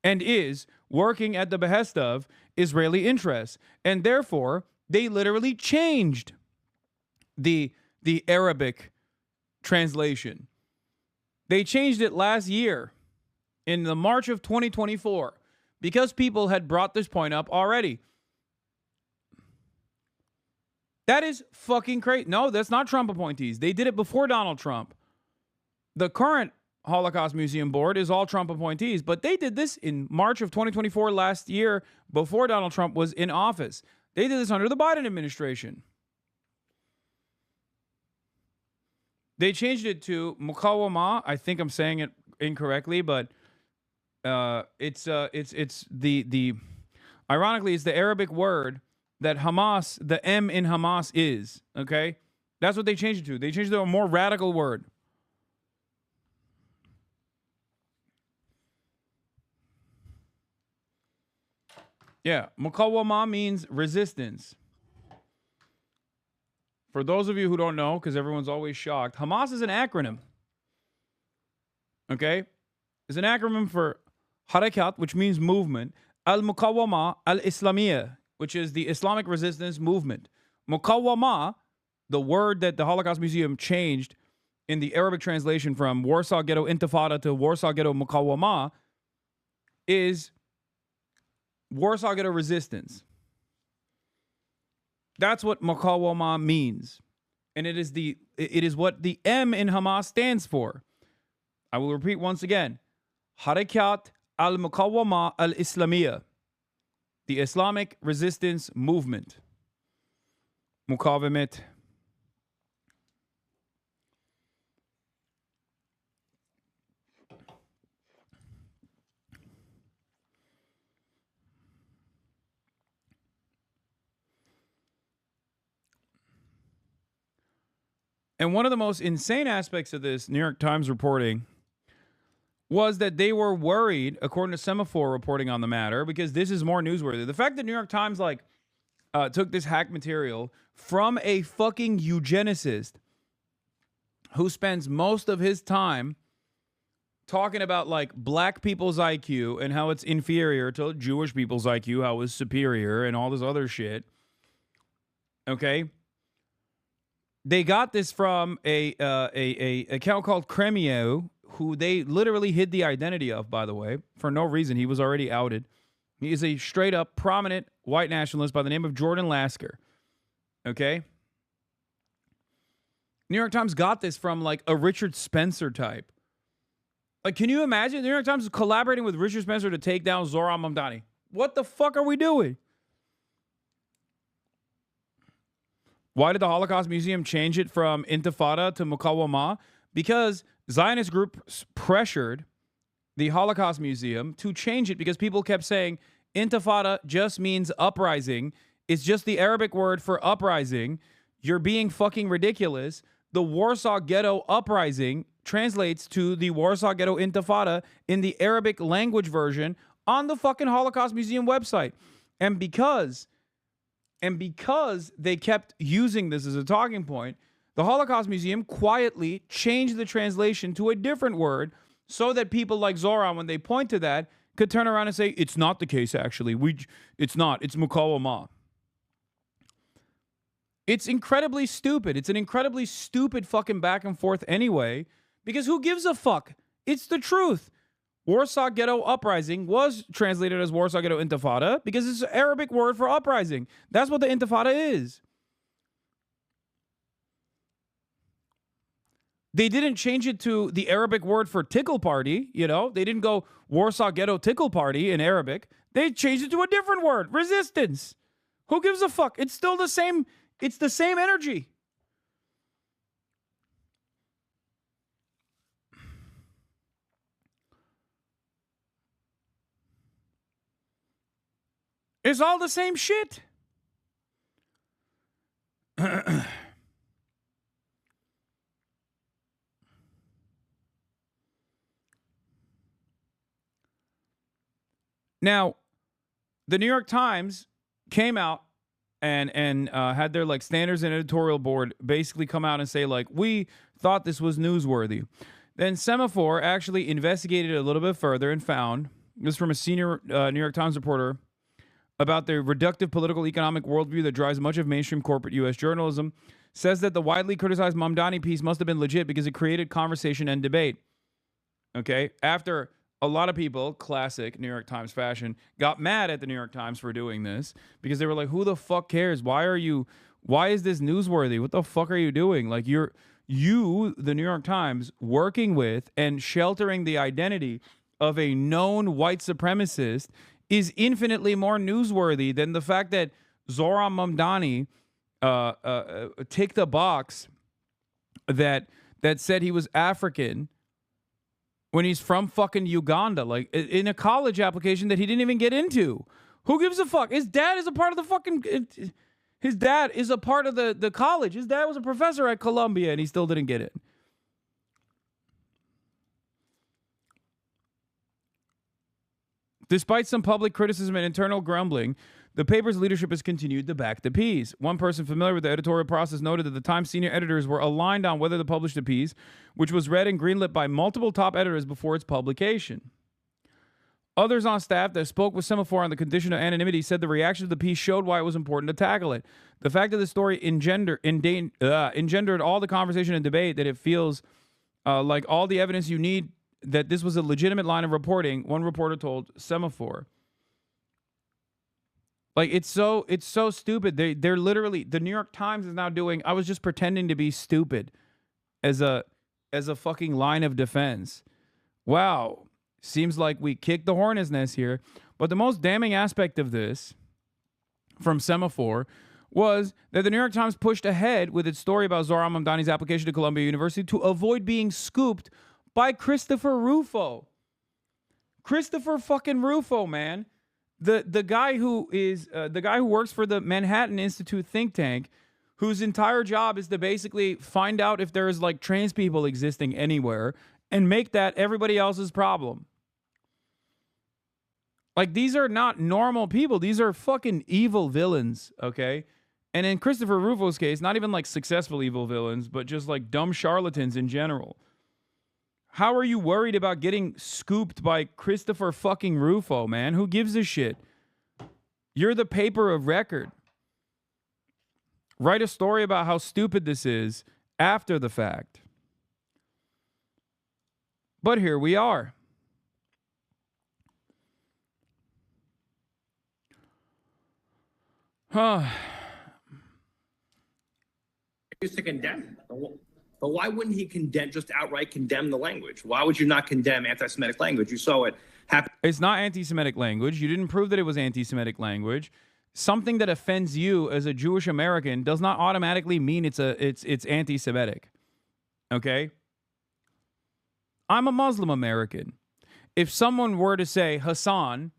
and is working at the behest of Israeli interests. And therefore, they literally changed the Arabic translation. They changed it last year in the March of 2024 because people had brought this point up already. That is fucking crazy. No, that's not Trump appointees. They did it before Donald Trump. The current Holocaust Museum Board is all Trump appointees, but they did this in March of 2024 last year before Donald Trump was in office. They did this under the Biden administration. They changed it to Mukawama. I think I'm saying it incorrectly, but it's the ironically it's the Arabic word that Hamas, the M in Hamas is, okay? That's what they changed it to. They changed it to a more radical word. Yeah, Mukawama means resistance. For those of you who don't know, because everyone's always shocked, Hamas is an acronym. Okay? It's an acronym for Harakat, which means movement, Al-Mukawama Al-Islamiyya, which is the Islamic resistance movement. Mukawama, the word that the Holocaust Museum changed in the Arabic translation from Warsaw Ghetto Intifada to Warsaw Ghetto Mukawama, is Warsaw Ghetto resistance. That's what Mukawama means. And it is what the M in Hamas stands for. I will repeat once again. Harakat al-Mukawama al-Islamiyya. The Islamic resistance movement. Mukawamet. And one of the most insane aspects of this New York Times reporting was that they were worried, according to Semaphore reporting on the matter, because this is more newsworthy. The fact that New York Times took this hack material from a fucking eugenicist who spends most of his time talking about black people's IQ and how it's inferior to Jewish people's IQ, how it's superior and all this other shit. Okay? They got this from a account called Cremio, who they literally hid the identity of, by the way, for no reason. He was already outed. He is a straight-up prominent white nationalist by the name of Jordan Lasker. Okay? New York Times got this from a Richard Spencer type. Like, can you imagine the New York Times is collaborating with Richard Spencer to take down Zohran Mamdani? What the fuck are we doing? Why did the Holocaust Museum change it from Intifada to Mukawama? Because Zionist groups pressured the Holocaust Museum to change it because people kept saying Intifada just means uprising. It's just the Arabic word for uprising. You're being fucking ridiculous. The Warsaw Ghetto Uprising translates to the Warsaw Ghetto Intifada in the Arabic language version on the fucking Holocaust Museum website. And because they kept using this as a talking point, the Holocaust Museum quietly changed the translation to a different word so that people like Zohran, when they point to that, could turn around and say, it's not the case, actually. It's not. It's Mukawama. It's incredibly stupid. It's an incredibly stupid fucking back and forth anyway, because who gives a fuck? It's the truth. Warsaw Ghetto Uprising was translated as Warsaw Ghetto Intifada because it's an Arabic word for uprising. That's what the Intifada is. They didn't change it to the Arabic word for tickle party, you know? They didn't go Warsaw Ghetto Tickle Party in Arabic. They changed it to a different word, resistance. Who gives a fuck? It's still the same. It's the same energy. It's all the same shit. Now, the New York Times came out and had their like standards and editorial board basically come out and say like, we thought this was newsworthy. Then Semaphore actually investigated a little bit further and found, this from a senior New York Times reporter, about the reductive political economic worldview that drives much of mainstream corporate U.S. journalism, says that the widely criticized Mamdani piece must have been legit because it created conversation and debate. Okay? After a lot of people, classic New York Times fashion, got mad at the New York Times for doing this because they were like, who the fuck cares? Why is this newsworthy? What the fuck are you doing? Like, you, the New York Times, working with and sheltering the identity of a known white supremacist is infinitely more newsworthy than the fact that Zohran Mamdani ticked a box that said he was African when he's from fucking Uganda, like in a college application that he didn't even get into. Who gives a fuck? His dad is a part of the fucking... His dad is a part of the college. His dad was a professor at Columbia and he still didn't get it. Despite some public criticism and internal grumbling, the paper's leadership has continued to back the piece. One person familiar with the editorial process noted that the Times senior editors were aligned on whether to publish the piece, which was read and greenlit by multiple top editors before its publication. Others on staff that spoke with Semaphore on the condition of anonymity said the reaction to the piece showed why it was important to tackle it. The fact that the story engendered all the conversation and debate that it feels like all the evidence you need that this was a legitimate line of reporting, one reporter told Semaphore. Like, it's so stupid. They're literally, the New York Times is now doing, I was just pretending to be stupid as a fucking line of defense. Wow. Seems like we kicked the hornet's nest here. But the most damning aspect of this from Semaphore was that the New York Times pushed ahead with its story about Zohran Mamdani's application to Columbia University to avoid being scooped by Christopher Rufo. Christopher fucking Rufo, man. The guy who is the guy who works for the Manhattan Institute think tank, whose entire job is to basically find out if there's like trans people existing anywhere and make that everybody else's problem. Like, these are not normal people. These are fucking evil villains, okay? And in Christopher Rufo's case, not even like successful evil villains, but just like dumb charlatans in general. How are you worried about getting scooped by Christopher fucking Rufo, man? Who gives a shit? You're the paper of record. Write a story about how stupid this is after the fact. But here we are. Used to condemn. but why wouldn't he just outright condemn the language? Why would you not condemn anti-Semitic language? You saw it happen. It's not anti-Semitic language. You didn't prove that it was anti-Semitic language. Something that offends you as a Jewish American does not automatically mean it's anti-Semitic. Okay? I'm a Muslim American. If someone were to say, Hasan,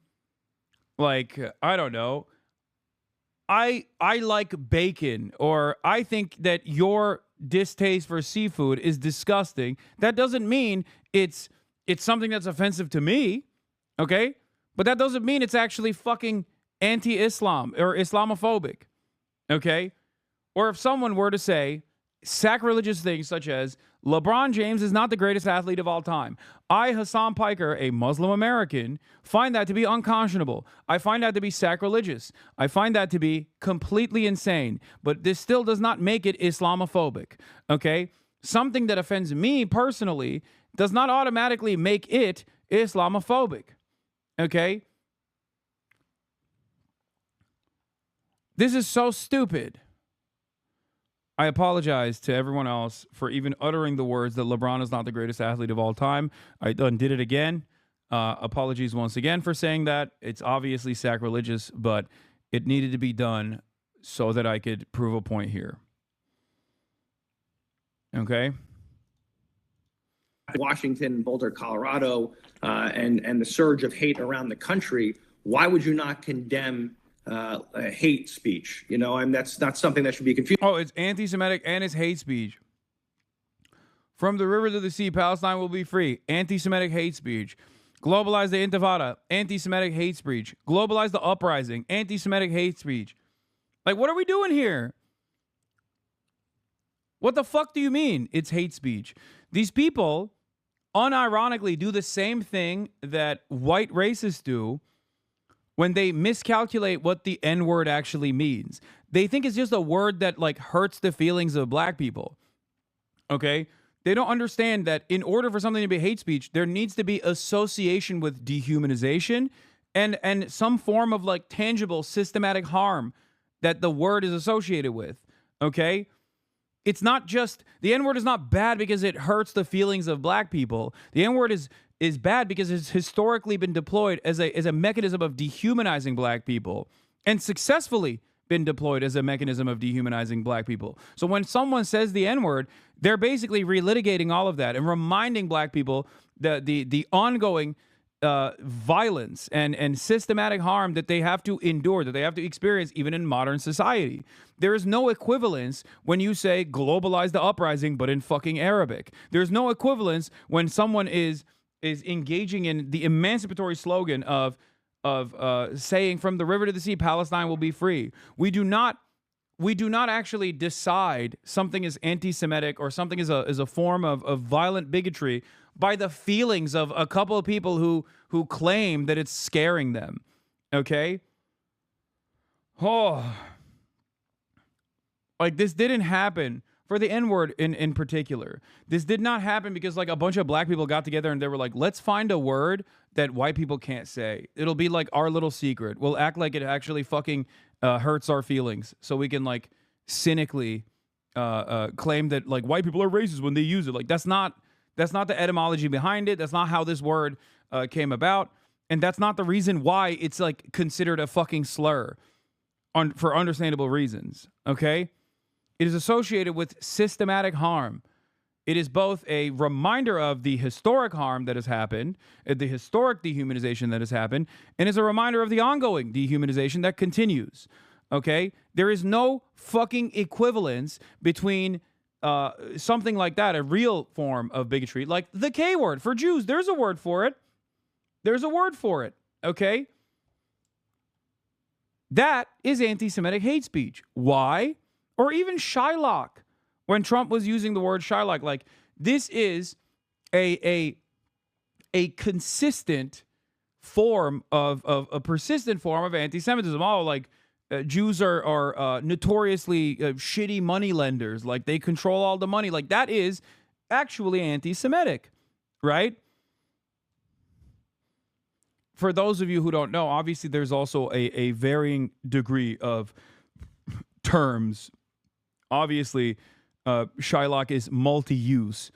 like, I don't know, I like bacon, or I think that your distaste for seafood is disgusting, that doesn't mean it's something that's offensive to me, okay? But that doesn't mean it's actually fucking anti-Islam or Islamophobic, okay? Or if someone were to say sacrilegious things such as, LeBron James is not the greatest athlete of all time. I, Hasan Piker, a Muslim American, find that to be unconscionable. I find that to be sacrilegious. I find that to be completely insane. But this still does not make it Islamophobic, okay? Something that offends me personally does not automatically make it Islamophobic, okay? This is so stupid. I apologize to everyone else for even uttering the words that LeBron is not the greatest athlete of all time. I done did it again. Apologies once again for saying that. It's obviously sacrilegious, but it needed to be done so that I could prove a point here. Okay? Washington, Boulder, Colorado, and the surge of hate around the country, why would you not condemn hate speech? You know, and that's not something that should be confused. Oh, it's anti-Semitic and it's hate speech. From the river to the sea, Palestine will be free. Anti-Semitic hate speech. Globalize the Intifada. Anti-Semitic hate speech. Globalize the uprising. Anti-Semitic hate speech. Like, what are we doing here? What the fuck do you mean it's hate speech? These people unironically do the same thing that white racists do when they miscalculate what the N-word actually means. They think it's just a word that, like, hurts the feelings of black people. Okay? They don't understand that in order for something to be hate speech, there needs to be association with dehumanization and some form of, like, tangible systematic harm that the word is associated with. Okay? It's not just, the N-word is not bad because it hurts the feelings of black people. The N-word is bad because it's historically been deployed as a mechanism of dehumanizing black people, and successfully been deployed as a mechanism of dehumanizing black people. So when someone says the N-word, they're basically relitigating all of that and reminding black people the ongoing violence and systematic harm that they have to endure, that they have to experience even in modern society. There is no equivalence when you say globalize the uprising, but in fucking Arabic. There's no equivalence when someone is engaging in the emancipatory slogan of saying from the river to the sea, Palestine will be free. We do not actually decide something is anti-Semitic or something is a form of violent bigotry by the feelings of a couple of people who claim that it's scaring them. Okay? Oh. Like, this didn't happen for the N-word in particular. This did not happen because, like, a bunch of black people got together and they were like, let's find a word that white people can't say. It'll be like our little secret. We'll act like it actually fucking hurts our feelings so we can, like, cynically claim that, like, white people are racist when they use it. Like, that's not the etymology behind it. That's not how this word came about. And that's not the reason why it's, like, considered a fucking slur for understandable reasons. Okay? It is associated with systematic harm. It is both a reminder of the historic harm that has happened, the historic dehumanization that has happened, and is a reminder of the ongoing dehumanization that continues. Okay? There is no fucking equivalence between something like that, a real form of bigotry, like the K word for Jews. There's a word for it. There's a word for it. Okay? That is anti-Semitic hate speech. Why? Or even Shylock, when Trump was using the word Shylock. Like, this is a consistent form of a persistent form of anti-Semitism. Oh, like, Jews are notoriously shitty money lenders. Like, they control all the money. Like, that is actually anti-Semitic, right? For those of you who don't know, obviously there's also a varying degree of terms. Obviously, Shylock is multi-use.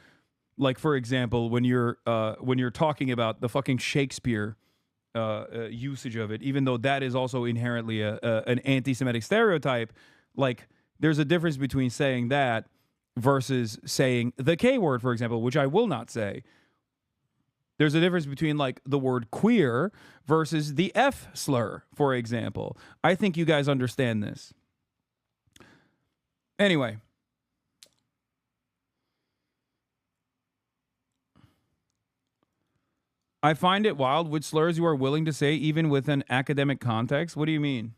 Like, for example, when you're talking about the fucking Shakespeare usage of it, even though that is also inherently an anti-Semitic stereotype, like there's a difference between saying that versus saying the K word, for example, which I will not say. There's a difference between like the word queer versus the F slur, for example. I think you guys understand this. Anyway. I find it wild which slurs you are willing to say even with an academic context. What do you mean?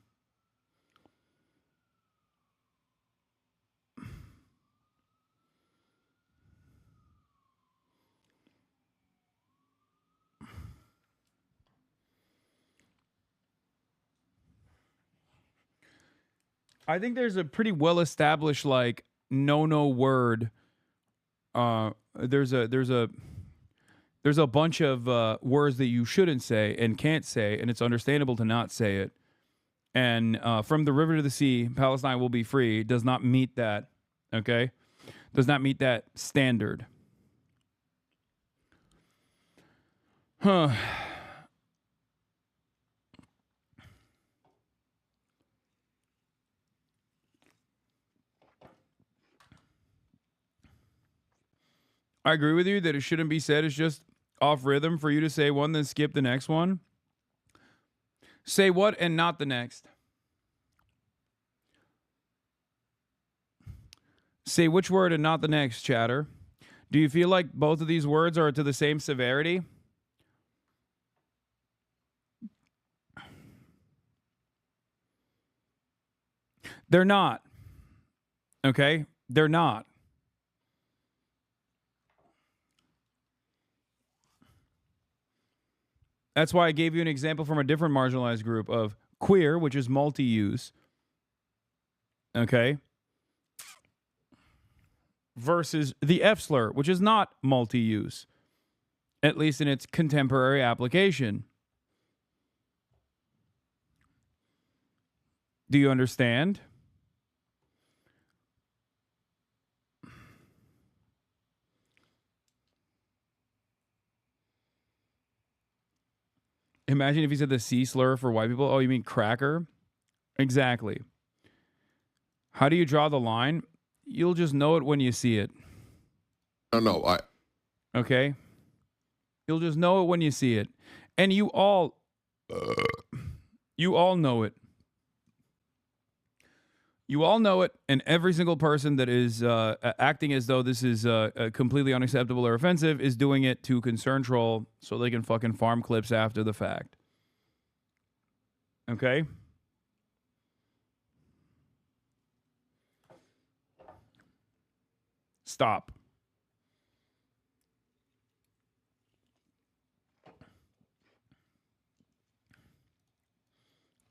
I think there's a pretty well established like no word. There's a bunch of words that you shouldn't say and can't say, and it's understandable to not say it. And from the river to the sea, Palestine will be free does not meet that. Okay, does not meet that standard. Huh. I agree with you that it shouldn't be said. It's just off rhythm for you to say one, then skip the next one. Say what and not the next. Say which word and not the next, chatter. Do you feel like both of these words are to the same severity? They're not. Okay? They're not. That's why I gave you an example from a different marginalized group of queer, which is multi-use. Okay? Versus the F slur, which is not multi-use. At least in its contemporary application. Do you understand? Imagine if he said the C slur for white people. Oh, you mean cracker? Exactly. How do you draw the line? You'll just know it when you see it. No. Okay? You'll just know it when you see it. And you all know it. You all know it, and every single person that is acting as though this is completely unacceptable or offensive is doing it to concern troll so they can fucking farm clips after the fact. Okay? Stop.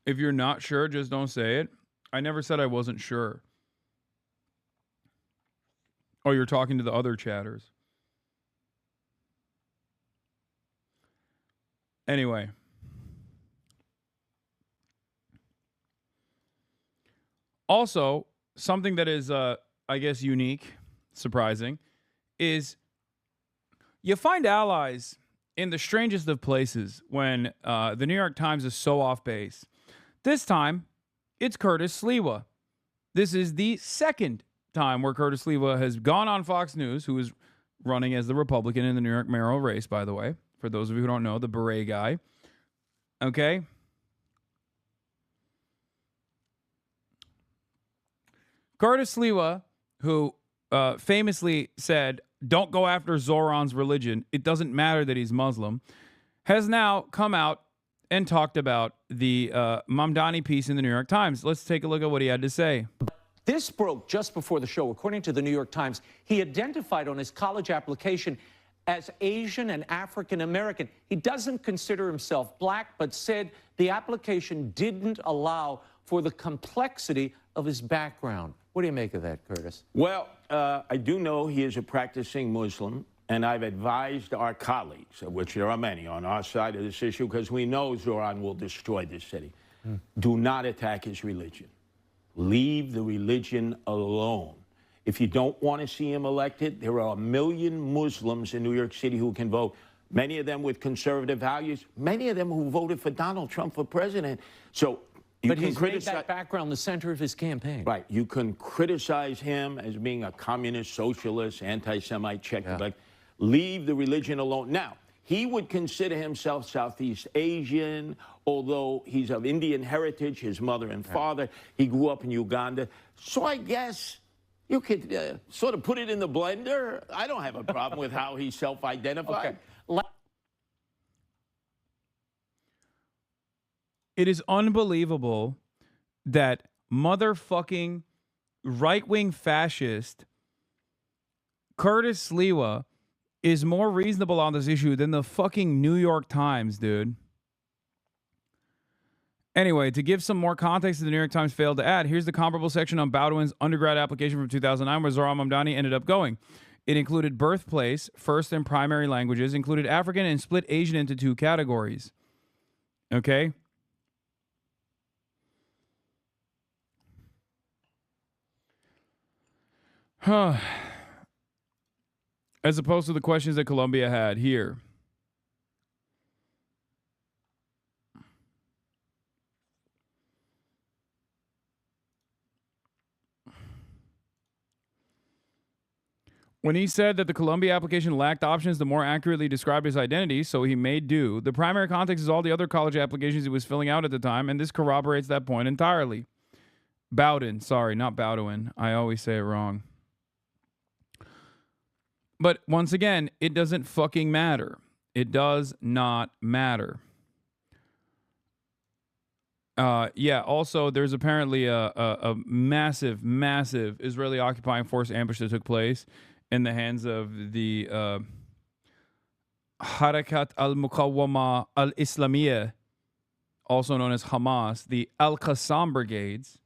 If you're not sure, just don't say it. I never said I wasn't sure. Oh, you're talking to the other chatters. Anyway. Also, something that is, I guess, unique, surprising, is you find allies in the strangest of places when the New York Times is so off base. This time, it's Curtis Sliwa. This is the second time where Curtis Sliwa has gone on Fox News, who is running as the Republican in the New York mayoral race, by the way. For those of you who don't know, the beret guy. Okay? Curtis Sliwa, who famously said, don't go after Zoran's religion, it doesn't matter that he's Muslim, has now come out and talked about the Mamdani piece in the New York Times. Let's take a look at what he had to say. This broke just before the show. According to the New York Times, he identified on his college application as Asian and African American. He doesn't consider himself black, but said the application didn't allow for the complexity of his background. What do you make of that, Curtis? Well, I do know he is a practicing Muslim, and I've advised our colleagues, of which there are many on our side of this issue, because we know Zoran will destroy this city. Do not attack his religion. Leave the religion alone. If you don't want to see him elected, there are 1 million Muslims in New York City who can vote, many of them with conservative values, many of them who voted for Donald Trump for president. So you But can he's made criticize that background the center of his campaign. Right. You can criticize him as being a communist, socialist, anti-Semite, check the box. Leave the religion alone. Now, he would consider himself Southeast Asian, although he's of Indian heritage, his mother and father. He grew up in Uganda. So I guess you could sort of put it in the blender. I don't have a problem with how he self-identified. It is unbelievable that motherfucking right-wing fascist Curtis Sliwa is more reasonable on this issue than the fucking New York Times, dude. Anyway, to give some more context that the New York Times failed to add, here's the comparable section on Baldwin's undergrad application from 2009 where Zohran Mamdani ended up going. It included birthplace, first and primary languages, included African, and split Asian into 2 categories. Okay? As opposed to the questions that Columbia had here. When he said that the Columbia application lacked options to more accurately describe his identity, so he made do, the primary context is all the other college applications he was filling out at the time, and this corroborates that point entirely. Bowden, sorry, not Bowdoin. I always say it wrong. But once again, it doesn't fucking matter. It does not matter. Yeah, also, there's apparently a massive, massive Israeli occupying force ambush that took place in the hands of the Harakat al-Muqawwama al-Islamiyya, also known as Hamas, the Al-Qassam brigades.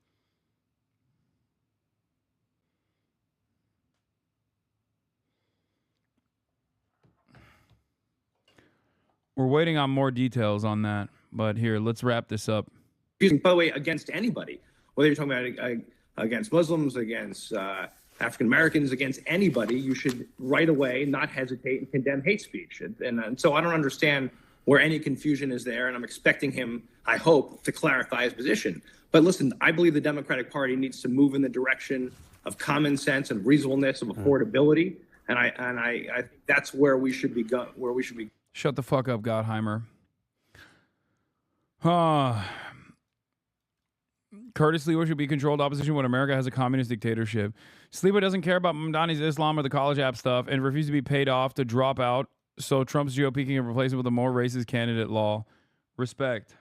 We're waiting on more details on that, but here, let's wrap this up. By the way, against anybody, whether you're talking about against Muslims, against African Americans, against anybody, you should right away not hesitate and condemn hate speech. And so I don't understand where any confusion is there, and I'm expecting him, I hope, to clarify his position. But listen, I believe the Democratic Party needs to move in the direction of common sense and reasonableness, of affordability, and I think that's where we should be going. Where we should be. Shut the fuck up, Gottheimer. Curtis Sliwa should be controlled opposition when America has a communist dictatorship. Sliwa doesn't care about Mamdani's Islam or the college app stuff and refuses to be paid off to drop out so Trump's GOP can replace it with a more racist candidate law. Respect.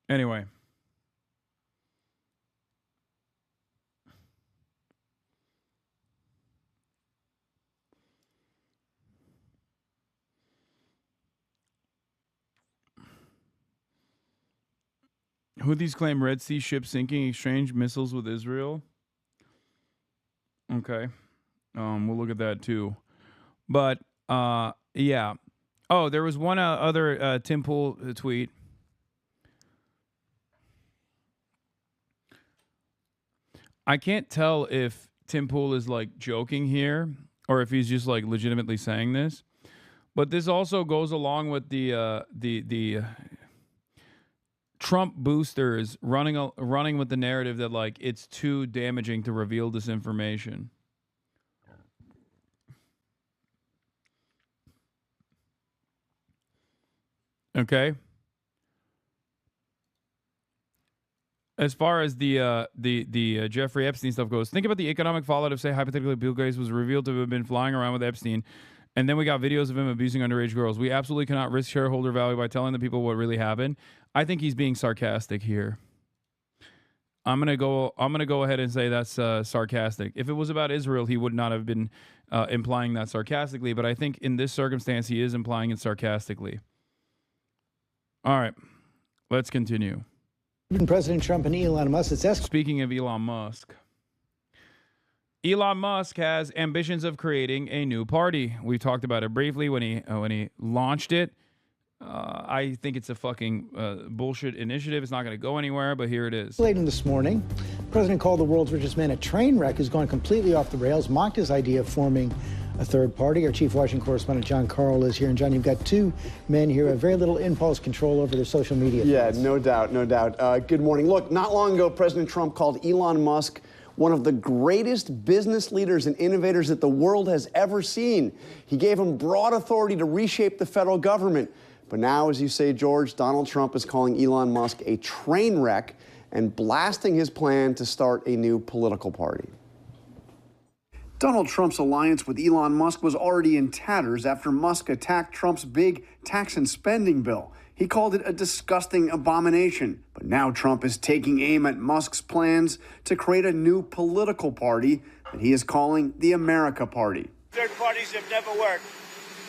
Anyway. Houthis claim Red Sea ship sinking, exchange missiles with Israel. Okay. We'll look at that too. But, yeah. Oh, there was one other Tim Pool tweet. I can't tell if Tim Pool is like joking here or if he's just like legitimately saying this. But this also goes along with the Trump boosters running with the narrative that like it's too damaging to reveal this information. Okay. As far as the Jeffrey Epstein stuff goes, think about the economic fallout of, say, hypothetically, Bill Gates was revealed to have been flying around with Epstein, and then we got videos of him abusing underage girls. We absolutely cannot risk shareholder value by telling the people what really happened. I think he's being sarcastic here. I'm gonna go ahead and say that's sarcastic. If it was about Israel, he would not have been implying that sarcastically. But I think in this circumstance, he is implying it sarcastically. All right, let's continue. President Trump and Elon Musk. Speaking of Elon Musk has ambitions of creating a new party. We talked about it briefly when he launched it. I think it's a fucking bullshit initiative. It's not going to go anywhere, but here it is. Late in this morning, the president called the world's richest man a train wreck who's gone completely off the rails, mocked his idea of forming a third party. Our chief Washington correspondent John Carl is here. And John, you've got two men here who have very little impulse control over their social media. Yeah, no doubt, no doubt. Good morning. Look, not long ago, President Trump called Elon Musk one of the greatest business leaders and innovators that the world has ever seen. He gave him broad authority to reshape the federal government. But now, as you say, George, Donald Trump is calling Elon Musk a train wreck and blasting his plan to start a new political party. Donald Trump's alliance with Elon Musk was already in tatters after Musk attacked Trump's big tax and spending bill. He called it a disgusting abomination. But now Trump is taking aim at Musk's plans to create a new political party that he is calling the America Party. Third parties have never worked,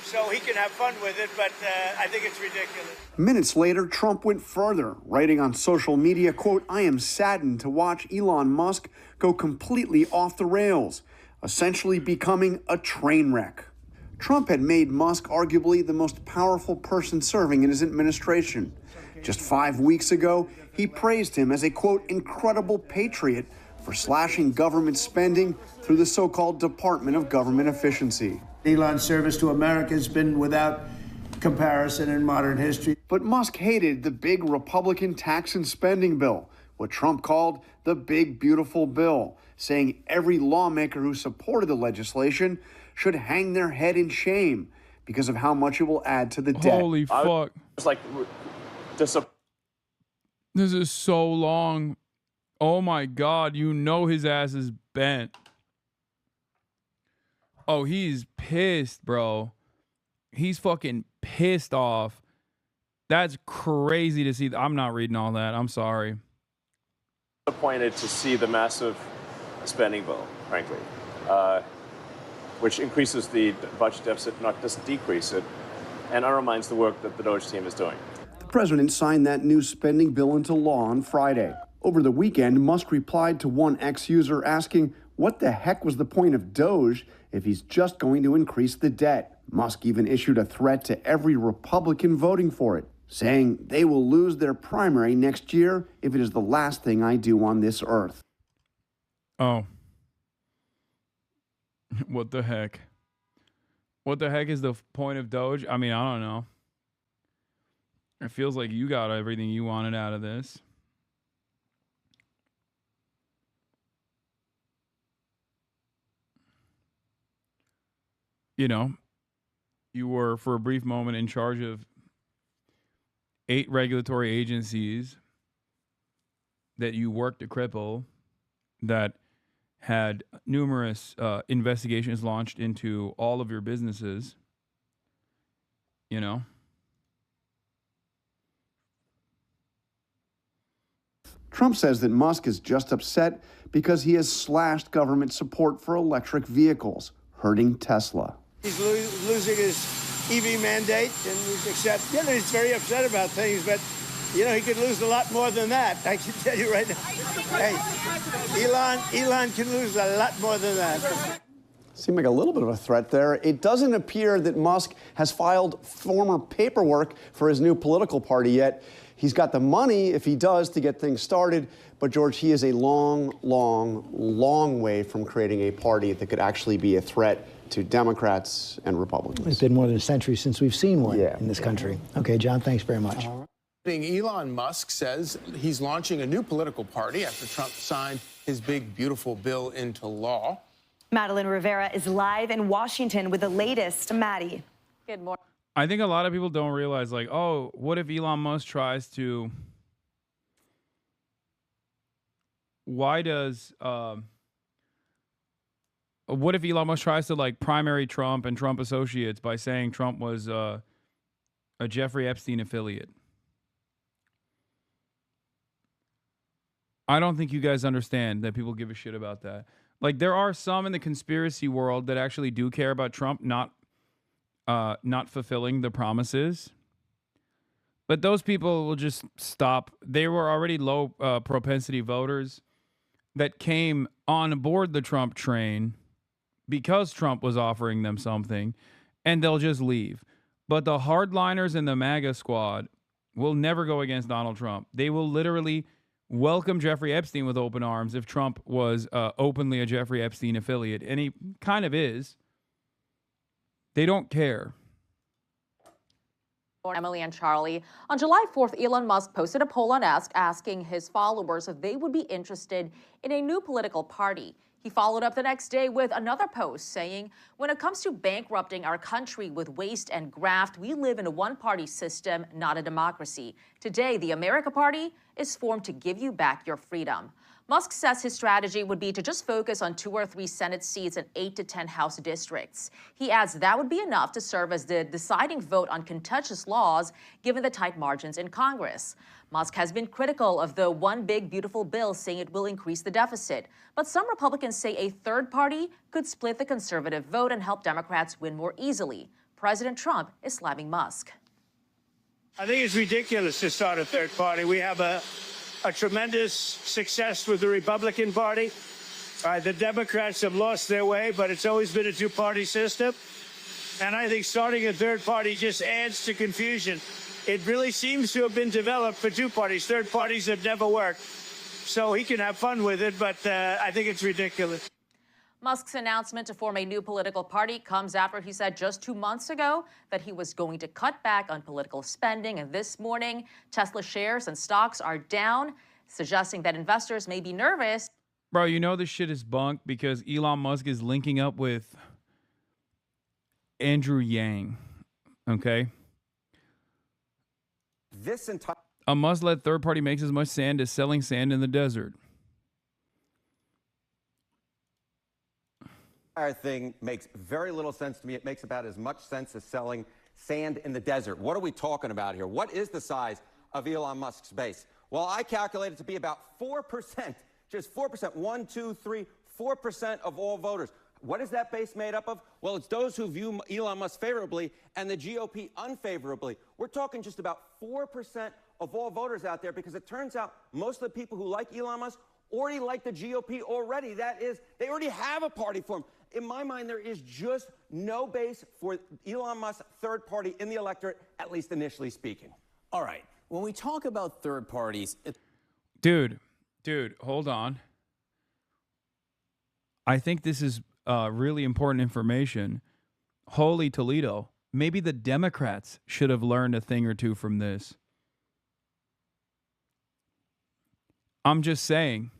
so he can have fun with it, but I think it's ridiculous. Minutes later, Trump went further, writing on social media, quote, "I am saddened to watch Elon Musk go completely off the rails, essentially becoming a train wreck." Trump had made Musk arguably the most powerful person serving in his administration. Just 5 weeks ago, he praised him as a, quote, "incredible patriot" for slashing government spending through the so-called Department of Government Efficiency. Elon's service to America has been without comparison in modern history. But Musk hated the big Republican tax and spending bill, what Trump called the big, beautiful bill, saying every lawmaker who supported the legislation should hang their head in shame because of how much it will add to the debt. Holy fuck. It's like this is so long. Oh my God, you know his ass is bent. Oh, he's pissed, bro. He's fucking pissed off. That's crazy to see. I'm not reading all that. I'm sorry. disappointed to see the massive spending bill, frankly, which increases the budget deficit, not just decrease it, and undermines the work that the Doge team is doing. The president signed that new spending bill into law on Friday. Over the weekend, Musk replied to one ex-user asking what the heck was the point of Doge if he's just going to increase the debt. Musk even issued a threat to every Republican voting for it, saying they will lose their primary next year if it is the last thing I do on this earth. Oh. What the heck? What the heck is the point of Doge? I mean, I don't know. It feels like you got everything you wanted out of this. You know, you were for a brief moment in charge of 8 regulatory agencies that you worked to cripple, that had numerous investigations launched into all of your businesses, you know. Trump says that Musk is just upset because he has slashed government support for electric vehicles, hurting Tesla. He's losing his EV mandate, and he's very upset about things, but, you know, he could lose a lot more than that. I can tell you right now. Hey, Elon can lose a lot more than that. Seemed like a little bit of a threat there. It doesn't appear that Musk has filed formal paperwork for his new political party yet. He's got the money, if he does, to get things started. But, George, he is a long, long, long way from creating a party that could actually be a threat to Democrats and Republicans. It's been more than a century since we've seen one in this country. Okay, John, thanks very much. Elon Musk says he's launching a new political party after Trump signed his big, beautiful bill into law. Madeline Rivera is live in Washington with the latest. Maddie. Good morning. I think a lot of people don't realize, like, oh, what if Elon Musk tries to... What if Elon Musk tries to, like, primary Trump and Trump associates by saying Trump was a Jeffrey Epstein affiliate? I don't think you guys understand that people give a shit about that. Like, there are some in the conspiracy world that actually do care about Trump not fulfilling the promises But those people will just stop. They were already low propensity voters that came on board the Trump train because Trump was offering them something, and they'll just leave. But the hardliners in the MAGA squad will never go against Donald Trump. They will literally welcome Jeffrey Epstein with open arms if Trump was openly a Jeffrey Epstein affiliate, and he kind of is. They don't care. Emily and Charlie. On July 4th, Elon Musk posted a poll on Ask asking his followers if they would be interested in a new political party. He followed up the next day with another post saying, when it comes to bankrupting our country with waste and graft, we live in a one-party system, not a democracy. Today, the America Party is formed to give you back your freedom. Musk says his strategy would be to just focus on 2 or 3 Senate seats and 8 to 10 House districts. He adds that would be enough to serve as the deciding vote on contentious laws, given the tight margins in Congress. Musk has been critical of the One Big Beautiful Bill, saying it will increase the deficit. But some Republicans say a third party could split the conservative vote and help Democrats win more easily. President Trump is slamming Musk. I think it's ridiculous to start a third party. We have a tremendous success with the Republican Party. The Democrats have lost their way, but it's always been a two-party system. And I think starting a third party just adds to confusion. It really seems to have been developed for two parties. Third parties have never worked. So he can have fun with it, but I think it's ridiculous. Musk's announcement to form a new political party comes after he said just 2 months ago that he was going to cut back on political spending. And this morning, Tesla shares and stocks are down, suggesting that investors may be nervous. Bro, you know this shit is bunk because Elon Musk is linking up with Andrew Yang, okay? A Musk-led third party makes as much sand as selling sand in the desert. Entire thing makes very little sense to me. It makes about as much sense as selling sand in the desert. What are we talking about here? What is the size of Elon Musk's base? Well, I calculate it to be about 4%, just 4%, 1, 2, 3, 4% of all voters. What is that base made up of? Well, it's those who view Elon Musk favorably and the GOP unfavorably. We're talking just about 4% of all voters out there, because it turns out most of the people who like Elon Musk already like the GOP already. That is, they already have a party for him. In my mind, there is just no base for Elon Musk's third party in the electorate, at least initially speaking. All right. When we talk about third parties... Dude, hold on. I think this is really important information. Holy Toledo. Maybe the Democrats should have learned a thing or two from this. I'm just saying.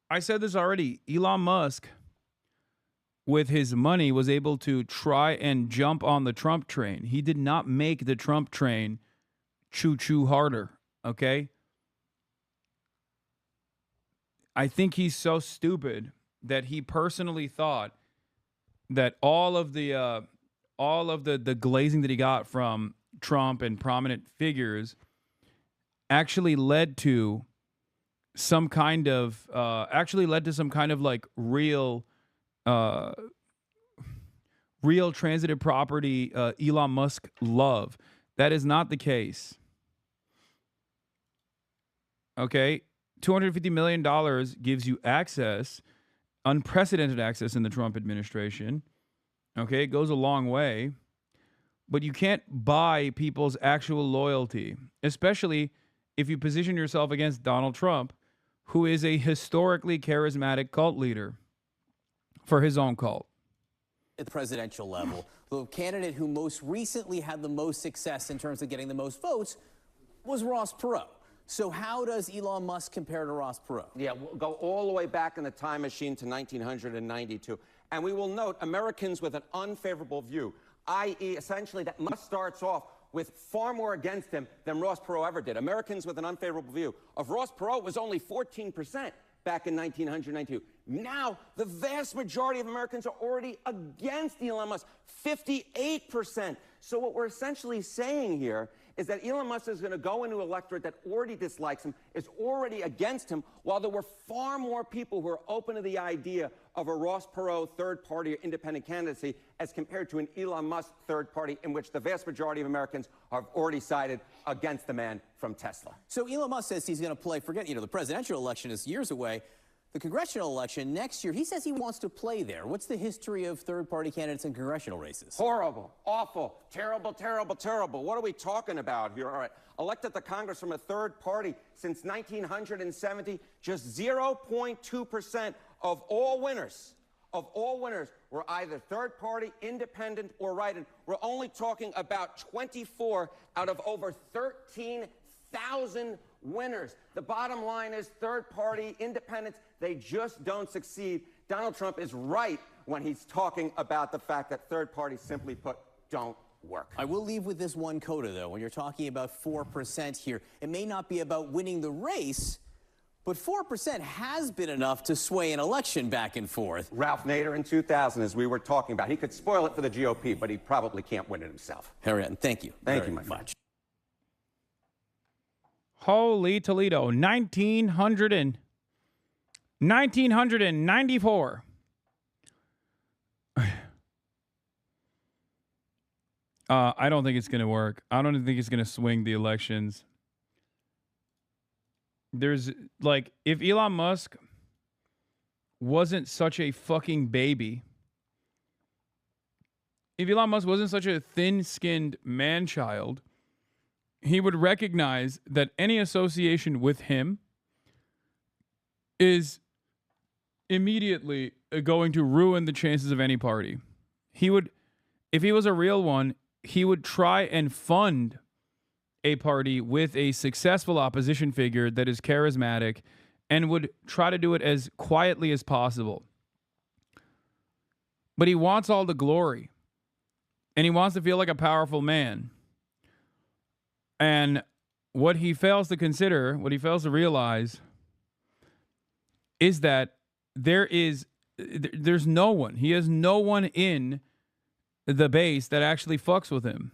I said this already. Elon Musk, with his money, was able to try and jump on the Trump train. He did not make the Trump train choo-choo harder, okay? I think he's so stupid that he personally thought that all of the glazing that he got from Trump and prominent figures actually led to some kind of like real transitive property Elon Musk love. That is not the case. Okay, $250 million gives you access, unprecedented access in the Trump administration. Okay, it goes a long way, but you can't buy people's actual loyalty, especially if you position yourself against Donald Trump, who is a historically charismatic cult leader for his own cult. At the presidential level, the candidate who most recently had the most success in terms of getting the most votes was Ross Perot. So how does Elon Musk compare to Ross Perot? Yeah, we'll go all the way back in the time machine to 1992. And we will note Americans with an unfavorable view, i.e., essentially that Musk starts off with far more against him than Ross Perot ever did. Americans with an unfavorable view of Ross Perot was only 14% back in 1992. Now, the vast majority of Americans are already against Elon Musk, 58%. So what we're essentially saying here is that Elon Musk is going to go into an electorate that already dislikes him, is already against him, while there were far more people who are open to the idea of a Ross Perot third-party or independent candidacy as compared to an Elon Musk third party in which the vast majority of Americans have already sided against the man from Tesla. So Elon Musk says he's going to play, forget, the presidential election is years away. The congressional election next year, he says he wants to play there. What's the history of third-party candidates in congressional races? Horrible, awful, terrible, terrible, terrible. What are we talking about here? All right, elected to Congress from a third party since 1970, just 0.2% of all winners were either third party, independent, or write-in. We're only talking about 24 out of over 13,000 winners. The bottom line is third-party independents, they just don't succeed. Donald Trump is right when he's talking about the fact that third parties, simply put, don't work. I will leave with this one coda, though. When you're talking about 4% here, it may not be about winning the race, but 4% has been enough to sway an election back and forth. Ralph Nader in 2000, as we were talking about, he could spoil it for the GOP, but he probably can't win it himself. Harry, thank you. Thank you, my friend. Holy Toledo, 1994. I don't think it's going to work. I don't think it's going to swing the elections. There's, like, if Elon Musk wasn't such a fucking baby, if Elon Musk wasn't such a thin-skinned man-child, he would recognize that any association with him is immediately going to ruin the chances of any party. He would, if he was a real one, he would try and fund a party with a successful opposition figure that is charismatic and would try to do it as quietly as possible. But he wants all the glory, and he wants to feel like a powerful man. And what he fails to consider, what he fails to realize, is that there's no one. He has no one in the base that actually fucks with him.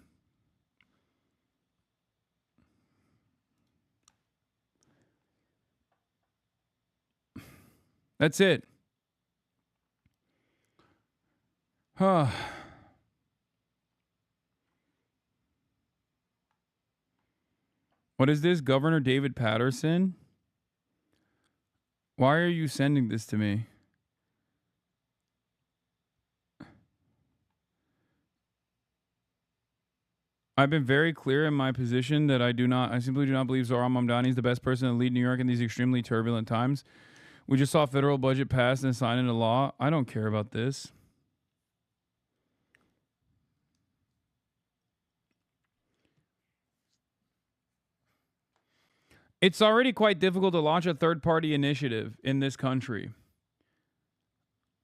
That's it. Huh. What is this? Governor David Patterson? Why are you sending this to me? I've been very clear in my position that I simply do not believe Zohran Mamdani is the best person to lead New York in these extremely turbulent times. We just saw federal budget passed and signed into law. I don't care about this. It's already quite difficult to launch a third-party initiative in this country.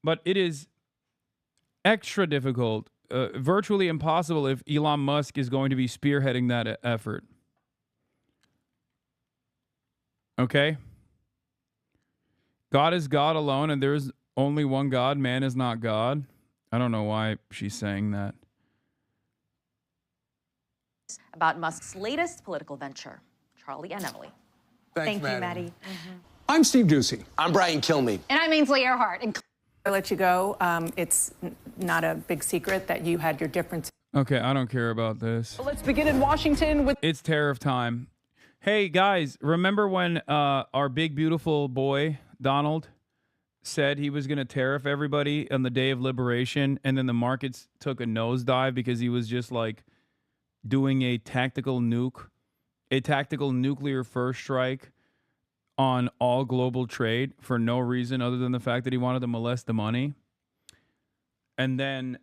But it is extra difficult, virtually impossible if Elon Musk is going to be spearheading that effort. Okay? God is God alone, and there is only one God. Man is not God. I don't know why she's saying that. About Musk's latest political venture. Charlie and Emily. Thank you, Maddie. I'm Steve Ducey. I'm Brian Kilmeade. And I'm Ainsley Earhart. I'll let you go. It's not a big secret that you had your differences. Okay, I don't care about this. Let's begin in Washington with... It's tariff time. Hey, guys, remember when our big, beautiful boy, Donald, said he was going to tariff everybody on the day of liberation, and then the markets took a nosedive because he was just, like, doing a tactical nuclear first strike on all global trade for no reason other than the fact that he wanted to molest the money. And then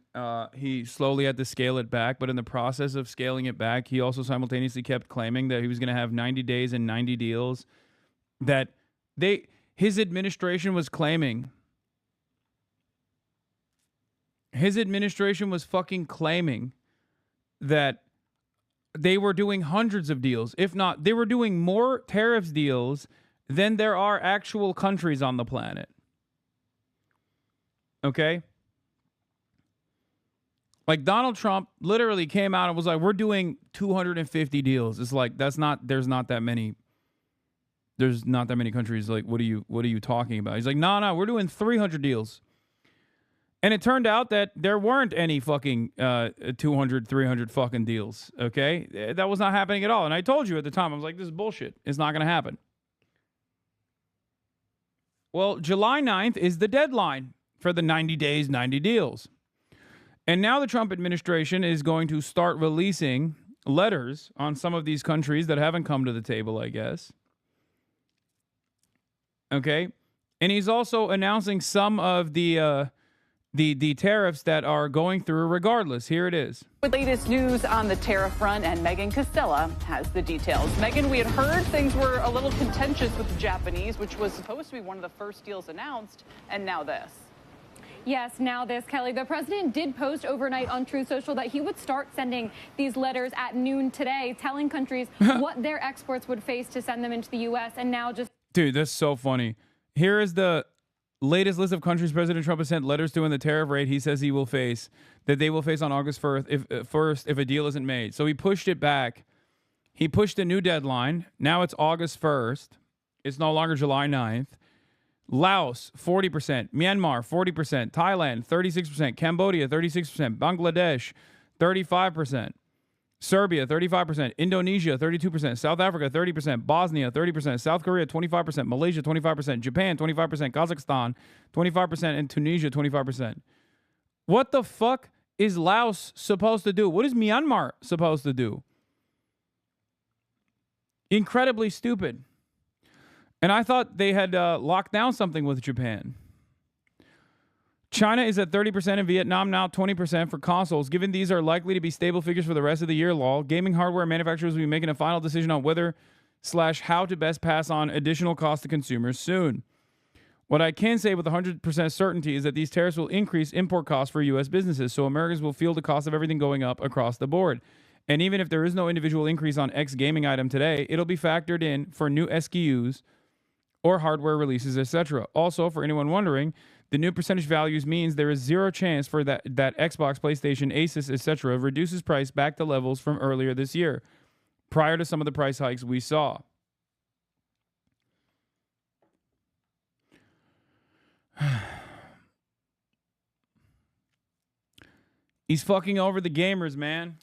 he slowly had to scale it back. But in the process of scaling it back, he also simultaneously kept claiming that he was going to have 90 days and 90 deals. That his administration was claiming. His administration was fucking claiming that they were doing hundreds of deals. If not, they were doing more tariffs deals than there are actual countries on the planet. Okay? Like Donald Trump literally came out and was like, we're doing 250 deals. It's like, there's not that many countries. Like, what are you talking about? He's like, no, we're doing 300 deals. And it turned out that there weren't any fucking 200, 300 fucking deals, okay? That was not happening at all. And I told you at the time, I was like, this is bullshit. It's not going to happen. Well, July 9th is the deadline for the 90 days, 90 deals. And now the Trump administration is going to start releasing letters on some of these countries that haven't come to the table, I guess. Okay? And he's also announcing some of the tariffs that are going through regardless. Here it is. With latest news on the tariff front, and Megan Costella has the details. Megan, we had heard things were a little contentious with the Japanese, which was supposed to be one of the first deals announced, and now this. Yes, now this, Kelly. The president did post overnight on Truth Social that he would start sending these letters at noon today, telling countries what their exports would face to send them into the U.S. And now just... Dude, that's so funny. Here is the latest list of countries President Trump has sent letters to in the tariff rate he says he will face, that they will face on August 1st if a deal isn't made. So he pushed it back. He pushed a new deadline. Now it's August 1st. It's no longer July 9th. Laos, 40%. Myanmar, 40%. Thailand, 36%. Cambodia, 36%. Bangladesh, 35%. Serbia, 35%. Indonesia, 32%. South Africa, 30%. Bosnia, 30%. South Korea, 25%. Malaysia, 25%. Japan, 25%. Kazakhstan, 25%. And Tunisia, 25%. What the fuck is Laos supposed to do? What is Myanmar supposed to do? Incredibly stupid. And I thought they had locked down something with Japan. China is at 30% and Vietnam now 20% for consoles. Given these are likely to be stable figures for the rest of the year, gaming hardware manufacturers will be making a final decision on whether/how to best pass on additional costs to consumers soon. What I can say with 100% certainty is that these tariffs will increase import costs for U.S. businesses, so Americans will feel the cost of everything going up across the board. And even if there is no individual increase on X gaming item today, it'll be factored in for new SKUs or hardware releases, etc. Also, for anyone wondering, the new percentage values means there is zero chance for that Xbox, PlayStation, Asus, etc. reduces price back to levels from earlier this year, prior to some of the price hikes we saw. He's fucking over the gamers, man.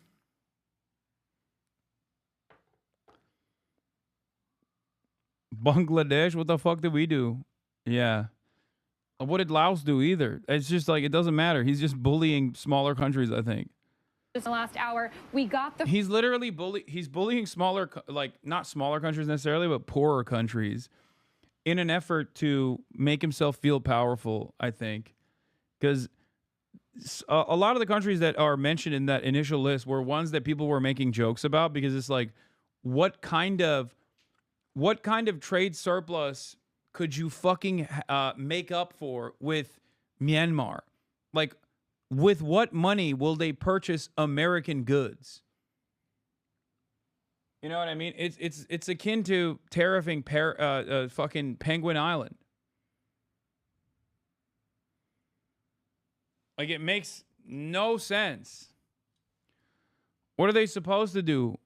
Bangladesh, what the fuck did we do? Yeah. What did Laos do either? It's just like, it doesn't matter. He's just bullying smaller countries, I think. Just the last hour, we got the... He's literally bullying smaller, like, not smaller countries necessarily, but poorer countries in an effort to make himself feel powerful, I think. Because a lot of the countries that are mentioned in that initial list were ones that people were making jokes about, because it's like, what kind of trade surplus could you fucking make up for with Myanmar? Like, with what money will they purchase American goods? You know what I mean? It's akin to tariffing fucking Penguin Island. Like, it makes no sense. What are they supposed to do?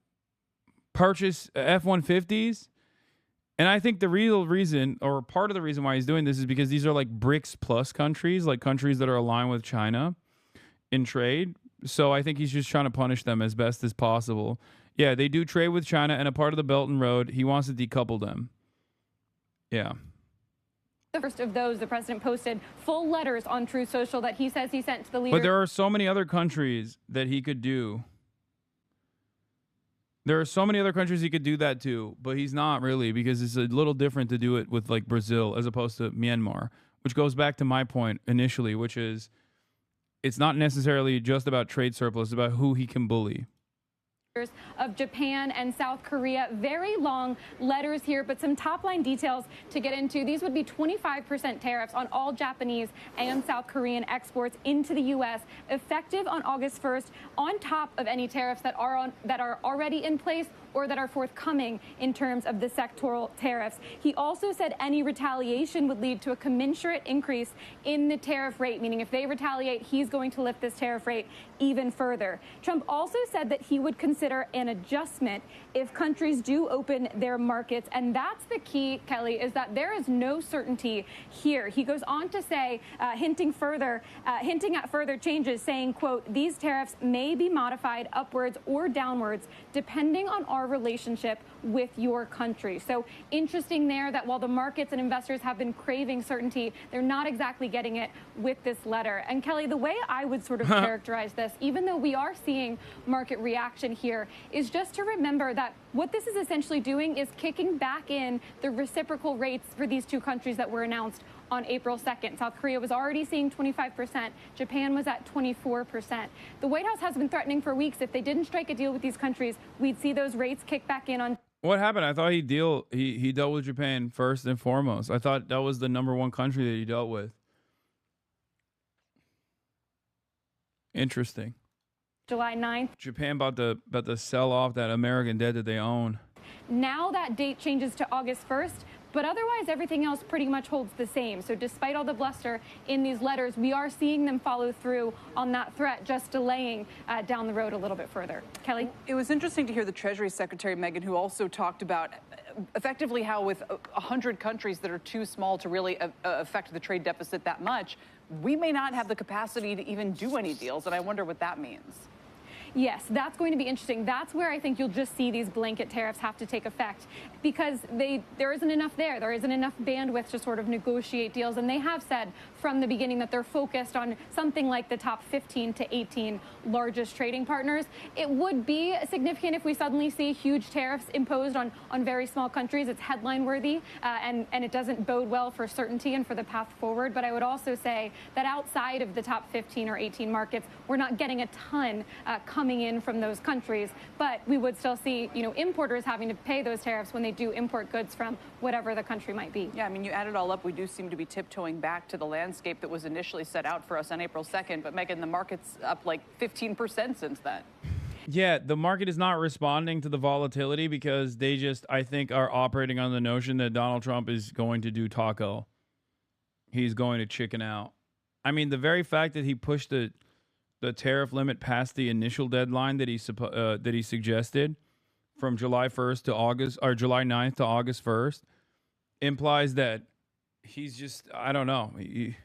Purchase F-150s? And I think the real reason, or part of the reason why he's doing this, is because these are like BRICS plus countries, like countries that are aligned with China in trade. So I think he's just trying to punish them as best as possible. Yeah, they do trade with China and a part of the Belt and Road. He wants to decouple them. Yeah. The first of those, the president posted full letters on Truth Social that he says he sent to the leader. But there are so many other countries that he could do. There are so many other countries he could do that to, but he's not really, because it's a little different to do it with like Brazil as opposed to Myanmar, which goes back to my point initially, which is it's not necessarily just about trade surplus, it's about who he can bully. of Japan and South Korea. Very long letters here, but some top line details to get into. These would be 25% tariffs on all Japanese and South Korean exports into the U.S. effective on August 1st, on top of any tariffs that are already in place or that are forthcoming in terms of the sectoral tariffs. He also said any retaliation would lead to a commensurate increase in the tariff rate, meaning if they retaliate, he's going to lift this tariff rate even further. Trump also said that he would consider an adjustment if countries do open their markets. And that's the key, Kelly, is that there is no certainty here. He goes on to say, hinting at further changes, saying, quote, these tariffs may be modified upwards or downwards depending on our relationship with your country. So interesting there that while the markets and investors have been craving certainty, they're not exactly getting it with this letter. And Kelly, the way I would sort of characterize this, even though we are seeing market reaction here, is just to remember that what this is essentially doing is kicking back in the reciprocal rates for these two countries that were announced on April 2nd. South Korea was already seeing 25%. Japan was at 24%. The White House has been threatening for weeks if they didn't strike a deal with these countries, we'd see those rates kick back in on. What happened? I thought he dealt with Japan first and foremost. I thought that was the #1 country that he dealt with. Interesting. July 9th. Japan about to sell off that American debt that they own. Now that date changes to August 1st, but otherwise everything else pretty much holds the same. So despite all the bluster in these letters, we are seeing them follow through on that threat, just delaying down the road a little bit further. Kelly? It was interesting to hear the Treasury Secretary, Megan, who also talked about effectively how with 100 countries that are too small to really affect the trade deficit that much, we may not have the capacity to even do any deals, and I wonder what that means. Yes, that's going to be interesting. That's where I think you'll just see these blanket tariffs have to take effect because there isn't enough there. There isn't enough bandwidth to sort of negotiate deals. And they have said from the beginning that they're focused on something like the top 15 to 18 largest trading partners. It would be significant if we suddenly see huge tariffs imposed on very small countries. It's headline worthy and it doesn't bode well for certainty and for the path forward. But I would also say that outside of the top 15 or 18 markets, we're not getting a ton coming in from those countries, but we would still see, importers having to pay those tariffs when they do import goods from whatever the country might be. Yeah, I mean, you add it all up, we do seem to be tiptoeing back to the landscape that was initially set out for us on April 2nd, but Megan, the market's up like 15% since then. Yeah, the market is not responding to the volatility because they just, I think, are operating on the notion that Donald Trump is going to do taco. He's going to chicken out. I mean, the very fact that he pushed the tariff limit past the initial deadline that he suggested from July 1st to August, or July 9th to August 1st, implies that he's just, I don't know, he's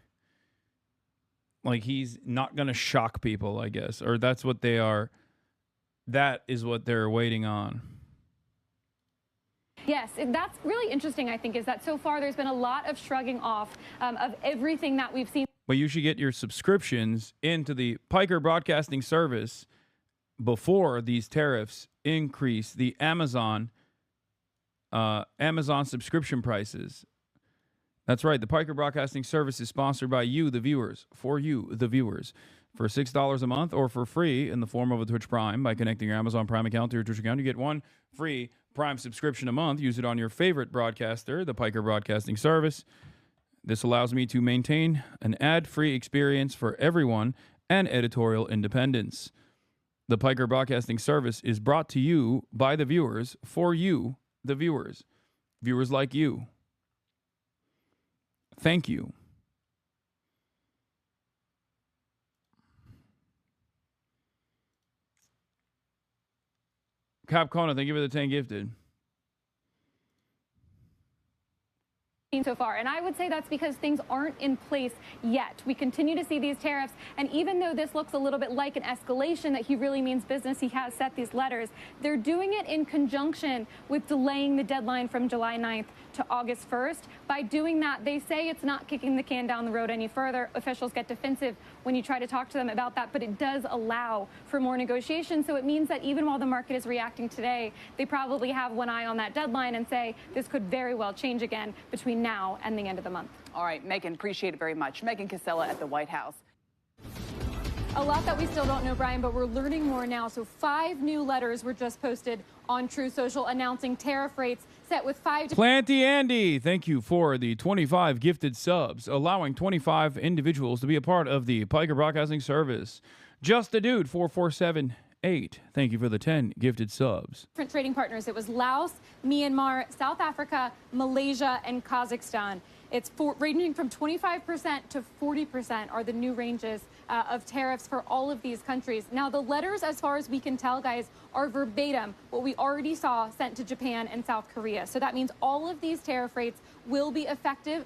not going to shock people, I guess, or that's what they are. That is what they're waiting on. Yes, that's really interesting, I think, is that so far there's been a lot of shrugging off of everything that we've seen. But you should get your subscriptions into the Piker broadcasting service before these tariffs increase the Amazon subscription prices. That's right. The Piker broadcasting service is sponsored by you, the viewers, for you, the viewers. For $6 a month or for free in the form of a Twitch Prime by connecting your Amazon Prime account to your Twitch account, you get one free Prime subscription a month. Use it on your favorite broadcaster, the Piker broadcasting service. This allows me to maintain an ad-free experience for everyone and editorial independence. The Piker Broadcasting Service is brought to you by the viewers, for you, the viewers. Viewers like you. Thank you. Cap Kona, thank you for the 10 gifted. So far. And I would say that's because things aren't in place yet. We continue to see these tariffs. And even though this looks a little bit like an escalation that he really means business, he has set these letters, they're doing it in conjunction with delaying the deadline from July 9th to August 1st. By doing that, they say it's not kicking the can down the road any further. Officials get defensive when you try to talk to them about that, but it does allow for more negotiation. So it means that even while the market is reacting today, they probably have one eye on that deadline and say this could very well change again between now and the end of the month. All right, Megan, appreciate it very much. Megan Casella at the White House. A lot that we still don't know, Brian, but we're learning more now. So 5 new letters were just posted on True Social announcing tariff rates set with 5 Planty Andy, thank you for the 25 gifted subs, allowing 25 individuals to be a part of the Piker Broadcasting Service. Just a Dude 4478, thank you for the 10 gifted subs. different trading partners. It was Laos, Myanmar, South Africa, Malaysia, and Kazakhstan. It's ranging from 25% to 40% are the new ranges of tariffs for all of these countries. Now, the letters, as far as we can tell, guys, are verbatim what we already saw sent to Japan and South Korea. So that means all of these tariff rates will be effective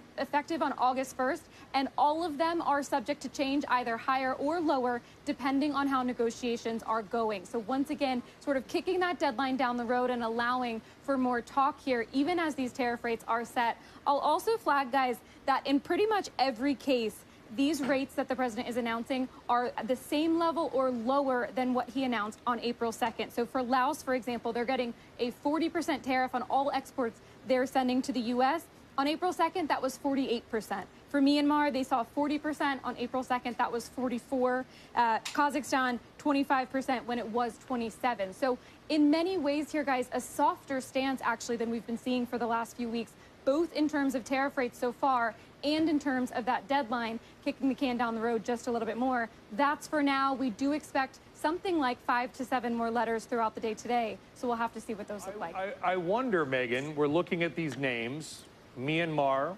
on August 1st, and all of them are subject to change, either higher or lower, depending on how negotiations are going. So once again, sort of kicking that deadline down the road and allowing for more talk here, even as these tariff rates are set. I'll also flag, guys, that in pretty much every case, these rates that the president is announcing are the same level or lower than what he announced on April 2nd. So for Laos, for example, they're getting a 40% tariff on all exports they're sending to the U.S. On April 2nd, that was 48%. For Myanmar, they saw 40%. On April 2nd, that was 44%. Kazakhstan, 25% when it was 27%. So in many ways here, guys, a softer stance actually than we've been seeing for the last few weeks, both in terms of tariff rates so far and in terms of that deadline, kicking the can down the road just a little bit more. That's for now. We do expect something like 5 to 7 more letters throughout the day today. So we'll have to see what those look like. I wonder, Megan, we're looking at these names, Myanmar,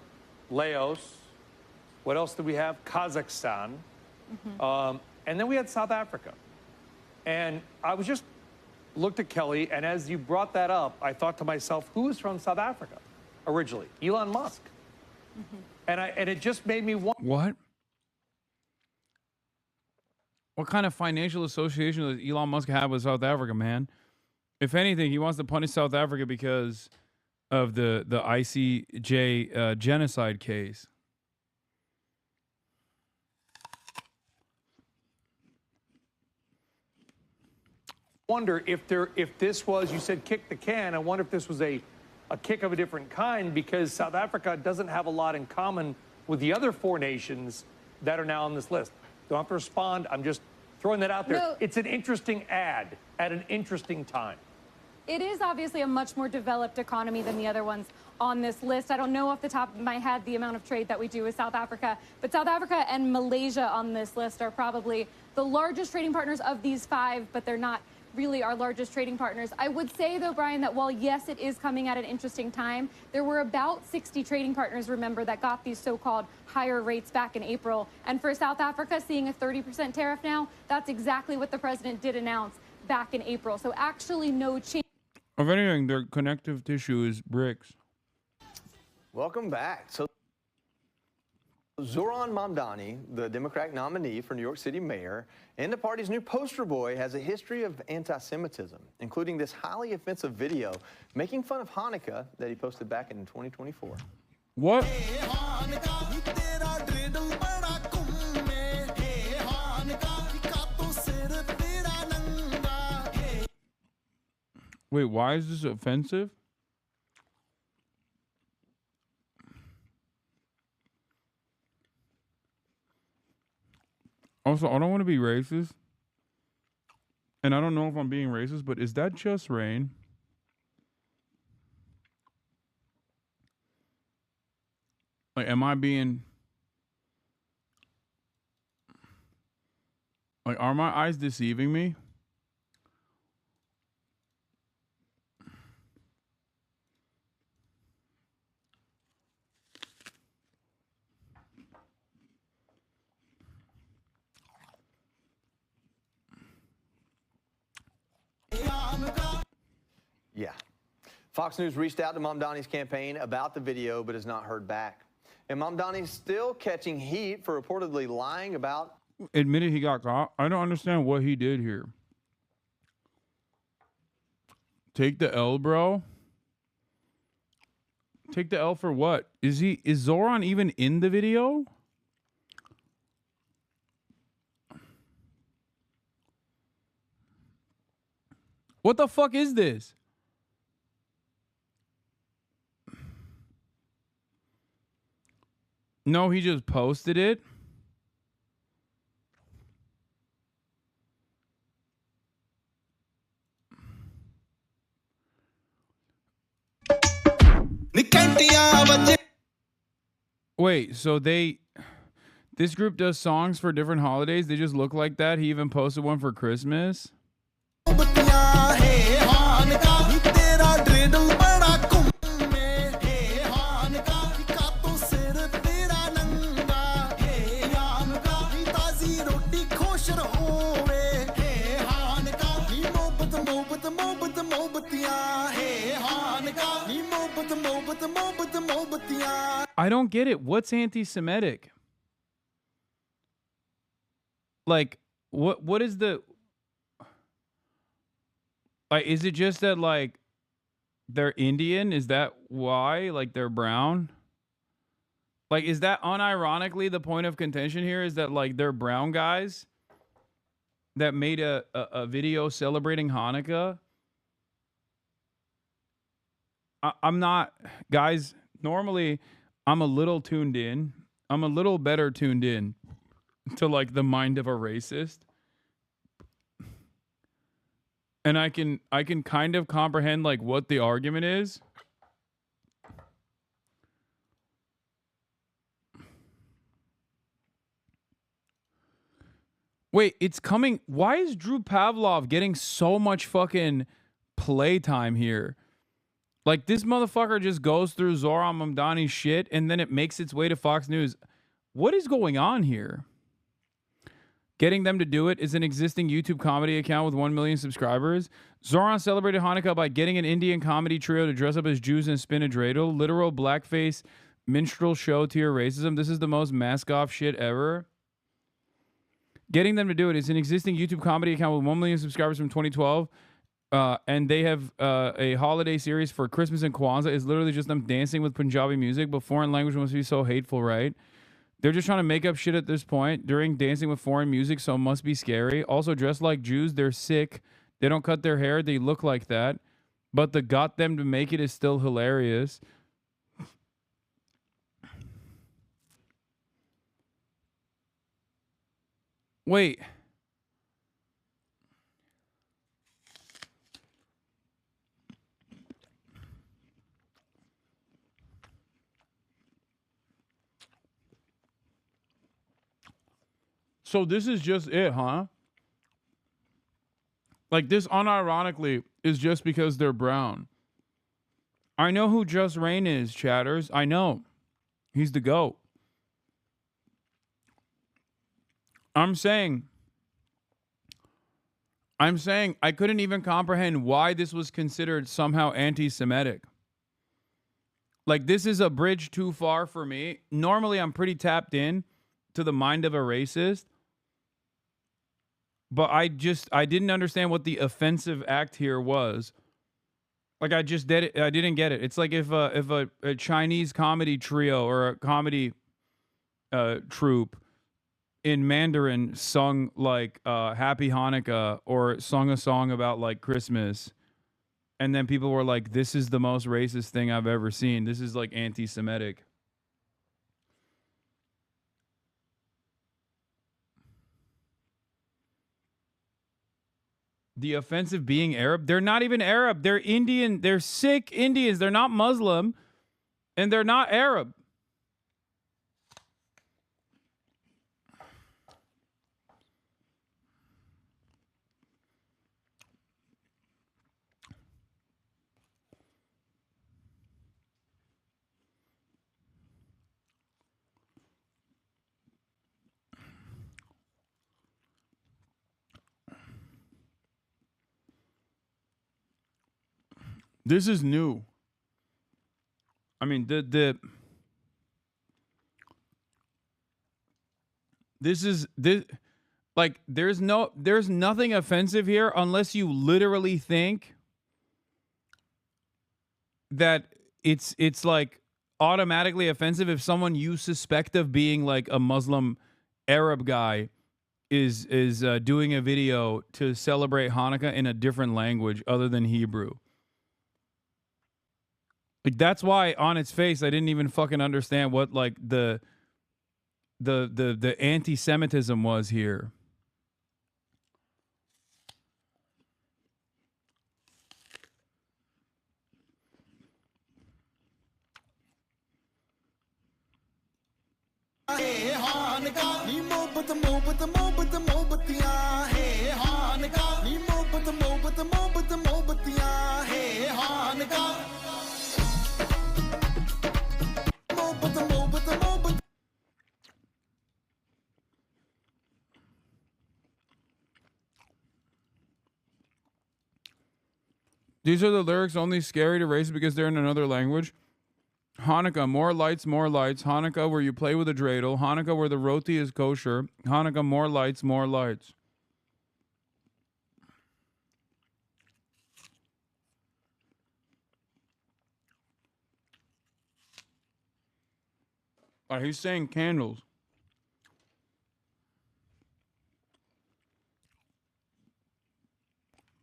Laos, what else do we have? Kazakhstan. And then we had South Africa. And I was just looked at Kelly, and as you brought that up, I thought to myself, who is from South Africa originally? Elon Musk. And it just made me wonder. What? What kind of financial association does Elon Musk have with South Africa, man? If anything, he wants to punish South Africa because of the ICJ genocide case. Wonder if this was, you said kick the can, I wonder if this was a kick of a different kind, because South Africa doesn't have a lot in common with the other 4 nations that are now on this list. Don't have to respond. I'm just throwing that out there. No. It's an interesting ad at an interesting time. It is obviously a much more developed economy than the other ones on this list. I don't know off the top of my head the amount of trade that we do with South Africa, but South Africa and Malaysia on this list are probably the largest trading partners of these 5, but they're not really our largest trading partners. I would say, though, Brian, that while, yes, it is coming at an interesting time, there were about 60 trading partners, remember, that got these so-called higher rates back in April. And for South Africa, seeing a 30% tariff now, that's exactly what the president did announce back in April. So actually no change. If anything, their connective tissue is bricks. Welcome back. So Zoran Mamdani, the Democratic nominee for New York City mayor, and the party's new poster boy, has a history of anti-Semitism, including this highly offensive video making fun of Hanukkah that he posted back in 2024. What? Wait, why is this offensive? Also, I don't want to be racist, and I don't know if I'm being racist, but is that just rain? Like, am I being... Like, are my eyes deceiving me? Yeah. Fox News reached out to Mamdani's campaign about the video, but has not heard back. And Mamdani's still catching heat for reportedly lying about... Admitted he got caught. I don't understand what he did here. Take the L, bro. Take the L for what? Is Zoran even in the video? What the fuck is this? No, he just posted it. Wait, so this group does songs for different holidays? They just look like that? He even posted one for Christmas? I don't get it. What's anti-Semitic? Like, what is the... Like, is it just that, like, they're Indian? Is that why? Like, they're brown? Like, is that unironically the point of contention here? Is that, like, they're brown guys that made a video celebrating Hanukkah? I'm not... Guys, normally, I'm a little tuned in. I'm a little better tuned in to, like, the mind of a racist. And I can kind of comprehend, like, what the argument is. Wait, it's coming. Why is Drew Pavlov getting so much fucking playtime here? Like, this motherfucker just goes through Zohran Mamdani's shit and then it makes its way to Fox News. What is going on here? Getting them to do it is an existing YouTube comedy account with 1 million subscribers. Zohran celebrated Hanukkah by getting an Indian comedy trio to dress up as Jews and spin a dreidel. Literal blackface minstrel show tier racism. This is the most mask-off shit ever. Getting them to do it is an existing YouTube comedy account with 1 million subscribers from 2012. And they have a holiday series for Christmas and Kwanzaa. It's literally just them dancing with Punjabi music, but foreign language must be so hateful, right? They're just trying to make up shit at this point during dancing with foreign music, so it must be scary. Also, dressed like Jews, they're sick. They don't cut their hair. They look like that. But the got them to make it is still hilarious. Wait. So this is just it, huh? Like, this unironically is just because they're brown. I know who Just Rain is, chatters. I know. He's the GOAT. I'm saying I couldn't even comprehend why this was considered somehow anti-Semitic. Like, this is a bridge too far for me. Normally, I'm pretty tapped in to the mind of a racist. But I didn't understand what the offensive act here was. Like, I didn't get it. It's like if a Chinese comedy trio or a comedy troupe in Mandarin sung like Happy Hanukkah or sung a song about like Christmas, and then people were like, this is the most racist thing I've ever seen. This is like anti-Semitic. The offensive being Arab? They're not even Arab. They're Indian. They're Sikh Indians. They're not Muslim. And they're not Arab. This is new. I mean, this like there's nothing offensive here unless you literally think that it's like automatically offensive if someone you suspect of being like a Muslim Arab guy is doing a video to celebrate Hanukkah in a different language other than Hebrew. Like, that's why on its face I didn't even fucking understand what like the anti-Semitism was here. These are the lyrics only scary to race because they're in another language. Hanukkah, more lights, more lights. Hanukkah, where you play with a dreidel. Hanukkah, where the roti is kosher. Hanukkah, more lights, more lights. He's saying candles.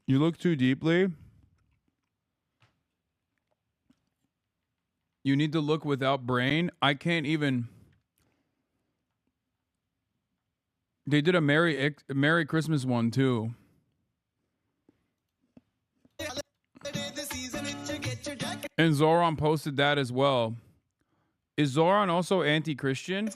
You look too deeply. You need to look without brain. I can't even. They did a Merry Christmas one too. And Zoran posted that as well. Is Zoran also anti-Christian?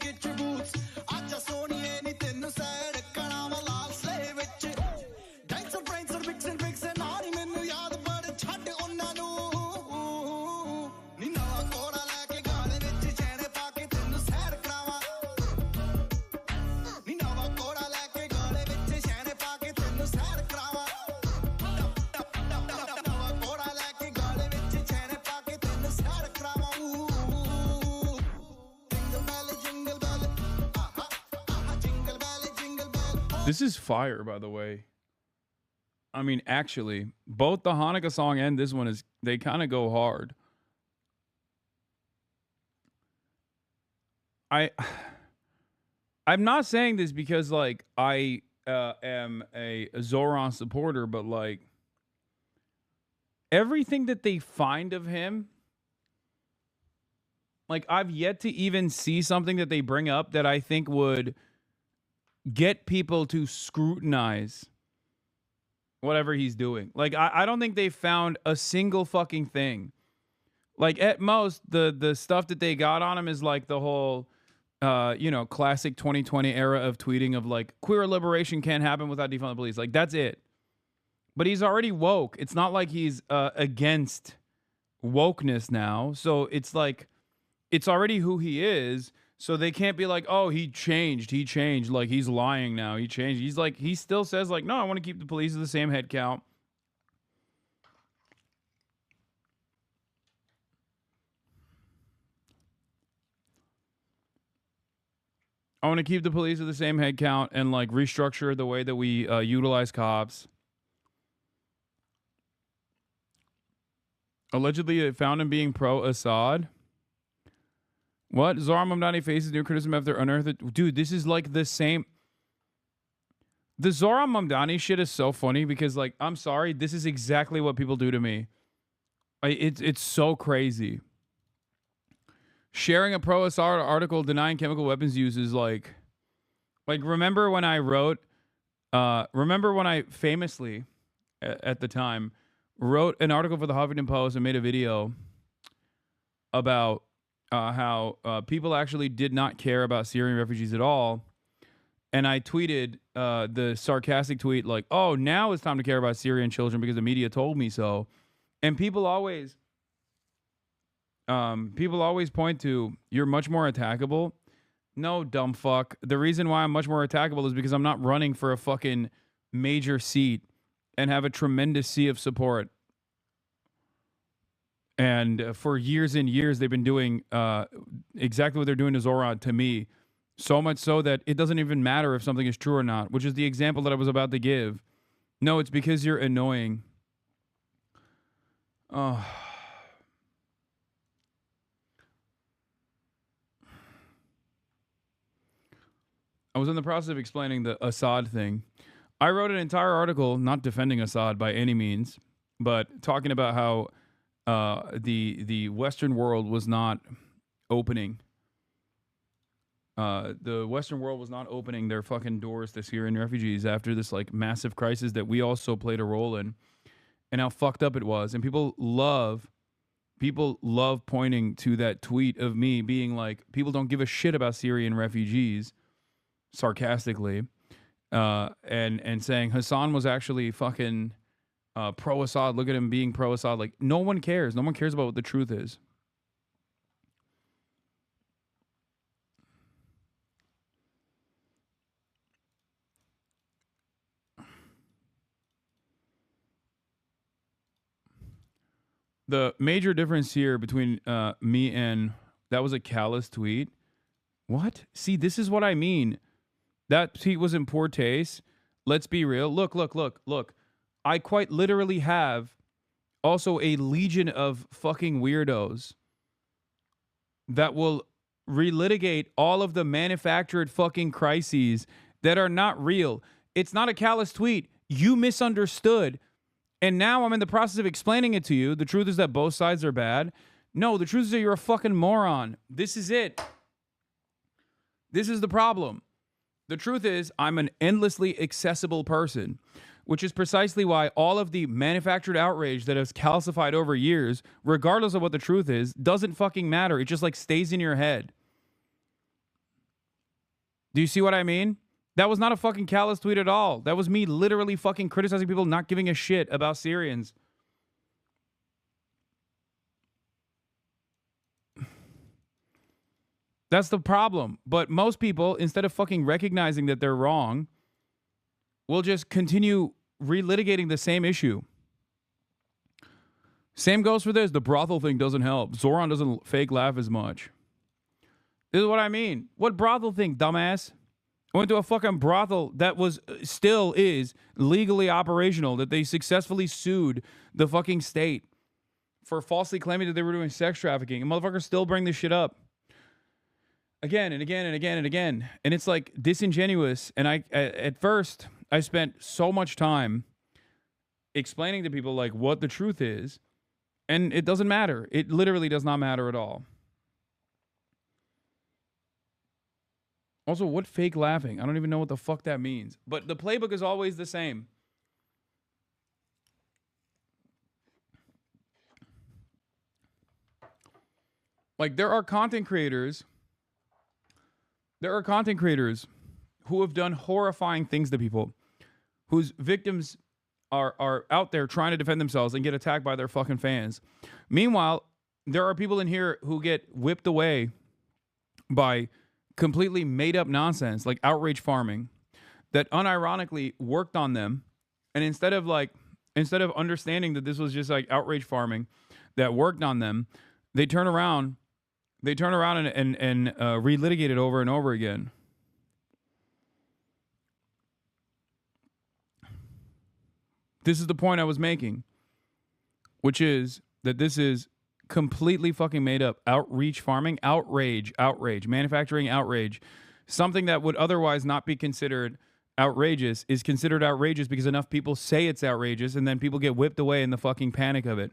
This is fire, by the way. I mean, actually, both the Hanukkah song and this one they kind of go hard. I'm not saying this because like I am a Zoran supporter, but like everything that they find of him, like I've yet to even see something that they bring up that I think would get people to scrutinize whatever he's doing. Like, I don't think they found a single fucking thing. Like, at most, the stuff that they got on him is like the whole, classic 2020 era of tweeting of like, queer liberation can't happen without defunding the police. Like, that's it. But he's already woke. It's not like he's against wokeness now. So it's like, it's already who he is. So they can't be like, oh, he changed. Like, he's lying now. He changed. He's like, he still says, like, no, I want to keep the police at the same head count. I want to keep the police at the same head count and, like, restructure the way that we utilize cops. Allegedly, they found him being pro-Assad. What? Zoran Mamdani faces new criticism after unearthed. Dude, this is like the same. The Zoran Mamdani shit is so funny because, like, I'm sorry, this is exactly what people do to me. It's so crazy. Sharing a pro-Assad article denying chemical weapons use is like remember when I wrote, remember when I famously, at the time, wrote an article for the Huffington Post and made a video about how people actually did not care about Syrian refugees at all. And I tweeted the sarcastic tweet like, oh, now it's time to care about Syrian children because the media told me so. And people always point to, you're much more attackable. No, dumb fuck. The reason why I'm much more attackable is because I'm not running for a fucking major seat and have a tremendous sea of support. And for years and years, they've been doing exactly what they're doing to Zoran to me. So much so that it doesn't even matter if something is true or not, which is the example that I was about to give. No, it's because you're annoying. Oh. I was in the process of explaining the Assad thing. I wrote an entire article, not defending Assad by any means, but talking about how the Western world was not opening. The Western world was not opening their fucking doors to Syrian refugees after this like massive crisis that we also played a role in, and how fucked up it was. And people love pointing to that tweet of me being like, people don't give a shit about Syrian refugees. sarcastically, and saying Hasan was actually fucking pro-Assad. Look at him being pro-Assad. Like, no one cares. No one cares about what the truth is. The major difference here between me and that was a callous tweet. What? See, this is what I mean. That tweet was in poor taste. Let's be real. Look. I quite literally have also a legion of fucking weirdos that will relitigate all of the manufactured fucking crises that are not real. It's not a callous tweet. You misunderstood. And now I'm in the process of explaining it to you. The truth is that both sides are bad. No, the truth is that you're a fucking moron. This is it. This is the problem. The truth is I'm an endlessly accessible person, which is precisely why all of the manufactured outrage that has calcified over years, regardless of what the truth is, doesn't fucking matter. It just like stays in your head. Do you see what I mean? That was not a fucking callous tweet at all. That was me literally fucking criticizing people not giving a shit about Syrians. That's the problem. But most people, instead of fucking recognizing that they're wrong, will just continue relitigating the same issue. Same goes for this. The brothel thing doesn't help. Zoran doesn't fake laugh as much. This is what I mean. What brothel thing, dumbass? I went to a fucking brothel that was, still is, legally operational, that they successfully sued the fucking state for falsely claiming that they were doing sex trafficking. And motherfuckers still bring this shit up. Again and again and again and again. And it's like disingenuous. And at first, I spent so much time explaining to people like what the truth is. And it doesn't matter. It literally does not matter at all. Also, what fake laughing? I don't even know what the fuck that means. But the playbook is always the same. Like, there are content creators who have done horrifying things to people, whose victims are out there trying to defend themselves and get attacked by their fucking fans. Meanwhile, there are people in here who get whipped away by completely made up nonsense like outrage farming that unironically worked on them. And instead of understanding that this was just like outrage farming that worked on them, they turn around and relitigate it over and over again. This is the point I was making, which is that this is completely fucking made up. Outrage farming, outrage, manufacturing outrage. Something that would otherwise not be considered outrageous is considered outrageous because enough people say it's outrageous and then people get whipped away in the fucking panic of it.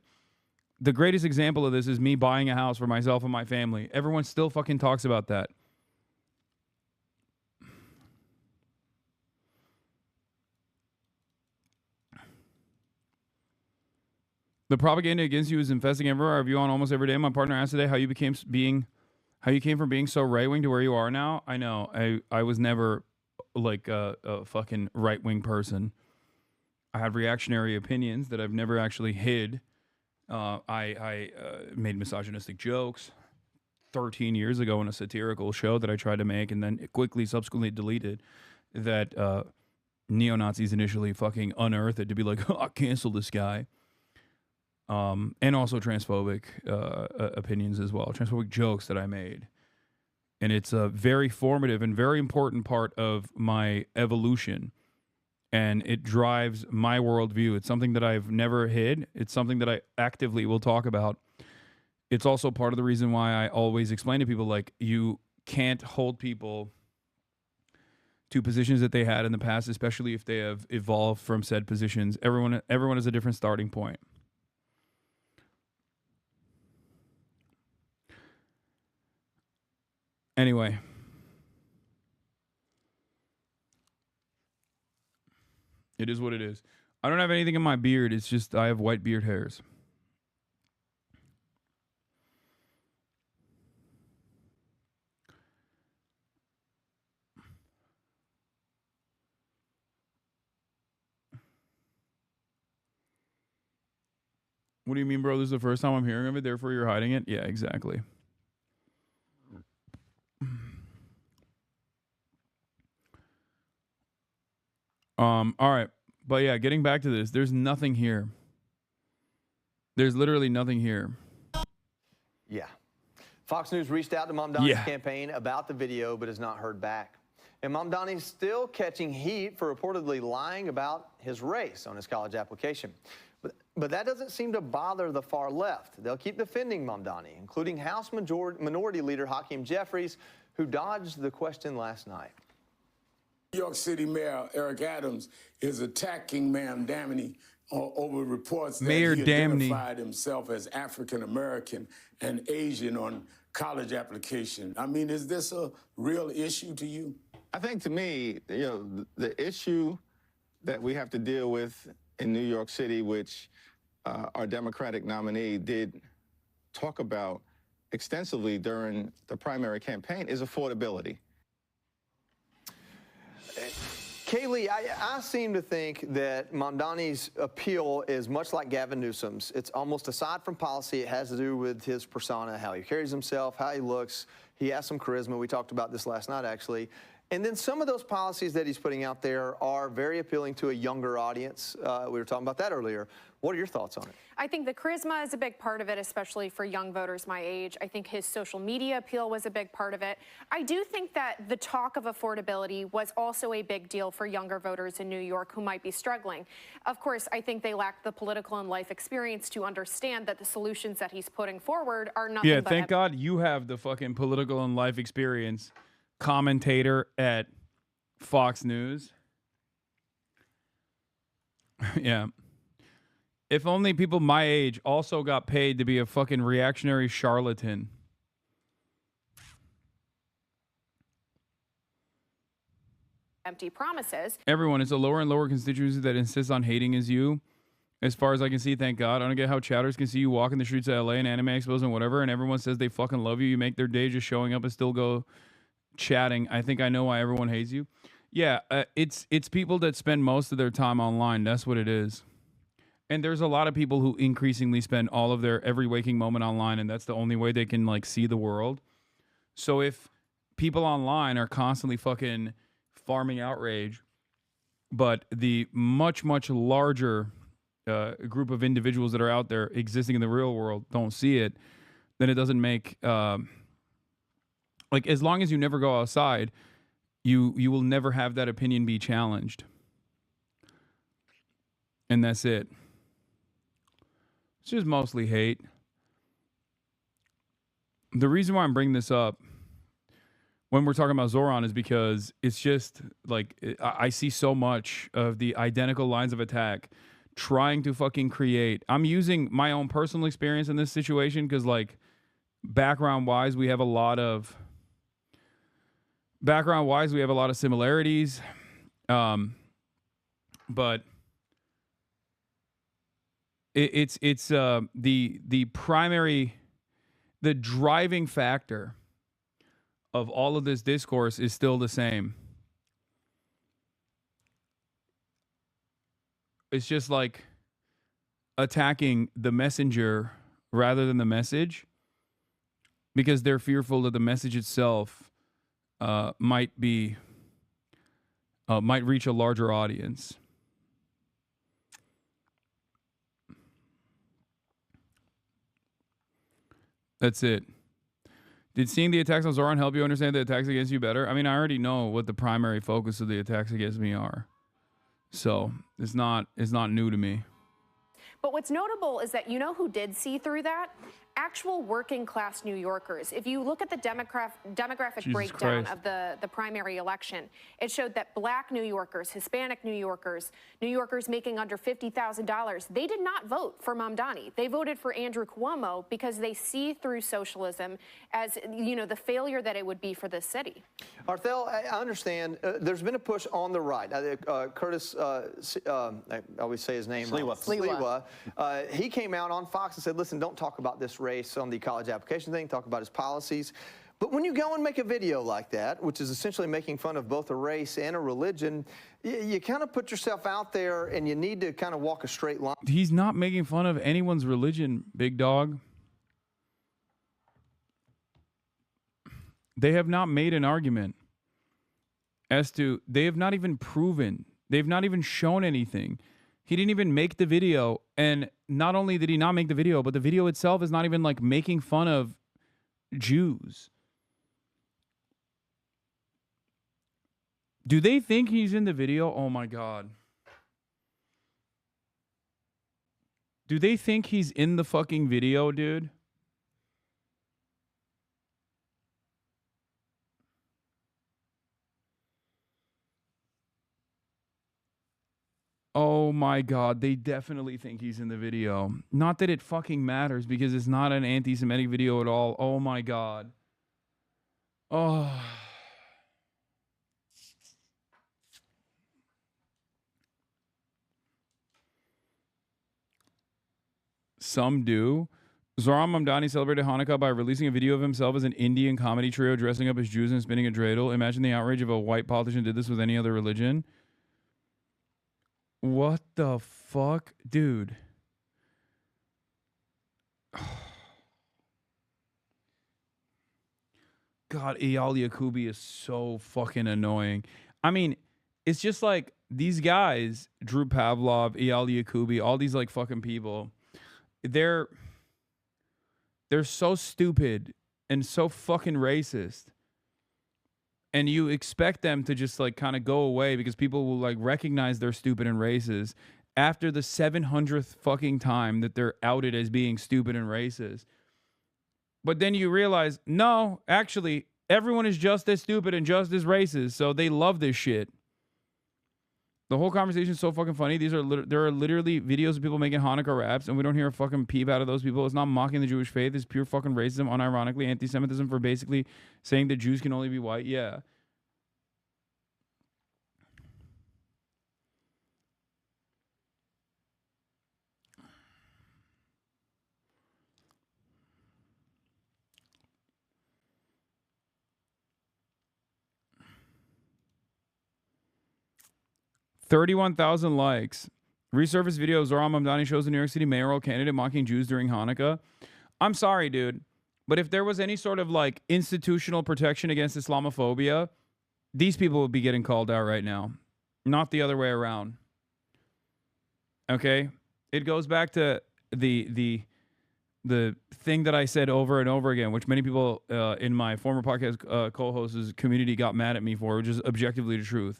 The greatest example of this is me buying a house for myself and my family. Everyone still fucking talks about that. The propaganda against you is infesting everywhere. I review on almost every day. My partner asked today how you came from being so right-wing to where you are now. I know. I was never like a fucking right-wing person. I had reactionary opinions that I've never actually hid. I made misogynistic jokes 13 years ago in a satirical show that I tried to make and then quickly subsequently deleted that neo-Nazis initially fucking unearthed it to be like, I'll cancel this guy. And also transphobic opinions as well, transphobic jokes that I made. And it's a very formative and very important part of my evolution. And it drives my worldview. It's something that I've never hid. It's something that I actively will talk about. It's also part of the reason why I always explain to people, like, you can't hold people to positions that they had in the past, especially if they have evolved from said positions. Everyone has a different starting point. Anyway. It is what it is. I don't have anything in my beard. It's just I have white beard hairs. What do you mean, bro? This is the first time I'm hearing of it, therefore you're hiding it? Yeah, exactly. All right. But yeah, getting back to this, there's nothing here. There's literally nothing here. Yeah. Fox News reached out to Mamdani's campaign about the video, but has not heard back. And Mamdani's still catching heat for reportedly lying about his race on his college application. But that doesn't seem to bother the far left. They'll keep defending Mamdani, including House Minority Leader Hakeem Jeffries, who dodged the question last night. New York City Mayor Eric Adams is attacking Mamdani over reports that he identified himself as African American and Asian on college application. I mean, is this a real issue to you? I think to me, you know, the issue that we have to deal with in New York City, which our Democratic nominee did talk about extensively during the primary campaign, is affordability. Kaylee, I seem to think that Mamdani's appeal is much like Gavin Newsom's. It's almost aside from policy. It has to do with his persona, how he carries himself, how he looks. He has some charisma. We talked about this last night, actually. And then some of those policies that he's putting out there are very appealing to a younger audience. We were talking about that earlier. What are your thoughts on it? I think the charisma is a big part of it, especially for young voters my age. I think his social media appeal was a big part of it. I do think that the talk of affordability was also a big deal for younger voters in New York who might be struggling. Of course, I think they lack the political and life experience to understand that the solutions that he's putting forward are nothing but... Yeah, thank God you have the fucking political and life experience. Commentator at Fox News. Yeah. If only people my age also got paid to be a fucking reactionary charlatan. Empty promises. Everyone, it's a lower and lower constituency that insists on hating as you. As far as I can see, thank God. I don't get how chatters can see you walk in the streets of LA and anime expos and whatever, and everyone says they fucking love you. You make their day just showing up and still go chatting. I think I know why everyone hates you. Yeah, it's people that spend most of their time online. That's what it is. And there's a lot of people who increasingly spend all of their every waking moment online, and that's the only way they can like see the world. So if people online are constantly fucking farming outrage, but the much, much larger group of individuals that are out there existing in the real world don't see it, then it doesn't make... like, as long as you never go outside, you will never have that opinion be challenged. And that's it. It's just mostly hate. The reason why I'm bringing this up when we're talking about Zoran is because it's just, like, I see so much of the identical lines of attack trying to fucking create. I'm using my own personal experience in this situation because, like, background-wise, we have a lot of similarities, but it's the primary, the driving factor of all of this discourse is still the same. It's just like attacking the messenger rather than the message, because they're fearful that the message itself might reach a larger audience. That's it. Did seeing the attacks on Zoran help you understand the attacks against you better? I mean, I already know what the primary focus of the attacks against me are, so it's not new to me. But what's notable is that you know who did see through that? Actual working class New Yorkers. If you look at the demographic breakdown of the primary election, it showed that black New Yorkers, Hispanic New Yorkers making under $50,000, they did not vote for Mamdani. They voted for Andrew Cuomo because they see through socialism as, you know, the failure that it would be for this city. Arthel, I understand there's been a push on the right. Curtis, I always say his name wrong. Sliwa. He came out on Fox and said, listen, don't talk about this race on the college application thing, talk about his policies. But when you go and make a video like that, which is essentially making fun of both a race and a religion, you kind of put yourself out there and you need to kind of walk a straight line. He's not making fun of anyone's religion, big dog. They have not made an argument as to, they have not even proven, they've not even shown anything. He didn't even make the video, and not only did he not make the video, but the video itself is not even like making fun of Jews. Do they think he's in the video? Oh my God. Do they think he's in the fucking video, dude? Oh my God, they definitely think he's in the video. Not that it fucking matters, because it's not an anti-Semitic video at all. Oh my God. Oh. Some do. Zohran Mamdani celebrated Hanukkah by releasing a video of himself as an Indian comedy trio dressing up as Jews and spinning a dreidel. Imagine the outrage if a white politician did this with any other religion. What the fuck? Dude. God, Eyal Yakubi is so fucking annoying. I mean, it's just like these guys, Drew Pavlov, Eyal Yakubi, all these like fucking people, they're so stupid and so fucking racist. And you expect them to just like kind of go away because people will like recognize they're stupid and racist after the 700th fucking time that they're outed as being stupid and racist. But then you realize, no, actually, everyone is just as stupid and just as racist. So they love this shit. The whole conversation is so fucking funny. There are literally videos of people making Hanukkah raps, and we don't hear a fucking peep out of those people. It's not mocking the Jewish faith. It's pure fucking racism, unironically anti-Semitism for basically saying that Jews can only be white. Yeah. $31,000 likes. Resurfaced video of Zohran Mamdani shows the New York City mayoral candidate mocking Jews during Hanukkah. I'm sorry, dude, but if there was any sort of like institutional protection against Islamophobia, these people would be getting called out right now, not the other way around. Okay, it goes back to the thing that I said over and over again, which many people in my former podcast co-hosts' community got mad at me for, which is objectively the truth.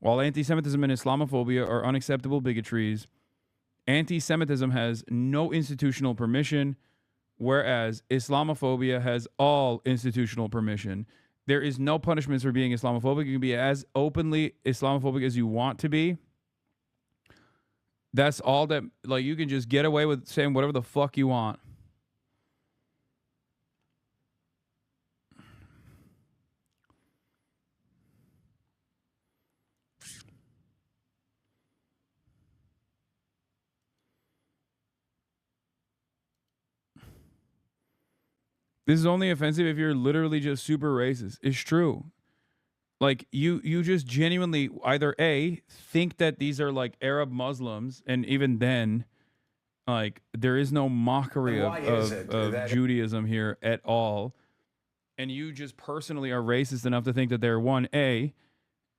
While anti-Semitism and Islamophobia are unacceptable bigotries, anti-Semitism has no institutional permission, whereas Islamophobia has all institutional permission. There is no punishments for being Islamophobic. You can be as openly Islamophobic as you want to be. That's all that, like, you can just get away with saying whatever the fuck you want. This is only offensive if you're literally just super racist. It's true. Like, you just genuinely either A, think that these are like Arab Muslims, and even then, like, there is no mockery of Judaism here at all. And you just personally are racist enough to think that they're, one, A,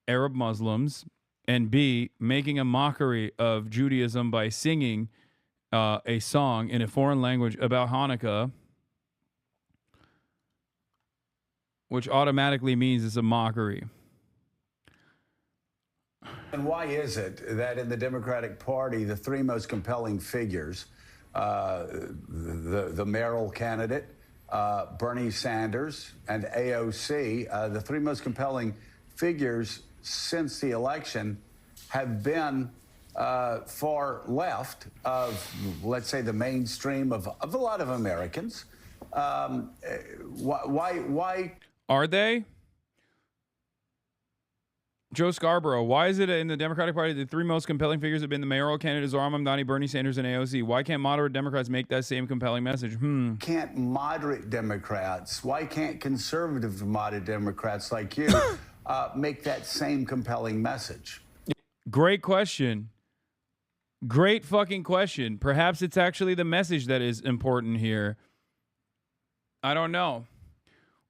Arab Muslims, and B, making a mockery of Judaism by singing a song in a foreign language about Hanukkah, which automatically means it's a mockery. And why is it that in the Democratic Party, the three most compelling figures, the mayoral candidate, Bernie Sanders, and AOC, the three most compelling figures since the election have been far left of, let's say, the mainstream of a lot of Americans? Why? Are they? Joe Scarborough, why is it in the Democratic Party the three most compelling figures have been the mayoral candidates Zohran Mamdani, Bernie Sanders, and AOC? Why can't moderate Democrats make that same compelling message? Can't moderate Democrats? Why can't conservative moderate Democrats like you make that same compelling message? Great question. Great fucking question. Perhaps it's actually the message that is important here. I don't know.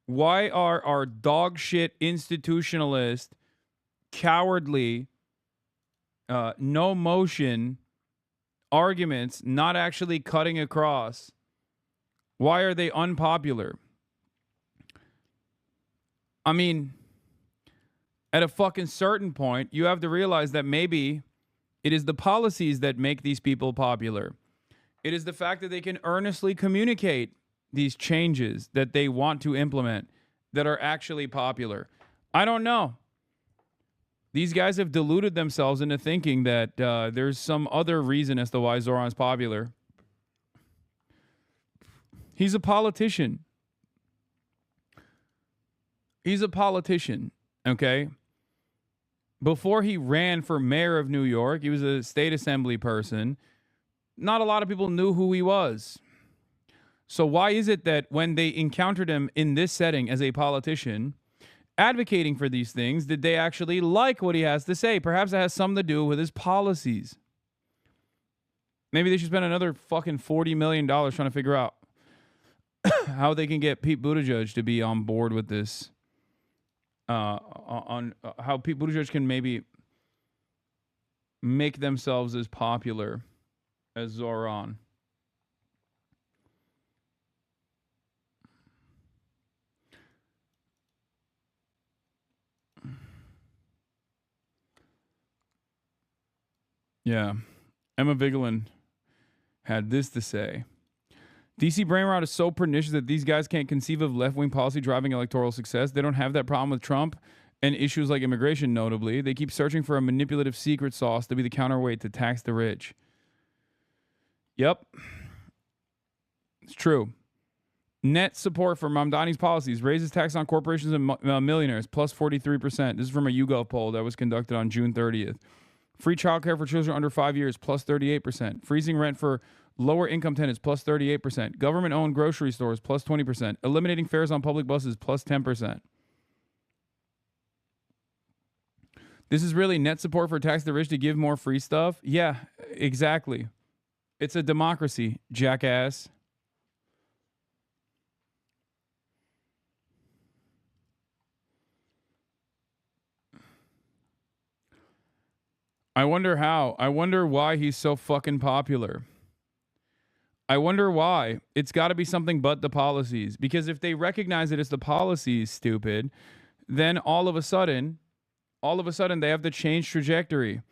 Why are our dog shit institutionalist, cowardly, no motion arguments not actually cutting across? Why are they unpopular? I mean, at a fucking certain point, you have to realize that maybe it is the policies that make these people popular. It is the fact that they can earnestly communicate these changes that they want to implement that are actually popular. I don't know. These guys have deluded themselves into thinking that there's some other reason as to why Zohran's popular. He's a politician. He's a politician, okay? Before he ran for mayor of New York, he was a state assembly person. Not a lot of people knew who he was. So why is it that when they encountered him in this setting as a politician, advocating for these things, did they actually like what he has to say? Perhaps it has something to do with his policies. Maybe they should spend another fucking $40 million trying to figure out how they can get Pete Buttigieg to be on board with this. On how Pete Buttigieg can maybe make themselves as popular as Zohran. Yeah. Emma Vigeland had this to say. DC brain rot is so pernicious that these guys can't conceive of left-wing policy driving electoral success. They don't have that problem with Trump and issues like immigration, notably. They keep searching for a manipulative secret sauce to be the counterweight to tax the rich. Yep. It's true. Net support for Mamdani's policies raises tax on corporations and millionaires, plus 43%. This is from a YouGov poll that was conducted on June 30th. Free childcare for children under 5 years, plus 38%. Freezing rent for lower income tenants, plus 38%. Government-owned grocery stores, plus 20%. Eliminating fares on public buses, plus 10%. This is really net support for tax the rich to give more free stuff? Yeah, exactly. It's a democracy, jackass. I wonder how. I wonder why he's so fucking popular. I wonder why. It's got to be something but the policies. Because if they recognize it as the policies, stupid, then all of a sudden they have to change trajectory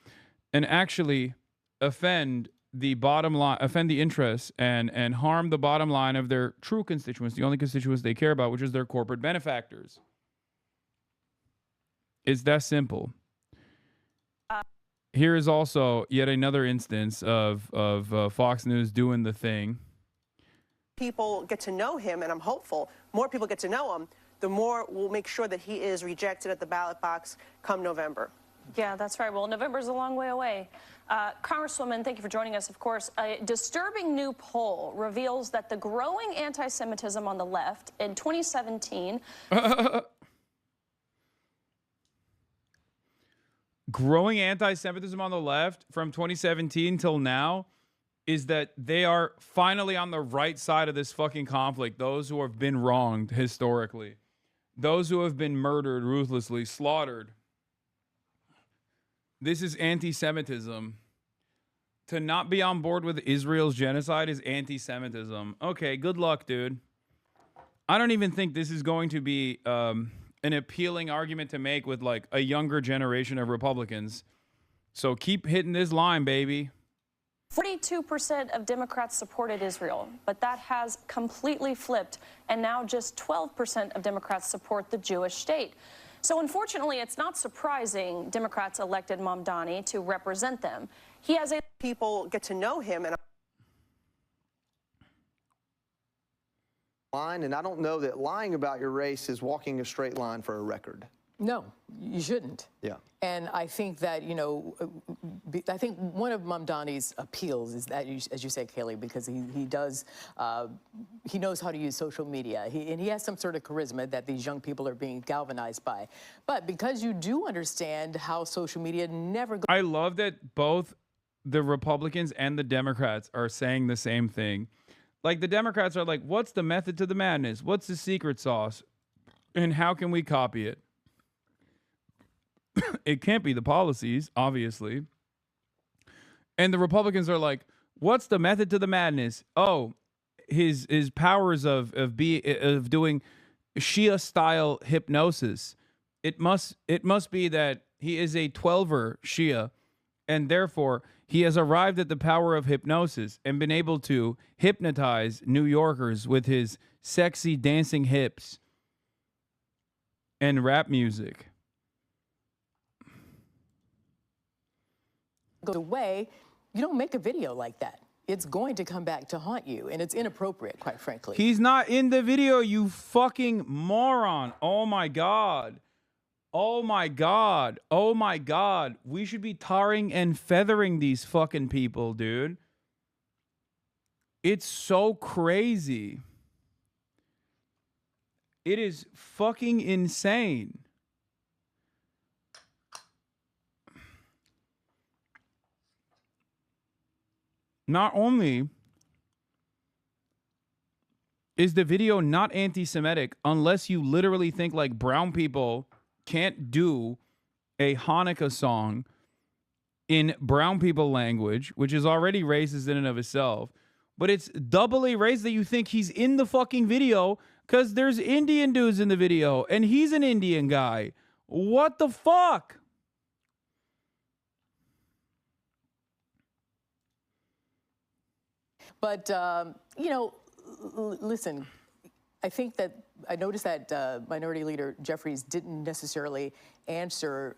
and actually offend the bottom line, offend the interests and harm the bottom line of their true constituents, the only constituents they care about, which is their corporate benefactors. It's that simple. Here is also yet another instance of Fox News doing the thing. People get to know him, and I'm hopeful more people get to know him, the more we'll make sure that he is rejected at the ballot box come November. Yeah, that's right. Well, November's a long way away. Congresswoman, thank you for joining us, of course. A disturbing new poll reveals that the growing anti-Semitism on the left in 2017... Growing anti-Semitism on the left from 2017 till now is that they are finally on the right side of this fucking conflict. Those who have been wronged historically. Those who have been murdered ruthlessly, slaughtered. This is anti-Semitism. To not be on board with Israel's genocide is anti-Semitism. Okay, good luck, dude. I don't even think this is going to be... an appealing argument to make with like a younger generation of Republicans. So keep hitting this line, baby. 42% of Democrats supported Israel, but that has completely flipped, and now just 12% of Democrats support the Jewish state. So unfortunately, it's not surprising Democrats elected Mamdani to represent them. He has a... People get to know him, and I don't know that lying about your race is walking a straight line for a record. No, you shouldn't. Yeah. And I think that, you know, I think one of Mamdani's appeals is that, as you said, Kaylee, because he does, he knows how to use social media. And he has some sort of charisma that these young people are being galvanized by. But because you do understand how social media never goes. I love that both the Republicans and the Democrats are saying the same thing. Like, the Democrats are like, what's the method to the madness? What's the secret sauce? And how can we copy it? It can't be the policies, obviously. And the Republicans are like, what's the method to the madness? Oh, his powers of doing Shia style hypnosis. It must be that he is a 12er Shia, and therefore he has arrived at the power of hypnosis and been able to hypnotize New Yorkers with his sexy dancing hips and rap music. Goes away, you don't make a video like that. It's going to come back to haunt you, and it's inappropriate, quite frankly. He's not in the video, you fucking moron. Oh my God. Oh my God. Oh my God. We should be tarring and feathering these fucking people, dude. It's so crazy. It is fucking insane. Not only is the video not anti-Semitic unless you literally think like brown people can't do a Hanukkah song in brown people language, which is already racist in and of itself, but it's doubly racist that you think he's in the fucking video because there's Indian dudes in the video and he's an Indian guy. What the fuck? But, you know, listen, I think that I noticed that Minority Leader Jeffries didn't necessarily answer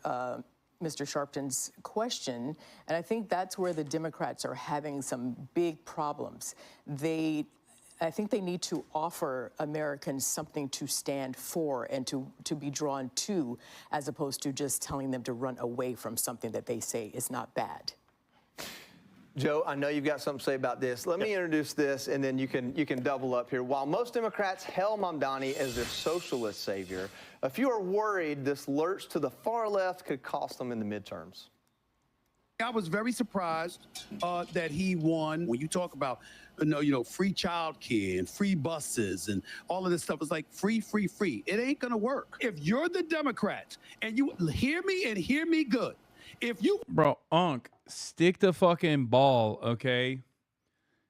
Mr. Sharpton's question. And I think that's where the Democrats are having some big problems. I think they need to offer Americans something to stand for and to be drawn to, as opposed to just telling them to run away from something that they say is not bad. Joe, I know you've got something to say about this. Let me introduce this, and then you can double up here. While most Democrats hail Mamdani as their socialist savior, a few are worried this lurch to the far left could cost them in the midterms. I was very surprised that he won. When you talk about, free childcare and free buses and all of this stuff, it's like free, free, free. It ain't gonna work. If you're the Democrats, and you hear me and hear me good, if you... Bro, stick to fucking ball, okay?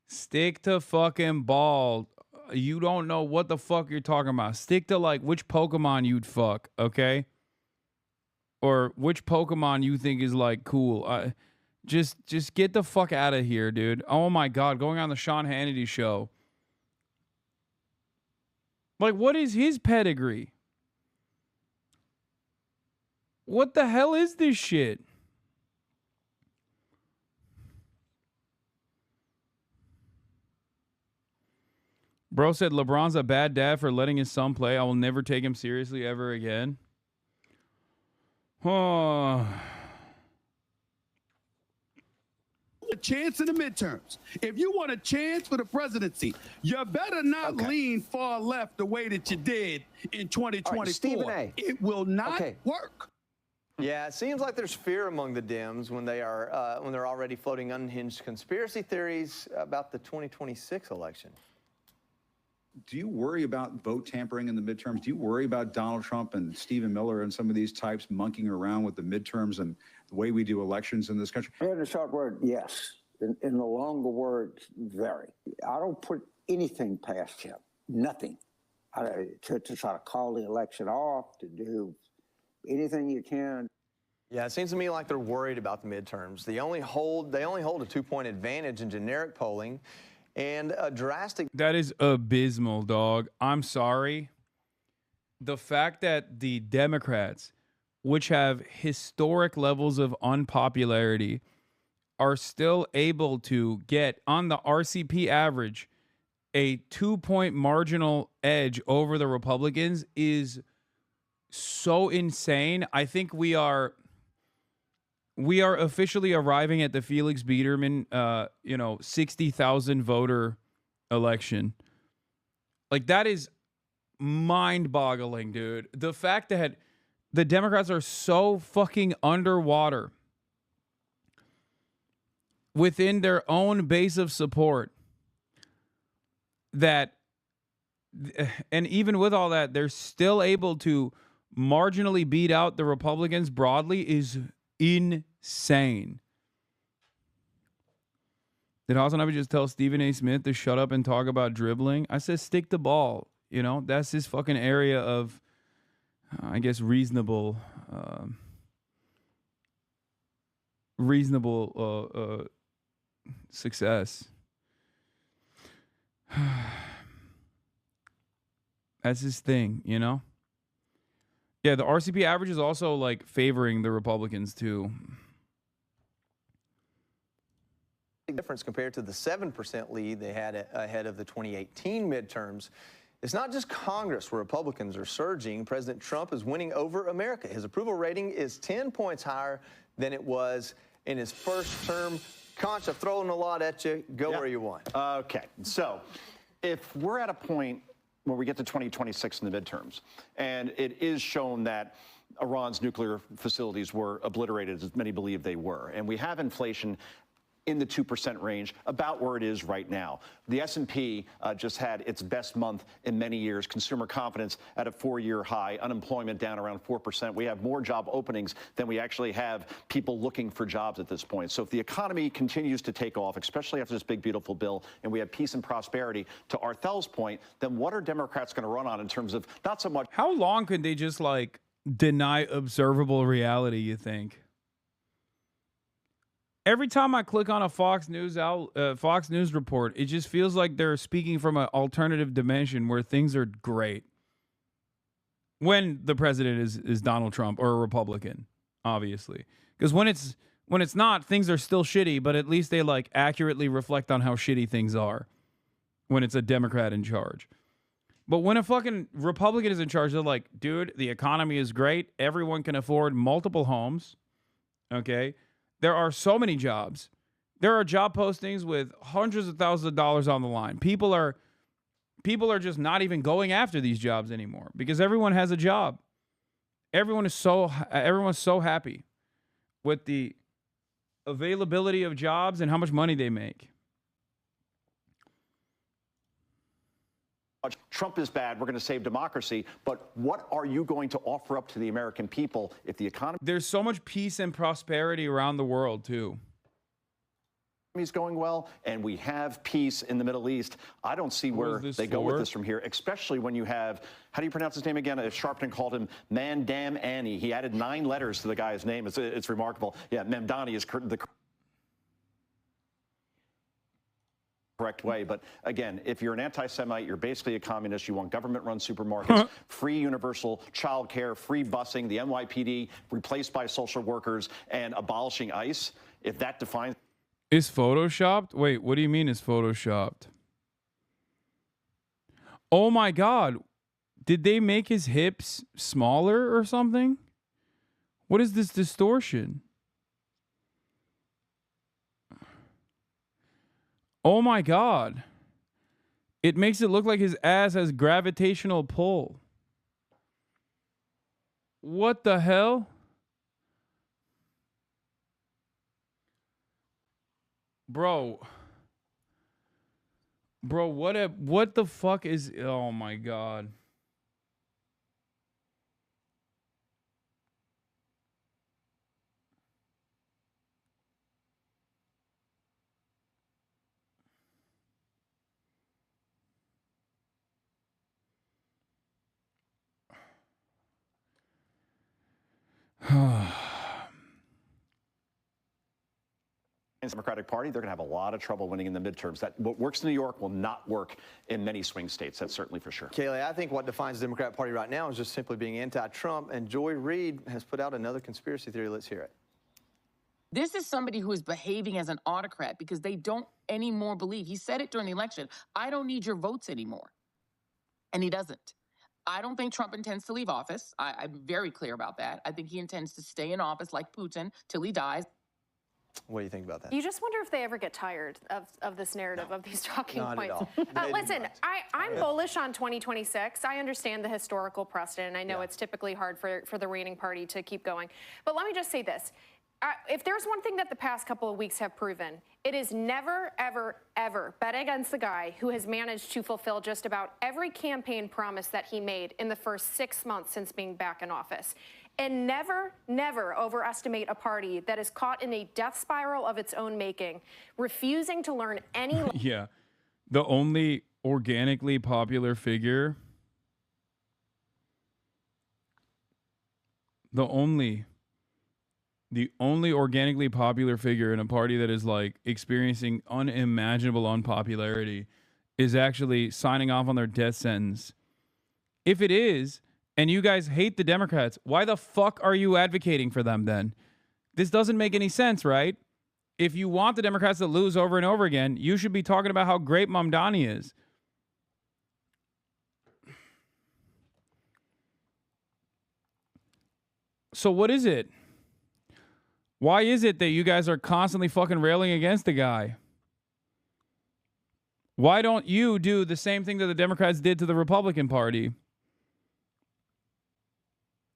Stick to fucking ball. You don't know what the fuck you're talking about. Stick to, like, which Pokemon you'd fuck, okay? Or which Pokemon you think is, like, cool. Just get the fuck out of here, dude. Oh, my God. Going on the Sean Hannity show. Like, what is his pedigree? What the hell is this shit? Bro said LeBron's a bad dad for letting his son play. I will never take him seriously ever again. Oh. A chance in the midterms. If you want a chance for the presidency, you better not lean far left the way that you did in 2024. Right, Stephen A. It will not work. Yeah, it seems like there's fear among the Dems when they're already floating unhinged conspiracy theories about the 2026 election. Do you worry about vote tampering in the midterms? Do you worry about Donald Trump and Stephen Miller and some of these types monkeying around with the midterms and the way we do elections in this country? In the short word, yes. In the longer word, very. I don't put anything past him. Nothing. To try to call the election off, to do anything you can. Yeah, it seems to me like they're worried about the midterms. They only hold a 2-point advantage in generic polling. And a drastic... That is abysmal, dog. I'm sorry. The fact that the Democrats, which have historic levels of unpopularity, are still able to get, on the RCP average, a 2-point marginal edge over the Republicans is so insane. I think we are officially arriving at the Felix Biederman, 60,000 voter election. Like, that is mind-boggling, dude. The fact that the Democrats are so fucking underwater within their own base of support that, and even with all that, they're still able to marginally beat out the Republicans broadly is insane. Did Hasanabi just tell Stephen A. Smith to shut up and talk about dribbling? I said stick the ball. You know, that's his fucking area of, I guess, reasonable success. That's his thing, you know? Yeah, the RCP average is also like favoring the Republicans too. Difference compared to the 7% lead they had ahead of the 2018 midterms. It's not just Congress where Republicans are surging. President Trump is winning over America. His approval rating is 10 points higher than it was in his first term. Conch, I've thrown a lot at you. Go where you want. Okay, so if we're at a point where we get to 2026 in the midterms, and it is shown that Iran's nuclear facilities were obliterated, as many believe they were, and we have inflation in the 2% range, about where it is right now. The S&P just had its best month in many years. Consumer confidence at a 4-year high. Unemployment down around 4%. We have more job openings than we actually have people looking for jobs at this point. So if the economy continues to take off, especially after this big, beautiful bill, and we have peace and prosperity, to Arthel's point, then what are Democrats going to run on in terms of not so much... How long could they just, like, deny observable reality, you think? Every time I click on a Fox News report, it just feels like they're speaking from an alternative dimension where things are great. When the president is Donald Trump or a Republican, obviously. Because when it's not, things are still shitty, but at least they like accurately reflect on how shitty things are when it's a Democrat in charge. But when a fucking Republican is in charge, they're like, dude, the economy is great. Everyone can afford multiple homes. Okay? There are so many jobs. There are job postings with hundreds of thousands of dollars on the line. People are just not even going after these jobs anymore because everyone has a job. Everyone's so happy with the availability of jobs and how much money they make. Trump is bad, we're going to save democracy, but what are you going to offer up to the American people if the economy... There's so much peace and prosperity around the world, too. ...is going well, and we have peace in the Middle East. I don't see where they go with this from here, especially when you have... How do you pronounce his name again? Sharpton called him Mandam Annie. He added 9 letters to the guy's name. It's remarkable. Yeah, Mamdani is the... correct way. But again, if you're an anti-Semite, you're basically a communist. You want government-run supermarkets, free universal child care, free busing, the NYPD replaced by social workers, and abolishing ICE. If that defines... Is photoshopped? Wait, what do you mean is photoshopped? Oh my God. Did they make his hips smaller or something? What is this distortion? Oh my God. It makes it look like his ass has gravitational pull. What the hell? Bro, what the fuck is... Oh my God. Democratic Party, they're going to have a lot of trouble winning in the midterms. That what works in New York will not work in many swing states. That's certainly for sure. Kayleigh, I think what defines the Democratic Party right now is just simply being anti-Trump. And Joy Reid has put out another conspiracy theory. Let's hear it. This is somebody who is behaving as an autocrat because they don't anymore believe. He said it during the election. I don't need your votes anymore. And he doesn't. I don't think Trump intends to leave office. I'm very clear about that. I think he intends to stay in office like Putin till he dies. What do you think about that? You just wonder if they ever get tired of this narrative, of these talking Not points. at all. Listen, I'm bullish on 2026. I understand the historical precedent. I know it's typically hard for the reigning party to keep going. But let me just say this. If there's one thing that the past couple of weeks have proven, it is never, ever, ever bet against the guy who has managed to fulfill just about every campaign promise that he made in the first 6 months since being back in office. And never, never overestimate a party that is caught in a death spiral of its own making, refusing to learn any... Yeah. The only organically popular figure... The only organically popular figure in a party that is like experiencing unimaginable unpopularity is actually signing off on their death sentence. If it is, and you guys hate the Democrats, why the fuck are you advocating for them then? This doesn't make any sense, right? If you want the Democrats to lose over and over again, you should be talking about how great Mamdani is. So what is it? Why is it that you guys are constantly fucking railing against the guy? Why don't you do the same thing that the Democrats did to the Republican Party?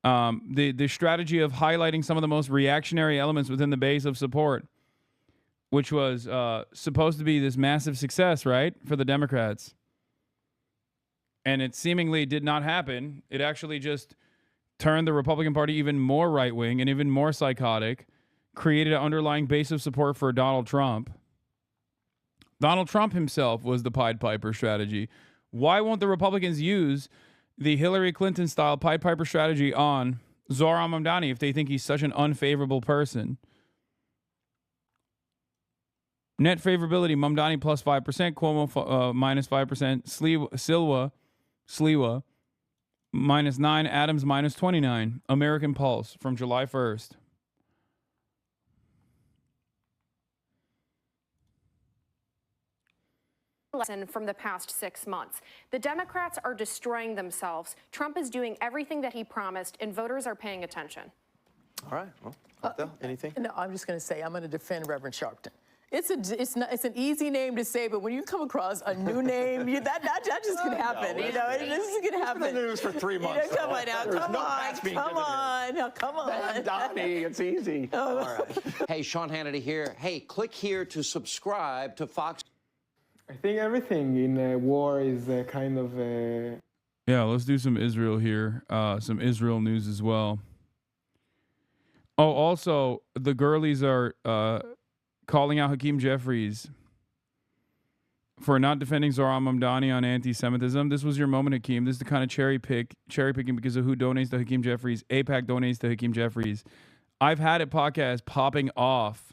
The strategy of highlighting some of the most reactionary elements within the base of support, which was supposed to be this massive success, right, for the Democrats. And it seemingly did not happen. It actually just turned the Republican Party even more right-wing and even more psychotic, created an underlying base of support for Donald Trump. Donald Trump himself was the Pied Piper strategy. Why won't the Republicans use the Hillary Clinton-style Pied Piper strategy on Zohran Mamdani if they think he's such an unfavorable person? Net favorability, Mamdani plus 5%, Cuomo minus 5%, Sliwa minus 9, Adams minus 29. American Pulse from July 1st. Lesson from the past 6 months. The Democrats are destroying themselves. Trump is doing everything that he promised, and voters are paying attention. All right. Well, anything? No, I'm just going to say I'm going to defend Reverend Sharpton. It's an easy name to say, but when you come across a new name, that just can happen. You know, this is going to happen. It's been the news for 3 months. Come on now, come on. Donnie, it's easy. All right. Hey, Sean Hannity here. Hey, click here to subscribe to Fox. I think everything in war is kind of... Yeah, let's do some Israel here. Some Israel news as well. Oh, also, the girlies are calling out Hakeem Jeffries for not defending Zohran Mamdani on anti-Semitism. This was your moment, Hakeem. This is the kind of cherry picking because of who donates to Hakeem Jeffries. AIPAC donates to Hakeem Jeffries. I've had a podcast popping off.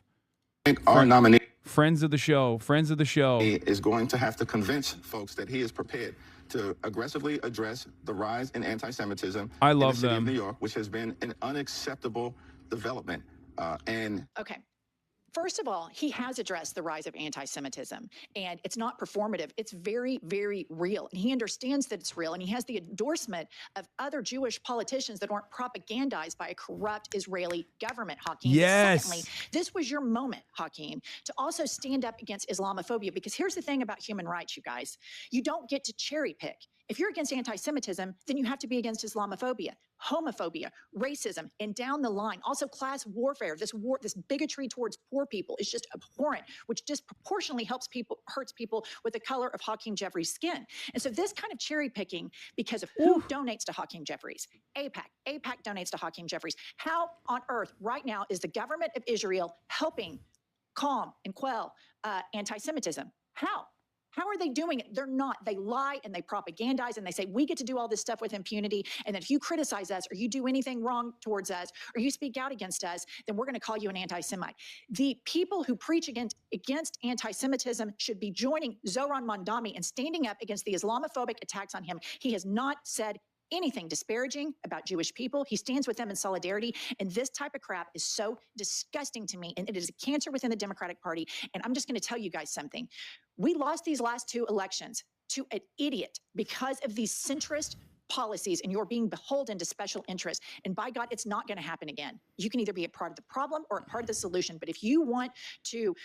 Our nominee, friends of the show, is going to have to convince folks that he is prepared to aggressively address the rise in anti-Semitism I in love the city them. of New York, which has been an unacceptable development. Okay. First of all, he has addressed the rise of anti-Semitism, and it's not performative. It's very, very real, and he understands that it's real, and he has the endorsement of other Jewish politicians that aren't propagandized by a corrupt Israeli government, Hakeem. Yes. Secondly, this was your moment, Hakeem, to also stand up against Islamophobia, because here's the thing about human rights, you guys. You don't get to cherry pick. If you're against anti-Semitism, then you have to be against Islamophobia, homophobia, racism, and down the line. Also, class warfare. This bigotry towards poor people is just abhorrent, which disproportionately hurts people with the color of Hakeem Jeffries' skin. And so this kind of cherry picking because of who donates to Hakeem Jeffries. AIPAC donates to Hakeem Jeffries. How on earth right now is the government of Israel helping calm and quell anti-Semitism? How? How are they doing it? They're not. They lie and they propagandize and they say, we get to do all this stuff with impunity. And then if you criticize us or you do anything wrong towards us or you speak out against us, then we're going to call you an anti-Semite. The people who preach against anti-Semitism should be joining Zohran Mamdani and standing up against the Islamophobic attacks on him. He has not said anything disparaging about Jewish people. He stands with them in solidarity. And this type of crap is so disgusting to me. And it is a cancer within the Democratic Party. And I'm just going to tell you guys something. We lost these last 2 elections to an idiot because of these centrist policies, and you're being beholden to special interests. And by God, it's not going to happen again. You can either be a part of the problem or a part of the solution. But if you want to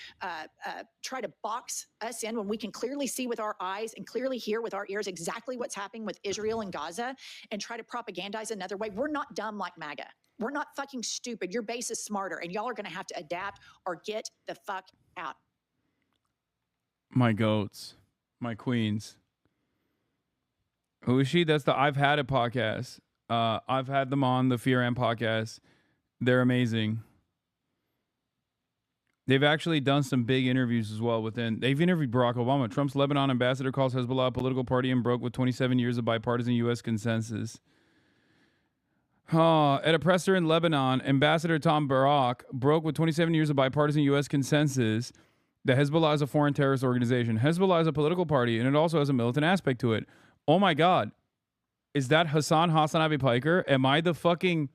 try to box us in when we can clearly see with our eyes and clearly hear with our ears exactly what's happening with Israel and Gaza, and try to propagandize another way, we're not dumb like MAGA. We're not fucking stupid. Your base is smarter, and y'all are going to have to adapt or get the fuck out. My goats, my queens. Who is she? That's the I've Had It podcast. I've had them on the Fear and podcast. They're amazing. They've actually done some big interviews as well within. They've interviewed Barack Obama. Trump's Lebanon ambassador calls Hezbollah a political party and broke with 27 years of bipartisan U.S. consensus. At a presser in Lebanon, Ambassador Tom Barak broke with 27 years of bipartisan U.S. consensus that Hezbollah is a foreign terrorist organization. Hezbollah is a political party, and it also has a militant aspect to it. Oh my God. Is that Hasanabi Piker? Am I the fucking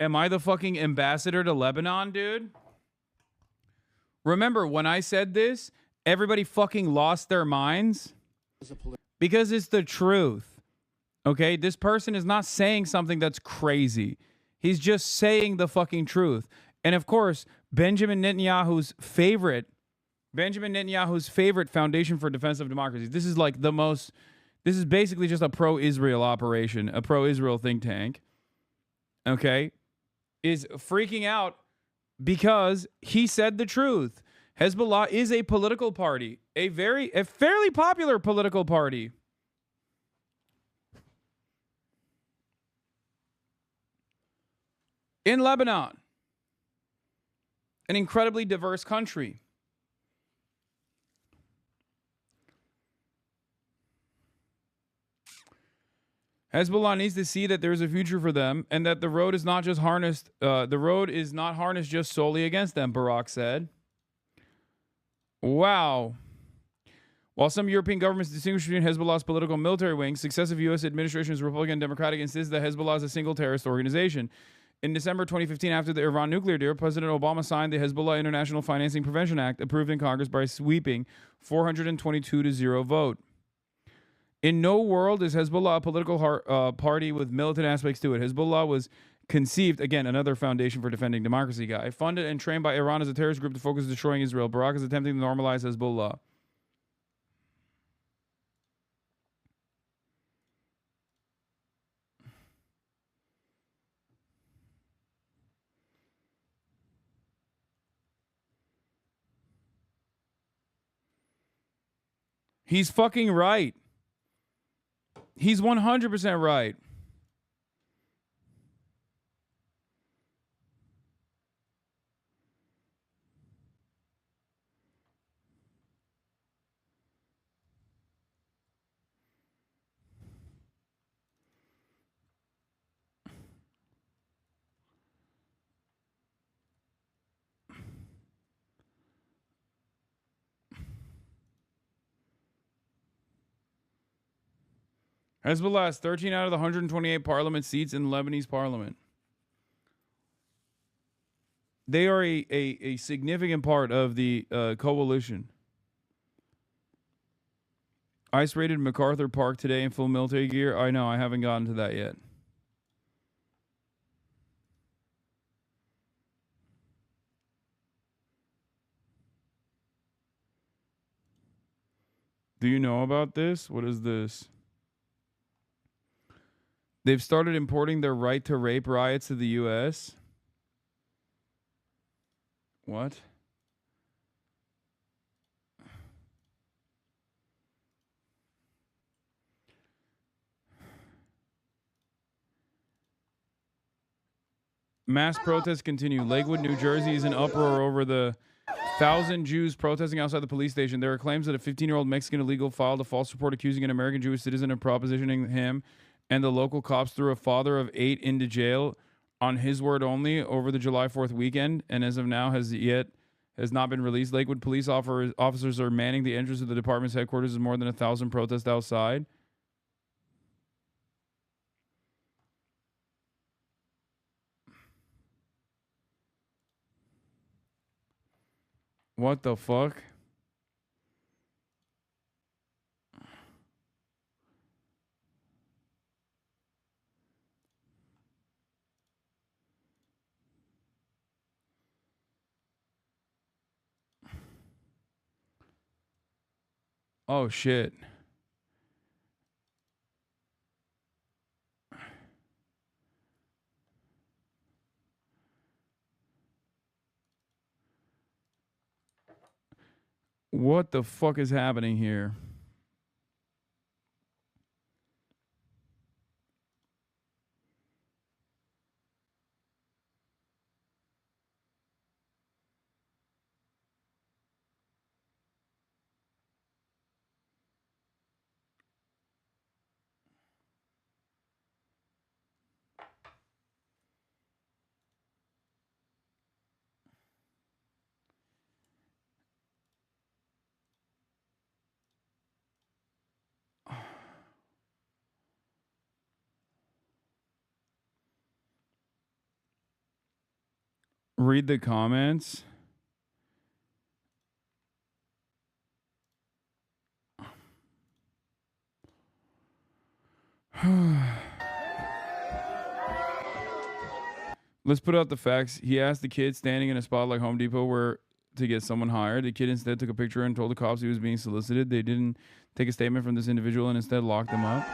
ambassador to Lebanon, dude? Remember, when I said this, everybody fucking lost their minds because it's the truth. Okay? This person is not saying something that's crazy. He's just saying the fucking truth. And of course, Benjamin Netanyahu's favorite Foundation for Defense of Democracy. This is like this is basically just a pro-Israel operation, a pro-Israel think tank. Okay? Is freaking out because he said the truth. Hezbollah is a political party, a fairly popular political party. In Lebanon, an incredibly diverse country. Hezbollah needs to see that there is a future for them and that the road is not just harnessed. The road is not harnessed just solely against them, Barak said. Wow. While some European governments distinguish between Hezbollah's political and military wings, successive U.S. administrations, Republican and Democratic, insist that Hezbollah is a single terrorist organization. In December 2015, after the Iran nuclear deal, President Obama signed the Hezbollah International Financing Prevention Act, approved in Congress by a sweeping 422-0 vote. In no world is Hezbollah a political party with militant aspects to it. Hezbollah was conceived, again, another Foundation for Defending Democracy guy, funded and trained by Iran as a terrorist group to focus on destroying Israel. Barak is attempting to normalize Hezbollah. He's fucking right. He's 100% right. Hezbollah has 13 out of the 128 parliament seats in Lebanese parliament. They are a significant part of the coalition. ICE raided MacArthur Park today in full military gear. I know, I haven't gotten to that yet. Do you know about this? What is this? They've started importing their right to rape riots to the U.S. What? Mass protests continue. Lakewood, New Jersey is in uproar over the 1,000 Jews protesting outside the police station. There are claims that a 15-year-old Mexican illegal filed a false report accusing an American Jewish citizen of propositioning him, and the local cops threw a father of 8 into jail on his word only over the July 4th weekend, and as of now has not been released. Lakewood police officers are manning the entrance of the department's headquarters as more than 1,000 protest outside. What the fuck? Oh, shit. What the fuck is happening here? Read the comments. Let's put out the facts. He asked the kid standing in a spot like Home Depot where to get someone hired. The kid instead took a picture and told the cops he was being solicited. They didn't take a statement from this individual and instead locked him up.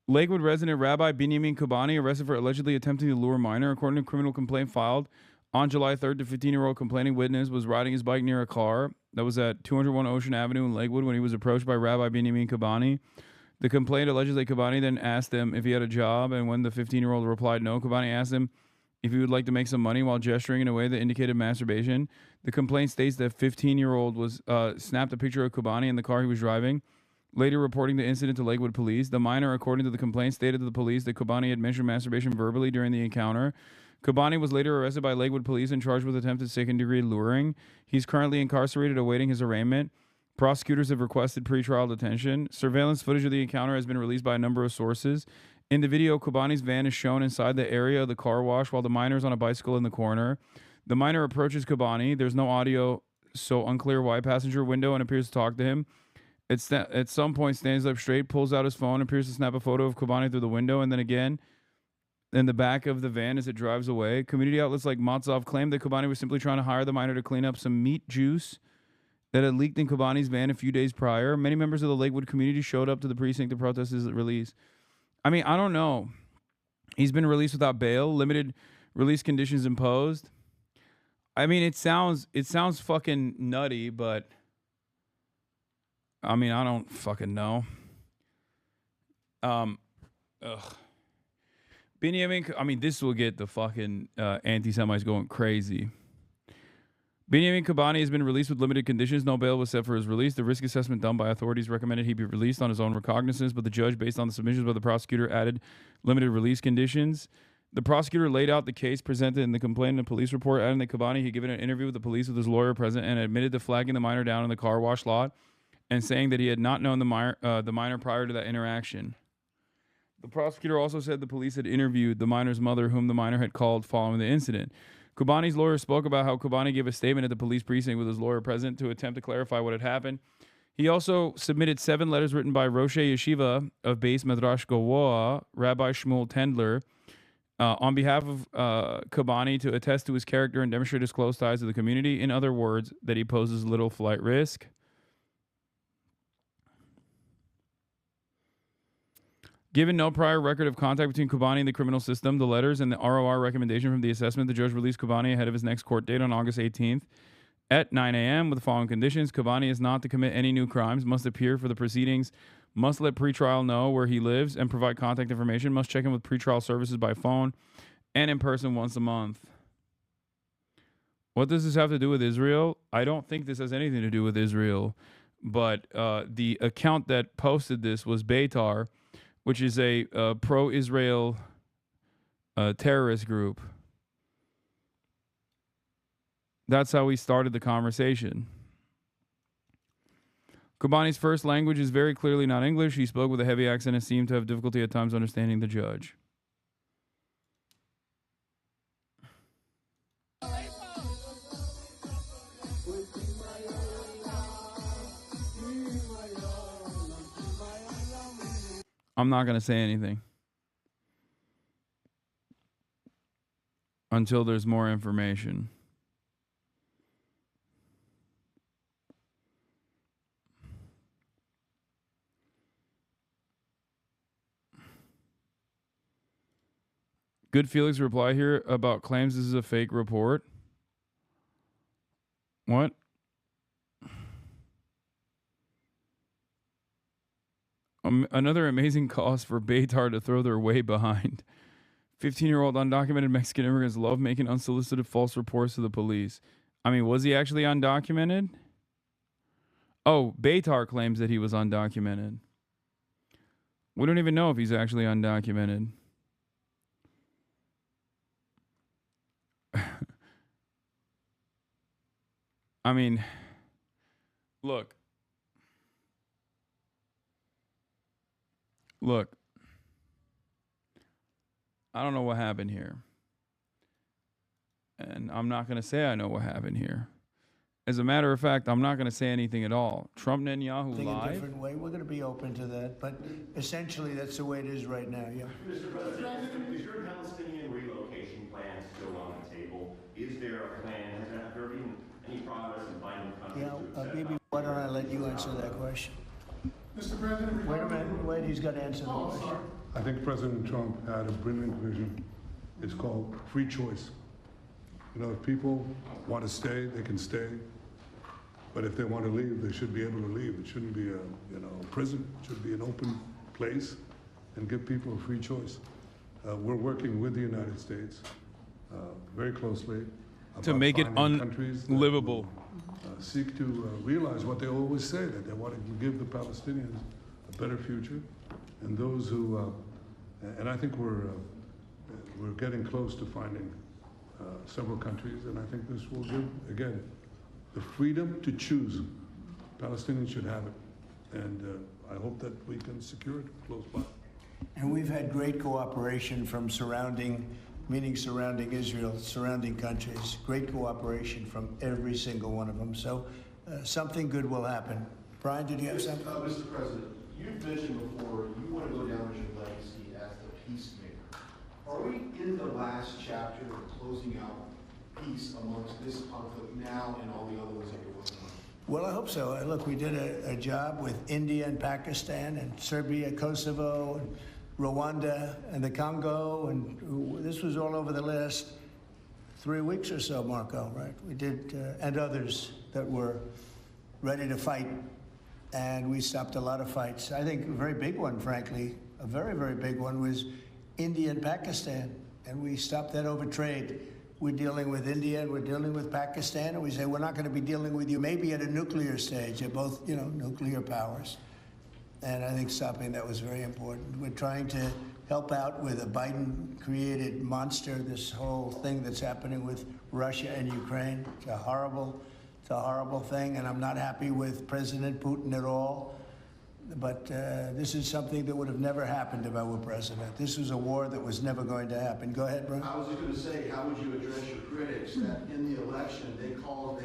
Lakewood resident Rabbi Binyamin Kobani arrested for allegedly attempting to lure minor. According to a criminal complaint filed on July 3rd, the 15-year-old complaining witness was riding his bike near a car that was at 201 Ocean Avenue in Lakewood when he was approached by Rabbi Binyamin Kobani. The complaint allegedly Kobani then asked him if he had a job, and when the 15-year-old replied no, Kobani asked him if he would like to make some money while gesturing in a way that indicated masturbation. The complaint states that 15-year-old was snapped a picture of Kobani in the car he was driving, later reporting the incident to Lakewood police. The minor, according to the complaint, stated to the police that Kobani had mentioned masturbation verbally during the encounter. Kobani was later arrested by Lakewood police and charged with attempted second-degree luring. He's currently incarcerated awaiting his arraignment. Prosecutors have requested pretrial detention. Surveillance footage of the encounter has been released by a number of sources. In the video, Kobani's van is shown inside the area of the car wash while the minor is on a bicycle in the corner. The minor approaches Kobani. There's no audio, so unclear why. Passenger window and appears to talk to him. At some point, stands up straight, pulls out his phone, appears to snap a photo of Kobani through the window, and then again in the back of the van as it drives away. Community outlets like Matzov claimed that Kobani was simply trying to hire the minor to clean up some meat juice that had leaked in Kobani's van a few days prior. Many members of the Lakewood community showed up to the precinct to protest his release. I mean, I don't know. He's been released without bail, limited release conditions imposed. I mean, it sounds fucking nutty, but I mean, I don't fucking know. Binyamin, I mean, this will get the fucking anti-Semites going crazy. Binyamin Kobani has been released with limited conditions. No bail was set for his release. The risk assessment done by authorities recommended he be released on his own recognizance, but the judge, based on the submissions by the prosecutor, added limited release conditions. The prosecutor laid out the case presented in the complaint and police report, adding that Kobani had given an interview with the police with his lawyer present and admitted to flagging the minor down in the car wash lot and saying that he had not known the minor prior to that interaction. The prosecutor also said the police had interviewed the minor's mother, whom the minor had called following the incident. Kobani's lawyer spoke about how Kobani gave a statement at the police precinct with his lawyer present to attempt to clarify what had happened. He also submitted 7 letters written by Rosh Yeshiva of Beis Medrash Gowoa, Rabbi Shmuel Tendler, on behalf of Kobani to attest to his character and demonstrate his close ties to the community. In other words, that he poses little flight risk. Given no prior record of contact between Kobani and the criminal system, the letters and the ROR recommendation from the assessment, the judge released Kobani ahead of his next court date on August 18th at 9 a.m. with the following conditions. Kobani is not to commit any new crimes, must appear for the proceedings, must let pretrial know where he lives and provide contact information, must check in with pretrial services by phone and in person once a month. What does this have to do with Israel? I don't think this has anything to do with Israel, but the account that posted this was Beitar, which is a pro-Israel terrorist group. That's how we started the conversation. Kobani's first language is very clearly not English. He spoke with a heavy accent and seemed to have difficulty at times understanding the judge. I'm not going to say anything until there's more information. Good Felix reply here about claims this is a fake report. What? Another amazing cause for Beitar to throw their way behind. 15-year-old undocumented Mexican immigrants love making unsolicited false reports to the police. I mean, was he actually undocumented? Oh, Beitar claims that he was undocumented. We don't even know if he's actually undocumented. I mean, look. I don't know what happened here. And I'm not going to say I know what happened here. As a matter of fact, I'm not going to say anything at all. Trump+Netenyahu think live. a different way. We're going to be open to that, but essentially that's the way it is right now. Yeah. Mr. President, is your Palestinian relocation plan still on the table? Is there a plan? Has there been any progress in finding countries to accept? Maybe why don't I let you answer that question? Mr. President, wait a minute. Wait, he's got to answer the question. I think President Trump had a brilliant vision. It's called free choice. You know, if people want to stay, they can stay. But if they want to leave, they should be able to leave. It shouldn't be a prison. It should be an open place and give people a free choice. We're working with the United States very closely To make it unlivable. Seek to realize what they always say, that they want to give the Palestinians a better future. And those who, and I think we're getting close to finding several countries, and I think this will give, again, the freedom to choose. Palestinians should have it, and I hope that we can secure it close by. And we've had great cooperation from surrounding Israel, surrounding countries, great cooperation from every single one of them. So something good will happen. Brian, did you have something? Mr. President, you've mentioned before you want to go down as your legacy as the peacemaker. Are we in the last chapter of closing out peace amongst this conflict now and all the other ones that you're working on? Well, I hope so. Look, we did a job with India and Pakistan and Serbia, Kosovo, and Rwanda and the Congo, and this was all over the last 3 weeks or so, Marco, right? We did, and others that were ready to fight, and we stopped a lot of fights. I think a very big one, frankly, a very, very big one was India and Pakistan, and we stopped that over trade. We're dealing with India and we're dealing with Pakistan, and we say we're not going to be dealing with you maybe at a nuclear stage. They're both, nuclear powers. And I think stopping that was very important. We're trying to help out with a Biden-created monster, this whole thing that's happening with Russia and Ukraine. It's a horrible thing, and I'm not happy with President Putin at all. But this is something that would have never happened if I were president. This was a war that was never going to happen. Go ahead, Bruce. I was just going to say, how would you address your critics that in the election they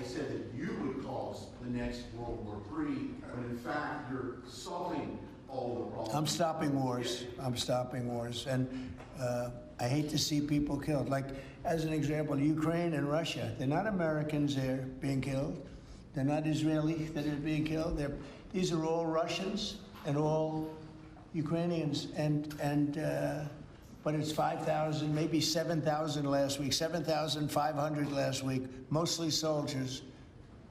said that you would cause the next World War III, when in fact you're solving all the problems? I'm stopping wars. I'm stopping wars. And I hate to see people killed. Like, as an example, Ukraine and Russia. They're not Americans there being killed. They're not Israeli that are being killed. These are all Russians and all Ukrainians. But it's 5,000, maybe 7,000 last week, 7,500 last week, mostly soldiers.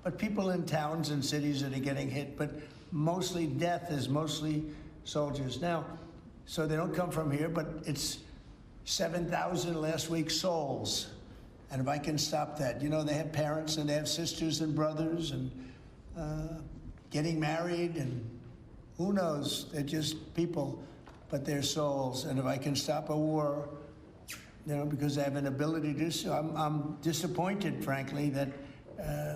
But people in towns and cities that are getting hit, but mostly death is mostly soldiers. Now, so they don't come from here, but it's 7,000 last week souls. And if I can stop that, they have parents and they have sisters and brothers and getting married, and who knows, they're just people, but they're souls. And if I can stop a war, because I have an ability to do so, I'm disappointed, frankly, that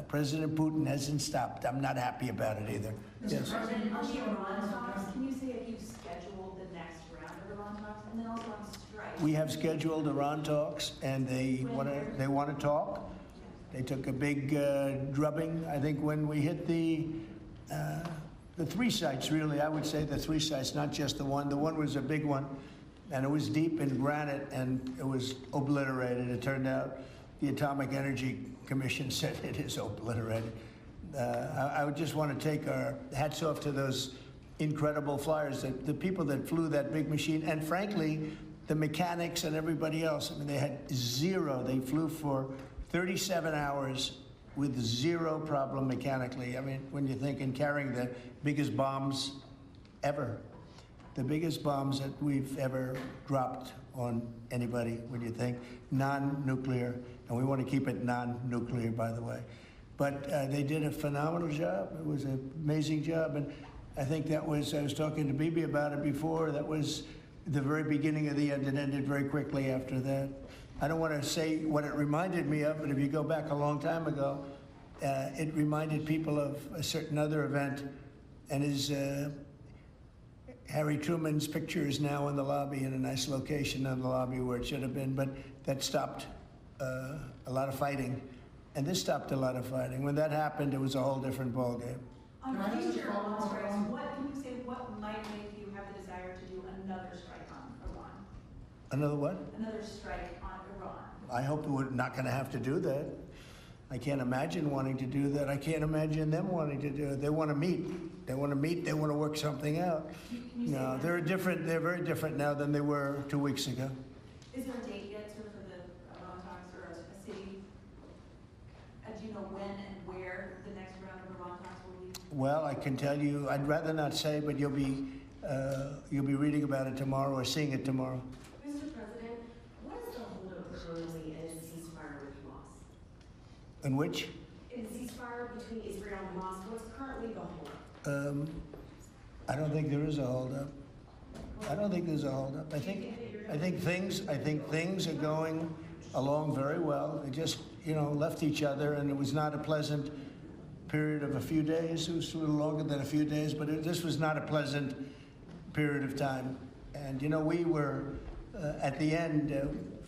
President Putin hasn't stopped. I'm not happy about it either. Mr. President, on the Iran talks, can you say if you've scheduled the next round of Iran talks, and then also on strike? We have scheduled Iran talks, and they want to talk. They took a big drubbing, I think, when we hit the The 3 sites, really, I would say the 3 sites, not just the one. The one was a big one, and it was deep in granite, and it was obliterated. It turned out the Atomic Energy Commission said it is obliterated. I would just want to take our hats off to those incredible flyers, the people that flew that big machine, and frankly, the mechanics and everybody else. I mean, they had zero. They flew for 37 hours with zero problem mechanically. I mean, when you think in carrying the biggest bombs ever, the biggest bombs that we've ever dropped on anybody, when you think non-nuclear, and we want to keep it non-nuclear, by the way. But they did a phenomenal job. It was an amazing job, and I think that was, I was talking to Bibi about it before, that was the very beginning of the end. It ended very quickly after that. I don't want to say what it reminded me of, but if you go back a long time ago, it reminded people of a certain other event, and Harry Truman's picture is now in the lobby, in a nice location in the lobby where it should have been, but that stopped a lot of fighting, and this stopped a lot of fighting. When that happened, it was a whole different ballgame. On future Iran strikes, can you say what might make you have the desire to do another strike on Iran? Another what? Another strike on Iran. I hope we're not going to have to do that. I can't imagine wanting to do that. I can't imagine them wanting to do it. They want to meet. They want to meet. They want to work something out. No, they're different. They're very different now than they were 2 weeks ago. Is there a date yet for the Iran talks, or a city? Do you know when and where the next round of Iran talks will be? Well, I can tell you. I'd rather not say, but you'll be reading about it tomorrow or seeing it tomorrow. Mr. President, what is the holdup currently in the ceasefire with Hamas? In which? In the ceasefire between Israel and Hamas, what's currently the holdup? I don't think there is a holdup. I don't think there's a holdup. I think things are going along very well. They just, left each other, and it was not a pleasant period of a few days. It was a little longer than a few days, but this was not a pleasant period of time. And we were at the end.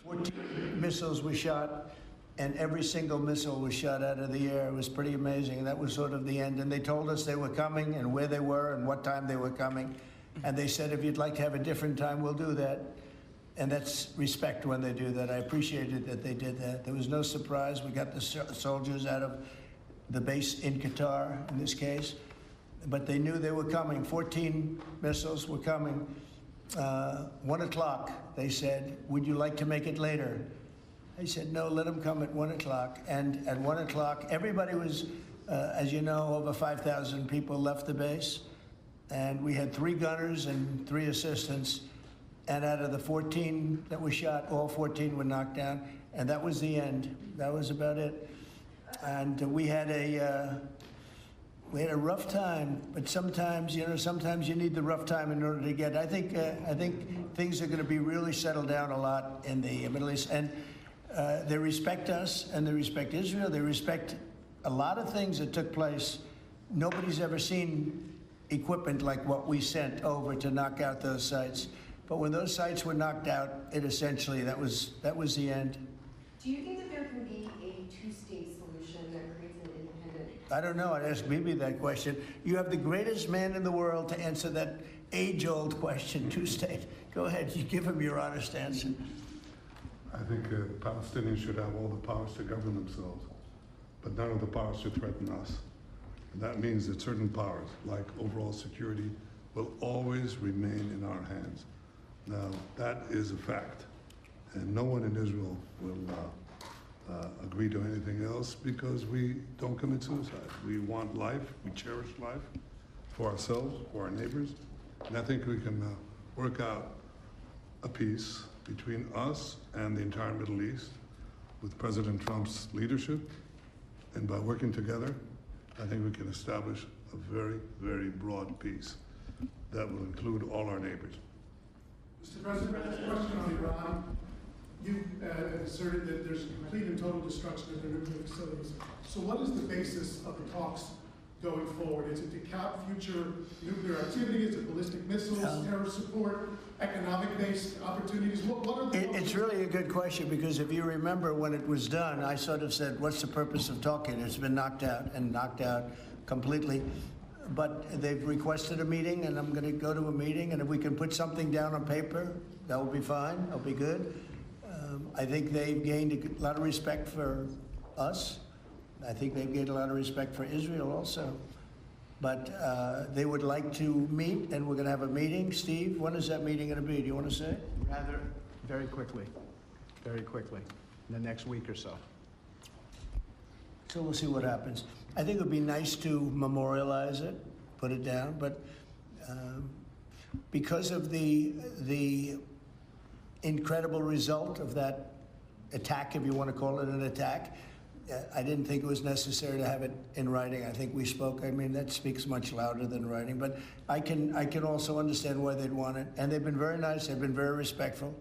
14 missiles were shot, and every single missile was shot out of the air. It was pretty amazing. And that was sort of the end. And they told us they were coming and where they were and what time they were coming. And they said, if you'd like to have a different time, we'll do that. And that's respect when they do that. I appreciated that they did that. There was no surprise. We got the soldiers out of the base in Qatar, in this case. But they knew they were coming. 14 missiles were coming. 1 o'clock, they said, would you like to make it later? I said, no, let them come at 1 o'clock. And at 1 o'clock, everybody was, as you know, over 5,000 people left the base. And we had 3 gunners and 3 assistants. And out of the 14 that were shot, all 14 were knocked down. And that was the end. That was about it. And we had a rough time. But sometimes, sometimes you need the rough time in order to get. I think things are going to be really settled down a lot in the Middle East. And they respect us, and they respect Israel. They respect a lot of things that took place. Nobody's ever seen equipment like what we sent over to knock out those sites. But when those sites were knocked out, it essentially, that was the end. Do you think that there can be a 2-state solution that creates an independent? I don't know. I'd ask Bibi that question. You have the greatest man in the world to answer that age-old question, 2-state. Go ahead. You give him your honest answer. I think Palestinians should have all the powers to govern themselves, but none of the powers to threaten us. And that means that certain powers, like overall security, will always remain in our hands. Now, that is a fact, and no one in Israel will agree to anything else because we don't commit suicide. We want life, we cherish life for ourselves, for our neighbors, and I think we can work out a peace between us and the entire Middle East with President Trump's leadership, and by working together, I think we can establish a very, very broad peace that will include all our neighbors. Mr. President, question on Iran. You asserted that there's complete and total destruction of their nuclear facilities. So what is the basis of the talks going forward? Is it to cap future nuclear activity? Is it ballistic missiles, terror support, economic-based opportunities? What are the It's really a good question, because if you remember when it was done, I sort of said, what's the purpose of talking? It's been knocked out and knocked out completely. but they've requested a meeting, and I'm going to go to a meeting, and if we can put something down on paper, that will be fine. That'll be good. I think they've gained a lot of respect for us. I think they've gained a lot of respect for Israel also. But they would like to meet, and we're going to have a meeting. Steve, when is that meeting going to be? Do you want to say? Rather, very quickly, in the next week or so. So we'll see what happens. I think it would be nice to memorialize it, put it down, but because of the incredible result of that attack, if you want to call it an attack, I didn't think it was necessary to have it in writing. I think we spoke. I mean, that speaks much louder than writing. But I can also understand why they'd want it. And they've been very nice. They've been very respectful.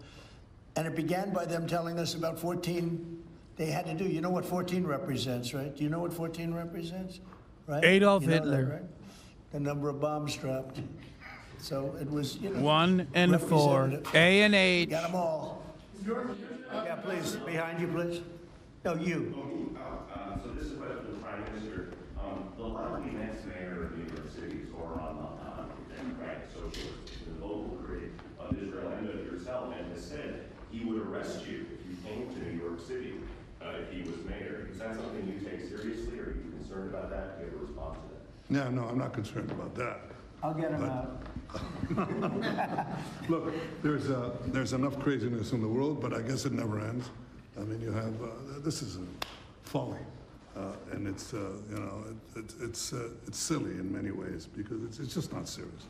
And it began by them telling us about 14 they had to do. You know what 14 represents, right? Do you know what 14 represents? Right? Adolf You know Hitler. that, right? The number of bombs dropped. So it was, 1 and 4, A and H. Got them all. Yeah, please. Behind you, please. No, you. So this is a question for the Prime Minister. The likely next mayor of New York City is Hasan, the Democratic Socialist, the local critic of Israel and of yourself, and has said he would arrest you if you came to New York City if he was mayor. Is that something you take seriously, or are you concerned about that? Do you have a response to that? No, I'm not concerned about that. I'll get him out. Look, there's enough craziness in the world, but I guess it never ends. I mean, you have this is a folly, and it's it's silly in many ways because it's just not serious.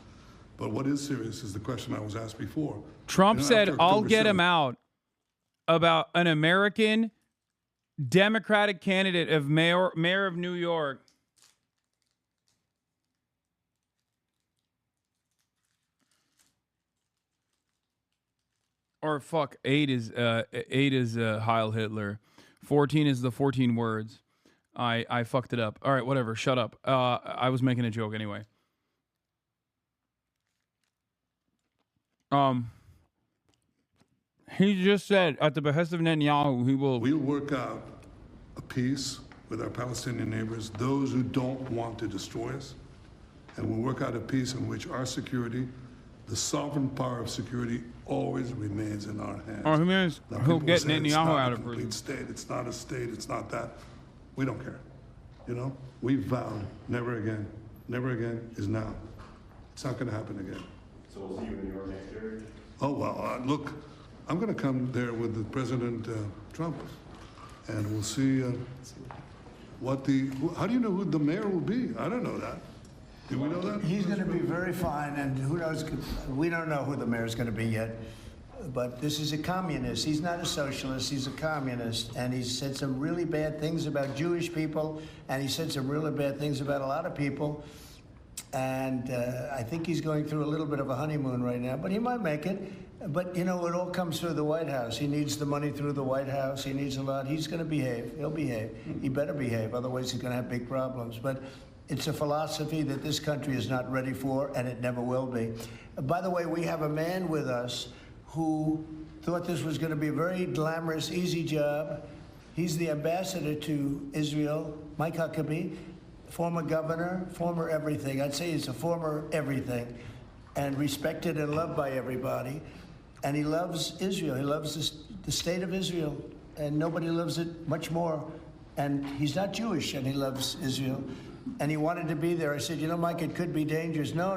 But what is serious is the question I was asked before. Trump said, after "I'll October get him 7th out," about an American Democratic candidate of mayor of New York. Or fuck, 8 is Heil Hitler. 14 is the 14 words. I fucked it up. All right, whatever. Shut up. I was making a joke anyway. He just said at the behest of Netanyahu, he will. We'll work out a peace with our Palestinian neighbors, those who don't want to destroy us, and we'll work out a peace in which our security, the sovereign power of security, always remains in our hands. Or he means Now, he'll people get say it's Netanyahu not out a of complete prison. state. It's not a state. It's not that. We don't care. You know, we vowed never again. Never again is now. It's not going to happen again. So we'll see you in New York next year? Oh, well, look, I'm going to come there with the President Trump, and we'll see how do you know who the mayor will be? I don't know that. Do we know that? He's going to be very fine, and who knows? We don't know who the mayor's going to be yet. But this is a communist. He's not a socialist. He's a communist, and he said some really bad things about Jewish people, and he said some really bad things about a lot of people. And I think he's going through a little bit of a honeymoon right now, but he might make it. But, you know, it all comes through the White House. He needs the money through the White House. He needs a lot. He's going to behave. He'll behave. He better behave, otherwise he's going to have big problems. But it's a philosophy that this country is not ready for, and it never will be. By the way, we have a man with us who thought this was going to be a very glamorous, easy job. He's the ambassador to Israel, Mike Huckabee, former governor, former everything. I'd say he's a former everything, and respected and loved by everybody. And he loves Israel. He loves the state of Israel, and nobody loves it much more. And he's not Jewish, and he loves Israel. And he wanted to be there. I said, you know, Mike, it could be dangerous. No.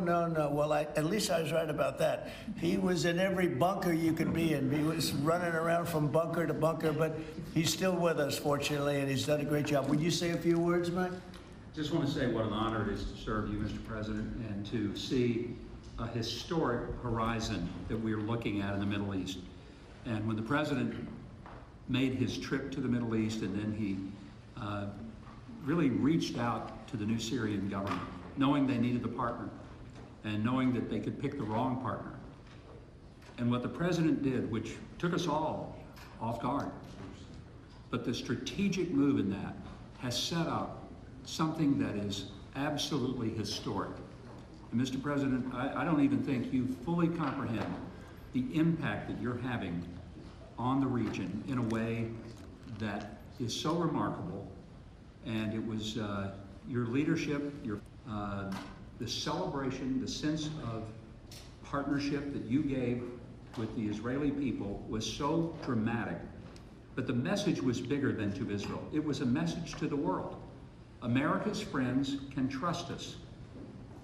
Well, at least I was right about that. He was in every bunker you could be in. He was running around from bunker to bunker, but he's still with us, fortunately, and he's done a great job. Would you say a few words, Mike? Just want to say what an honor it is to serve you, Mr. President, and to see a historic horizon that we are looking at in the Middle East. And when the President made his trip to the Middle East, and then he really reached out to the new Syrian government, knowing they needed the partner, and knowing that they could pick the wrong partner. And what the President did, which took us all off guard, but the strategic move in that has set up something that is absolutely historic. And Mr. President, I don't even think you fully comprehend the impact that you're having on the region in a way that is so remarkable. And it was your leadership, the celebration, the sense of partnership that you gave with the Israeli people was so dramatic. But the message was bigger than to Israel. It was a message to the world. America's friends can trust us,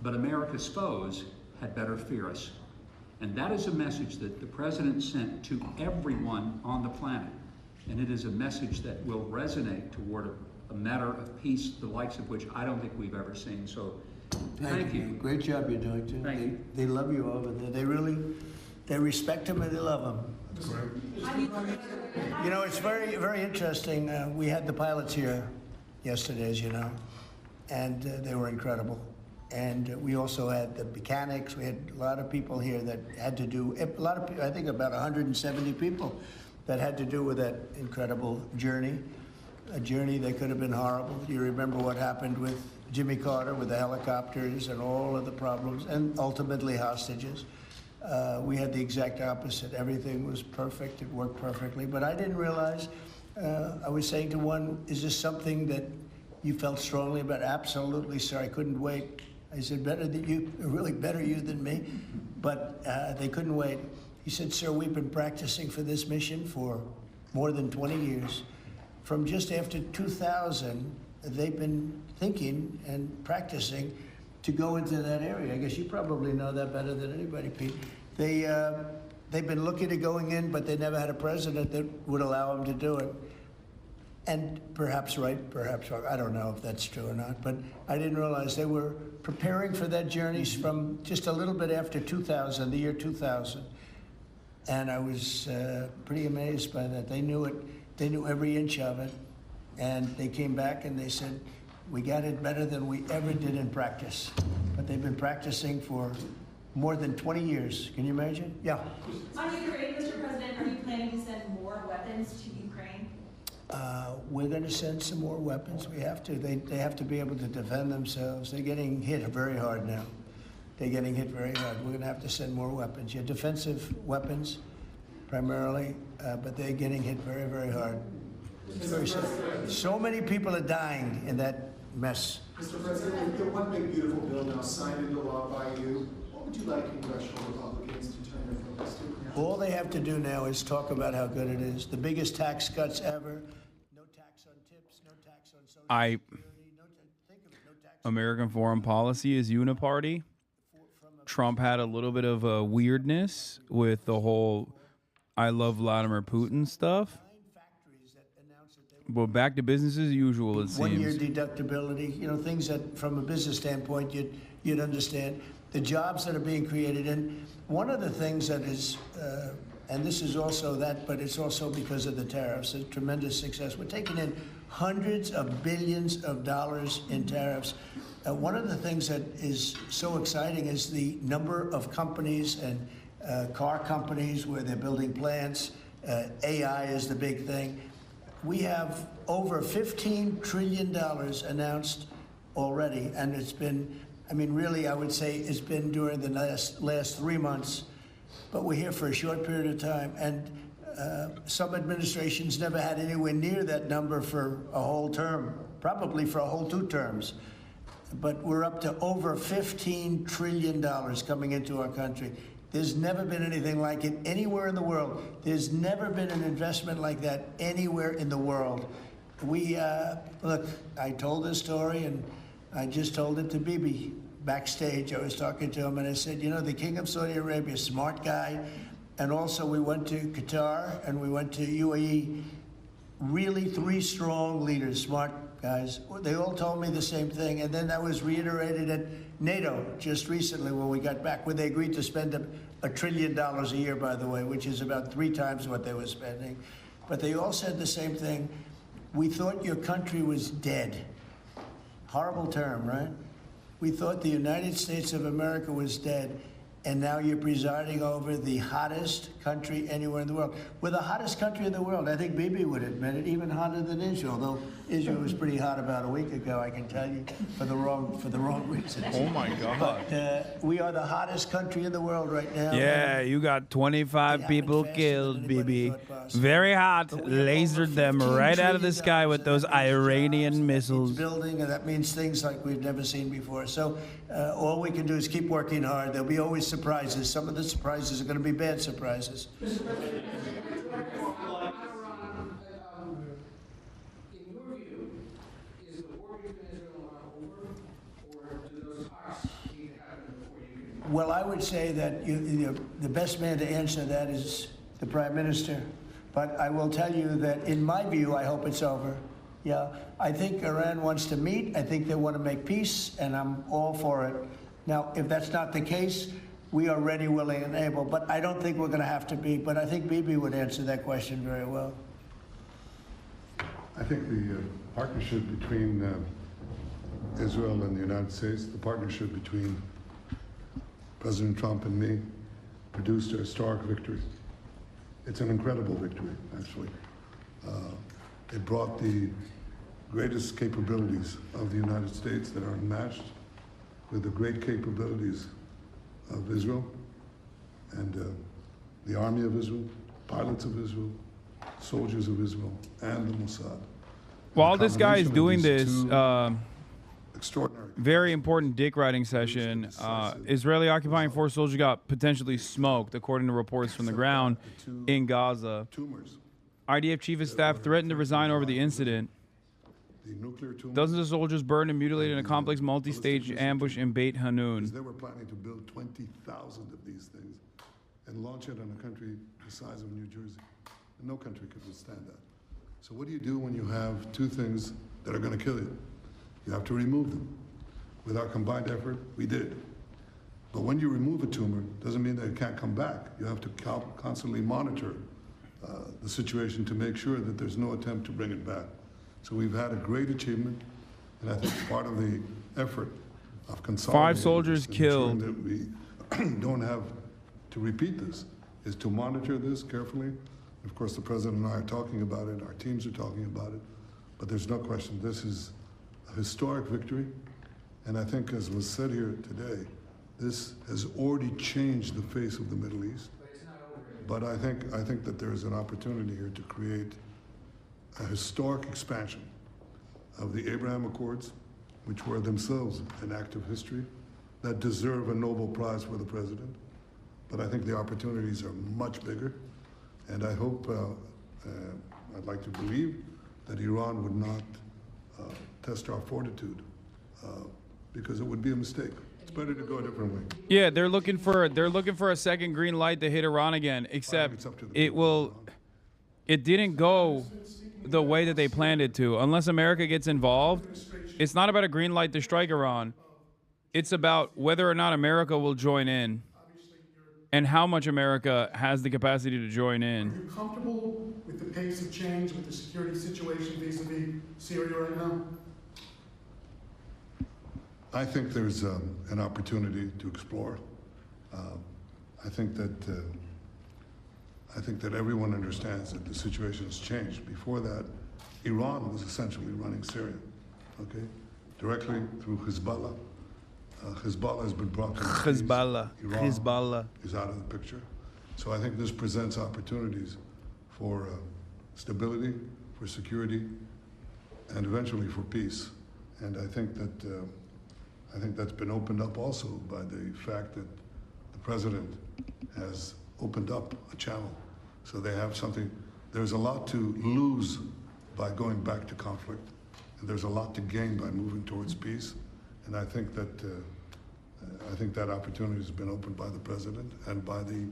but America's foes had better fear us. And that is a message that the president sent to everyone on the planet. And it is a message that will resonate toward a matter of peace, the likes of which I don't think we've ever seen. So thank you. Great job you're doing, too. Thank you. They love you over there. They respect him and they love him. You know, it's very, very interesting. We had the pilots here yesterday, as you know, and they were incredible. And we also had the mechanics. We had a lot of people here that had to do, I think about 170 people that had to do with that incredible journey, a journey that could have been horrible. You remember what happened with Jimmy Carter, with the helicopters and all of the problems, and ultimately hostages. We had the exact opposite. Everything was perfect. It worked perfectly. But I didn't realize, I was saying to one, is this something that you felt strongly about? Absolutely, sir. I couldn't wait. I said, better than you, really better you than me. But they couldn't wait. He said, sir, we've been practicing for this mission for more than 20 years. From just after 2000, they've been thinking and practicing to go into that area. I guess you probably know that better than anybody, Pete. They've been looking at going in, but they never had a president that would allow them to do it. And perhaps right, perhaps wrong. I don't know if that's true or not, but I didn't realize they were preparing for that journey from just a little bit after 2000, the year 2000. And I was pretty amazed by that. They knew it. They knew every inch of it. And they came back and they said, we got it better than we ever did in practice. But they've been practicing for more than 20 years. Can you imagine? Yeah. On Ukraine, Mr. President, are you planning to send more weapons to Ukraine? We're going to send some more weapons. We have to. They have to be able to defend themselves. They're getting hit very hard now. They're getting hit very hard. We're going to have to send more weapons. Yeah, defensive weapons primarily, but they're getting hit very, very hard. It's very sad. So many people are dying in that mess. Mr. President, the one big beautiful bill now signed into law by you, what would you like congressional Republicans to turn their focus to? All they have to do now is talk about how good it is. The biggest tax cuts ever. No tax on tips, no tax on social security. American foreign policy is uniparty. Trump had a little bit of a weirdness with the whole I love Vladimir Putin stuff. Well, back to business as usual, it seems. 1 year deductibility, you know, things that from a business standpoint you'd understand. The jobs that are being created. And one of the things that is, and this is also that, but it's also because of the tariffs, a tremendous success. We're taking in hundreds of billions of dollars in tariffs. One of the things that is so exciting is the number of companies and car companies where they're building plants. AI is the big thing. We have over $15 trillion announced already, and it's been, I mean, really, I would say it's been during the last 3 months, but we're here for a short period of time, and some administrations never had anywhere near that number for a whole term, probably for a whole 2 terms. But we're up to over $15 trillion coming into our country. There's never been anything like it anywhere in the world. There's never been an investment like that anywhere in the world. We, look, I told this story, and I just told it to Bibi backstage. I was talking to him, and I said, you know, the King of Saudi Arabia, smart guy, and also we went to Qatar, and we went to UAE. Really 3 strong leaders, smart guys. They all told me the same thing, and then that was reiterated at NATO just recently when we got back, where they agreed to spend $1 trillion a year, by the way, which is about 3 times what they were spending. But they all said the same thing. We thought your country was dead. Horrible term, right? We thought the United States of America was dead. and now you're presiding over the hottest country anywhere in the world. We're the hottest country in the world. I think Bibi would admit it, even hotter than Israel, though Israel was pretty hot about a week ago, I can tell you, for the wrong reasons. Oh my God. But we are the hottest country in the world right now. Yeah, you got 25 people killed, Bibi. Very hot. Lasered them right out of the sky with those Iranian missiles. Building, and that means things like we've never seen before. So all we can do is keep working hard. There'll be always surprises. Some of the surprises are going to be bad surprises. Well, I would say that the best man to answer that is the Prime Minister. But I will tell you that in my view, I hope it's over. Yeah, I think Iran wants to meet. I think they want to make peace, and I'm all for it. Now, if that's not the case, we are ready, willing, and able. But I don't think we're going to have to be. But I think Bibi would answer that question very well. I think the partnership between Israel and the United States, the partnership between President Trump and me, produced a historic victory. It's an incredible victory, actually. It brought the greatest capabilities of the United States that are unmatched with the great capabilities of Israel and the army of Israel, pilots of Israel, soldiers of Israel, and the Mossad. While this guy is doing this extraordinary, very important dick riding session, Israeli occupying force soldiers got potentially smoked, according to reports from the ground in Gaza. IDF chief of staff threatened to resign over the incident. Dozens of soldiers burned and mutilated in a complex multi-stage ambush in Beit Hanun. They were planning to build 20,000 of these things and launch it on a country the size of New Jersey. And no country could withstand that. So what do you do when you have two things that are going to kill you? You have to remove them. With our combined effort, we did. But when you remove a tumor, doesn't mean that it can't come back. You have to constantly monitor the situation to make sure that there's no attempt to bring it back. So we've had a great achievement, and I think part of the effort of consolidating 5 soldiers killed. that we don't have to repeat this is to monitor this carefully. Of course, the president and I are talking about it, our teams are talking about it, but there's no question this is a historic victory, and I think, as was said here today, this has already changed the face of the Middle East. But I think that there is an opportunity here to create a historic expansion of the Abraham Accords, which were themselves an act of history, that deserve a Nobel Prize for the president. But I think the opportunities are much bigger, and I hope, I'd like to believe that Iran would not test our fortitude, because it would be a mistake. It's better to go a different way. Yeah, they're looking for a second green light to hit Iran again, except it didn't go the way that they planned it to. Unless America gets involved, it's not about a green light to strike Iran. It's about whether or not America will join in and how much America has the capacity to join in. Are you comfortable with the pace of change, with the security situation vis-a-vis Syria right now? I think there's an opportunity to explore. I think that everyone understands that the situation has changed. Before that, Iran was essentially running Syria, okay, directly through Hezbollah. Hezbollah has been brought to the Iran is out of the picture. So I think this presents opportunities for stability, for security, and eventually for peace. And I think that's been opened up also by the fact that the president has opened up a channel. So they have something. There's a lot to lose by going back to conflict, and there's a lot to gain by moving towards peace. And I think that opportunity has been opened by the president and by the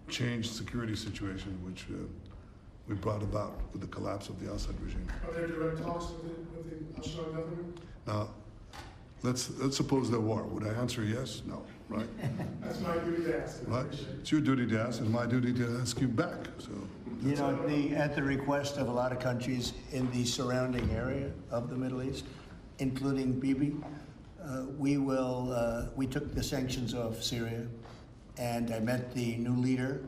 changed security situation which we brought about with the collapse of the Assad regime. Are there direct talks with the Assad government? Now, let's suppose there were. Would I answer yes? No, right? That's my duty to ask. Right? It's your duty to ask, and my duty to ask you back. So, you know, at the request of a lot of countries in the surrounding area of the Middle East, including Bibi, we took the sanctions off Syria. and I met the new leader.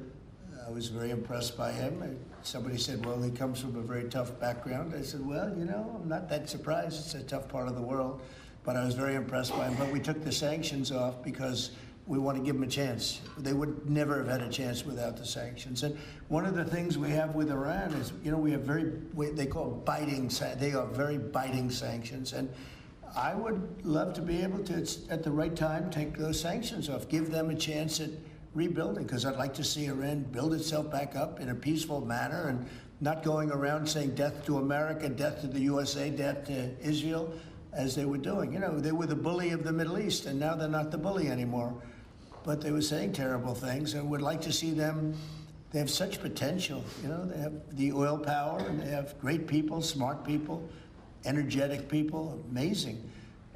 I was very impressed by him. Somebody said, well, he comes from a very tough background. I said, well, you know, I'm not that surprised. It's a tough part of the world. But I was very impressed by him. But we took the sanctions off because we want to give them a chance. They would never have had a chance without the sanctions. And one of the things we have with Iran is, you know, we have they call biting, they are very biting sanctions. And I would love to be able to, at the right time, take those sanctions off, give them a chance at rebuilding, because I'd like to see Iran build itself back up in a peaceful manner and not going around saying death to America, death to the USA, death to Israel, as they were doing. You know, they were the bully of the Middle East, and now they're not the bully anymore. But they were saying terrible things, and would like to see them. They have such potential. You know, they have the oil power, and they have great people, smart people, energetic people, amazing.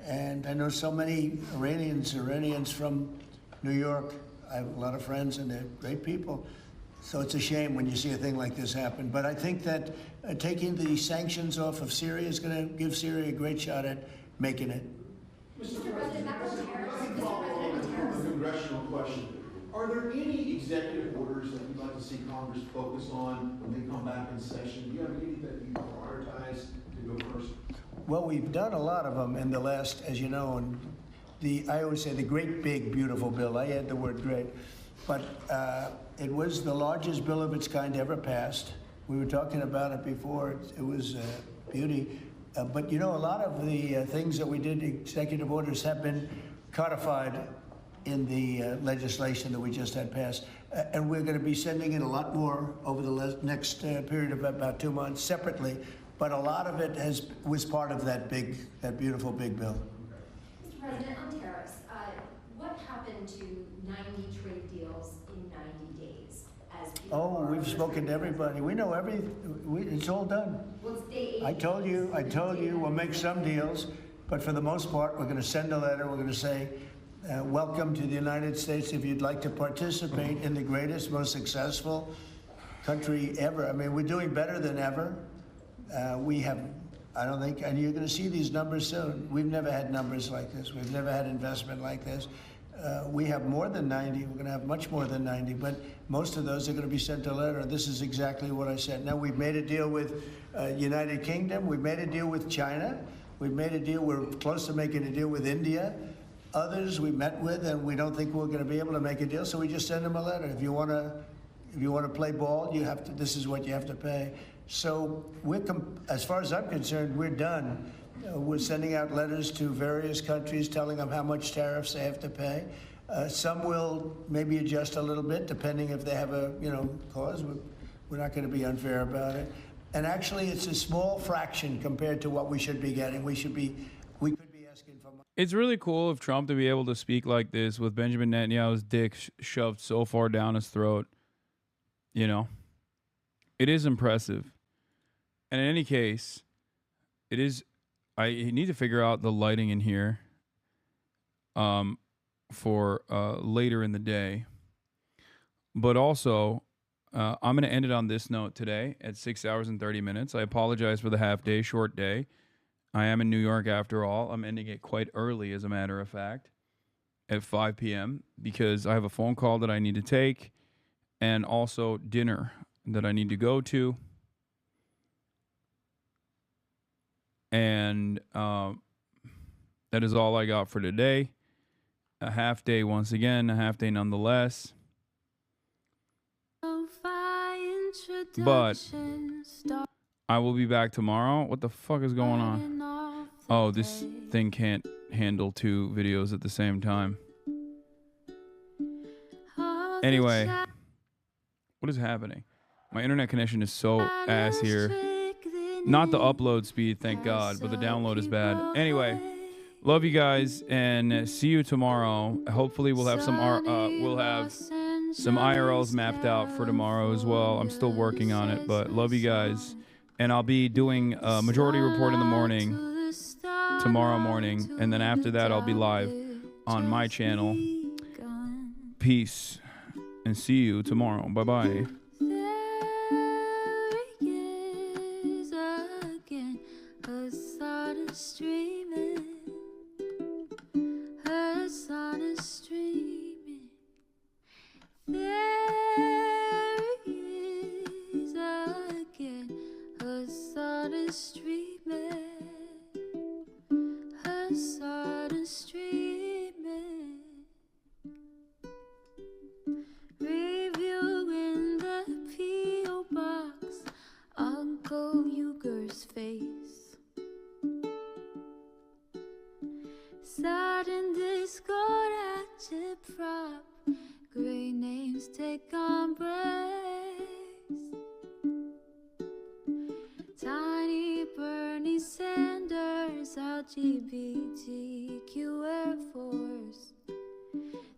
And I know so many Iranians from New York. I have a lot of friends, and they're great people. So it's a shame when you see a thing like this happen. But I think that taking the sanctions off of Syria is going to give Syria a great shot at making it. Mr. President, a congressional question. Are there any executive orders that you'd like to see Congress focus on when they come back in session? Do you have any that you prioritize to go first? Well, we've done a lot of them in the last, as you know, and I always say the great, big, beautiful bill. I add the word great. But it was the largest bill of its kind ever passed. We were talking about it before. It was beauty. But, you know, a lot of the things that we did, executive orders, have been codified in the legislation that we just had passed. And we're going to be sending in a lot more over the next period of about 2 months separately. But a lot of it was part of that beautiful big bill. Mr. President, on tariffs, what happened to 90 trade deals in 90 days? Oh, we've spoken to everybody. We know it's all done. I told you, we'll make some deals, but for the most part, we're going to send a letter. We're going to say, welcome to the United States. If you'd like to participate in the greatest, most successful country ever. I mean, we're doing better than ever. We have, I don't think, and you're going to see these numbers soon. We've never had numbers like this. We've never had investment like this. We have more than 90. We're going to have much more than 90, but most of those are going to be sent a letter. This is exactly what I said. Now, we've made a deal with United Kingdom. We've made a deal with China. We've made a deal. We're close to making a deal with India. Others we met with, and we don't think we're going to be able to make a deal, so we just send them a letter. If you want to play ball, you have to. This is what you have to pay. So as far as I'm concerned, we're done. We're sending out letters to various countries telling them how much tariffs they have to pay. Some will maybe adjust a little bit, depending if they have a cause. We're not going to be unfair about it. And actually, it's a small fraction compared to what we should be getting. We could be asking for money. It's really cool of Trump to be able to speak like this with Benjamin Netanyahu's dick shoved so far down his throat. You know, it is impressive. And in any case, it is. I need to figure out the lighting in here for later in the day. But also, I'm going to end it on this note today at 6 hours and 30 minutes. I apologize for the half-day, short day. I am in New York after all. I'm ending it quite early, as a matter of fact, at 5 p.m. because I have a phone call that I need to take and also dinner that I need to go to. And that is all I got for today. A half day once again, a half day nonetheless. But I will be back tomorrow. What the fuck is going on? Oh, this thing can't handle 2 videos at the same time. Anyway, what is happening? My internet connection is so ass here. Not the upload speed, thank God, but the download is bad. Anyway, love you guys and see you tomorrow. Hopefully we'll have some IRLs mapped out for tomorrow as well. I'm still working on it, but love you guys. And I'll be doing a majority report in the morning, tomorrow morning, and then after that I'll be live on my channel. Peace, and see you tomorrow. Bye-bye. Hasan is streaming, reviewing the P.O. box, Uncle Uyghur's face. Sudden discord at prop, great names take on breaks. Tiny Bernie Sanders, LGBTQ Air Force.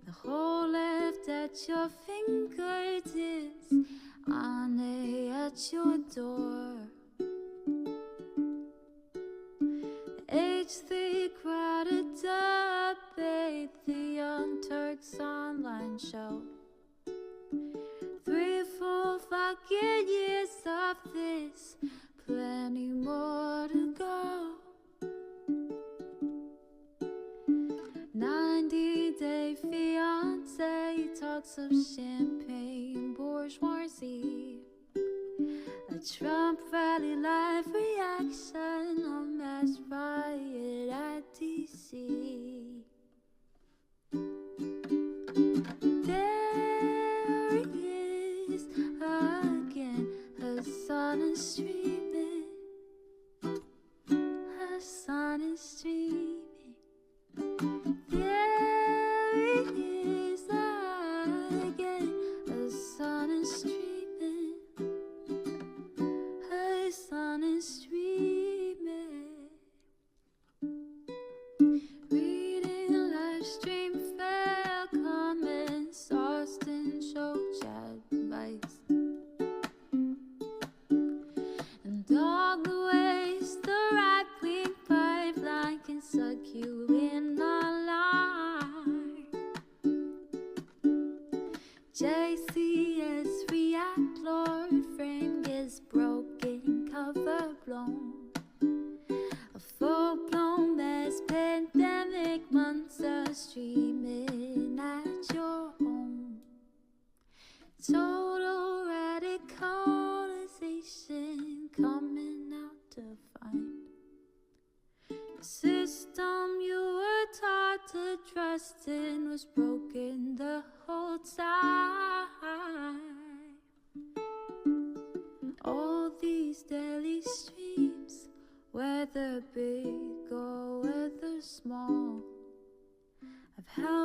The whole left at your fingertips, Ane at your door. H3 crowded debate, the Young Turks online show. 3 full fucking years of this, plenty more to go. 90-day fiance talks of champagne bourgeoisie. A Trump rally live reaction, a mass riot at DC. There he is again, Hasan is streaming, Hasan is streaming. There he is again, Hasan is streaming, Hasan is streaming. Reading a live stream, fair comments, Austin show chat advice, and all the ways the right-wing pipeline can suck you in online. JCS react, Lord frame gets broken, cover blown. A full-blown mass pandemic, monster streaming at your home. Total radicalization coming out to find. The system you were taught to trust in was broken the whole time. All these daily streams, whether big or whether small, I've held